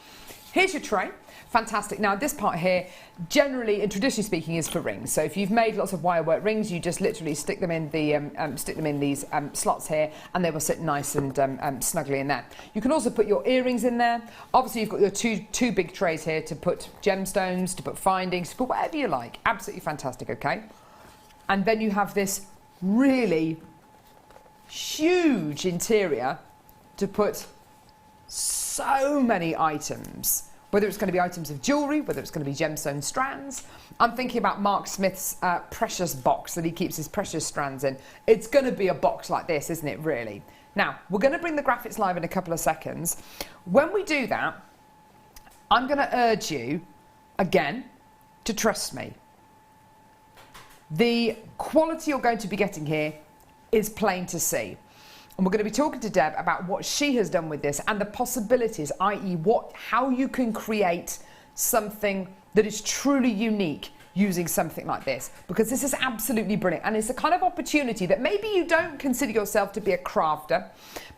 Here's your tray. Fantastic. Now this part here, generally and traditionally speaking, is for rings. So if you've made lots of wire work rings, you just literally stick them in these slots here, and they will sit nice and snugly in there. You can also put your earrings in there. Obviously, you've got your two big trays here to put gemstones, to put findings, to put whatever you like. Absolutely fantastic. Okay. And then you have this really huge interior to put so many items, whether it's going to be items of jewellery, whether it's going to be gemstone strands. I'm thinking about Mark Smith's precious box that he keeps his precious strands in. It's going to be a box like this, isn't it, really? Now, we're going to bring the graphics live in a couple of seconds. When we do that, I'm going to urge you, again, to trust me. The quality you're going to be getting here is plain to see. And we're going to be talking to Deb about what she has done with this and the possibilities, i.e. how you can create something that is truly unique using something like this, because this is absolutely brilliant. And it's a kind of opportunity that maybe you don't consider yourself to be a crafter,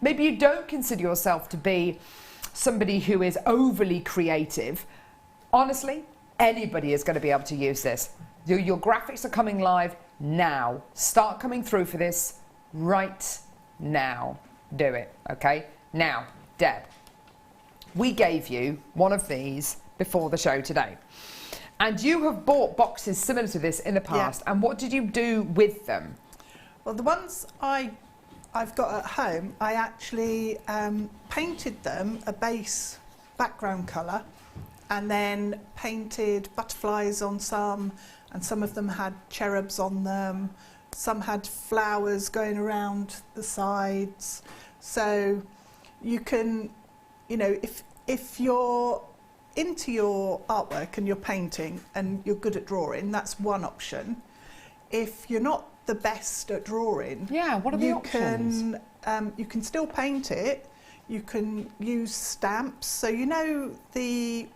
maybe you don't consider yourself to be somebody who is overly creative. Honestly, anybody is going to be able to use this. Your graphics are coming live now. Start coming through for this right now. Do it, okay? Now, Deb, we gave you one of these before the show today. And you have bought boxes similar to this in the past. And what did you do with them? Well, the ones I've got at home, I actually painted them a base background colour, and then painted butterflies on some, and some of them had cherubs on them. Some had flowers going around the sides. So you can, you know, if you're into your artwork and you're painting and you're good at drawing, that's one option. If you're not the best at drawing, what are the options? You can still paint it. You can use stamps. So you know the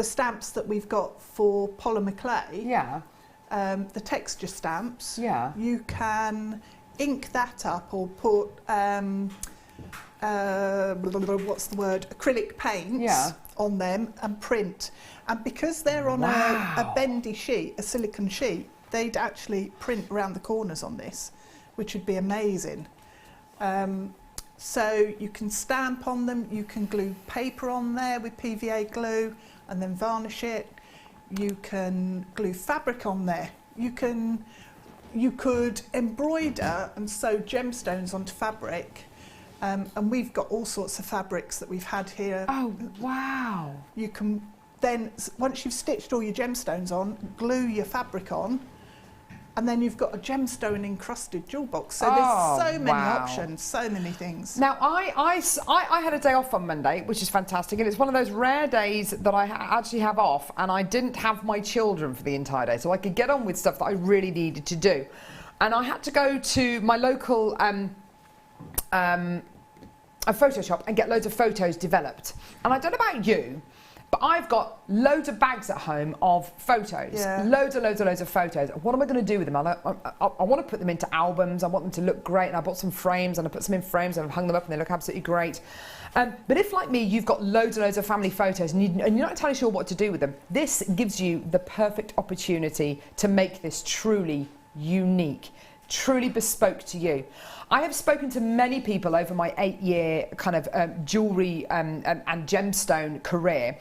stamps that we've got for polymer clay. The texture stamps. You can ink that up or put what's the word? Acrylic paint on them and print. And because they're on a bendy sheet, a silicone sheet, they'd actually print around the corners on this, which would be amazing. So you can stamp on them, you can glue paper on there with PVA glue and then varnish it. You can glue fabric on there. You could embroider and sew gemstones onto fabric. And we've got all sorts of fabrics that we've had here. Oh, wow. You can then, once you've stitched all your gemstones on, glue your fabric on, and then you've got a gemstone encrusted jewel box. So there's so many options, so many things. Now, I had a day off on Monday, which is fantastic, and it's one of those rare days that I actually have off, and I didn't have my children for the entire day, so I could get on with stuff that I really needed to do. And I had to go to my local a photo shop and get loads of photos developed. And I don't know about you, but I've got loads of bags at home of photos, loads of photos. What am I going to do with them? I want to put them into albums. I want them to look great. And I bought some frames and I put some in frames and I've hung them up and they look absolutely great. But if, like me, you've got loads and loads of family photos and you're not entirely sure what to do with them, this gives you the perfect opportunity to make this truly unique, truly bespoke to you. I have spoken to many people over my 8-year kind of jewellery and gemstone career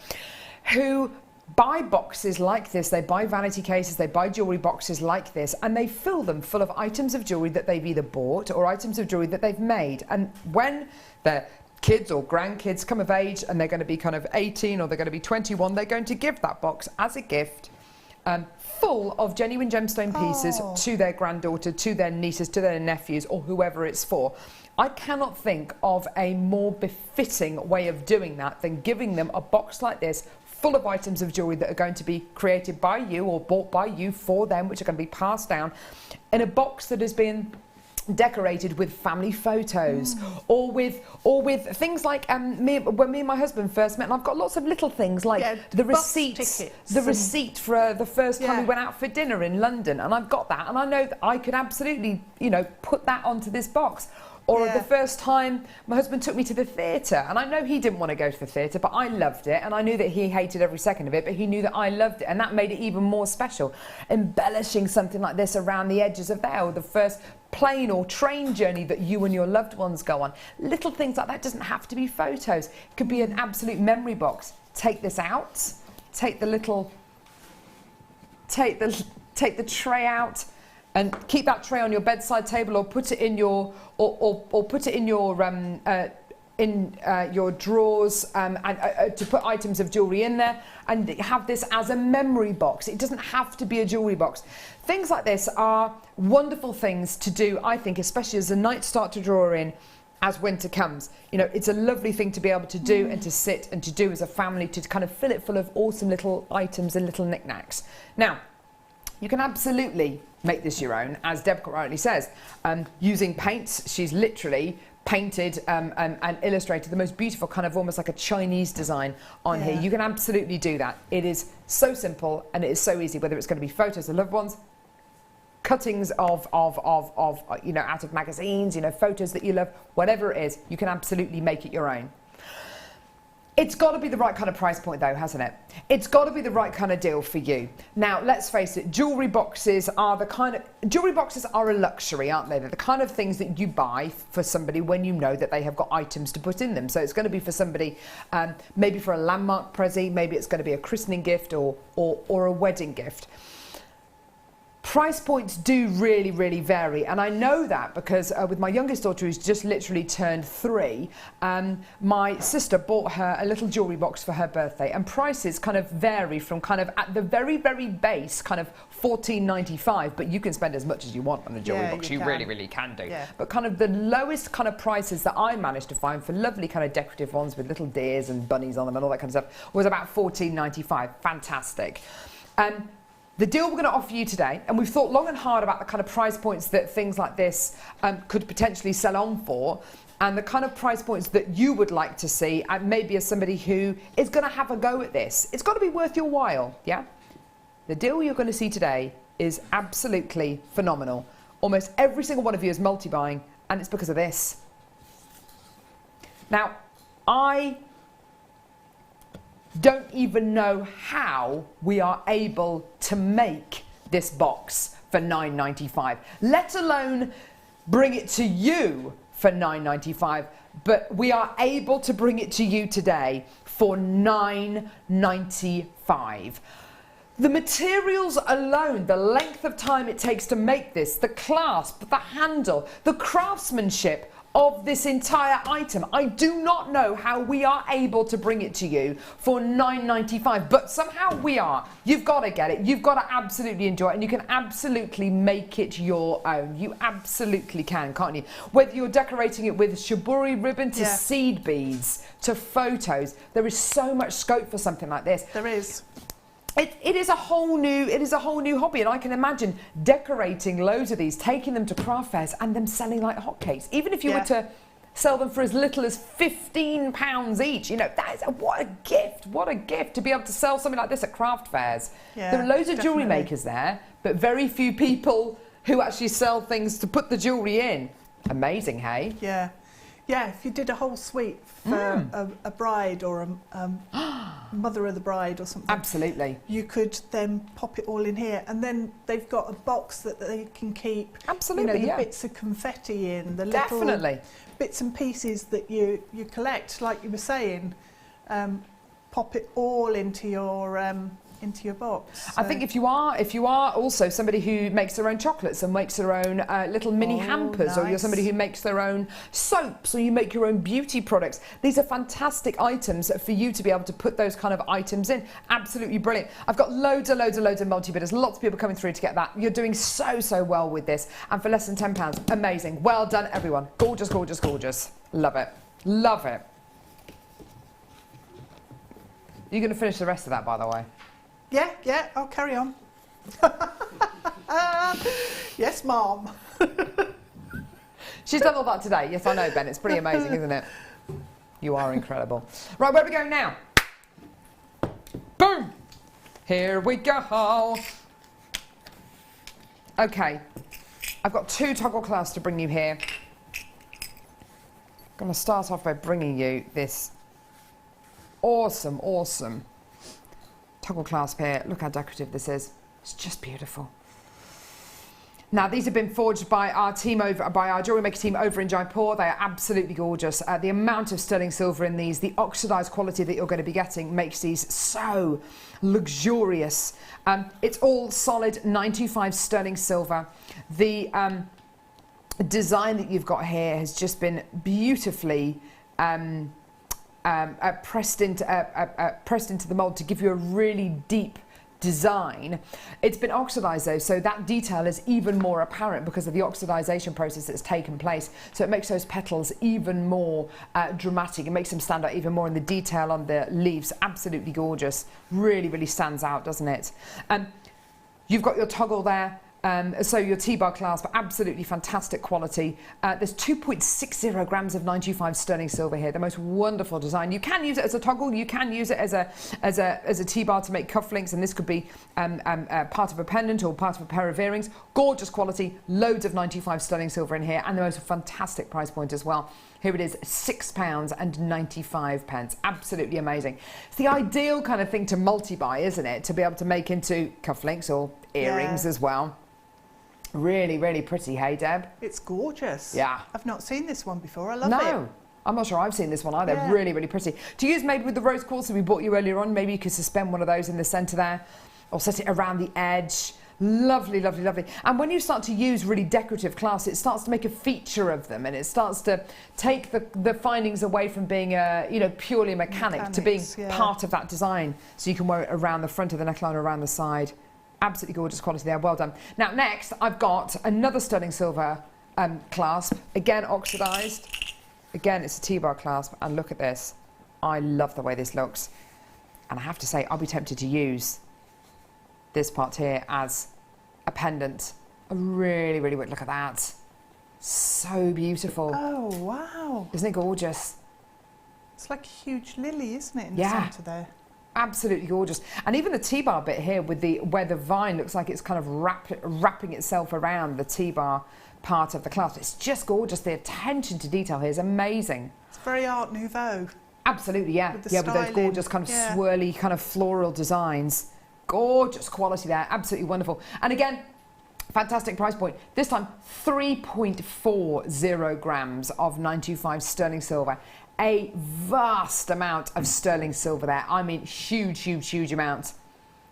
who buy boxes like this. They buy vanity cases, they buy jewellery boxes like this, and they fill them full of items of jewellery that they've either bought or items of jewellery that they've made. And when their kids or grandkids come of age and they're going to be kind of 18 or they're going to be 21, they're going to give that box as a gift full of genuine gemstone pieces to their granddaughter, to their nieces, to their nephews, or whoever it's for. I cannot think of a more befitting way of doing that than giving them a box like this full of items of jewellery that are going to be created by you or bought by you for them, which are going to be passed down in a box that has been decorated with family photos or with things like when me and my husband first met, and I've got lots of little things like the receipt for the first time we went out for dinner in London, and I've got that, and I know that I could absolutely, you know, put that onto this box. Or the first time my husband took me to the theatre, and I know he didn't want to go to the theatre, but I loved it, and I knew that he hated every second of it, but he knew that I loved it, and that made it even more special. Embellishing something like this around the edges of there, or the first plane or train journey that you and your loved ones go on. Little things like that. Doesn't have to be photos. It could be an absolute memory box. Take this out, take the tray out, and keep that tray on your bedside table, or put it in your put it in your drawers, and to put items of jewellery in there, and have this as a memory box. It doesn't have to be a jewellery box. Things like this are wonderful things to do, I think, especially as the nights start to draw in, as winter comes. You know, it's a lovely thing to be able to do and to sit and to do as a family, to kind of fill it full of awesome little items and little knickknacks. Now, you can absolutely make this your own, as Deb rightly says, using paints. She's literally painted and illustrated the most beautiful kind of almost like a Chinese design on here. You can absolutely do that. It is so simple and it is so easy, whether it's going to be photos of loved ones, cuttings of you know, out of magazines, you know, photos that you love, whatever it is, you can absolutely make it your own. It's got to be the right kind of price point though, hasn't it? It's got to be the right kind of deal for you. Now, let's face it, jewellery boxes are a luxury, aren't they? They're the kind of things that you buy for somebody when you know that they have got items to put in them. So it's going to be for somebody, maybe for a landmark prezi, maybe it's going to be a christening gift or a wedding gift. Price points do really, really vary, and I know that because with my youngest daughter, who's just literally turned 3, my sister bought her a little jewellery box for her birthday, and prices kind of vary from kind of at the very, very base, kind of $14.95, but you can spend as much as you want on a jewellery box. You really, really can do. But kind of the lowest kind of prices that I managed to find for lovely kind of decorative ones with little deers and bunnies on them and all that kind of stuff was about $14.95. Fantastic. The deal we're going to offer you today, and we've thought long and hard about the kind of price points that things like this could potentially sell on for, and the kind of price points that you would like to see, and maybe as somebody who is going to have a go at this. It's got to be worth your while, yeah? The deal you're going to see today is absolutely phenomenal. Almost every single one of you is multi-buying, and it's because of this. Now, I don't even know how we are able to make this box for $9.95, let alone bring it to you for $9.95, but we are able to bring it to you today for $9.95. The materials alone, the length of time it takes to make this, the clasp, the handle, the craftsmanship of this entire item. I do not know how we are able to bring it to you for $9.95, but somehow we are. You've got to get it. You've got to absolutely enjoy it, and you can absolutely make it your own. You absolutely can, can't you? Whether you're decorating it with shibori ribbon to seed beads to photos, there is so much scope for something like this. There is. It is a whole new hobby, and I can imagine decorating loads of these, taking them to craft fairs and them selling like hotcakes. Even if you were to sell them for as little as £15 each, you know, that is what a gift to be able to sell something like this at craft fairs. There are loads of jewellery makers there, but very few people who actually sell things to put the jewellery in. Amazing, hey? Yeah. Yeah, if you did a whole suite for a bride or a mother of the bride or something. Absolutely. You could then pop it all in here, and then they've got a box that they can keep you know, the bits of confetti in, the little bits and pieces that you collect, like you were saying. Pop it all into your box. So. I think if you are also somebody who makes their own chocolates and makes their own little mini hampers, or you're somebody who makes their own soaps, or you make your own beauty products, these are fantastic items for you to be able to put those kind of items in. Absolutely brilliant. I've got loads of multi-bidders, lots of people coming through to get that. You're doing so well with this, and for less than £10, amazing. Well done, everyone. Gorgeous, gorgeous, gorgeous. Love it. Love it. You're going to finish the rest of that, by the way. Yeah, I'll carry on. Yes, Mom. She's done all that today. Yes, I know, Ben. It's pretty amazing, isn't it? You are incredible. Right, where are we going now? Boom! Here we go. Okay. I've got 2 toggle clasps to bring you here. I'm going to start off by bringing you this awesome, awesome toggle clasp here. Look how decorative this is. It's just beautiful. Now, these have been forged by our team by our JewelleryMaker team over in Jaipur. They are absolutely gorgeous. The amount of sterling silver in these, the oxidized quality that you're going to be getting makes these so luxurious. It's all solid 925 sterling silver. The design that you've got here has just been beautifully pressed into the mold to give you a really deep design. It's been oxidized though, so that detail is even more apparent because of the oxidization process that's taken place. So it makes those petals even more dramatic. It makes them stand out even more, in the detail on the leaves. Absolutely gorgeous. Really, really stands out, doesn't it? You've got your toggle there. So your T-bar clasp, absolutely fantastic quality. There's 2.60 grams of 925 sterling silver here. The most wonderful design. You can use it as a toggle. You can use it as a T-bar to make cufflinks, and this could be part of a pendant or part of a pair of earrings. Gorgeous quality. Loads of 925 sterling silver in here, and the most fantastic price point as well. Here it is, £6.95. Absolutely amazing. It's the ideal kind of thing to multi-buy, isn't it? To be able to make into cufflinks or earrings as well. Really, really pretty, hey, Deb? It's gorgeous. Yeah. I've not seen this one before. I love it. No, I'm not sure I've seen this one either. Yeah. Really, really pretty. To use maybe with the rose quartz that we bought you earlier on, maybe you could suspend one of those in the centre there, or set it around the edge. Lovely, lovely, lovely. And when you start to use really decorative clasps, it starts to make a feature of them, and it starts to take the findings away from being purely mechanic to being part of that design. So you can wear it around the front of the neckline or around the side. Absolutely gorgeous quality there, well done. Now next I've got another sterling silver clasp, again oxidized. Again, it's a T-bar clasp, and look at this. I love the way this looks. And I have to say, I'll be tempted to use this part here as a pendant. I really, really would. Look at that. So beautiful. Oh, wow. Isn't it gorgeous? It's like a huge lily, isn't it, in the centre there? Absolutely gorgeous. And even the T-bar bit here with where the vine looks like it's kind of wrapping itself around the T-bar part of the clasp. It's just gorgeous. The attention to detail here is amazing. It's very Art Nouveau. Absolutely, yeah. With those gorgeous kind of swirly kind of floral designs. Gorgeous quality there. Absolutely wonderful. And again, fantastic price point. This time, 3.40 grams of 925 sterling silver. A vast amount of sterling silver there. I mean, huge, huge, huge amount.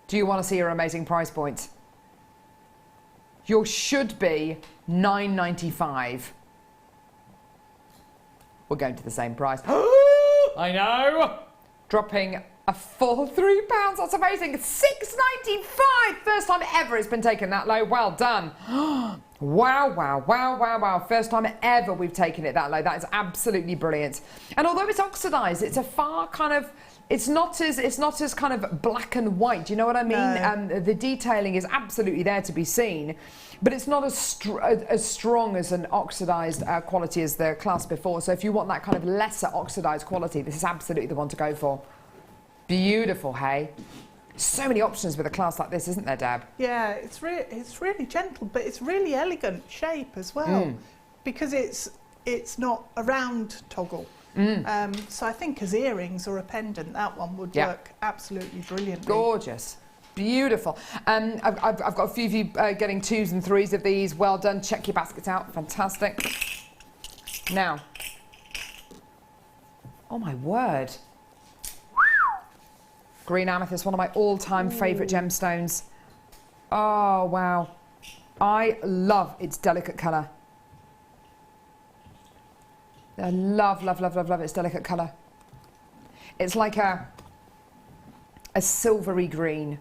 Do you want to see your amazing price point? Yours should be $9.95. We're going to the same price. I know. Dropping a full £3. That's amazing. $6.95. First time ever it's been taken that low. Well done. Wow, wow, wow, wow, wow. First time ever we've taken it that low. That is absolutely brilliant. And although it's oxidized, it's a far kind of, it's not as kind of black and white. Do you know what I mean? No. The detailing is absolutely there to be seen, but it's not as strong as an oxidized quality as the clasp before. So if you want that kind of lesser oxidized quality, this is absolutely the one to go for. Beautiful, hey? So many options with a clasp like this, isn't there, Deb? Yeah, it's really gentle, but it's really elegant shape as well, because it's not a round toggle. So I think as earrings or a pendant, that one would work absolutely brilliantly. Gorgeous. Beautiful. I've got a few of you getting 2s and 3s of these. Well done. Check your baskets out. Fantastic. Now. Oh, my word. Green amethyst, one of my all-time favourite gemstones. Oh, wow. I love its delicate colour. I love, love, love, love, love its delicate colour. It's like a silvery green,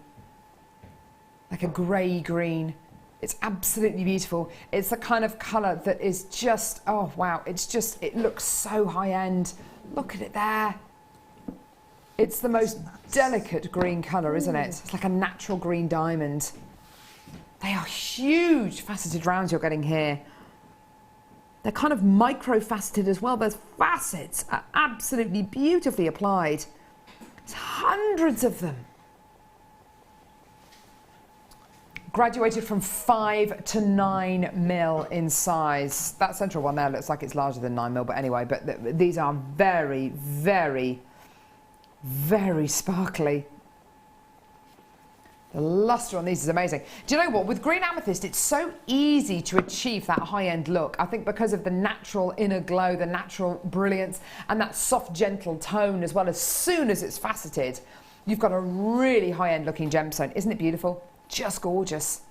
like a grey green. It's absolutely beautiful. It's the kind of colour that is just, oh, wow. It's just, it looks so high-end. Look at it there. It's the most delicate green colour, isn't it? It's like a natural green diamond. They are huge faceted rounds you're getting here. They're kind of micro-faceted as well. Those facets are absolutely beautifully applied. There's hundreds of them. Graduated from 5 to 9 mil in size. That central one there looks like it's larger than 9 mil, but anyway, but these are very, very, very sparkly. The lustre on these is amazing. Do you know what? With green amethyst, it's so easy to achieve that high-end look. I think because of the natural inner glow, the natural brilliance, and that soft, gentle tone as well. As soon as it's faceted, you've got a really high-end looking gemstone. Isn't it beautiful? Just gorgeous.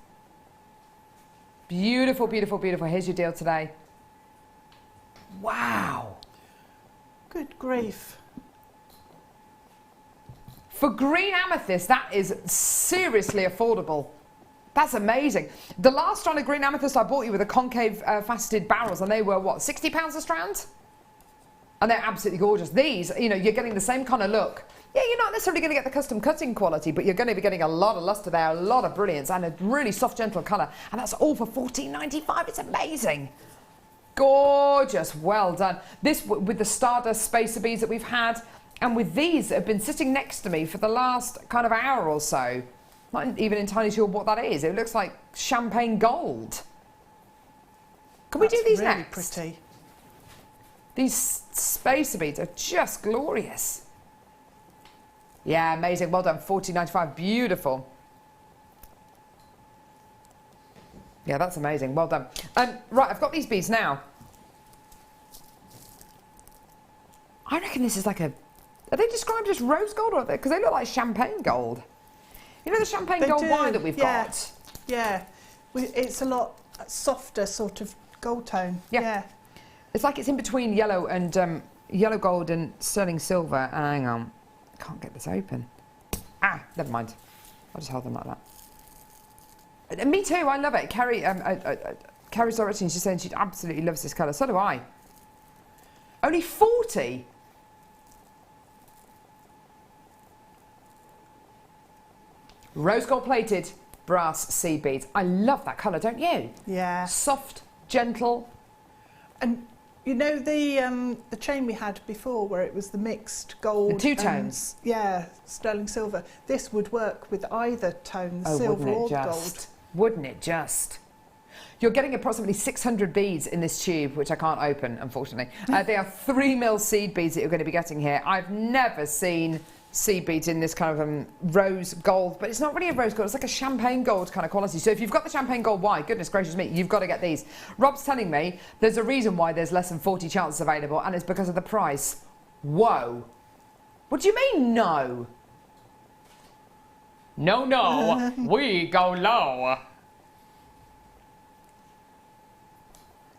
Beautiful, beautiful, beautiful. Here's your deal today. Wow. Good grief. For green amethyst, that is seriously affordable. That's amazing. The last strand of green amethyst I bought you with the concave faceted barrels, and they were, what, £60 a strand? And they're absolutely gorgeous. These, you know, you're getting the same kind of look. Yeah, you're not necessarily going to get the custom cutting quality, but you're going to be getting a lot of luster there, a lot of brilliance, and a really soft, gentle colour. And that's all for £14.95. It's amazing. Gorgeous. Well done. This, with the Stardust spacer beads that we've had, and with these that have been sitting next to me for the last kind of hour or so. Not even entirely sure what that is. It looks like champagne gold. Can we do these really next? Pretty. These spacer beads are just glorious. Yeah, amazing. Well done. $14.95. Beautiful. Yeah, that's amazing. Well done. Right, I've got these beads now. I reckon this is like a... Are they described as rose gold, or because they look like champagne gold? You know the champagne gold wine that we've got? Yeah, it's a lot softer sort of gold tone. Yeah. It's like it's in between yellow and yellow gold and sterling silver. Hang on, I can't get this open. Ah, never mind. I'll just hold them like that. And me too. I love it. Carrie's directing. She's saying she absolutely loves this colour. So do I. Only 40. Rose gold plated brass seed beads. I love that colour, don't you? Yeah. Soft, gentle. And you know the chain we had before where it was the mixed gold. The two tones. Yeah, sterling silver. This would work with either tone, Oh, silver wouldn't it or just? gold. Wouldn't it just? You're getting approximately 600 beads in this tube, which I can't open, unfortunately. They are 3 mil seed beads that you're going to be getting here. I've never seen seed beads in this kind of rose gold, but it's not really a rose gold, it's like a champagne gold kind of quality. So if you've got the champagne gold wine, goodness gracious me, you've got to get these. Rob's telling me there's a reason why there's less than 40 chances available, and it's because of the price. Whoa. What do you mean, no? No, we go low.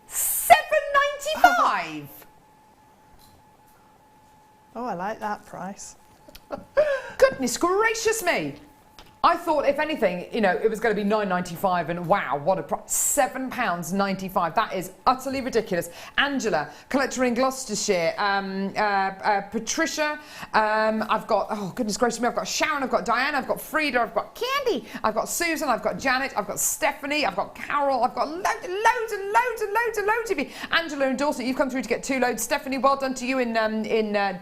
$7.95. Oh, I like that price. Goodness gracious me. I thought, if anything, you know, it was going to be $9.95, and wow, what a price. £7.95. That is utterly ridiculous. Angela, collector in Gloucestershire. Patricia. I've got, oh, goodness gracious me, I've got Sharon, I've got Diana, I've got Frida, I've got Candy, I've got Susan, I've got Janet, I've got Stephanie, I've got Carol, I've got loads of you. Angela in Dorset, you've come through to get 2 loads. Stephanie, well done to you in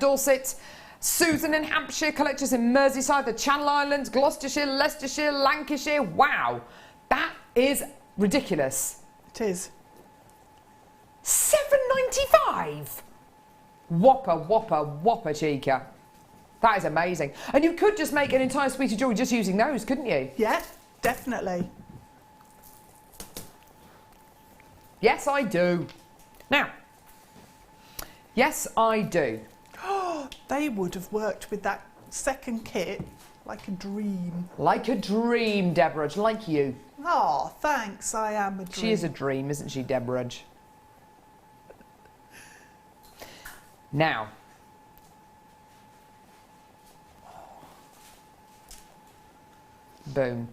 Dorset. Susan in Hampshire, collectors in Merseyside, the Channel Islands, Gloucestershire, Leicestershire, Lancashire. Wow, that is ridiculous. It is. $7.95. Whopper chica. That is amazing. And you could just make an entire suite of jewellery just using those, couldn't you? Yeah, definitely. Yes, I do. Now, yes, I do. They would have worked with that second kit like a dream. Like a dream, Deb Rudge, like you. Oh, thanks, I am a dream. She is a dream, isn't she, Deb Rudge? Now. Boom.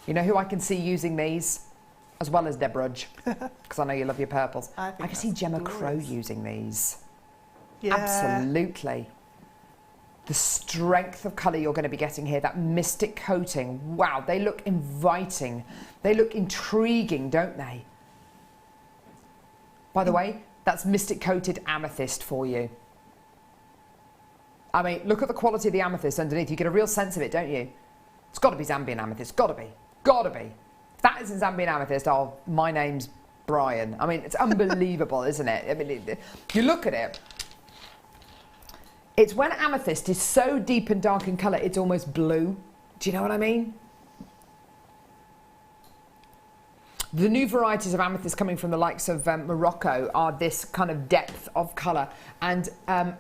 You know who I can see using these? As well as Deb Rudge. Because I know you love your purples. I can see Gemma Crow using these. Yeah. Absolutely. the strength of colour you're going to be getting here, that mystic coating. Wow, they look inviting. They look intriguing, don't they? By the way, that's mystic coated amethyst for you. I mean, look at the quality of the amethyst underneath. You get a real sense of it, don't you? It's got to be Zambian amethyst. Got to be. Got to be. If that isn't Zambian amethyst, oh, my name's Brian. I mean, it's unbelievable, isn't it? I mean, you look at it. It's when amethyst is so deep and dark in colour, it's almost blue. Do you know what I mean? The new varieties of amethyst coming from the likes of Morocco are this kind of depth of colour. And I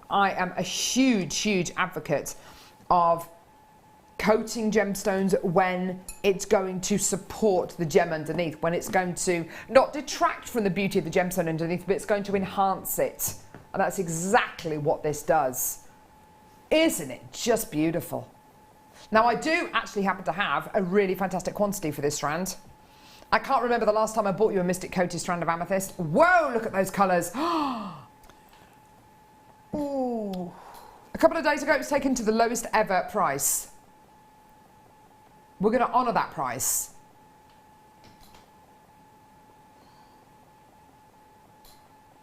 am a huge advocate of coating gemstones when it's going to support the gem underneath, when it's going to not detract from the beauty of the gemstone underneath, but it's going to enhance it. And that's exactly what this does. Isn't it just beautiful? Now, I do actually happen to have a really fantastic quantity for this strand. I can't remember the last time I bought you a mystic coated strand of amethyst. Whoa, look at those colours. Ooh. A couple of days ago, it was taken to the lowest ever price. We're going to honour that price.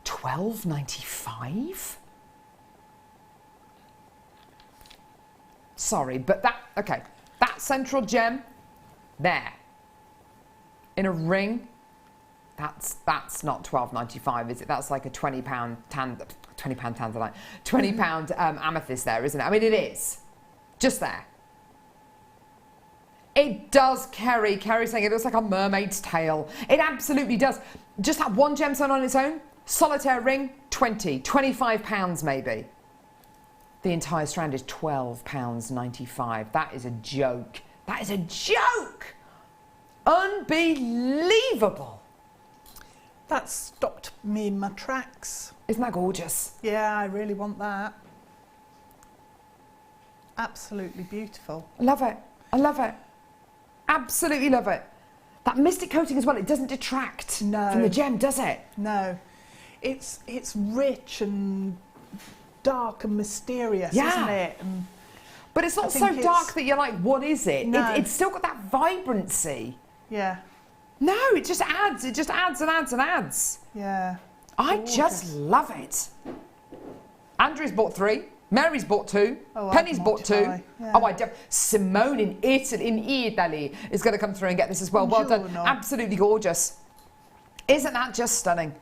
$12.95? Sorry, but that central gem there in a ring, that's not $12.95, is it? That's like a £20 tanzanite, £20 amethyst there, isn't it? I mean, it is just there. It does carry saying it looks like a mermaid's tail. It absolutely does. Just that one gemstone on its own, solitaire ring, £25 maybe. The entire strand is £12.95. That is a joke. That is a joke! Unbelievable. That stopped me in my tracks. Isn't that gorgeous? Yeah, I really want that. Absolutely beautiful. I love it. I love it. Absolutely love it. That mystic coating as well, it doesn't detract from the gem, does it? No. It's rich and dark and mysterious, isn't it? And but it's not so dark that you're like, what is it? No. It's still got that vibrancy. Yeah. No, it just adds and adds and adds. Yeah. I just love it. Andrew's bought 3. Mary's bought 2. Oh, Penny's bought 2. Yeah. Oh, Simone in Italy is going to come through and get this as well. Well done. Absolutely gorgeous. Isn't that just stunning?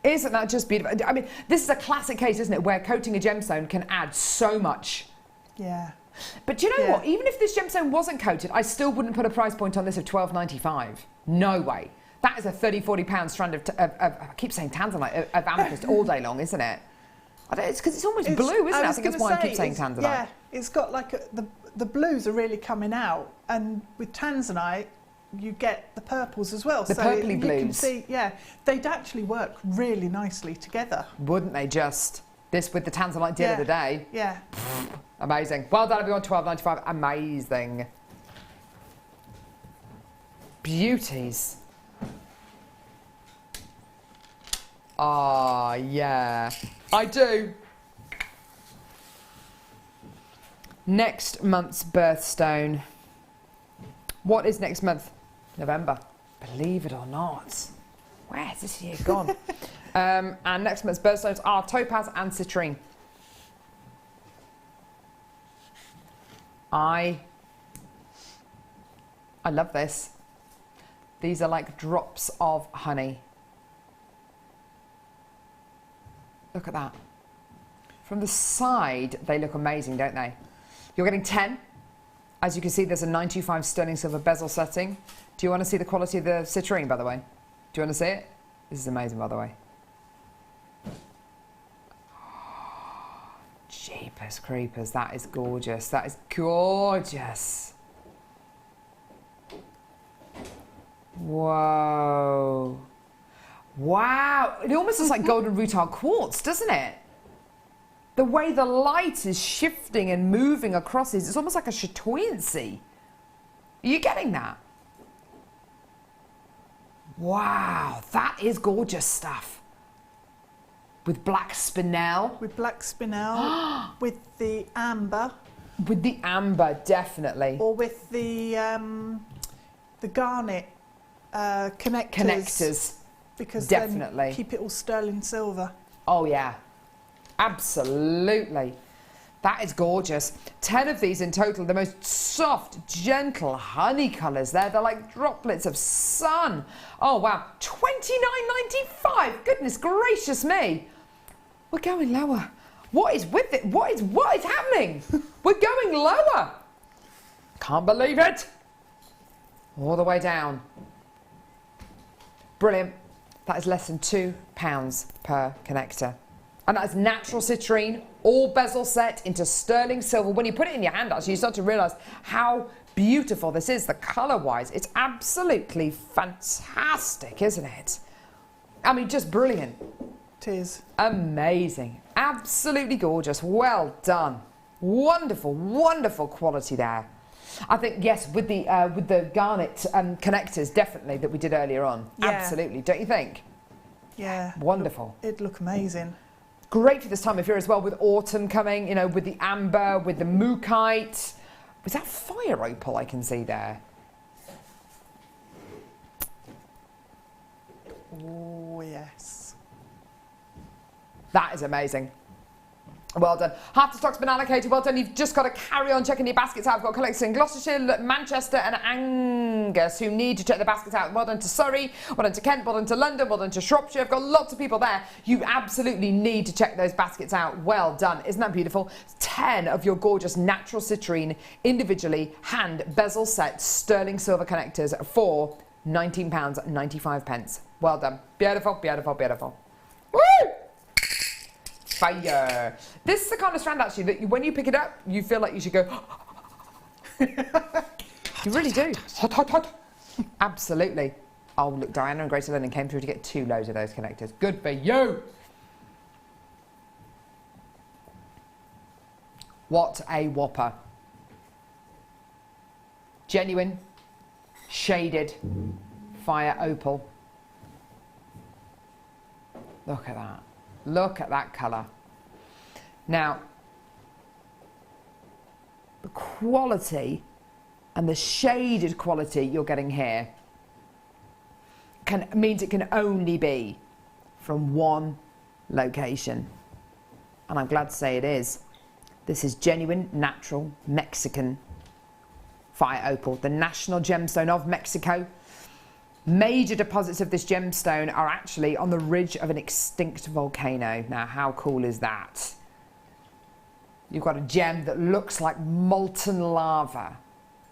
Isn't that just beautiful? I mean, this is a classic case, isn't it, where coating a gemstone can add so much. Yeah. But do you know what? Even if this gemstone wasn't coated, I still wouldn't put a price point on this of $12.95. No way. That is a £30–40 strand of I keep saying tanzanite, of amethyst all day long, isn't it? It's because it's almost blue, isn't it? I think that's why I keep saying tanzanite. Yeah, it's got like the blues are really coming out, and with tanzanite, you get the purples as well. The purpley blues. You can see, they'd actually work really nicely together. Wouldn't they just? This with the tanzanite deal of the day. Yeah. Amazing. Well done, everyone. $12.95. Amazing. Beauties. Ah, yeah. I do. Next month's birthstone. What is next month? November. Believe it or not. Where has this year gone? And next month's birthstones are topaz and citrine. I love this. These are like drops of honey. Look at that. From the side, they look amazing, don't they? You're getting 10. As you can see, there's a 925 sterling silver bezel setting. Do you want to see the quality of the citrine, by the way? Do you want to see it? This is amazing, by the way. Jeepers creepers, that is gorgeous. That is gorgeous. Whoa. Wow. It almost looks like golden rutile quartz, doesn't it? The way the light is shifting and moving across these, it's almost like a chatoyancy. Are you getting that? Wow, that is gorgeous stuff. With black spinel. With black spinel. With the amber. With the amber, definitely. Or with the garnet connectors. Connectors. Because definitely. Then keep it all sterling silver. Oh yeah, absolutely. That is gorgeous. 10 of these in total, the most soft, gentle honey colours there. They're like droplets of sun. Oh wow, $29.95. Goodness gracious me. We're going lower. What is with it? What is happening? We're going lower. Can't believe it. All the way down. Brilliant. That is less than £2 per connector. And that's natural citrine, all bezel set into sterling silver. When you put it in your hand, actually, you start to realise how beautiful this is, the colour-wise. It's absolutely fantastic, isn't it? I mean, just brilliant. It is. Amazing. Absolutely gorgeous. Well done. Wonderful, wonderful quality there. I think, yes, with the garnet connectors, definitely, that we did earlier on. Yeah. Absolutely, don't you think? Yeah. Wonderful. It'd look amazing. Great for this time of year as well, with autumn coming, you know, with the amber, with the mookaite. Was that fire opal I can see there? Oh, yes. That is amazing. Well done. Half the stock's been allocated. Well done. You've just got to carry on checking your baskets out. I've got collectors in Gloucestershire, Manchester and Angus who need to check their baskets out. Well done to Surrey, well done to Kent, well done to London, well done to Shropshire. I've got lots of people there. You absolutely need to check those baskets out. Well done. Isn't that beautiful? 10 of your gorgeous natural citrine, individually hand bezel set sterling silver connectors for £19.95. Well done. Beautiful, beautiful, beautiful. Woo! Fire. This is the kind of strand actually that when you pick it up, you feel like you should go. You really do. Hot, hot, hot. Absolutely. Oh, look, Diana and Grace London came through to get 2 loads of those connectors. Good for you. What a whopper. Genuine, shaded, fire opal. Look at that. Look at that colour. Now, the quality and the shaded quality you're getting here means it can only be from one location. And I'm glad to say it is. This is genuine, natural, Mexican fire opal, the national gemstone of Mexico. Major deposits of this gemstone are actually on the ridge of an extinct volcano. Now, how cool is that? You've got a gem that looks like molten lava,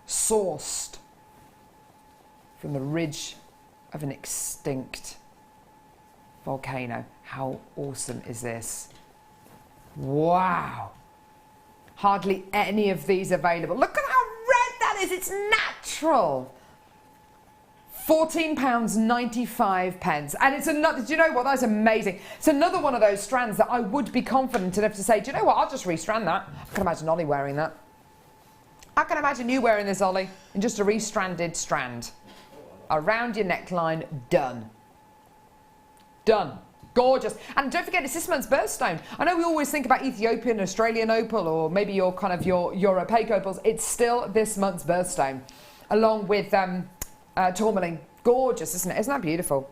sourced from the ridge of an extinct volcano. How awesome is this? Wow. Hardly any of these available. Look at how red that is. It's natural. £14.95. And it's another, do you know what? That's amazing. It's another one of those strands that I would be confident enough to say, do you know what? I'll just restrand that. I can imagine Ollie wearing that. I can imagine you wearing this, Ollie, in just a restranded strand. Around your neckline, done. Done. Gorgeous. And don't forget, it's this month's birthstone. I know we always think about Ethiopian, Australian opal, or maybe your kind of your opaque opals. It's still this month's birthstone, along with tourmaline. Gorgeous, isn't it? Isn't that beautiful?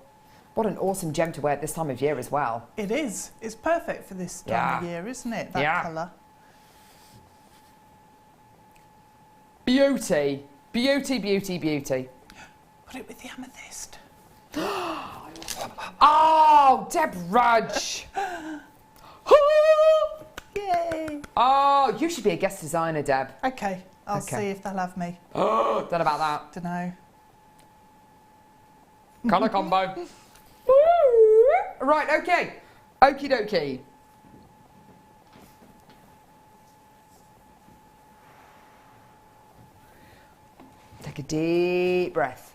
What an awesome gem to wear at this time of year as well. It is. It's perfect for this time of year, isn't it? That colour. Beauty. Beauty, beauty, beauty. Put it with the amethyst. Oh, Deb Rudge. Yay. Oh, you should be a guest designer, Deb. Okay, I'll see if they'll have me. Don't know about that. Don't know. Colour combo. Right, okay. Okie dokie. Take a deep breath.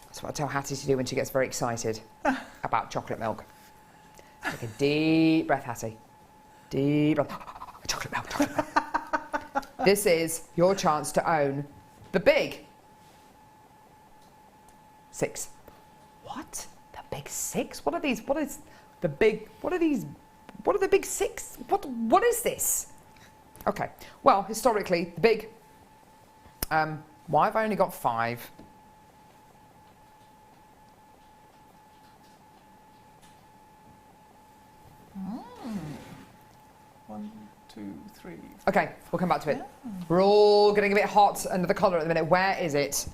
That's what I tell Hattie to do when she gets very excited about chocolate milk. Take a deep breath, Hattie. Deep breath. Chocolate milk, chocolate milk. This is your chance to own the big 6. What? The big 6? What are these? What is The big, what are these? What are the big six? What is this? Okay, well, historically, the big, why have I only got 5? One, 2, 3. Okay, we'll come back to it. Yeah. We're all getting a bit hot under the collar at the minute. Where is it?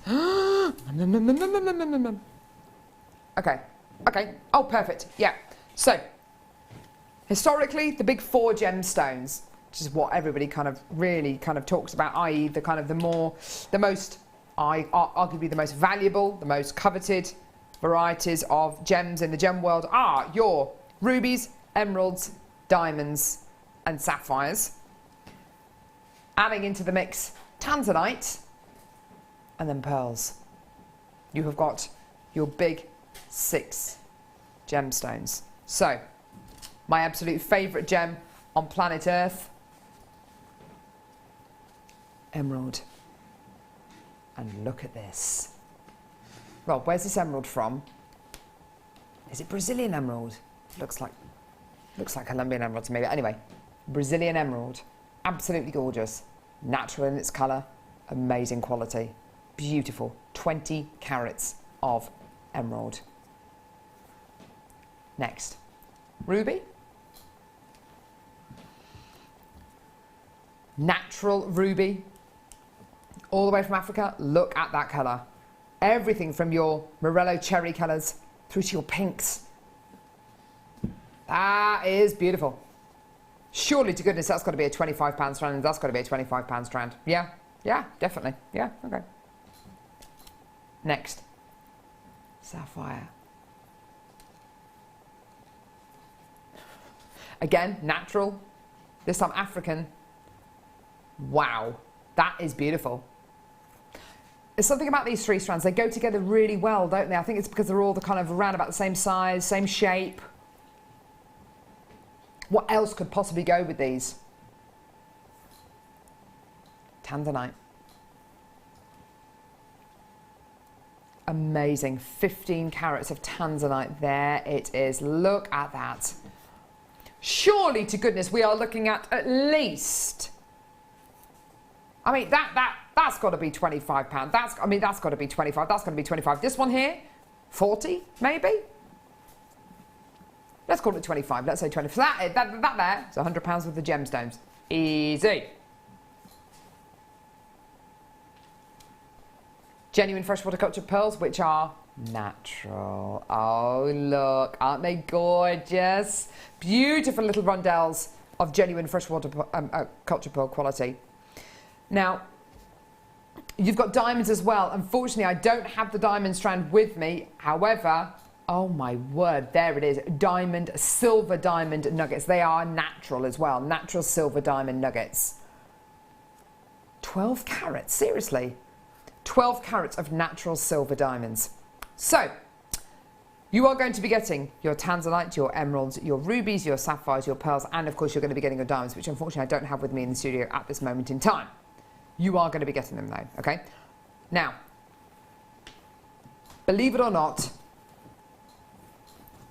Okay, okay. Oh, perfect. Yeah. So, historically, the big 4 gemstones, which is what everybody kind of really kind of talks about, i.e. the kind of the most, arguably the most valuable, the most coveted varieties of gems in the gem world are your rubies, emeralds, diamonds, and sapphires. Adding into the mix tanzanite and then pearls. You have got your big 6 gemstones. So, my absolute favourite gem on planet Earth, emerald. And look at this. Rob, where's this emerald from? Is it Brazilian emerald? Looks like Colombian emerald to me, but anyway, Brazilian emerald, absolutely gorgeous, natural in its colour, amazing quality, beautiful, 20 carats of emerald. Next, ruby, natural ruby, all the way from Africa. Look at that colour, everything from your morello cherry colours through to your pinks. That is beautiful. Surely to goodness that's got to be a £25 strand, and that's got to be a £25 strand. Yeah, yeah, definitely. Yeah, okay. Next, sapphire. Again, natural, this time African. Wow, that is beautiful. There's something about these 3 strands, they go together really well, don't they? I think it's because they're all the kind of around about the same size, same shape. What else could possibly go with these? Tanzanite. Amazing. 15 carats of tanzanite. There it is. Look at that. Surely to goodness we are looking at least, I mean, that's got to be £25. That's got to be 25. That's going to be 25. This one here, 40 maybe? Let's call it 25. Let's say 20. So that there is £100 worth of gemstones. Easy. Genuine freshwater cultured pearls, which are natural. Oh, look. Aren't they gorgeous? Beautiful little rondelles of genuine freshwater cultured pearl quality. Now, you've got diamonds as well. Unfortunately, I don't have the diamond strand with me. However, oh my word, there it is. Diamond, silver diamond nuggets. They are natural as well. Natural silver diamond nuggets. 12 carats, seriously. 12 carats of natural silver diamonds. So, you are going to be getting your tanzanite, your emeralds, your rubies, your sapphires, your pearls, and of course you're going to be getting your diamonds, which unfortunately I don't have with me in the studio at this moment in time. You are going to be getting them though, okay? Now, believe it or not,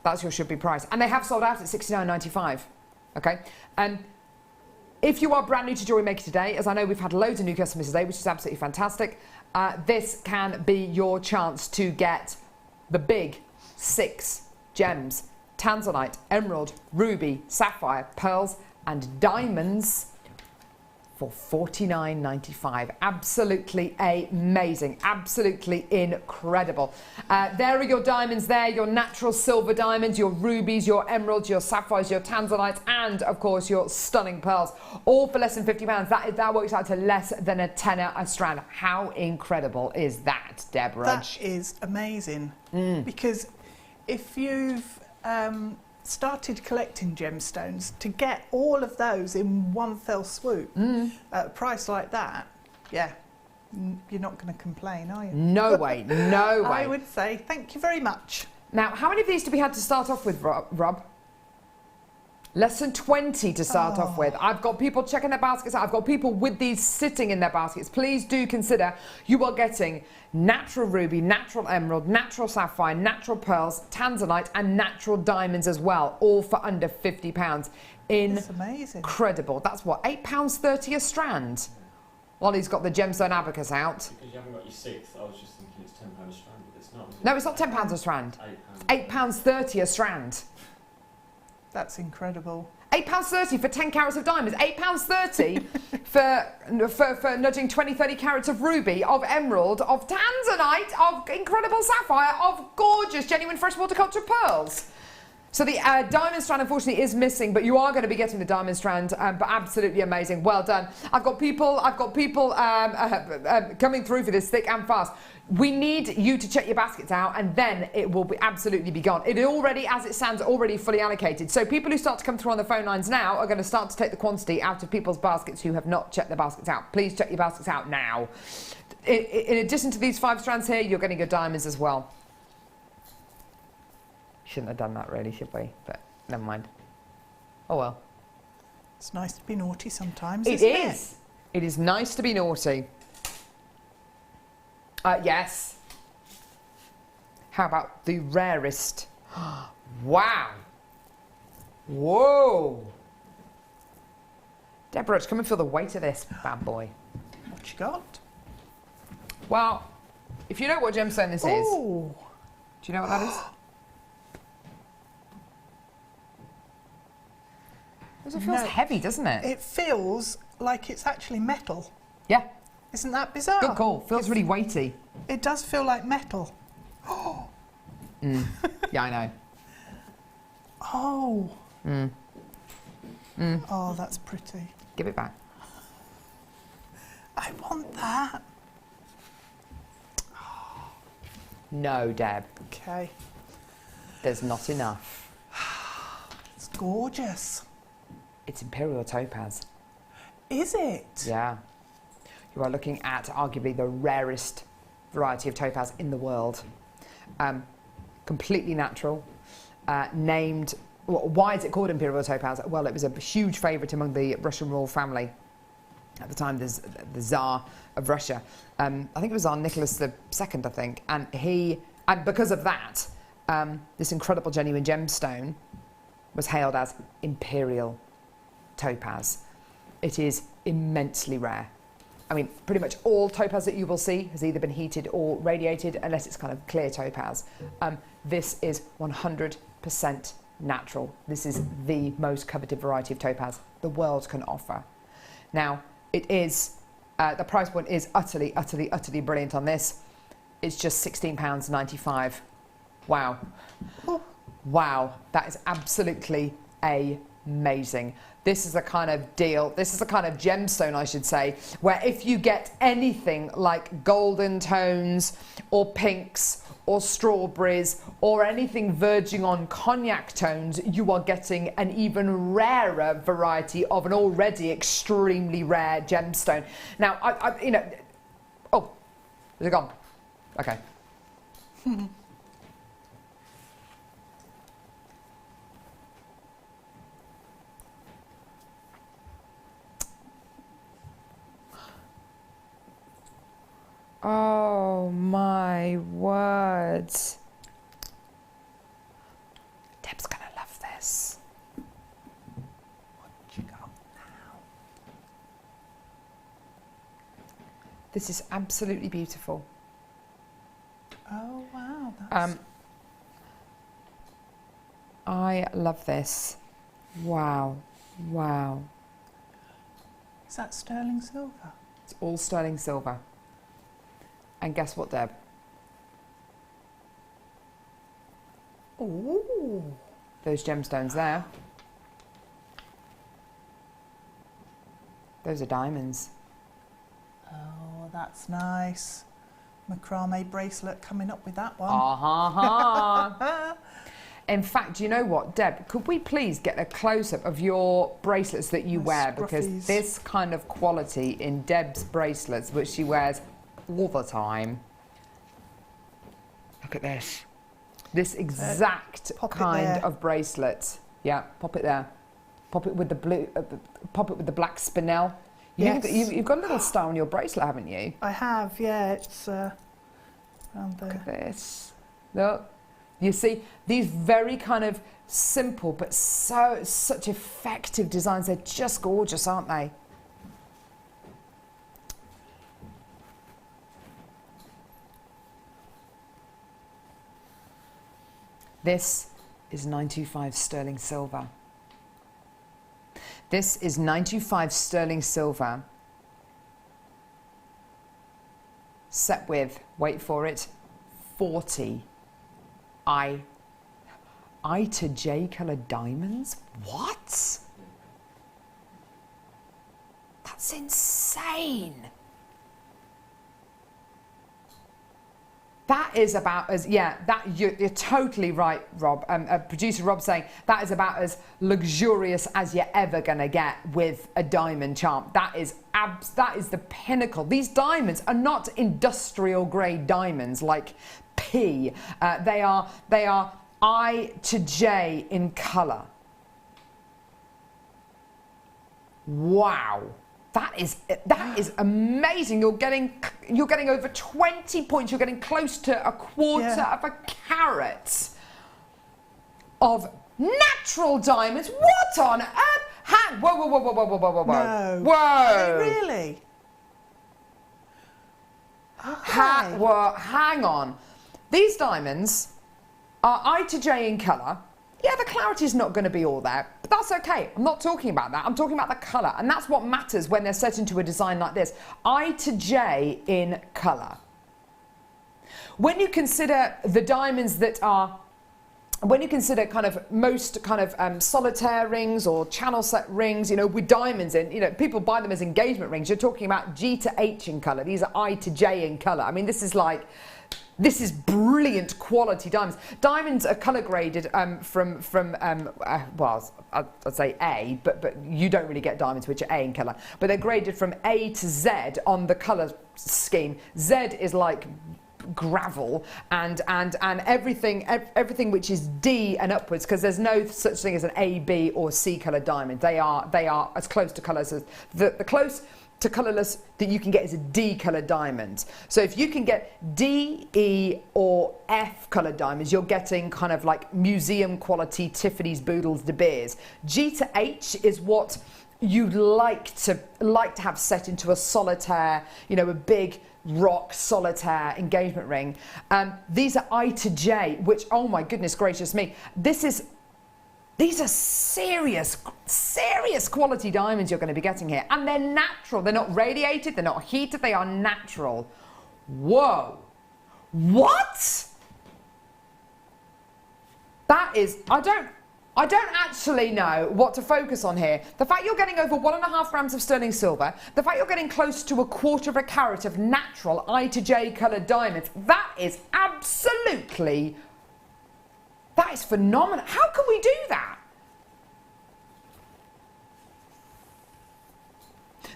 that's your should-be price. And they have sold out at $69.95, okay? And if you are brand new to Jewellery Maker today, as I know we've had loads of new customers today, which is absolutely fantastic, this can be your chance to get the big 6 gems: tanzanite, emerald, ruby, sapphire, pearls, and diamonds for $49.95. Absolutely amazing, absolutely incredible. There are your diamonds there, your natural silver diamonds, your rubies, your emeralds, your sapphires, your tanzanites, and of course your stunning pearls, all for less than £50. That works out to less than a tenner a strand. How incredible is that, Deb Rudge? That is amazing, because if you've started collecting gemstones, to get all of those in one fell swoop at a price like that, yeah, you're not going to complain, are you? No way, no way. I would say thank you very much. Now, how many of these do we have to start off with, Rob? Less than 20 to start off with. I've got people checking their baskets out. I've got people with these sitting in their baskets. Please do consider you are getting natural ruby, natural emerald, natural sapphire, natural pearls, tanzanite and natural diamonds as well, all for under £50. That's amazing. Incredible. That's what, £8.30 a strand? Ollie's got the gemstone abacus out. Because you haven't got your 6th, I was just thinking it's £10 a strand, but it's not. No, it's not £10 a strand. £8.30 a strand. That's incredible. £8.30 for 10 carats of diamonds. £8.30 for nudging 20, 30 carats of ruby, of emerald, of tanzanite, of incredible sapphire, of gorgeous, genuine freshwater culture pearls. So the diamond strand, unfortunately, is missing, but you are going to be getting the diamond strand. But absolutely amazing. Well done. I've got people coming through for this thick and fast. We need you to check your baskets out, and then it will absolutely be gone. It already, as it stands, already fully allocated. So people who start to come through on the phone lines now are going to start to take the quantity out of people's baskets who have not checked their baskets out. Please check your baskets out now. In addition to these 5 strands here, you're getting your diamonds as well. Shouldn't have done that really, should we? But never mind. Oh well. It's nice to be naughty sometimes, It isn't is. It is nice to be naughty. Yes. How about the rarest? Wow. Whoa. Deb Rudge, come and feel the weight of this bad boy. What you got? Well, if you know what gemstone this is, do you know what that is? It feels heavy, doesn't it? It feels like it's actually metal. Yeah. Isn't that bizarre? Good call. Feels really weighty. It does feel like metal. Yeah, I know. Oh. Oh, that's pretty. Give it back. I want that. No, Deb. Okay. There's not enough. It's gorgeous. It's imperial topaz. Is it? Yeah. You are looking at arguably the rarest variety of topaz in the world. Completely natural. Named, why is it called imperial topaz? Well, it was a huge favourite among the Russian royal family. At the time, there's the Tsar of Russia. I think it was Tsar Nicholas II, I think. And because of that, this incredible genuine gemstone was hailed as imperial topaz. It is immensely rare. I mean, pretty much all topaz that you will see has either been heated or radiated, unless it's kind of clear topaz. This is 100% natural. This is the most coveted variety of topaz the world can offer. Now, it is, the price point is utterly, utterly, utterly brilliant on this. It's just £16.95. Wow. Wow, that is absolutely amazing. This is a kind of deal, this is a kind of gemstone, I should say, where if you get anything like golden tones or pinks or strawberries or anything verging on cognac tones, you are getting an even rarer variety of an already extremely rare gemstone. Now, you know, oh, is it gone? Okay. Oh my words. Deb's gonna love this. What you got now? This is absolutely beautiful. Oh wow, that's... I love this. Wow. Wow. Is that sterling silver? It's all sterling silver. And guess what, Deb? Ooh. Those gemstones there. Those are diamonds. Oh, that's nice. Macrame bracelet coming up with that one. In fact, do you know what, Deb? Could we please get a close-up of your bracelets that you wear? Because this kind of quality in Deb's bracelets, which she wears all the time. Look at this. This exact kind of bracelet. Yeah, pop it there. Pop it with the blue, pop it with the black spinel. Yes. You've got a little star on your bracelet, haven't you? I have, yeah, it's around there. Look at this. Look. You see, these very kind of simple but such effective designs. They're just gorgeous, aren't they? This is 925 sterling silver. This is 925 sterling silver. Set with, wait for it, 40 I to J coloured diamonds? What? That's insane. That is about as, yeah, you're totally right, Rob. Producer Rob saying that is about as luxurious as you're ever going to get with a diamond charm. That is the pinnacle. These diamonds are not industrial grade diamonds like P. They are I to J in colour. Wow. That is amazing. You're getting over 20 points. You're getting close to a quarter of a carat of natural diamonds. What on earth? Whoa. No. Whoa. Really? Hang on. These diamonds are I to J in colour. Yeah, the clarity is not going to be all there, but that's okay. I'm not talking about that. I'm talking about the colour, and that's what matters when they're set into a design like this. I to J in colour. When you consider the diamonds that are, when you consider kind of most kind of solitaire rings or channel set rings, you know, with diamonds in, you know, people buy them as engagement rings. You're talking about G to H in colour. These are I to J in colour. I mean, this is like... This is brilliant quality diamonds. Diamonds are colour graded well, I'd say A, but you don't really get diamonds which are A in colour. But they're graded from A to Z on the colour scheme. Z is like gravel and everything which is D and upwards, because there's no such thing as an A, B or C colour diamond. They are as close to colours as the close to colourless that you can get is a D coloured diamond. So if you can get D, E or F coloured diamonds, you're getting kind of like museum quality Tiffany's, Boodles, De Beers. G to H is what you'd like to have set into a solitaire, you know, a big rock solitaire engagement ring. These are I to J, which, oh my goodness gracious me, these are serious quality diamonds you're going to be getting here. And they're natural. They're not radiated. They're not heated. They are natural. Whoa. What? That is... I don't actually know what to focus on here. The fact you're getting over 1.5 grams of sterling silver, the fact you're getting close to a quarter of a carat of natural I to J coloured diamonds, that is absolutely... That is phenomenal. How can we do that?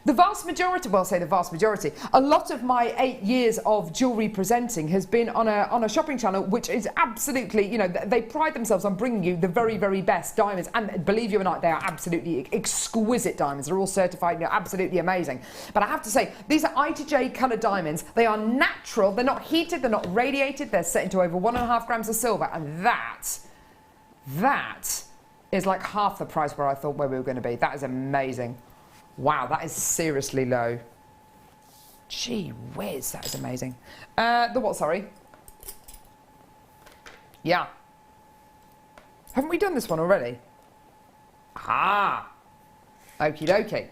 The vast majority, well, say the vast majority, a lot of my 8 years of jewellery presenting has been on a shopping channel, which is absolutely, you know, they pride themselves on bringing you the very, very best diamonds. And believe you or not, they are absolutely exquisite diamonds. They're all certified, you know, absolutely amazing. But I have to say, these are I to J coloured diamonds. They are natural. They're not heated. They're not radiated. They're set into over 1.5 grams of silver. And that is like half the price where I thought where we were going to be. That is amazing. Wow, that is seriously low. Gee whiz, that is amazing. The what, sorry? Yeah. Haven't we done this one already? Ah. Okie dokie.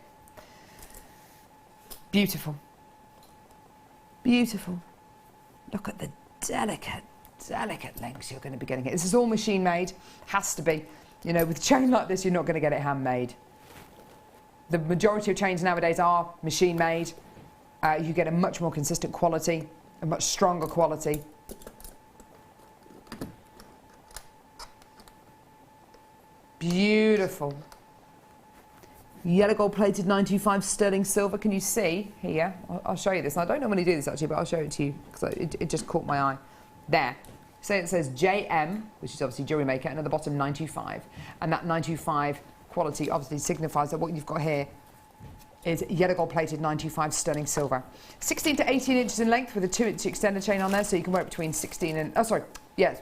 Beautiful. Beautiful. Look at the delicate lengths you're going to be getting here. This is all machine made. Has to be. You know, with a chain like this, you're not going to get it handmade. The majority of chains nowadays are machine made. You get a much more consistent quality, a much stronger quality. Beautiful. Yellow gold plated 925 sterling silver. Can you see here? I'll show you this. And I don't normally do this actually, but I'll show it to you because it just caught my eye. There. So it says JM, which is obviously JewelleryMaker, and at the bottom 925. And that 925 quality obviously signifies that what you've got here is yellow gold plated 925 sterling silver. 16 to 18 inches in length with a 2-inch extender chain on there, so you can wear it between 16 and,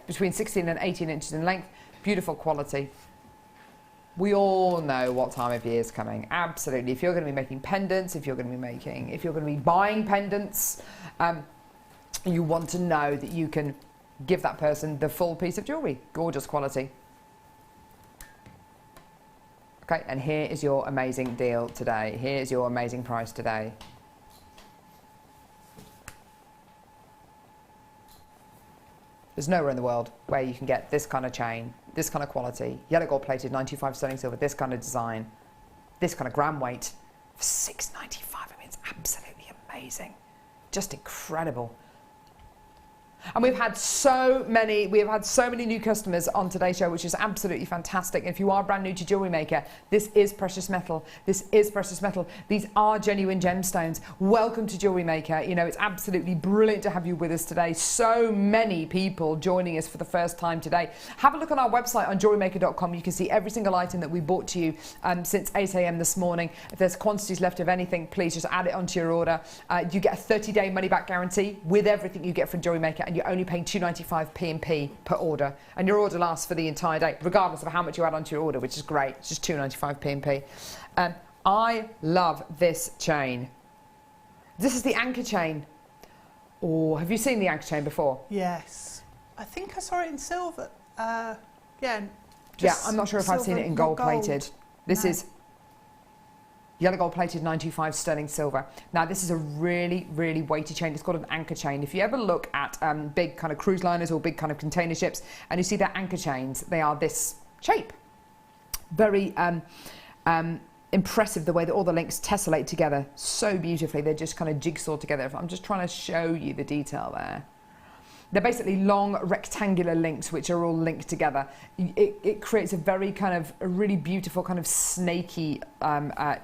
between 16 and 18 inches in length. Beautiful quality. We all know what time of year is coming. Absolutely. If you're going to be making pendants, if you're going to be buying pendants, you want to know that you can give that person the full piece of jewellery. Gorgeous quality. Okay, and here is your amazing deal today. Here's your amazing price today. There's nowhere in the world where you can get this kind of chain, this kind of quality, yellow gold plated, 925 sterling silver, this kind of design, this kind of gram weight for $6.95. I mean, it's absolutely amazing. Just incredible. And we've had so many new customers on today's show, which is absolutely fantastic. If you are brand new to JewelleryMaker, this is precious metal. This is precious metal. These are genuine gemstones. Welcome to JewelleryMaker. You know, it's absolutely brilliant to have you with us today. So many people joining us for the first time today. Have a look on our website on jewellerymaker.com. You can see every single item that we bought to you since 8 a.m. this morning. If there's quantities left of anything, please just add it onto your order. You get a 30-day money-back guarantee with everything you get from JewelleryMaker, and you're only paying $2.95 P&P per order, and your order lasts for the entire day, regardless of how much you add onto your order, which is great. It's just $2.95 P&P. I love this chain. This is the anchor chain. Oh, have you seen the anchor chain before? Yes. I think I saw it in silver. Yeah, I'm not sure if I've seen it in gold plated. This is yellow gold plated 925 sterling silver. Now this is a really, really weighty chain. It's called an anchor chain. If you ever look at big kind of cruise liners or big kind of container ships and you see their anchor chains, they are this shape. Very impressive the way that all the links tessellate together so beautifully. They're just kind of jigsawed together. I'm just trying to show you the detail there. They're basically long rectangular links which are all linked together. It creates a very kind of a really beautiful kind of snaky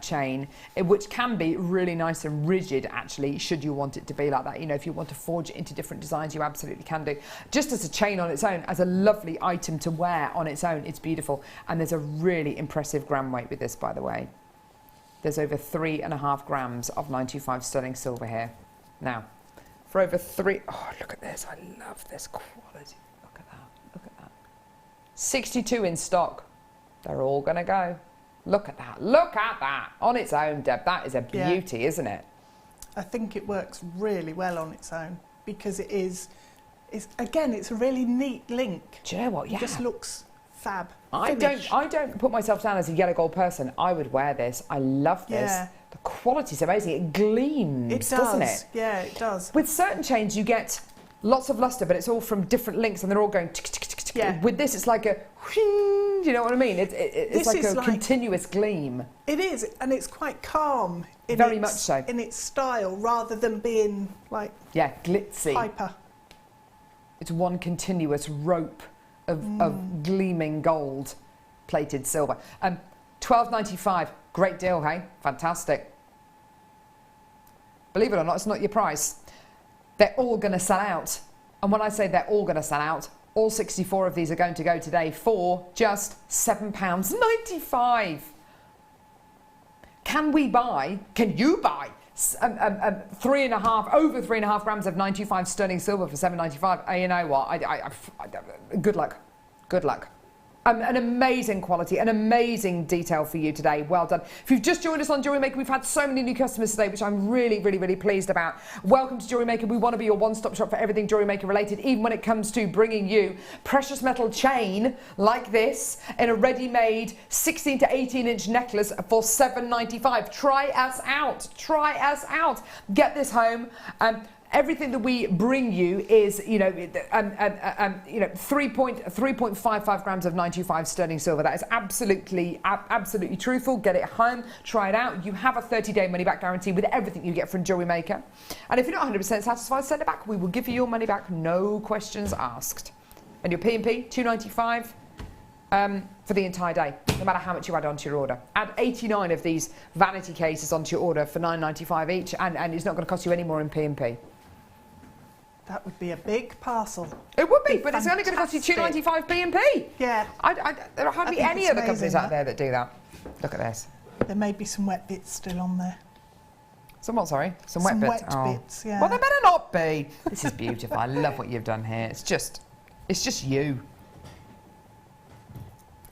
chain, which can be really nice and rigid actually, should you want it to be like that. You know, if you want to forge it into different designs, you absolutely can do. Just as a chain on its own, as a lovely item to wear on its own, it's beautiful. And there's a really impressive gram weight with this, by the way. There's over 3.5 grams of 925 sterling silver here. Now, for over oh, look at this. I love this quality. Look at that. Look at that. 62 in stock. They're all going to go. Look at that. Look at that. On its own, Deb. That is a beauty, yeah, isn't it? I think it works really well on its own because it's again, it's a really neat link. Do you know what? Yeah. It just looks fab. I don't put myself down as a yellow gold person. I would wear this. I love this. Yeah. The quality's amazing. It gleams, doesn't it? Yeah, it does. With certain chains, you get lots of luster, but it's all from different links, and they're all going tick, tick, tick, tick. Yeah. With this, it's like a whing, do you know what I mean? It's like a continuous gleam. It is, and it's quite calm. Very much so. In its style, rather than being like... Yeah, glitzy. Hyper. It's one continuous rope of gleaming gold plated silver. $12.95. Great deal, hey? Fantastic. Believe it or not, it's not your price. They're all going to sell out. And when I say they're all going to sell out, all 64 of these are going to go today for just £7.95. Can you buy over 3.5 grams of 925 sterling silver for $7.95? You know what? Good luck. Good luck. An amazing quality, an amazing detail for you today. Well done. If you've just joined us on JewelleryMaker, we've had so many new customers today, which I'm really, really, really pleased about. Welcome to JewelleryMaker. We want to be your one-stop shop for everything JewelleryMaker related, even when it comes to bringing you precious metal chain like this in a ready-made 16 to 18-inch necklace for $7.95. Try us out. Try us out. Get this home. Everything that we bring you is, 3.55 grams of 925 sterling silver. That is absolutely truthful. Get it home, try it out. You have a 30-day money-back guarantee with everything you get from JewelleryMaker. And if you're not 100% satisfied, send it back. We will give you your money back, no questions asked. And your P&P, $2.95 for the entire day, no matter how much you add onto your order. Add 89 of these vanity cases onto your order for $9.95 each, and it's not going to cost you any more in P&P. That would be a big parcel. It would be, but it's only going to cost you £2.95 P&P. Yeah. There are hardly any other companies out there that do that. Look at this. There may be some wet bits still on there. Some what, sorry? Some wet bits? Bits, yeah. Well, there better not be. This is beautiful. I love what you've done here. It's just you.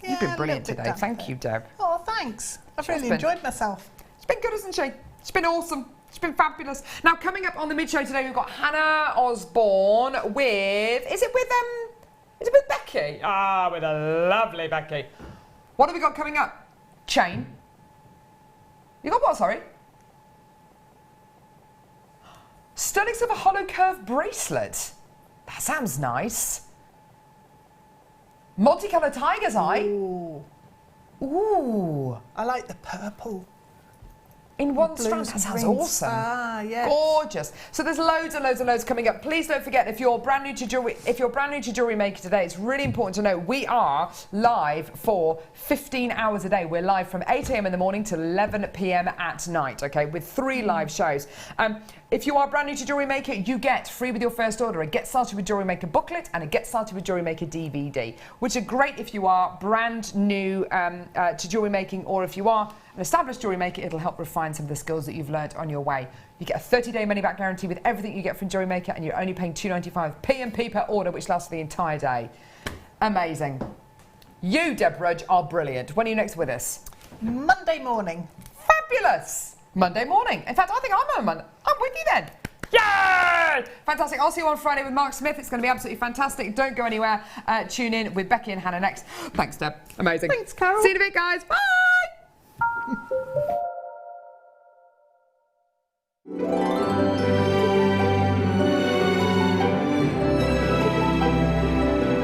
Yeah, You've been brilliant today. Thank you, Deb. Oh, thanks. I've really enjoyed myself. It's been good, hasn't she? It's been awesome. It's been fabulous. Now, coming up on the mid-show today, we've got Hannah Osborne with... Is it with Becky? Ah, with a lovely Becky. What have we got coming up? Chain. You got what, sorry? Stunning silver hollow curve bracelet. That sounds nice. Multicolour tiger's eye. Ooh. Ooh. I like the purple. In one strand, that sounds awesome. Ah, yes. Gorgeous. So there's loads and loads and loads coming up. Please don't forget, if you're brand new to JewelleryMaker today, it's really important to know we are live for 15 hours a day. We're live from 8 a.m. in the morning till 11 p.m. at night, okay, with 3 live shows. If you are brand new to JewelleryMaker, you get free with your first order a Get Started with JewelleryMaker booklet and a Get Started with JewelleryMaker DVD, which are great if you are brand new to jewellery making, or if you are an established jewellery maker, it'll help refine some of the skills that you've learned on your way. You get a 30-day money-back guarantee with everything you get from JewelleryMaker, and you're only paying £2.95 P&P per order, which lasts the entire day. Amazing. You, Deb Rudge, are brilliant. When are you next with us? Monday morning. Fabulous. Monday morning. In fact, I think I'm with you then. Yay! Fantastic. I'll see you on Friday with Mark Smith. It's going to be absolutely fantastic. Don't go anywhere. Tune in with Becky and Hannah next. Thanks, Deb. Amazing. Thanks, Carol. See you in a bit, guys. Bye.